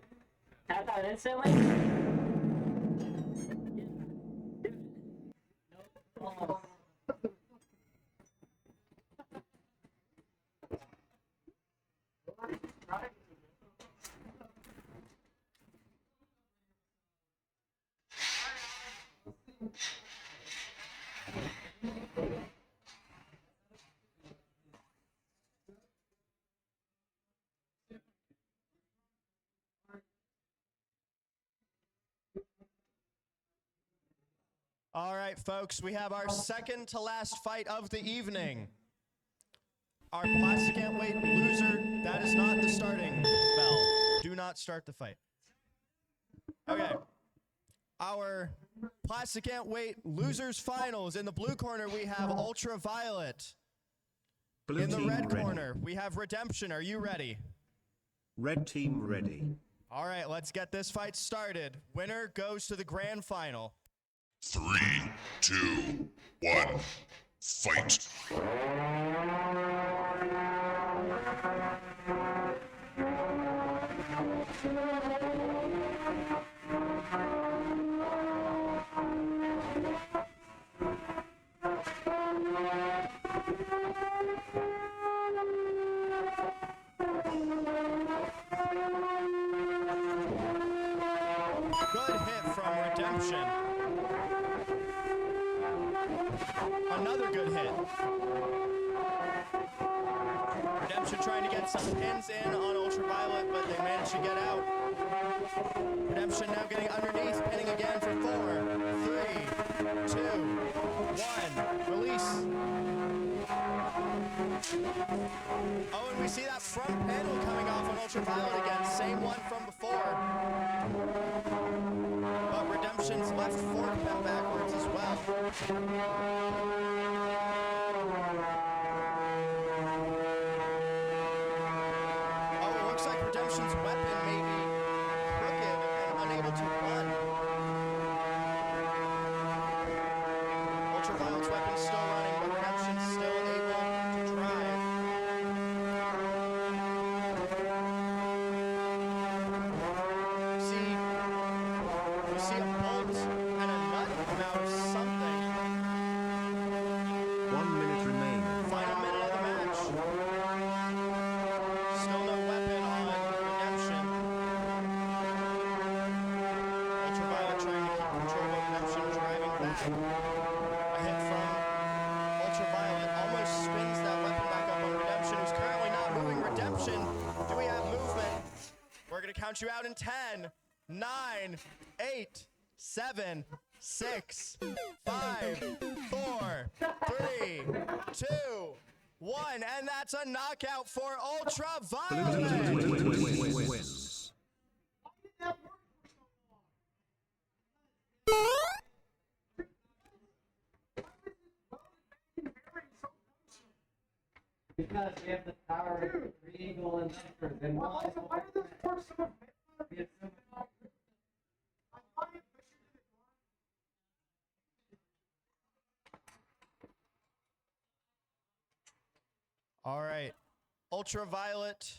Tap out instantly? Oh. All right, folks, we have our second to last fight of the evening. Our plastic Antweight loser, that is not the starting bell. Do not start the fight. Okay. Our plastic Antweight losers finals. In the blue corner, we have Ultraviolet. Blue In the team red ready. corner, we have Redemption. Are you ready? Red team ready. All right, let's get this fight started. Winner goes to the grand final. 3, 2, 1, fight. Good hit from Redemption. Another good hit. Redemption trying to get some pins in on Ultraviolet, but they managed to get out. Redemption now getting underneath, pinning again for 4, 3, 2, 1. Release. Oh, and we see that front panel coming off on Ultraviolet again. Same one from before. But Redemption's left fork bent backwards as well. Oh, it looks like Redemption's weapon may be crooked and unable to run. Ultraviolet's weapon's still running, but Redemption's still able to drive. We see a bolt and a nut come out of something. 1 minute remaining. Final minute of the match. Still no weapon on Redemption. Ultraviolet trying to keep control of Redemption, driving back. A hit from Ultraviolet almost spins that weapon back up on Redemption, who's currently not moving. Redemption, do we have movement? We're gonna count you out in 10, 9, 8, 7, 6, 5, 4, 3, 2, 1, and that's a knockout for Blue Ultraviolet. team wins. Because we have the power of Eagle and Leopard, and Why did this work so All right, Ultraviolet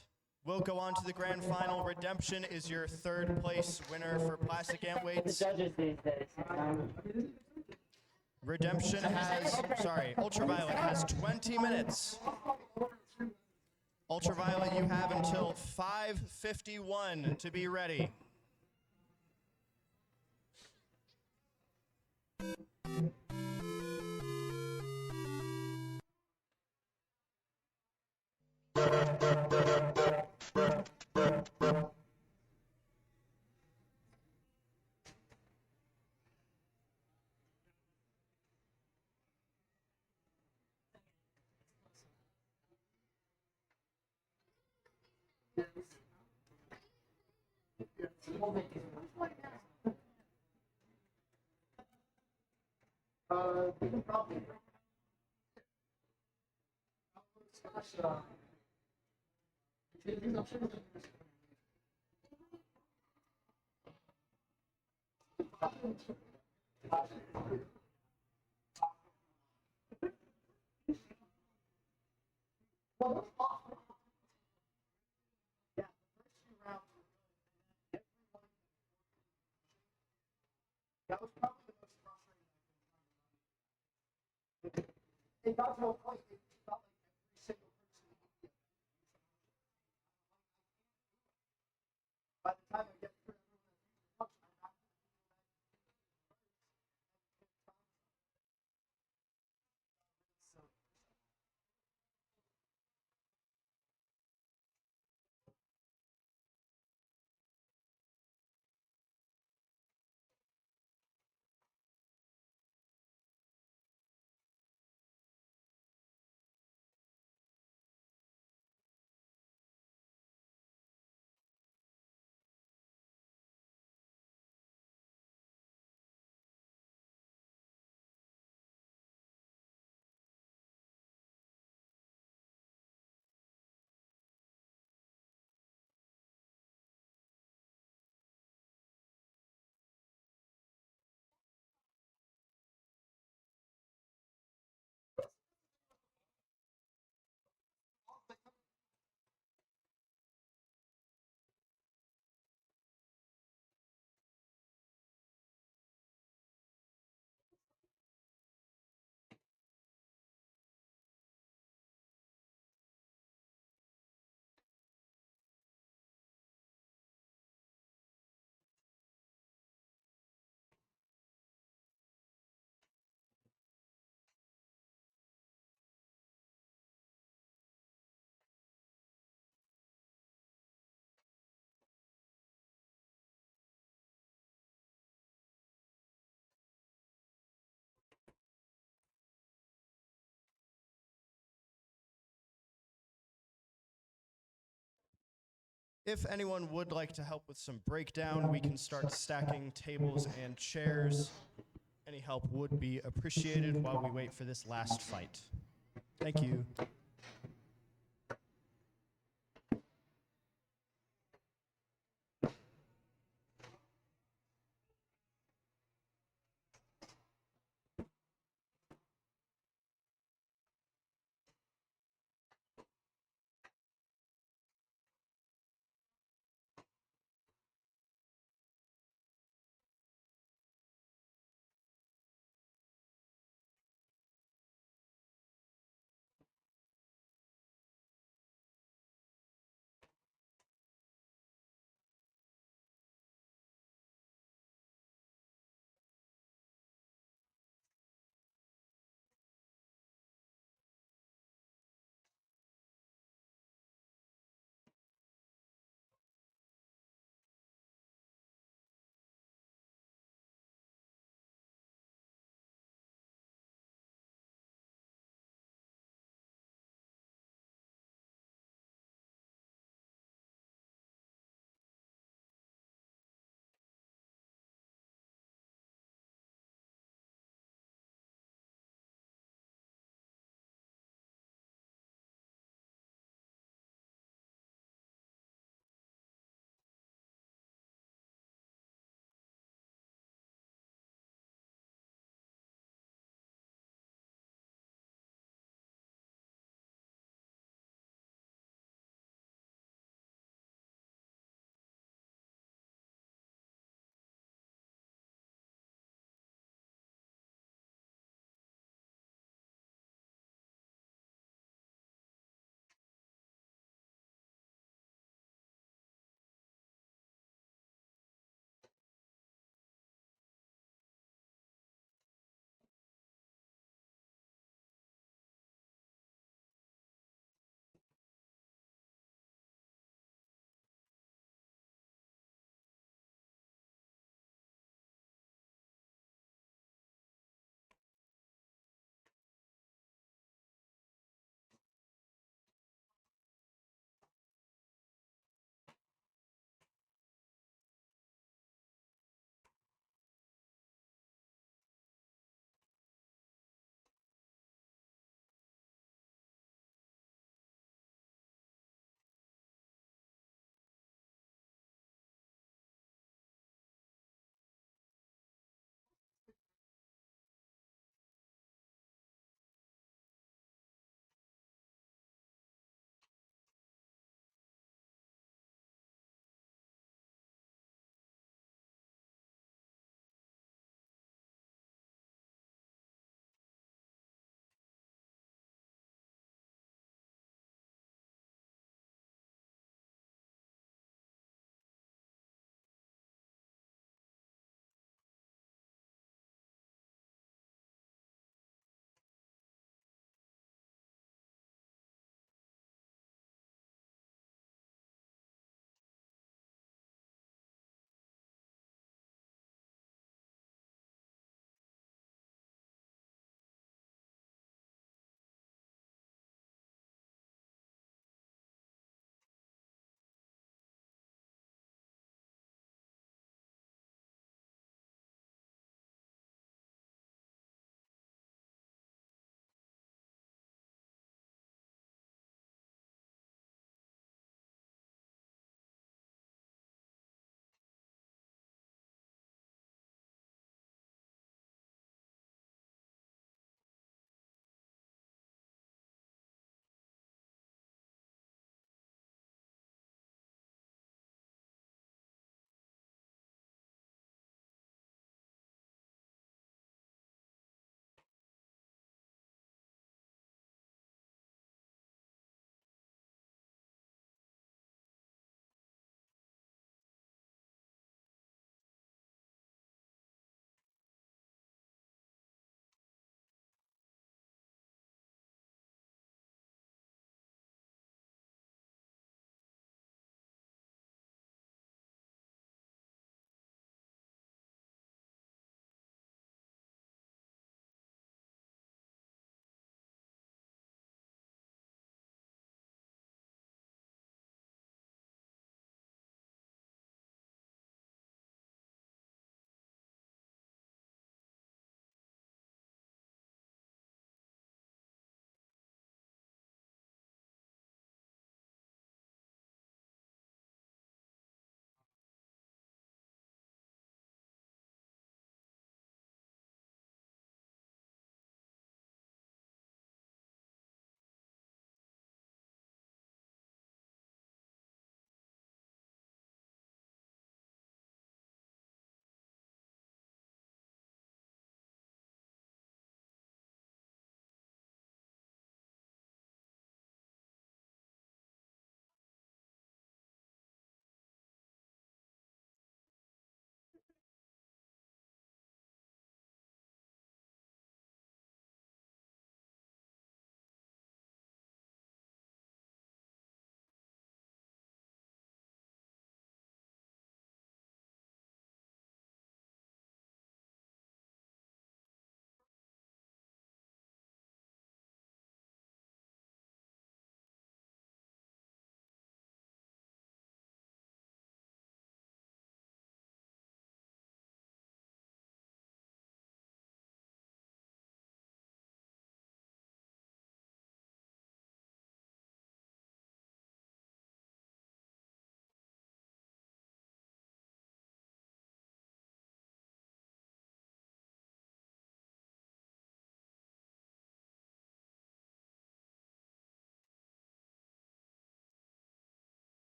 will go on to the grand final. Redemption is your third place winner for plastic The Antweights. judges these days. Redemption has, Ultraviolet has 20 minutes. Ultraviolet, you have until 5:51 to be ready. probably. got to a point that it felt like every single person in the by the time I get through everyone that I'm back to the If anyone would like to help with some breakdown, we can start stacking tables and chairs. Any help would be appreciated while we wait for this last fight. Thank you.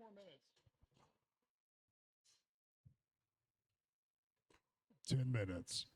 more minutes. 10 minutes.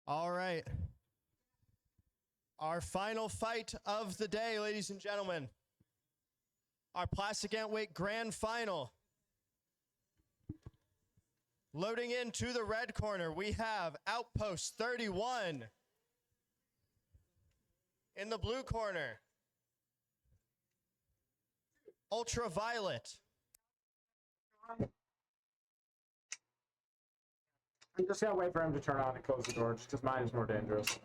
All right. Our final fight of the day, ladies and gentlemen. Our plastic Antweight grand final. Loading into the red corner, we have Outpost 31 In the blue corner, Ultraviolet. I'm just gonna wait for him to turn on and close the door, just because mine is more dangerous.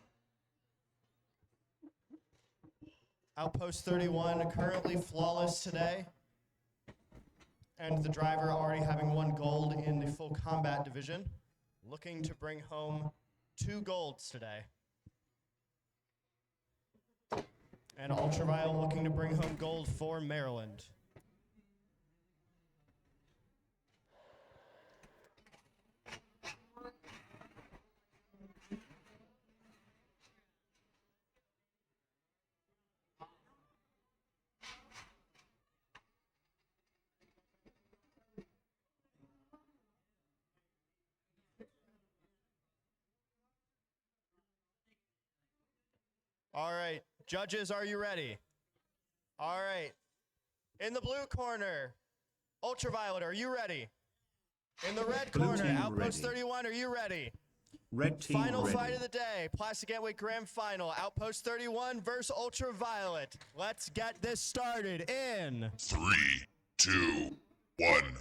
Outpost 31 currently flawless today. And the driver already having 1 gold in the full combat division. Looking to bring home 2 golds today. And Ultraviolet looking to bring home gold for Maryland. All right, judges, are you ready? All right. In the blue corner, Ultraviolet, are you ready? In the red Blue corner, team Outpost ready. 31, are you ready? Red team Final ready. fight of the day, Plastic Antweight Grand Final, Outpost 31 versus Ultraviolet. Let's get this started in 3, 2, 1,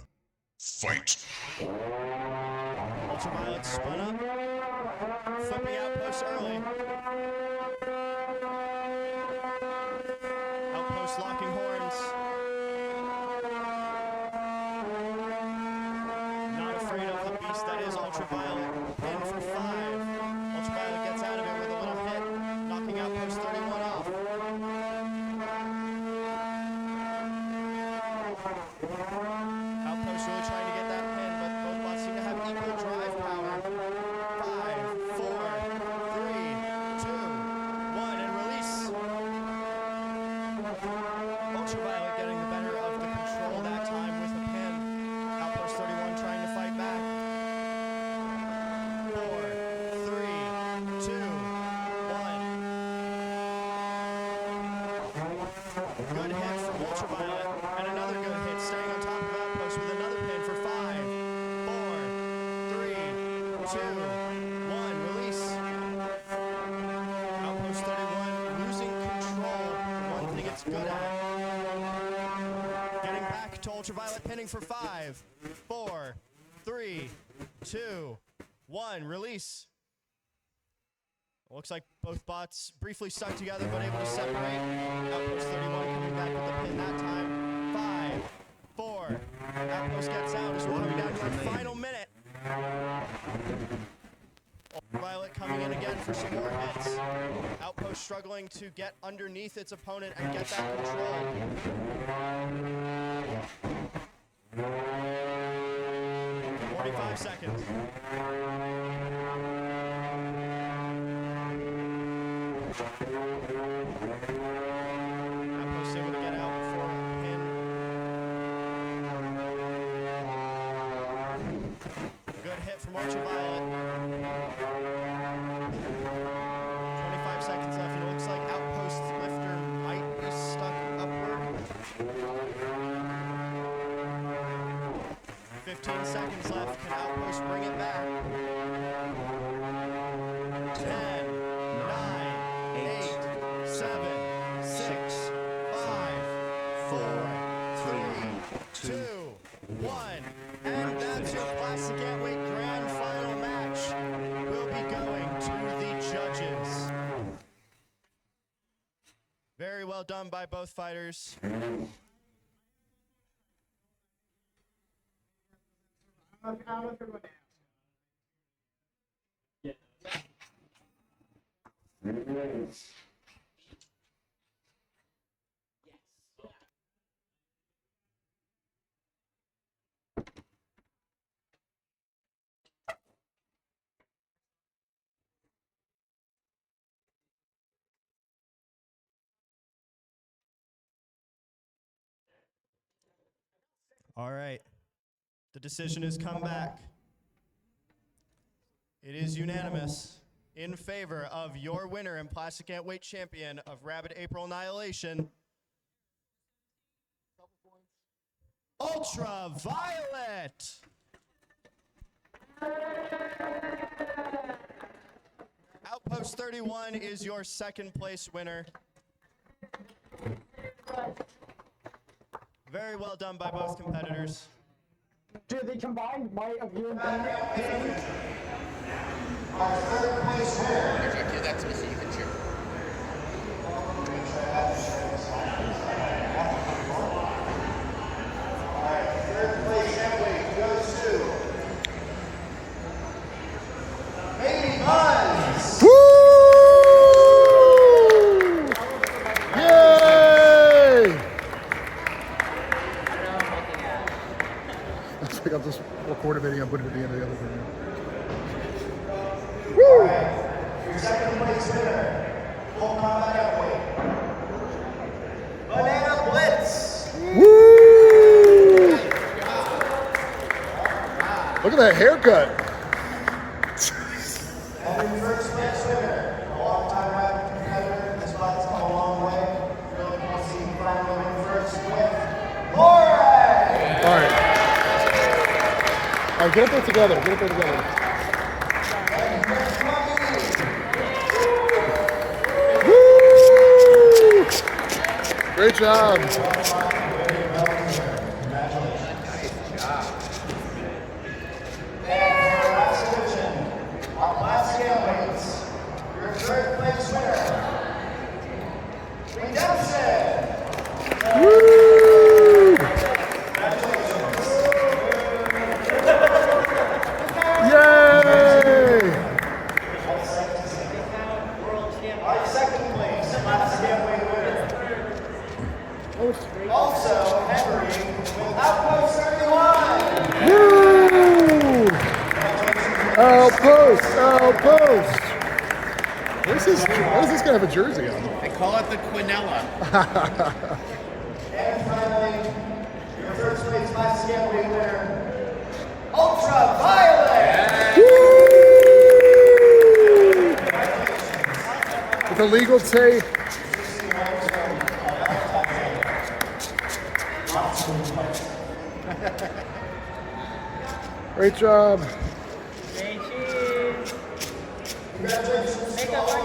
fight. Ultraviolet spun up, flipping Outpost early. Outpost locking horns. Not afraid of the beast that is Ultraviolet. In for 5. Ultraviolet gets out of it with a little hit, knocking Outpost 31 off. Outpost really trying to get that pin, but both bots seem to have equal drive power. 5, 4, 3, 2, 1, and release. Ultraviolet getting the better of the control that time with a pin. Outpost 31 trying to fight back. 4, 3, 2, 1. Good hit from Ultraviolet, and another good hit, staying on top of Outpost with another pin for 5, 4, 3, 2, 1. Release. Outpost 31 losing control. One thing it's good at. Getting back to Ultraviolet pinning for 5, 4, 3, 2, 1. Release. Looks like both bots briefly stuck together but able to separate. Outpost 31 coming back with the pin that time. 5, 4. Outpost gets out as we're coming down to our final minute. Ultraviolet coming in again for some more hits. Outpost struggling to get underneath its opponent and get that control. 45 seconds. Outpost able to get out before pin. Good hit from Ultraviolet. 25 seconds left, and it looks like Outpost's lifter might be stuck upward. 15 seconds left. Can Outpost bring it back? 10, 9, 8, 7, 6, 5, 4, 3, 2, 1. And that's your Plastic Antweight Grand Final match. We'll be going to the judges. Very well done by both fighters. All right. The decision has come back. It is unanimous in favor of your winner and Plastic Antweight champion of Rabid April Annihilation, Ultraviolet. Outpost Post 31 is your second place winner. Very well done by both competitors. Dude, the combined might of you and me. Our third place winner. Give that to me so you can cheer. Third place heavyweight goes to Baby Buns. Woo! Yay! I'll just record a video and put it at the end of the other video. Woo! Your second place winner, full combat heavyweight, Banana Blitz. Woo! Look at that haircut. And your first place winner, a long-time RABID competitor, this fight's come a long way. Really cool to see you finally win first with Laura. All right. All right, get up there together. Get up there together. Woo! Great job. Your third place winner, Redemption. Woo! Yay! Our second place, last heavyweight winner. Also entering with Outpost 31. Woo! Outpost! Outpost! What is this guy have a jersey on? They call it the Quinella. And finally, your first place last heavyweight winner, Ultraviolet. Woo! With the legal tape. Great job. Congratulations. Make up on